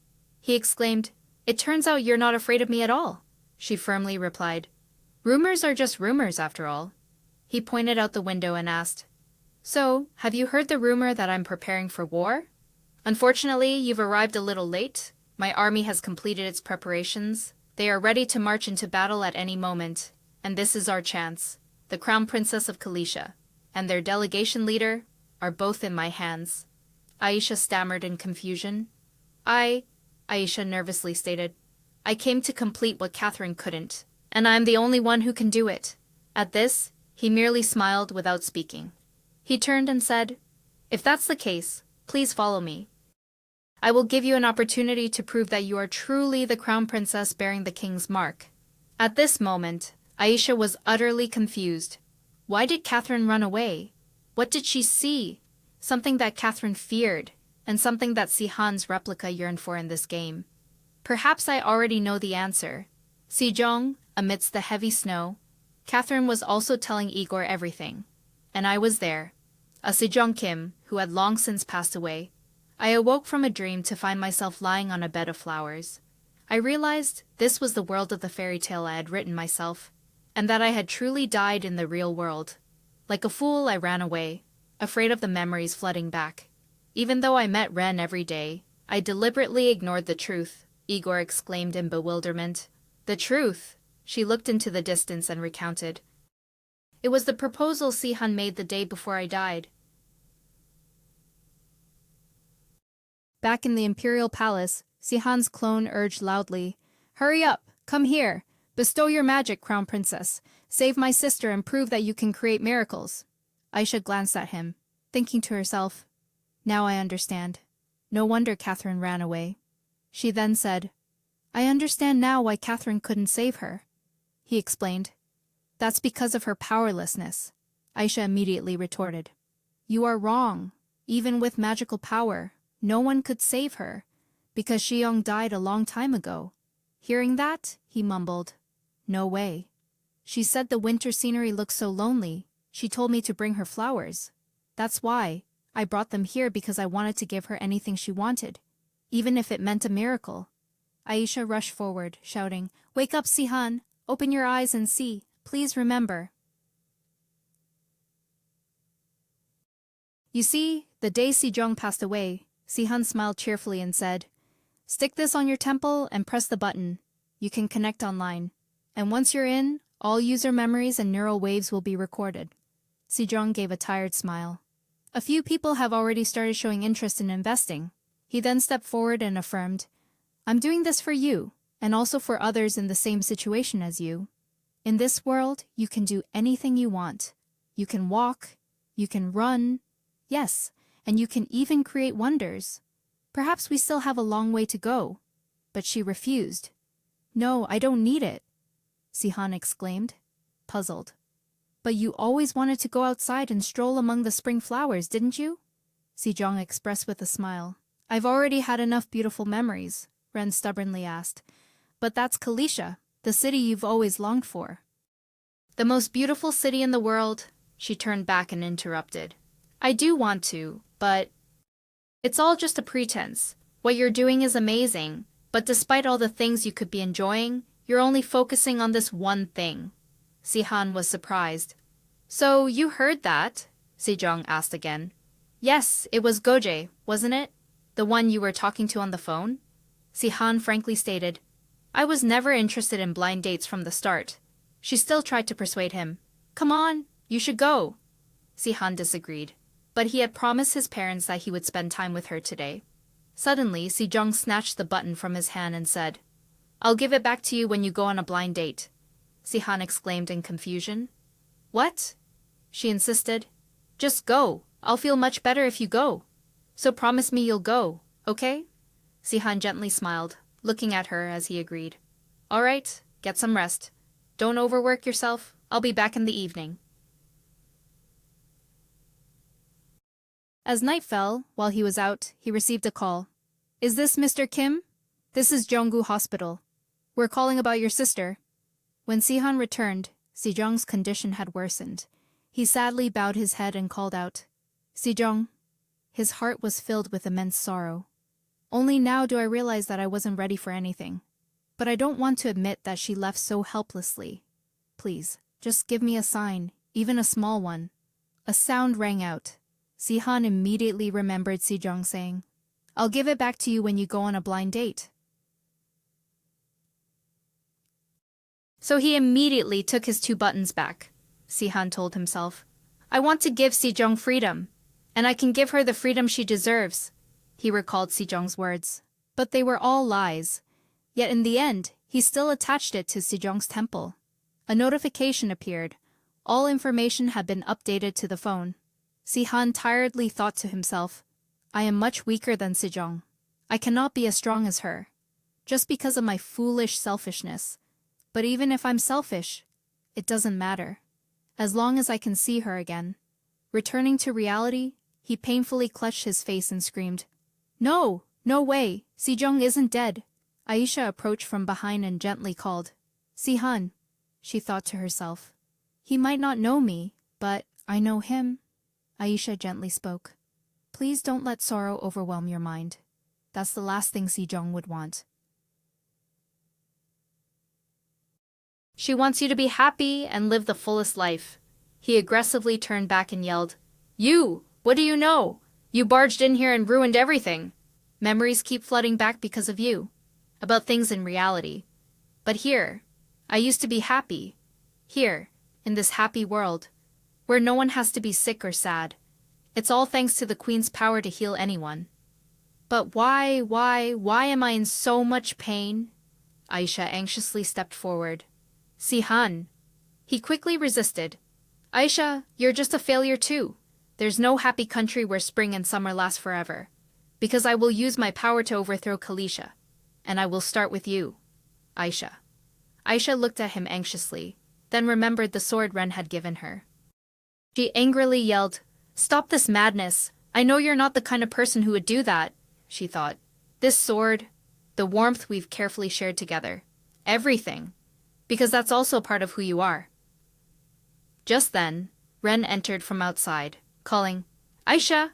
He exclaimed, "It turns out you're not afraid of me at all." She firmly replied, "Rumors are just rumors after all." He pointed out the window and asked, "So, have you heard the rumor that I'm preparing for war?" "Unfortunately, you've arrived a little late. My army has completed its preparations. They are ready to march into battle at any moment, and this is our chance. The Crown Princess of Kalisha and their delegation leader are both in my hands." Aisha stammered in confusion. Aisha nervously stated, "I came to complete what Catherine couldn't, and I'm the only one who can do it." At this, he merely smiled without speaking. He turned and said, "If that's the case, please follow me. I will give you an opportunity to prove that you are truly the crown princess bearing the king's mark." At this moment, Aisha was utterly confused. Why did Catherine run away? What did she see? Something that Catherine feared, and something that Sihan's replica yearned for in this game. Perhaps I already know the answer. Sejong, amidst the heavy snow, Catherine was also telling Igor everything. And I was there. A Sejong Kim, who had long since passed away. I awoke from a dream to find myself lying on a bed of flowers. I realized this was the world of the fairy tale I had written myself, and that I had truly died in the real world. Like a fool, I ran away, afraid of the memories flooding back. Even though I met Ren every day, I deliberately ignored the truth, Igor exclaimed in bewilderment. "The truth?" She looked into the distance and recounted. "It was the proposal Sihan made the day before I died." Back in the imperial palace, Sihan's clone urged loudly, "Hurry up! Come here! Bestow your magic, crown princess! Save my sister and prove that you can create miracles!" Aisha glanced at him, thinking to herself, "Now I understand. No wonder Catherine ran away." She then said, "I understand now why Catherine couldn't save her." He explained, "That's because of her powerlessness." Aisha immediately retorted, "You are wrong. Even with magical power, no one could save her, because Shiyong died a long time ago." Hearing that, he mumbled, "No way. She said the winter scenery looks so lonely. She told me to bring her flowers. That's why. I brought them here because I wanted to give her anything she wanted, even if it meant a miracle." Aisha rushed forward, shouting, "Wake up, Sihan! Open your eyes and see. Please remember." You see, the day Sejong passed away, Sihan smiled cheerfully and said, "Stick this on your temple and press the button. You can connect online. And once you're in, all user memories and neural waves will be recorded." Sejong gave a tired smile. "A few people have already started showing interest in investing." He then stepped forward and affirmed, "I'm doing this for you, and also for others in the same situation as you. In this world, you can do anything you want. You can walk, you can run, yes, and you can even create wonders. Perhaps we still have a long way to go." But she refused. "No, I don't need it," Sihan exclaimed, puzzled. "But you always wanted to go outside and stroll among the spring flowers, didn't you?" Sejong expressed with a smile. "I've already had enough beautiful memories," Ren stubbornly asked. "But that's Kalisha, the city you've always longed for." "The most beautiful city in the world," she turned back and interrupted. "I do want to, but it's all just a pretense. What you're doing is amazing, but despite all the things you could be enjoying, you're only focusing on this one thing." Sihan was surprised. "So you heard that?" Sejong asked again. "Yes, it was Goje, wasn't it? The one you were talking to on the phone?" Sihan frankly stated, "I was never interested in blind dates from the start." She still tried to persuade him. "Come on, you should go." Sihan disagreed, but he had promised his parents that he would spend time with her today. Suddenly, Sejong snatched the button from his hand and said, "I'll give it back to you when you go on a blind date." Sihan exclaimed in confusion. "What?" she insisted. "Just go. I'll feel much better if you go. So promise me you'll go, okay?" Sihan gently smiled, looking at her as he agreed. "All right, get some rest. Don't overwork yourself. I'll be back in the evening." As night fell, while he was out, he received a call. "Is this Mr. Kim? This is Jonggu Hospital. We're calling about your sister." When Sihan returned, Sejong's condition had worsened. He sadly bowed his head and called out, "Sejong." His heart was filled with immense sorrow. "Only now do I realize that I wasn't ready for anything. But I don't want to admit that she left so helplessly. Please, just give me a sign, even a small one." A sound rang out. Sihan immediately remembered Sejong saying, "I'll give it back to you when you go on a blind date." So he immediately took his 2 buttons back. Sihan told himself, "I want to give Sejong freedom, and I can give her the freedom she deserves." He recalled Sejong's words. But they were all lies. Yet in the end, he still attached it to Sejong's temple. A notification appeared. All information had been updated to the phone. Sihan tiredly thought to himself, "I am much weaker than Sejong. I cannot be as strong as her, just because of my foolish selfishness. But even if I'm selfish, it doesn't matter, as long as I can see her again." Returning to reality, he painfully clutched his face and screamed, "No, no way, Sejong isn't dead." Aisha approached from behind and gently called, "Sihan," she thought to herself. "He might not know me, but I know him." Aisha gently spoke, "Please don't let sorrow overwhelm your mind. That's the last thing Sejong would want. She wants you to be happy and live the fullest life." He aggressively turned back and yelled, "You! What do you know? You barged in here and ruined everything. Memories keep flooding back because of you, about things in reality. But here, I used to be happy. Here, in this happy world, where no one has to be sick or sad. It's all thanks to the Queen's power to heal anyone. But why am I in so much pain?" Aisha anxiously stepped forward. "Sihan." He quickly resisted. "Aisha, you're just a failure too. There's no happy country where spring and summer last forever. Because I will use my power to overthrow Kalisha. And I will start with you, Aisha." Aisha looked at him anxiously, then remembered the sword Ren had given her. She angrily yelled, "Stop this madness. I know you're not the kind of person who would do that," she thought. "This sword, the warmth we've carefully shared together, everything. Because that's also part of who you are." Just then, Ren entered from outside, calling, "Aisha!"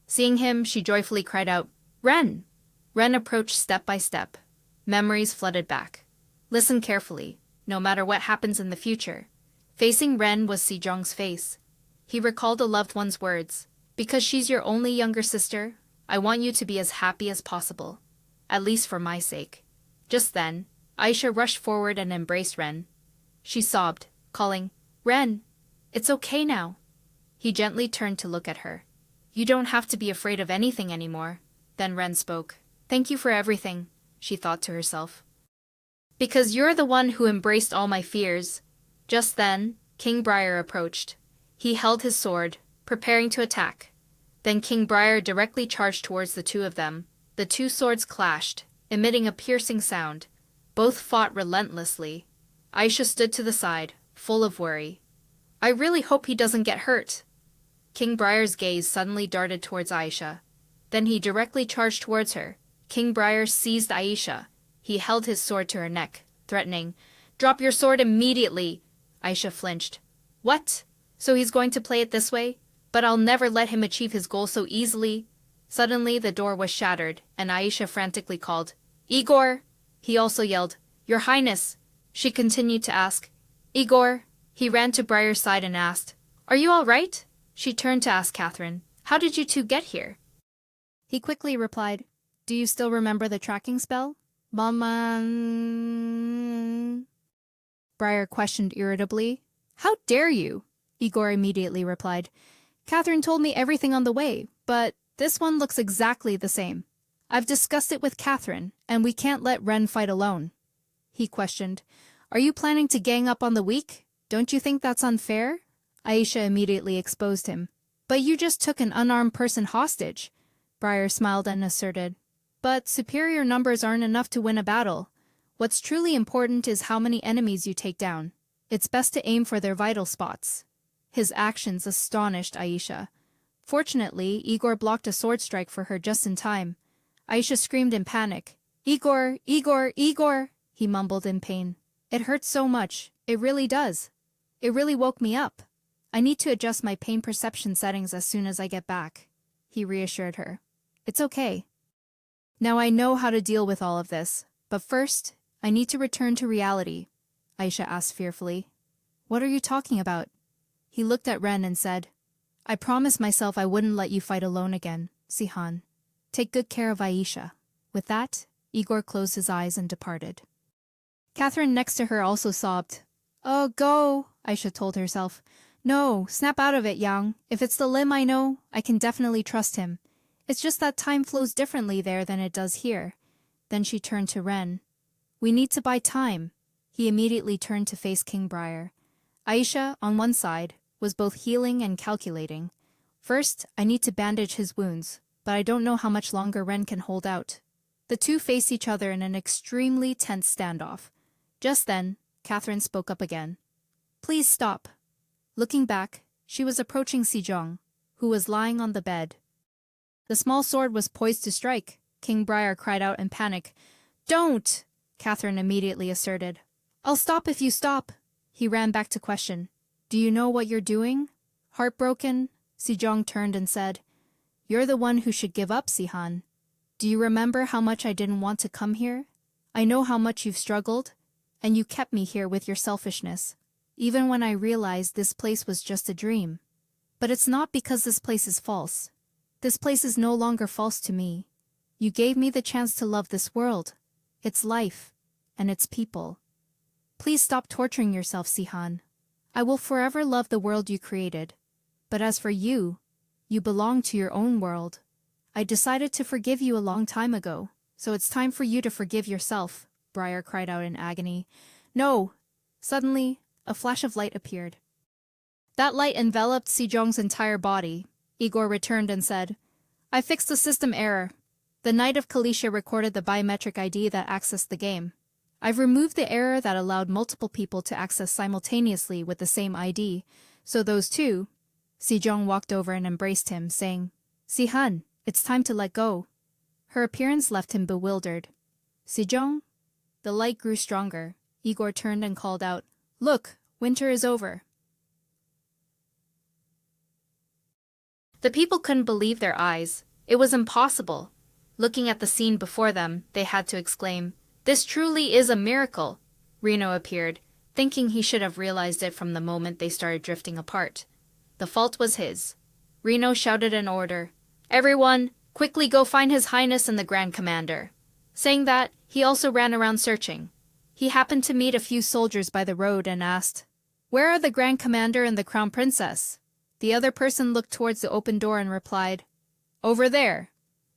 Seeing him, she joyfully cried out, "Ren!" Ren approached step by step. Memories flooded back. Listen carefully, no matter what happens in the future. Facing Ren was Sejong's face. He recalled a loved one's words. "Because she's your only younger sister, I want you to be as happy as possible. At least for my sake." Just then, Aisha rushed forward and embraced Ren. She sobbed, calling, "Ren, it's okay now." He gently turned to look at her. "You don't have to be afraid of anything anymore." Then Ren spoke. "Thank you for everything," she thought to herself. "Because you're the one who embraced all my fears." Just then, King Briar approached. He held his sword, preparing to attack. Then King Briar directly charged towards the 2 of them. The 2 swords clashed, emitting a piercing sound. Both fought relentlessly. Aisha stood to the side, full of worry. "I really hope he doesn't get hurt." King Briar's gaze suddenly darted towards Aisha. Then he directly charged towards her. King Briar seized Aisha. He held his sword to her neck, threatening, "Drop your sword immediately." Aisha flinched. "What? So he's going to play it this way? But I'll never let him achieve his goal so easily." Suddenly, the door was shattered, and Aisha frantically called, "Igor!" He also yelled, "Your Highness!" She continued to ask, "Igor?" He ran to Briar's side and asked, "Are you all right?" She turned to ask Catherine, "How did you 2 get here?" He quickly replied, "Do you still remember the tracking spell?" "Mama..." Briar questioned irritably. "How dare you?" Igor immediately replied, "Catherine told me everything on the way, but this one looks exactly the same." I've discussed it with Catherine, and we can't let Ren fight alone. He questioned. Are you planning to gang up on the weak? Don't you think that's unfair? Aisha immediately exposed him. But you just took an unarmed person hostage. Briar smiled and asserted. But superior numbers aren't enough to win a battle. What's truly important is how many enemies you take down. It's best to aim for their vital spots. His actions astonished Aisha. Fortunately, Igor blocked a sword strike for her just in time. Aisha screamed in panic. Igor, Igor, Igor, he mumbled in pain. It hurts so much. It really does. It really woke me up. I need to adjust my pain perception settings as soon as I get back. He reassured her. It's okay. Now I know how to deal with all of this, but first, I need to return to reality. Aisha asked fearfully. What are you talking about? He looked at Ren and said, I promised myself I wouldn't let you fight alone again, Sihan. Take good care of Aisha. With that, Igor closed his eyes and departed. Catherine next to her also sobbed. Oh, go, Aisha told herself. No, snap out of it, Yang. If it's the Lim I know, I can definitely trust him. It's just that time flows differently there than it does here. Then she turned to Ren. We need to buy time. He immediately turned to face King Briar. Aisha, on one side, was both healing and calculating. First, I need to bandage his wounds, but I don't know how much longer Ren can hold out. The two faced each other in an extremely tense standoff. Just then, Catherine spoke up again. Please stop. Looking back, she was approaching Sejong, who was lying on the bed. The small sword was poised to strike. King Briar cried out in panic. Don't! Catherine immediately asserted. I'll stop if you stop. He ran back to question. Do you know what you're doing? Heartbroken, Sejong turned and said, You're the one who should give up, Sihan. Do you remember how much I didn't want to come here? I know how much you've struggled, and you kept me here with your selfishness, even when I realized this place was just a dream. But it's not because this place is false. This place is no longer false to me. You gave me the chance to love this world, its life, and its people. Please stop torturing yourself, Sihan. I will forever love the world you created. But as for you, you belong to your own world. I decided to forgive you a long time ago, so it's time for you to forgive yourself, Briar cried out in agony. No! Suddenly, a flash of light appeared. That light enveloped Sejong's entire body. Igor returned and said, I fixed the system error. The Knight of Kalisha recorded the biometric ID that accessed the game. I've removed the error that allowed multiple people to access simultaneously with the same ID, so those two... Sejong walked over and embraced him, saying, Sihan, it's time to let go. Her appearance left him bewildered. Sejong? The light grew stronger. Igor turned and called out, Look, winter is over. The people couldn't believe their eyes. It was impossible. Looking at the scene before them, they had to exclaim, This truly is a miracle. Reno appeared, thinking he should have realized it from the moment they started drifting apart. The fault was his. Reno shouted an order. Everyone, quickly go find His Highness and the Grand Commander. Saying that, he also ran around searching. He happened to meet a few soldiers by the road and asked, Where are the Grand Commander and the Crown Princess? The other person looked towards the open door and replied, Over there.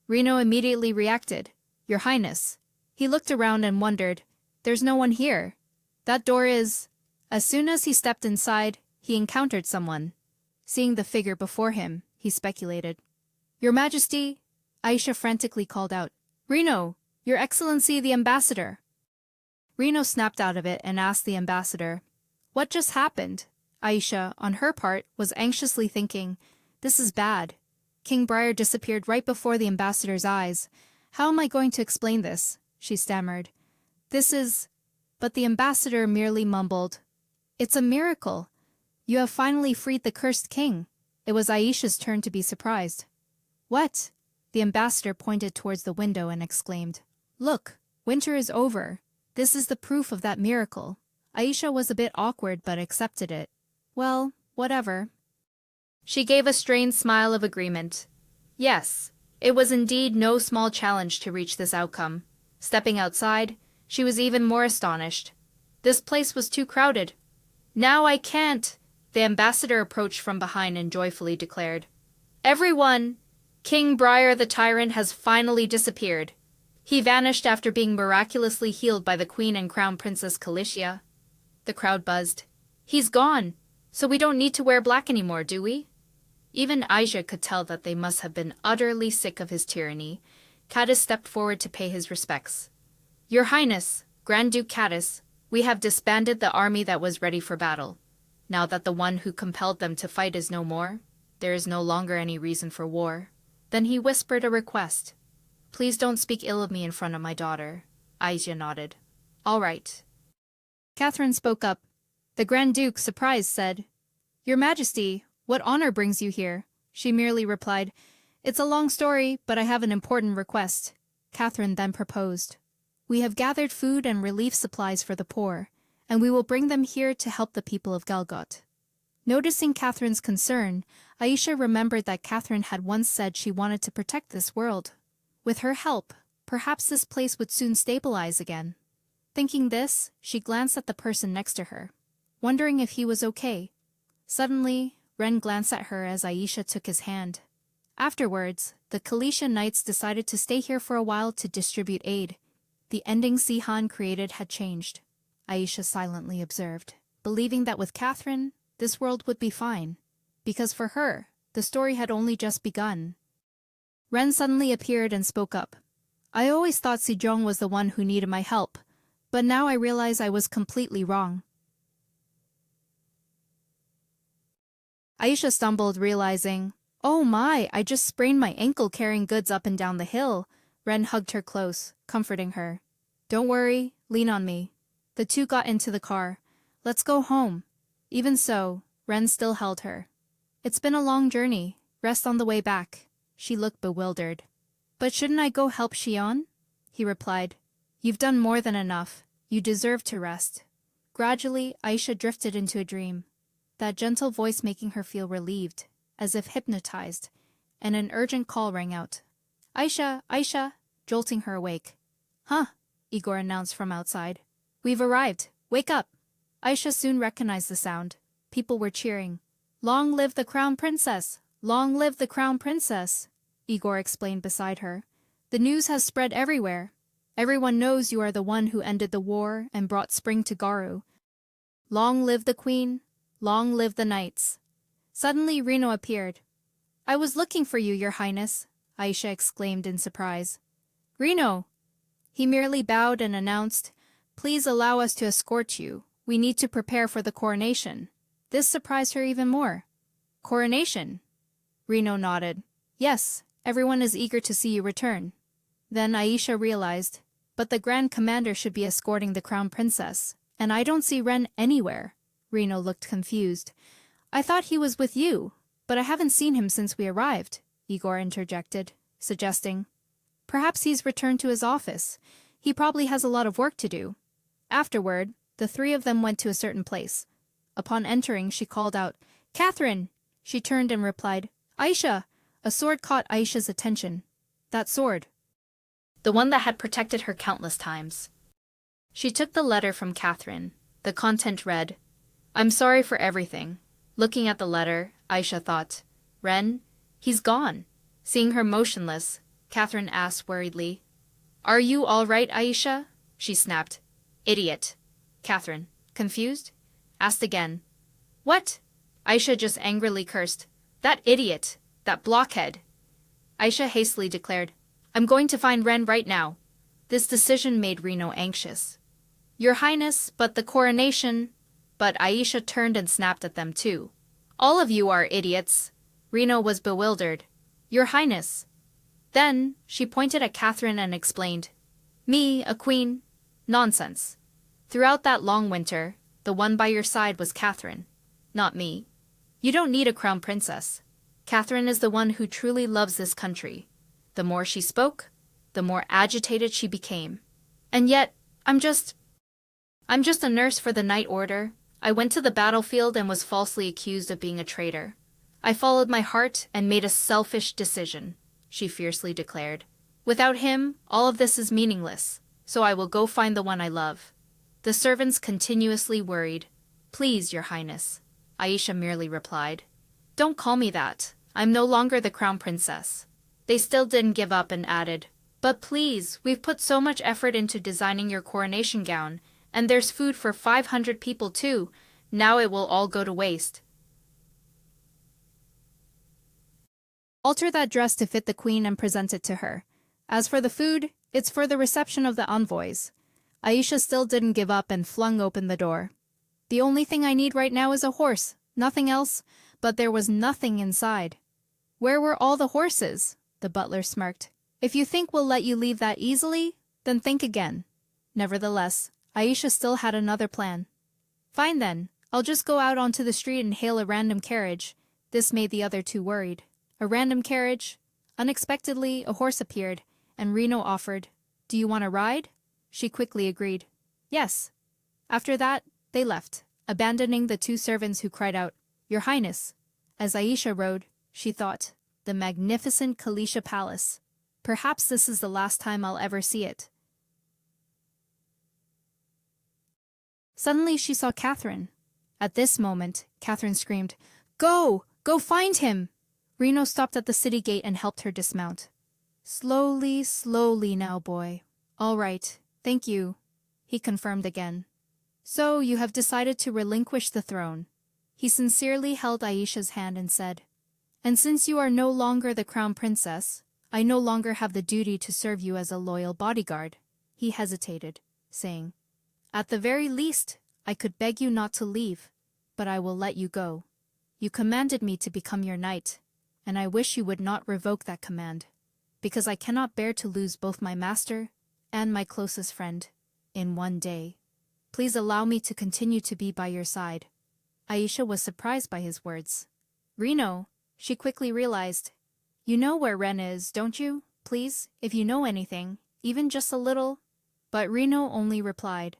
Reno immediately reacted, Your Highness. He looked around and wondered, There's no one here. That door is... As soon as he stepped inside, he encountered someone. Seeing the figure before him, he speculated. Your Majesty, Aisha frantically called out. Reno, Your Excellency the Ambassador. Reno snapped out of it and asked the ambassador, What just happened? Aisha, on her part, was anxiously thinking, This is bad. King Briar disappeared right before the ambassador's eyes. How am I going to explain this? She stammered. This is... But the ambassador merely mumbled, It's a miracle. You have finally freed the cursed king. It was Aisha's turn to be surprised. What? The ambassador pointed towards the window and exclaimed, Look, winter is over. This is the proof of that miracle. Aisha was a bit awkward but accepted it. Well, whatever. She gave a strained smile of agreement. Yes, it was indeed no small challenge to reach this outcome. Stepping outside, she was even more astonished. This place was too crowded. Now I can't! The ambassador approached from behind and joyfully declared, Everyone! King Briar the tyrant has finally disappeared. He vanished after being miraculously healed by the Queen and Crown Princess Calicia. The crowd buzzed. He's gone, so we don't need to wear black anymore, do we? Even Aisha could tell that they must have been utterly sick of his tyranny. Caddis stepped forward to pay his respects. Your Highness, Grand Duke Caddis, we have disbanded the army that was ready for battle. Now that the one who compelled them to fight is no more, there is no longer any reason for war. Then he whispered a request. Please don't speak ill of me in front of my daughter. Aisha nodded. All right. Catherine spoke up. The Grand Duke, surprised, said, Your Majesty, what honor brings you here? She merely replied, It's a long story, but I have an important request. Catherine then proposed. We have gathered food and relief supplies for the poor, and we will bring them here to help the people of Galgot. Noticing Catherine's concern, Aisha remembered that Catherine had once said she wanted to protect this world. With her help, perhaps this place would soon stabilize again. Thinking this, she glanced at the person next to her, wondering if he was okay. Suddenly, Ren glanced at her as Aisha took his hand. Afterwards, the Calicia Knights decided to stay here for a while to distribute aid. The ending Sihan created had changed. Aisha silently observed, believing that with Catherine, this world would be fine. Because for her, the story had only just begun. Ren suddenly appeared and spoke up. I always thought Sejong was the one who needed my help, but now I realize I was completely wrong. Aisha stumbled, realizing, Oh my, I just sprained my ankle carrying goods up and down the hill. Ren hugged her close, comforting her. Don't worry, lean on me. The two got into the car. Let's go home. Even so, Ren still held her. It's been a long journey. Rest on the way back. She looked bewildered. But shouldn't I go help Xion? He replied. You've done more than enough. You deserve to rest. Gradually, Aisha drifted into a dream. That gentle voice making her feel relieved, as if hypnotized, and an urgent call rang out. Aisha, Aisha, jolting her awake. Huh, Igor announced from outside. We've arrived. Wake up. Aisha soon recognized the sound. People were cheering. Long live the Crown Princess! Long live the Crown Princess! Igor explained beside her. The news has spread everywhere. Everyone knows you are the one who ended the war and brought spring to Garu. Long live the Queen! Long live the Knights! Suddenly Reno appeared. I was looking for you, Your Highness, Aisha exclaimed in surprise. Reno! He merely bowed and announced, Please allow us to escort you. We need to prepare for the coronation. This surprised her even more. Coronation? Reno nodded. Yes, everyone is eager to see you return. Then Aisha realized, but the Grand Commander should be escorting the Crown Princess, and I don't see Ren anywhere. Reno looked confused. I thought he was with you, but I haven't seen him since we arrived, Igor interjected, suggesting. Perhaps he's returned to his office. He probably has a lot of work to do. Afterward, the three of them went to a certain place. Upon entering, she called out, Catherine! She turned and replied, Aisha! A sword caught Aisha's attention. That sword. The one that had protected her countless times. She took the letter from Catherine. The content read, I'm sorry for everything. Looking at the letter, Aisha thought, Ren, he's gone. Seeing her motionless, Catherine asked worriedly, Are you all right, Aisha? She snapped. Idiot. Catherine, confused, asked again. What? Aisha just angrily cursed. That idiot. That blockhead. Aisha hastily declared, I'm going to find Ren right now. This decision made Reno anxious. Your Highness, but the coronation... But Aisha turned and snapped at them too. All of you are idiots. Reno was bewildered. Your Highness. Then, she pointed at Catherine and explained. Me, a queen? Nonsense. Throughout that long winter, the one by your side was Catherine, not me. You don't need a crown princess. Catherine is the one who truly loves this country. The more she spoke, the more agitated she became. And yet, I'm just a nurse for the Night Order. I went to the battlefield and was falsely accused of being a traitor. I followed my heart and made a selfish decision, she fiercely declared. Without him, all of this is meaningless, so I will go find the one I love. The servants continuously worried. Please, Your Highness. Aisha merely replied. Don't call me that. I'm no longer the crown princess. They still didn't give up and added, "But please, we've put so much effort into designing your coronation gown, and there's food for 500 people too. Now it will all go to waste. Alter that dress to fit the queen and present it to her. As for the food, it's for the reception of the envoys." Aisha still didn't give up and flung open the door. "The only thing I need right now is a horse, nothing else," but there was nothing inside. "Where were all the horses?" the butler smirked. "If you think we'll let you leave that easily, then think again." Nevertheless, Aisha still had another plan. "Fine then, I'll just go out onto the street and hail a random carriage." This made the other two worried. A random carriage? Unexpectedly, a horse appeared, and Reno offered, "Do you want a ride?" She quickly agreed. "Yes." After that, they left, abandoning the two servants who cried out, "Your Highness." As Aisha rode, she thought, the magnificent Kalisha Palace. Perhaps this is the last time I'll ever see it. Suddenly she saw Catherine. At this moment, Catherine screamed, "Go! Go find him!" Reno stopped at the city gate and helped her dismount. "Slowly, slowly now, boy. All right, thank you," he confirmed again. "So you have decided to relinquish the throne." He sincerely held Aisha's hand and said, "And since you are no longer the crown princess, I no longer have the duty to serve you as a loyal bodyguard." He hesitated, saying, "At the very least, I could beg you not to leave, but I will let you go. You commanded me to become your knight, and I wish you would not revoke that command, because I cannot bear to lose both my master and my closest friend in one day. Please allow me to continue to be by your side." Aisha was surprised by his words. "Reno," she quickly realized, "you know where Ren is, don't you? Please, if you know anything, even just a little." But Reno only replied,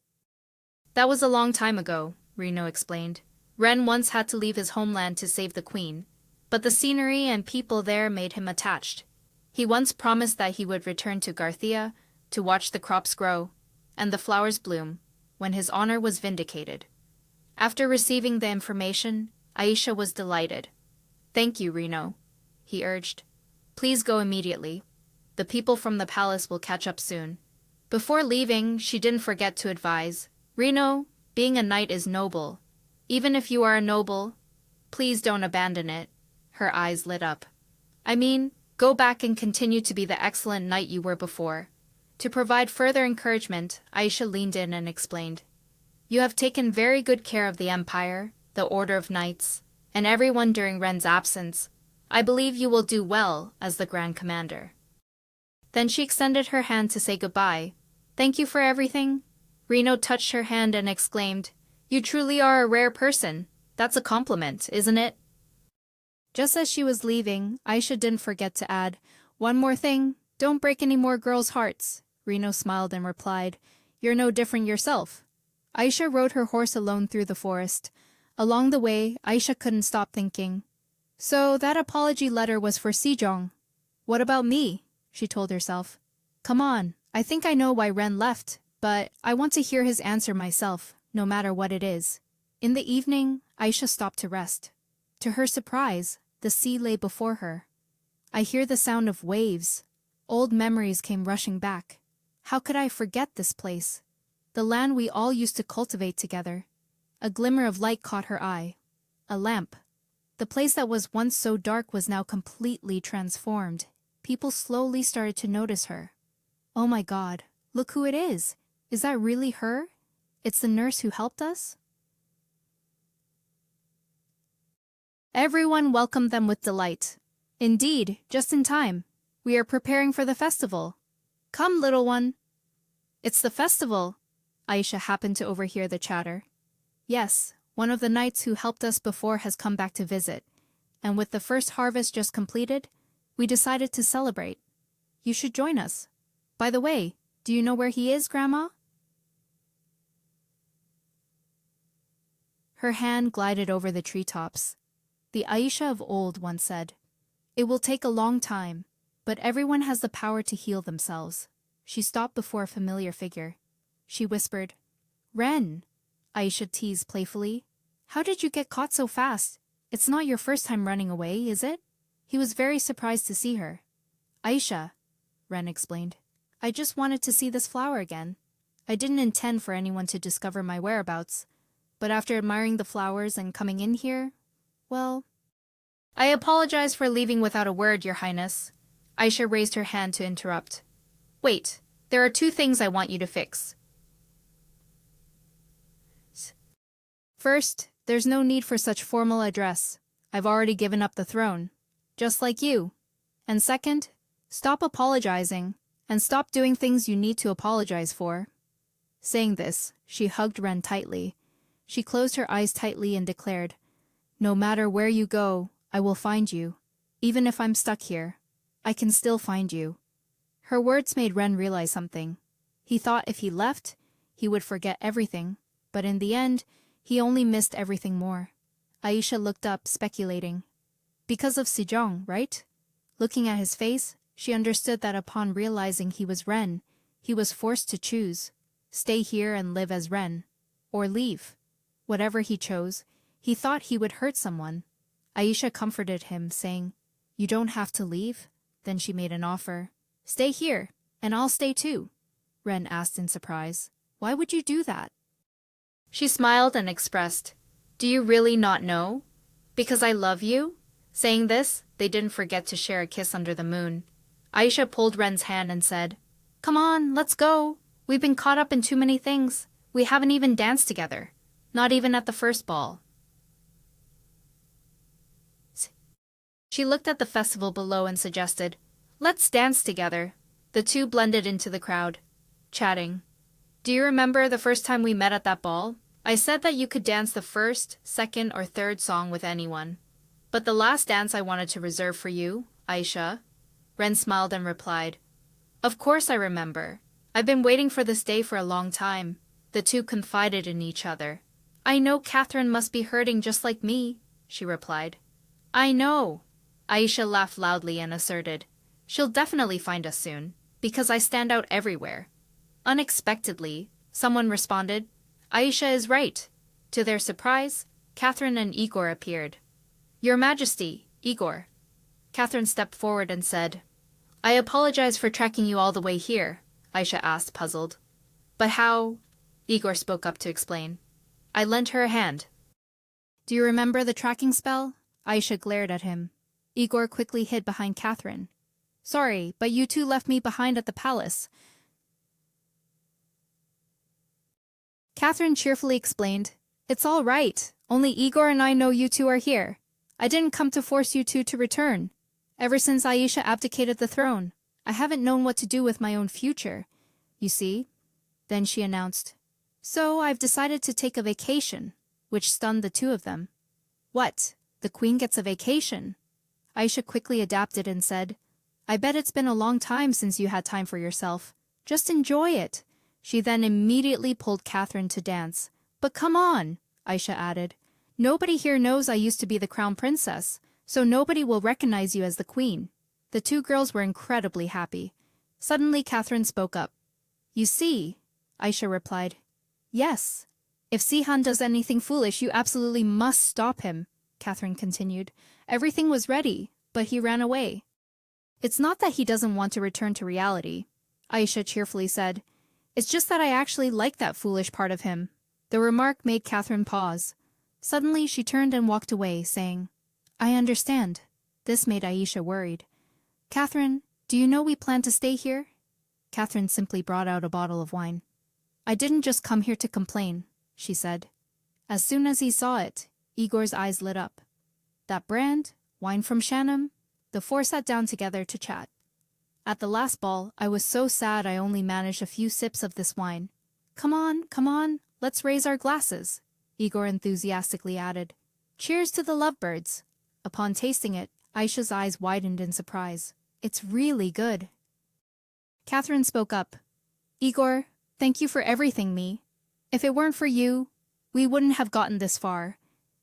"That was a long time ago," Reno explained. "Ren once had to leave his homeland to save the queen, but the scenery and people there made him attached. He once promised that he would return to Garthia to watch the crops grow and the flowers bloom when his honor was vindicated." After receiving the information, Aisha was delighted. "Thank you, Reno," he urged. "Please go immediately. The people from the palace will catch up soon." Before leaving, she didn't forget to advise, "Reno, being a knight is noble. Even if you are a noble, please don't abandon it." Her eyes lit up. "I mean, go back and continue to be the excellent knight you were before." To provide further encouragement, Aisha leaned in and explained, "You have taken very good care of the Empire, the Order of Knights, and everyone during Ren's absence. I believe you will do well as the Grand Commander." Then she extended her hand to say goodbye. "Thank you for everything." Reno touched her hand and exclaimed, "You truly are a rare person. That's a compliment, isn't it?" Just as she was leaving, Aisha didn't forget to add, "One more thing, don't break any more girls' hearts." Reno smiled and replied, "You're no different yourself." Aisha rode her horse alone through the forest. Along the way, Aisha couldn't stop thinking, "So that apology letter was for Sejong. What about me?" she told herself. "Come on, I think I know why Ren left, but I want to hear his answer myself, no matter what it is." In the evening, Aisha stopped to rest. To her surprise, the sea lay before her. "I hear the sound of waves." Old memories came rushing back. How could I forget this place? The land we all used to cultivate together. A glimmer of light caught her eye. A lamp. The place that was once so dark was now completely transformed. People slowly started to notice her. "Oh my God, look who it is. Is that really her? It's the nurse who helped us?" Everyone welcomed them with delight. "Indeed, just in time. We are preparing for the festival. Come, little one." "It's the festival." Aisha happened to overhear the chatter. "Yes, one of the knights who helped us before has come back to visit, and with the first harvest just completed, we decided to celebrate. You should join us. By the way, do you know where he is, Grandma?" Her hand glided over the treetops. The Aisha of old once said, "It will take a long time, but everyone has the power to heal themselves." She stopped before a familiar figure. She whispered, "Ren." Aisha teased playfully, "How did you get caught so fast? It's not your first time running away, is it?" He was very surprised to see her. Aisha, Ren explained. I just wanted to see this flower again. I didn't intend for anyone to discover my whereabouts, but after admiring the flowers and coming in here, well... I apologize for leaving without a word, Your Highness. Aisha raised her hand to interrupt. Wait, there are two things I want you to fix. First, there's no need for such formal address. I've already given up the throne, just like you. And second, stop apologizing, and stop doing things you need to apologize for. Saying this, she hugged Ren tightly. She closed her eyes tightly and declared, No matter where you go, I will find you. Even if I'm stuck here, I can still find you. Her words made Ren realize something. He thought if he left, he would forget everything, but in the end, he only missed everything more. Aisha looked up, speculating. Because of Sejong, right? Looking at his face, she understood that upon realizing he was Ren, he was forced to choose. Stay here and live as Ren. Or leave. Whatever he chose, he thought he would hurt someone. Aisha comforted him, saying, You don't have to leave. Then she made an offer. Stay here, and I'll stay too. Ren asked in surprise. Why would you do that? She smiled and expressed, Do you really not know? Because I love you? Saying this, they didn't forget to share a kiss under the moon. Aisha pulled Ren's hand and said, Come on, let's go. We've been caught up in too many things. We haven't even danced together. Not even at the first ball. She looked at the festival below and suggested, Let's dance together. The two blended into the crowd, chatting. Do you remember the first time we met at that ball? I said that you could dance the first, second, or third song with anyone. But the last dance I wanted to reserve for you, Aisha. Ren smiled and replied, Of course I remember. I've been waiting for this day for a long time. The two confided in each other. I know Catherine must be hurting just like me, she replied. I know. Aisha laughed loudly and asserted, She'll definitely find us soon, because I stand out everywhere. Unexpectedly, someone responded, Aisha is right. To their surprise, Catherine and Igor appeared. Your Majesty, Igor. Catherine stepped forward and said, I apologize for tracking you all the way here, Aisha asked, puzzled. But how? Igor spoke up to explain. I lent her a hand. Do you remember the tracking spell? Aisha glared at him. Igor quickly hid behind Catherine. Sorry, but you two left me behind at the palace. Catherine cheerfully explained, It's all right. Only Igor and I know you two are here. I didn't come to force you two to return. Ever since Aisha abdicated the throne, I haven't known what to do with my own future. You see? Then she announced, So I've decided to take a vacation, which stunned the two of them. What? The queen gets a vacation? Aisha quickly adapted and said, I bet it's been a long time since you had time for yourself. Just enjoy it. She then immediately pulled Catherine to dance. But come on, Aisha added. Nobody here knows I used to be the crown princess, so nobody will recognize you as the queen. The two girls were incredibly happy. Suddenly Catherine spoke up. You see, Aisha replied. Yes. If Sihan does anything foolish, you absolutely must stop him, Catherine continued. Everything was ready, but he ran away. It's not that he doesn't want to return to reality, Aisha cheerfully said. It's just that I actually like that foolish part of him. The remark made Catherine pause. Suddenly she turned and walked away, saying, I understand. This made Aisha worried. Catherine, do you know we plan to stay here? Catherine simply brought out a bottle of wine. I didn't just come here to complain, she said. As soon as he saw it, Igor's eyes lit up. That brand? Wine from Shannon? The four sat down together to chat. At the last ball, I was so sad I only managed a few sips of this wine. Come on, let's raise our glasses, Igor enthusiastically added. Cheers to the lovebirds. Upon tasting it, Aisha's eyes widened in surprise. It's really good. Catherine spoke up. Igor, thank you for everything, me. If it weren't for you, we wouldn't have gotten this far.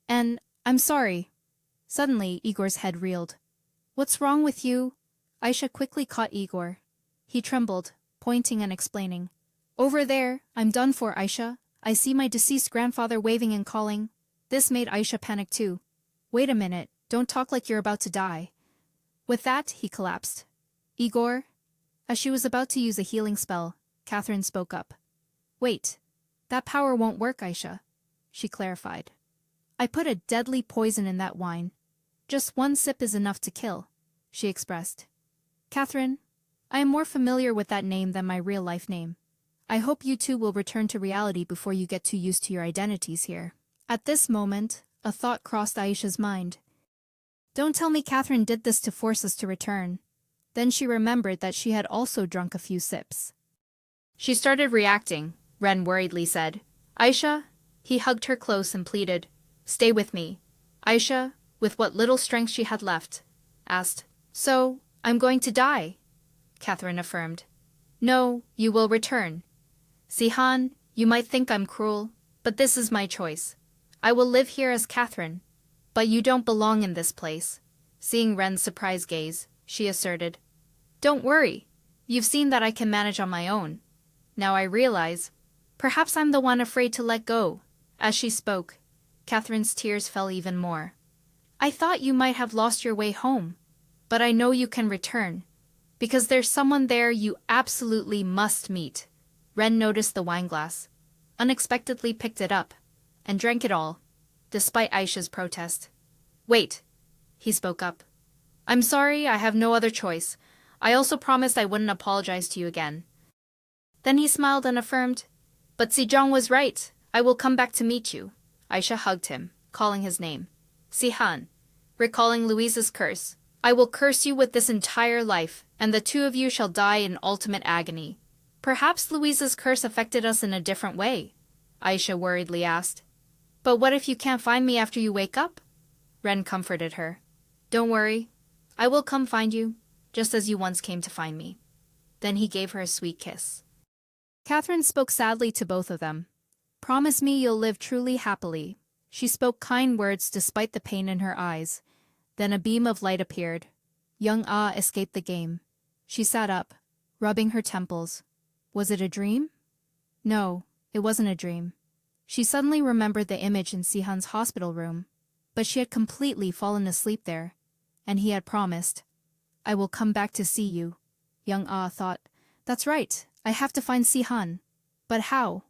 And I'm sorry. Suddenly, Igor's head reeled. What's wrong with you? Aisha quickly caught Igor. He trembled, pointing and explaining. Over there, I'm done for, Aisha. I see my deceased grandfather waving and calling. This made Aisha panic too. Wait a minute, don't talk like you're about to die. With that, he collapsed. Igor? As she was about to use a healing spell, Catherine spoke up. Wait. That power won't work, Aisha, she clarified. I put a deadly poison in that wine. Just one sip is enough to kill, she expressed. Catherine, I am more familiar with that name than my real-life name. I hope you two will return to reality before you get too used to your identities here. At this moment, a thought crossed Aisha's mind. Don't tell me Catherine did this to force us to return. Then she remembered that she had also drunk a few sips. She started reacting, Ren worriedly said. Aisha? He hugged her close and pleaded. Stay with me. Aisha, with what little strength she had left, asked. So, I'm going to die, Catherine affirmed. No, you will return. Sihan, you might think I'm cruel, but this is my choice. I will live here as Catherine. But you don't belong in this place. Seeing Ren's surprised gaze, she asserted. Don't worry. You've seen that I can manage on my own. Now I realize. Perhaps I'm the one afraid to let go. As she spoke, Catherine's tears fell even more. I thought you might have lost your way home. But I know you can return. Because there's someone there you absolutely must meet. Ren noticed the wineglass, unexpectedly picked it up, and drank it all, despite Aisha's protest. Wait, he spoke up. I'm sorry, I have no other choice. I also promised I wouldn't apologize to you again. Then he smiled and affirmed, But Sejong was right. I will come back to meet you. Aisha hugged him, calling his name. Sihan, recalling Louise's curse. I will curse you with this entire life, and the two of you shall die in ultimate agony. Perhaps Louise's curse affected us in a different way, Aisha worriedly asked. But what if you can't find me after you wake up? Ren comforted her. Don't worry. I will come find you, just as you once came to find me. Then he gave her a sweet kiss. Catherine spoke sadly to both of them. Promise me you'll live truly happily. She spoke kind words despite the pain in her eyes. Then a beam of light appeared. Young Ah escaped the game. She sat up, rubbing her temples. Was it a dream? No, it wasn't a dream. She suddenly remembered the image in Sihan's hospital room. But she had completely fallen asleep there. And he had promised. I will come back to see you. Young Ah thought. That's right, I have to find Sihan. But how?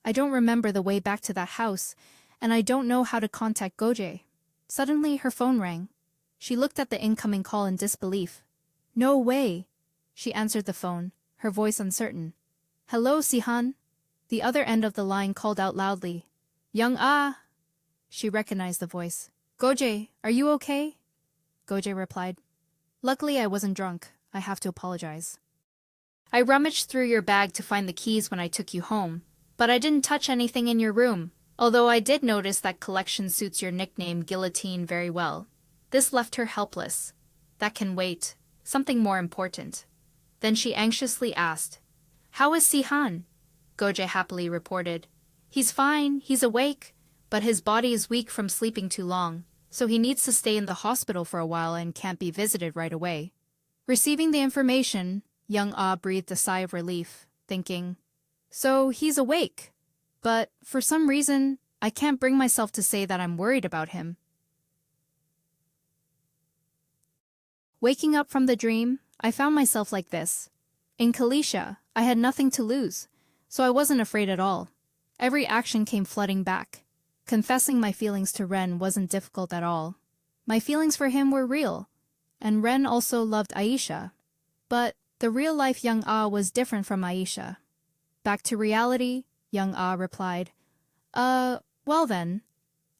I don't remember the way back to that house, and I don't know how to contact Goje. Suddenly her phone rang. She looked at the incoming call in disbelief. No way. She answered the phone, her voice uncertain. Hello, Sihan. The other end of the line called out loudly. Young Ah. She recognized the voice. Goje, are you okay? Goje replied. Luckily I wasn't drunk. I have to apologize. I rummaged through your bag to find the keys when I took you home, but I didn't touch anything in your room, although I did notice that collection suits your nickname Guillotine very well. This left her helpless. That can wait. Something more important. Then she anxiously asked, How is Sihan? Goje happily reported. He's fine, he's awake, but his body is weak from sleeping too long, so he needs to stay in the hospital for a while and can't be visited right away. Receiving the information, young Ah breathed a sigh of relief, thinking, So he's awake, but for some reason, I can't bring myself to say that I'm worried about him. Waking up from the dream, I found myself like this. In Kalisha, I had nothing to lose, so I wasn't afraid at all. Every action came flooding back. Confessing my feelings to Ren wasn't difficult at all. My feelings for him were real, and Ren also loved Aisha. But the real-life young Ah was different from Aisha. Back to reality, young Ah replied. Well then.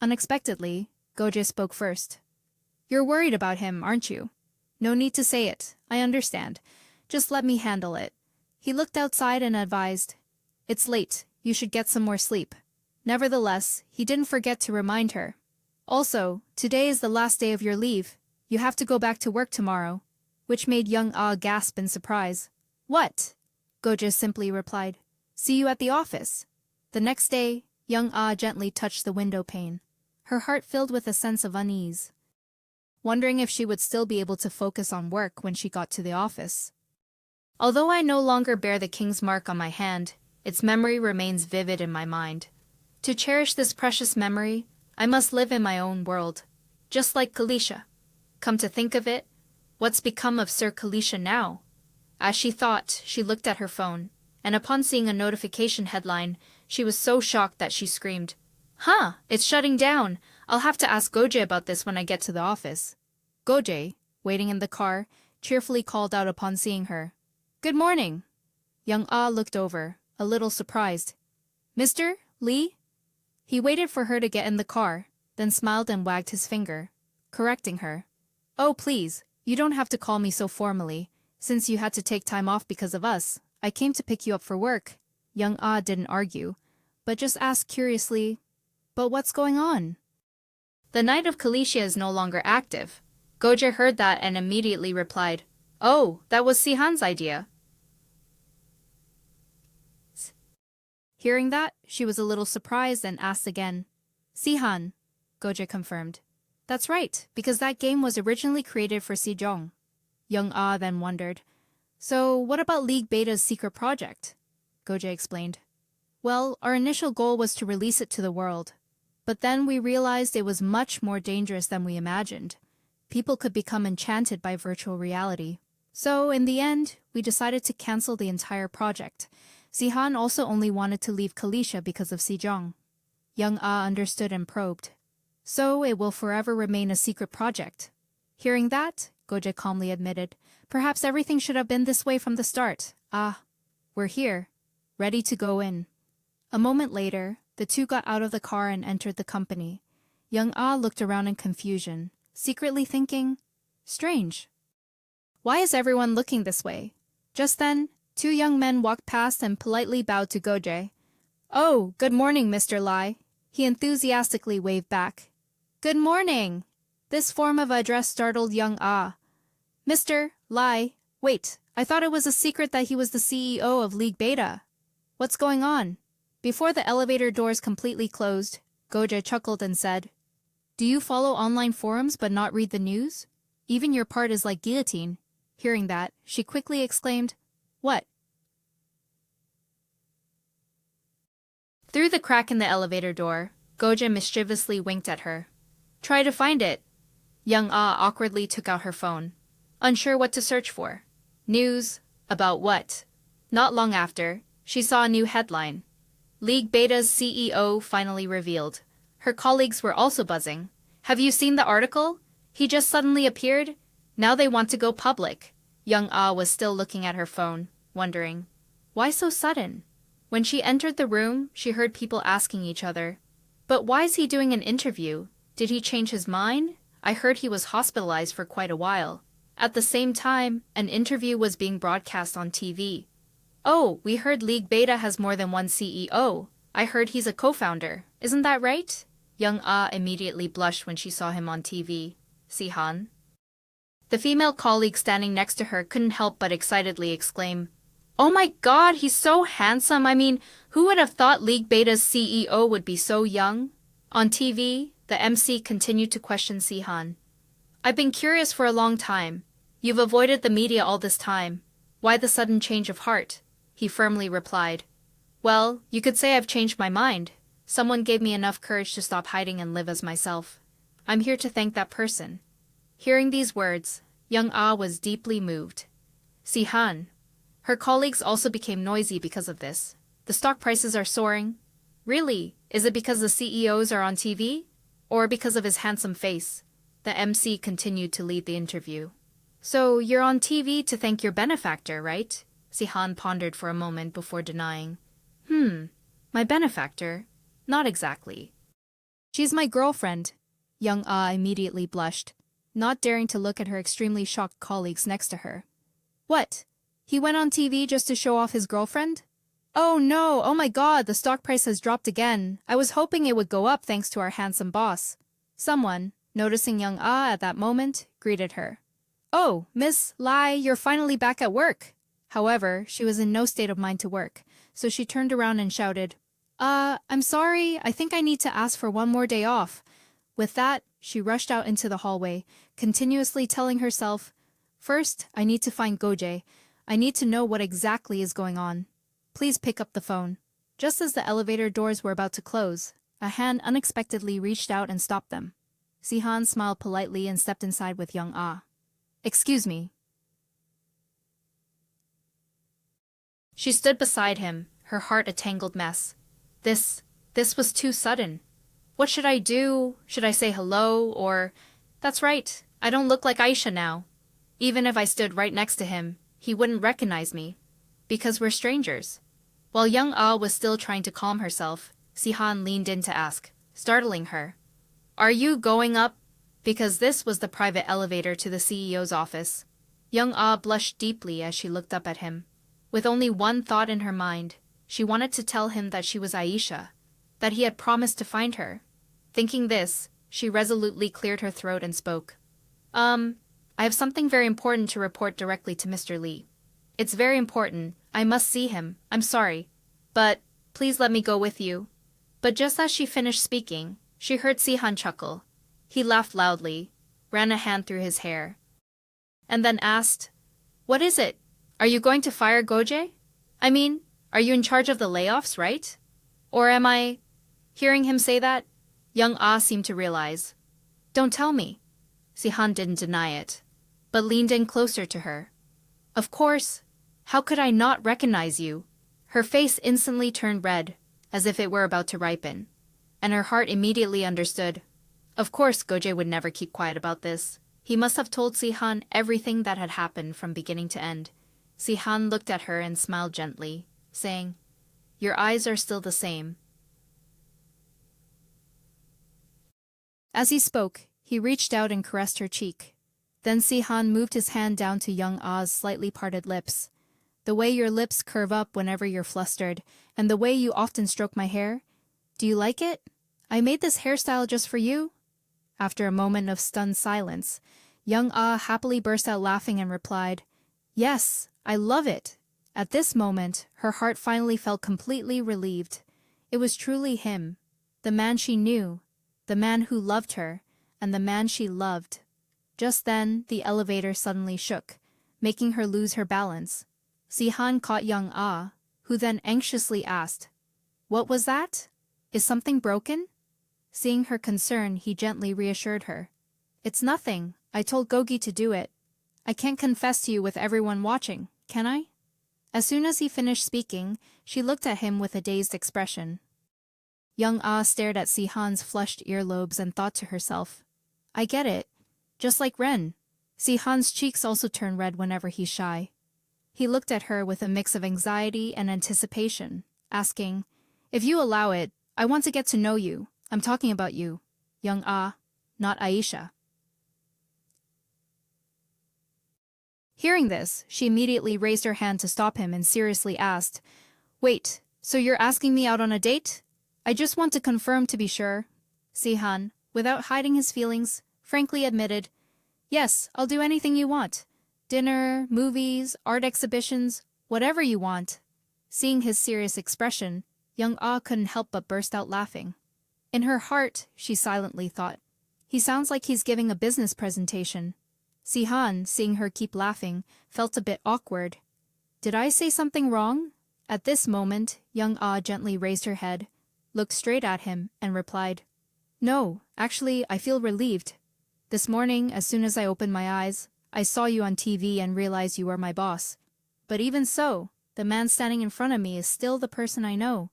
Unexpectedly, Goje spoke first. You're worried about him, aren't you? No need to say it, I understand. Just let me handle it. He looked outside and advised. It's late, you should get some more sleep. Nevertheless, he didn't forget to remind her. Also, today is the last day of your leave. You have to go back to work tomorrow. Which made young Ah gasp in surprise. What? Goje simply replied. See you at the office. The next day, young Ah gently touched the window pane. Her heart filled with a sense of unease, wondering if she would still be able to focus on work when she got to the office. Although I no longer bear the king's mark on my hand, its memory remains vivid in my mind. To cherish this precious memory, I must live in my own world, just like Kalisha. Come to think of it, what's become of Sir Kalisha now? As she thought, she looked at her phone, and upon seeing a notification headline, she was so shocked that she screamed, "Huh, it's shutting down. I'll have to ask Goje about this when I get to the office." Goje, waiting in the car, cheerfully called out upon seeing her. "Good morning." Young Ah looked over, a little surprised. "Mr. Lee?" He waited for her to get in the car, then smiled and wagged his finger, correcting her. "Oh, please, you don't have to call me so formally. Since you had to take time off because of us, I came to pick you up for work." Young Ah didn't argue, but just asked curiously, "But what's going on?" "The Knight of Kalisha is no longer active." Goje heard that and immediately replied, "Oh, that was Sihan's idea." Hearing that, she was a little surprised and asked again. "Sihan," Goje confirmed. "That's right, because that game was originally created for Sejong." Young Ah then wondered, "So what about League Beta's secret project?" Goje explained. "Well, our initial goal was to release it to the world. But then we realized it was much more dangerous than we imagined. People could become enchanted by virtual reality. So, in the end, we decided to cancel the entire project. Sihan also only wanted to leave Kalisha because of Sejong." Young Ah understood and probed. "So it will forever remain a secret project." Hearing that, Goje calmly admitted, "Perhaps everything should have been this way from the start. We're here, ready to go in." A moment later, the two got out of the car and entered the company. Young Ah looked around in confusion, secretly thinking, "Strange. Why is everyone looking this way?" Just then, two young men walked past and politely bowed to Goje. "Oh, good morning, Mr. Lai." He enthusiastically waved back. "Good morning." This form of address startled Young Ah. "Mr. Lai, wait, I thought it was a secret that he was the CEO of League Beta. What's going on?" Before the elevator doors completely closed, Goje chuckled and said, "Do you follow online forums but not read the news? Even your part is like guillotine." Hearing that, she quickly exclaimed, "What?" Through the crack in the elevator door, Goje mischievously winked at her. "Try to find it." Young Ah awkwardly took out her phone, unsure what to search for. News? About what? Not long after, she saw a new headline. League Beta's CEO finally revealed. Her colleagues were also buzzing. "Have you seen the article? He just suddenly appeared? Now they want to go public." Young Ah was still looking at her phone, wondering, why so sudden? When she entered the room, she heard people asking each other, "But why is he doing an interview? Did he change his mind? I heard he was hospitalized for quite a while." At the same time, an interview was being broadcast on TV. "Oh, we heard League Beta has more than one CEO. I heard he's a co-founder. Isn't that right?" Young Ah immediately blushed when she saw him on TV. Sihan. The female colleague standing next to her couldn't help but excitedly exclaim, "Oh my God, he's so handsome. I mean, who would have thought League Beta's CEO would be so young?" On TV, the MC continued to question Sihan. "I've been curious for a long time. You've avoided the media all this time. Why the sudden change of heart?" He firmly replied, "Well, you could say I've changed my mind. Someone gave me enough courage to stop hiding and live as myself. I'm here to thank that person." Hearing these words, Young Ah was deeply moved. Sihan. Her colleagues also became noisy because of this. "The stock prices are soaring." "Really? Is it because the CEOs are on TV? Or because of his handsome face?" The MC continued to lead the interview. "So you're on TV to thank your benefactor, right?" Sihan pondered for a moment before denying. My benefactor? Not exactly." "She's my girlfriend." Young Ah immediately blushed, not daring to look at her extremely shocked colleagues next to her. "What? He went on TV just to show off his girlfriend?" "Oh no, oh my God, the stock price has dropped again. I was hoping it would go up thanks to our handsome boss." Someone, noticing Young Ah at that moment, greeted her. "Oh, Miss Lai, you're finally back at work." However, she was in no state of mind to work, so she turned around and shouted, I'm sorry, I think I need to ask for one more day off." With that, she rushed out into the hallway, continuously telling herself, "First, I need to find Goje. I need to know what exactly is going on. Please pick up the phone." Just as the elevator doors were about to close, a hand unexpectedly reached out and stopped them. Sihan smiled politely and stepped inside with Young Ah. "Excuse me." She stood beside him, her heart a tangled mess. This was too sudden. What should I do? Should I say hello, or... That's right, I don't look like Aisha now. Even if I stood right next to him, he wouldn't recognize me. Because we're strangers. While young Ah was still trying to calm herself, Sihan leaned in to ask, startling her. Are you going up? Because this was the private elevator to the CEO's office. Young Ah blushed deeply as she looked up at him. With only one thought in her mind, she wanted to tell him that she was Aisha, that he had promised to find her. Thinking this, she resolutely cleared her throat and spoke. I have something very important to report directly to Mr. Lee. It's very important. I must see him. I'm sorry. But, please let me go with you. But just as she finished speaking, she heard Sihan chuckle. He laughed loudly, ran a hand through his hair, and then asked, What is it? Are you going to fire Goje? I mean, are you in charge of the layoffs, right? Or am I... Hearing him say that, young Ah seemed to realize. Don't tell me. Sihan didn't deny it, but leaned in closer to her. Of course. How could I not recognize you? Her face instantly turned red, as if it were about to ripen, and her heart immediately understood. Of course Goje would never keep quiet about this. He must have told Sihan everything that had happened from beginning to end. Sihan looked at her and smiled gently, saying, Your eyes are still the same. As he spoke, he reached out and caressed her cheek. Then Sihan moved his hand down to young Ah's slightly parted lips. The way your lips curve up whenever you're flustered, and the way you often stroke my hair. Do you like it? I made this hairstyle just for you. After a moment of stunned silence, young Ah happily burst out laughing and replied, Yes, I love it. At this moment, her heart finally felt completely relieved. It was truly him, the man she knew, the man who loved her, and the man she loved. Just then, the elevator suddenly shook, making her lose her balance. Sihan caught young Ah, who then anxiously asked, What was that? Is something broken? Seeing her concern, he gently reassured her. It's nothing. I told Gogi to do it. I can't confess to you with everyone watching, can I? As soon as he finished speaking, she looked at him with a dazed expression. Young Ah stared at Sihan's flushed earlobes and thought to herself, I get it. Just like Ren. Sihan's cheeks also turn red whenever he's shy. He looked at her with a mix of anxiety and anticipation, asking, If you allow it, I want to get to know you. I'm talking about you, young Ah, not Aisha. Hearing this, she immediately raised her hand to stop him and seriously asked, Wait, so you're asking me out on a date? I just want to confirm to be sure. Sihan, without hiding his feelings, frankly admitted, Yes, I'll do anything you want. Dinner, movies, art exhibitions, whatever you want. Seeing his serious expression, young Ah couldn't help but burst out laughing. In her heart, she silently thought, He sounds like he's giving a business presentation. Sihan, seeing her keep laughing, felt a bit awkward. Did I say something wrong? At this moment, young Ah gently raised her head, looked straight at him, and replied, No, actually, I feel relieved. This morning, as soon as I opened my eyes, I saw you on TV and realized you are my boss. But even so, the man standing in front of me is still the person I know,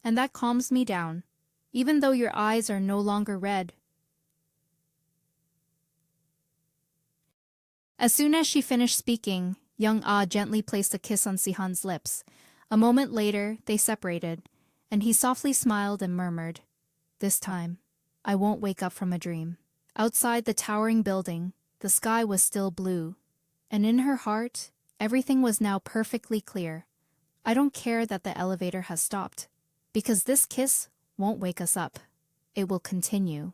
and that calms me down, even though your eyes are no longer red. As soon as she finished speaking, young Ah gently placed a kiss on Sihan's lips. A moment later, they separated, and he softly smiled and murmured, This time, I won't wake up from a dream. Outside the towering building, the sky was still blue, and in her heart, everything was now perfectly clear. I don't care that the elevator has stopped, because this kiss won't wake us up. It will continue.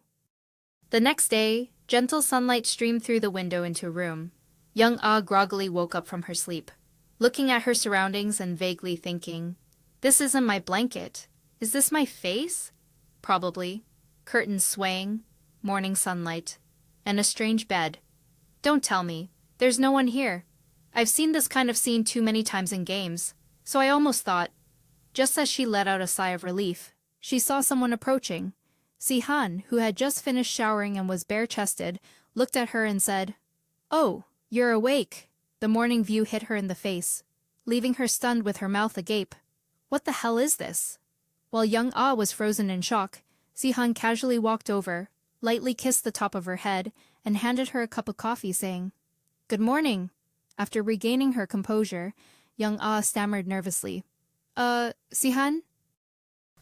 The next day, gentle sunlight streamed through the window into a room. Young Ah groggily woke up from her sleep, looking at her surroundings and vaguely thinking, This isn't my blanket. Is this my face? Probably. Curtains swaying, morning sunlight, and a strange bed. Don't tell me. There's no one here. I've seen this kind of scene too many times in games, so I almost thought. Just as she let out a sigh of relief, she saw someone approaching. Sihan, who had just finished showering and was bare-chested, looked at her and said, Oh, you're awake. The morning view hit her in the face. leaving her stunned with her mouth agape. What the hell is this? While young Ah was frozen in shock, Sihan casually walked over, lightly kissed the top of her head, and handed her a cup of coffee, saying, "Good morning." After regaining her composure, young Ah stammered nervously. Sihan?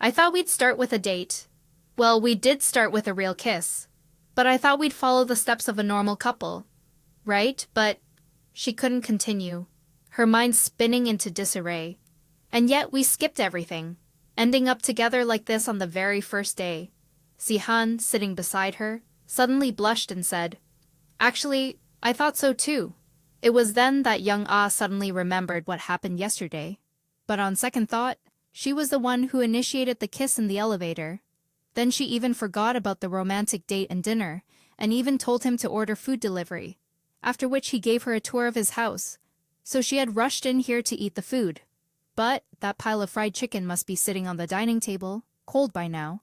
I thought we'd start with a date. Well, we did start with a real kiss. But I thought we'd follow the steps of a normal couple. Right? But she couldn't continue, her mind spinning into disarray. And yet we skipped everything, ending up together like this on the very first day. Sihan, sitting beside her, suddenly blushed and said, "Actually, I thought so too." It was then that young Ah suddenly remembered what happened yesterday. But on second thought, she was the one who initiated the kiss in the elevator. Then she even forgot about the romantic date and dinner, and even told him to order food delivery, after which he gave her a tour of his house. So she had rushed in here to eat the food. But that pile of fried chicken must be sitting on the dining table, cold by now.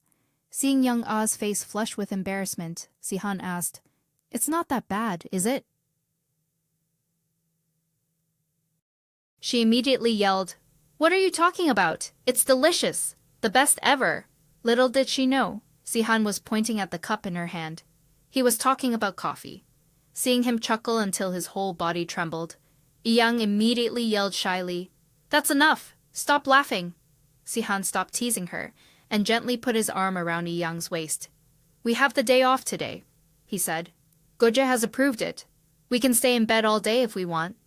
Seeing young Ah's face flush with embarrassment, Sihan asked, "It's not that bad, is it?" She immediately yelled, "What are you talking about? It's delicious. The best ever." Little did she know, Sihan was pointing at the cup in her hand. He was talking about coffee. Seeing him chuckle until his whole body trembled, Iyang immediately yelled shyly, "That's enough! Stop laughing!" Sihan stopped teasing her and gently put his arm around Iyang's waist. "We have the day off today," he said. "Goja has approved it. We can stay in bed all day if we want."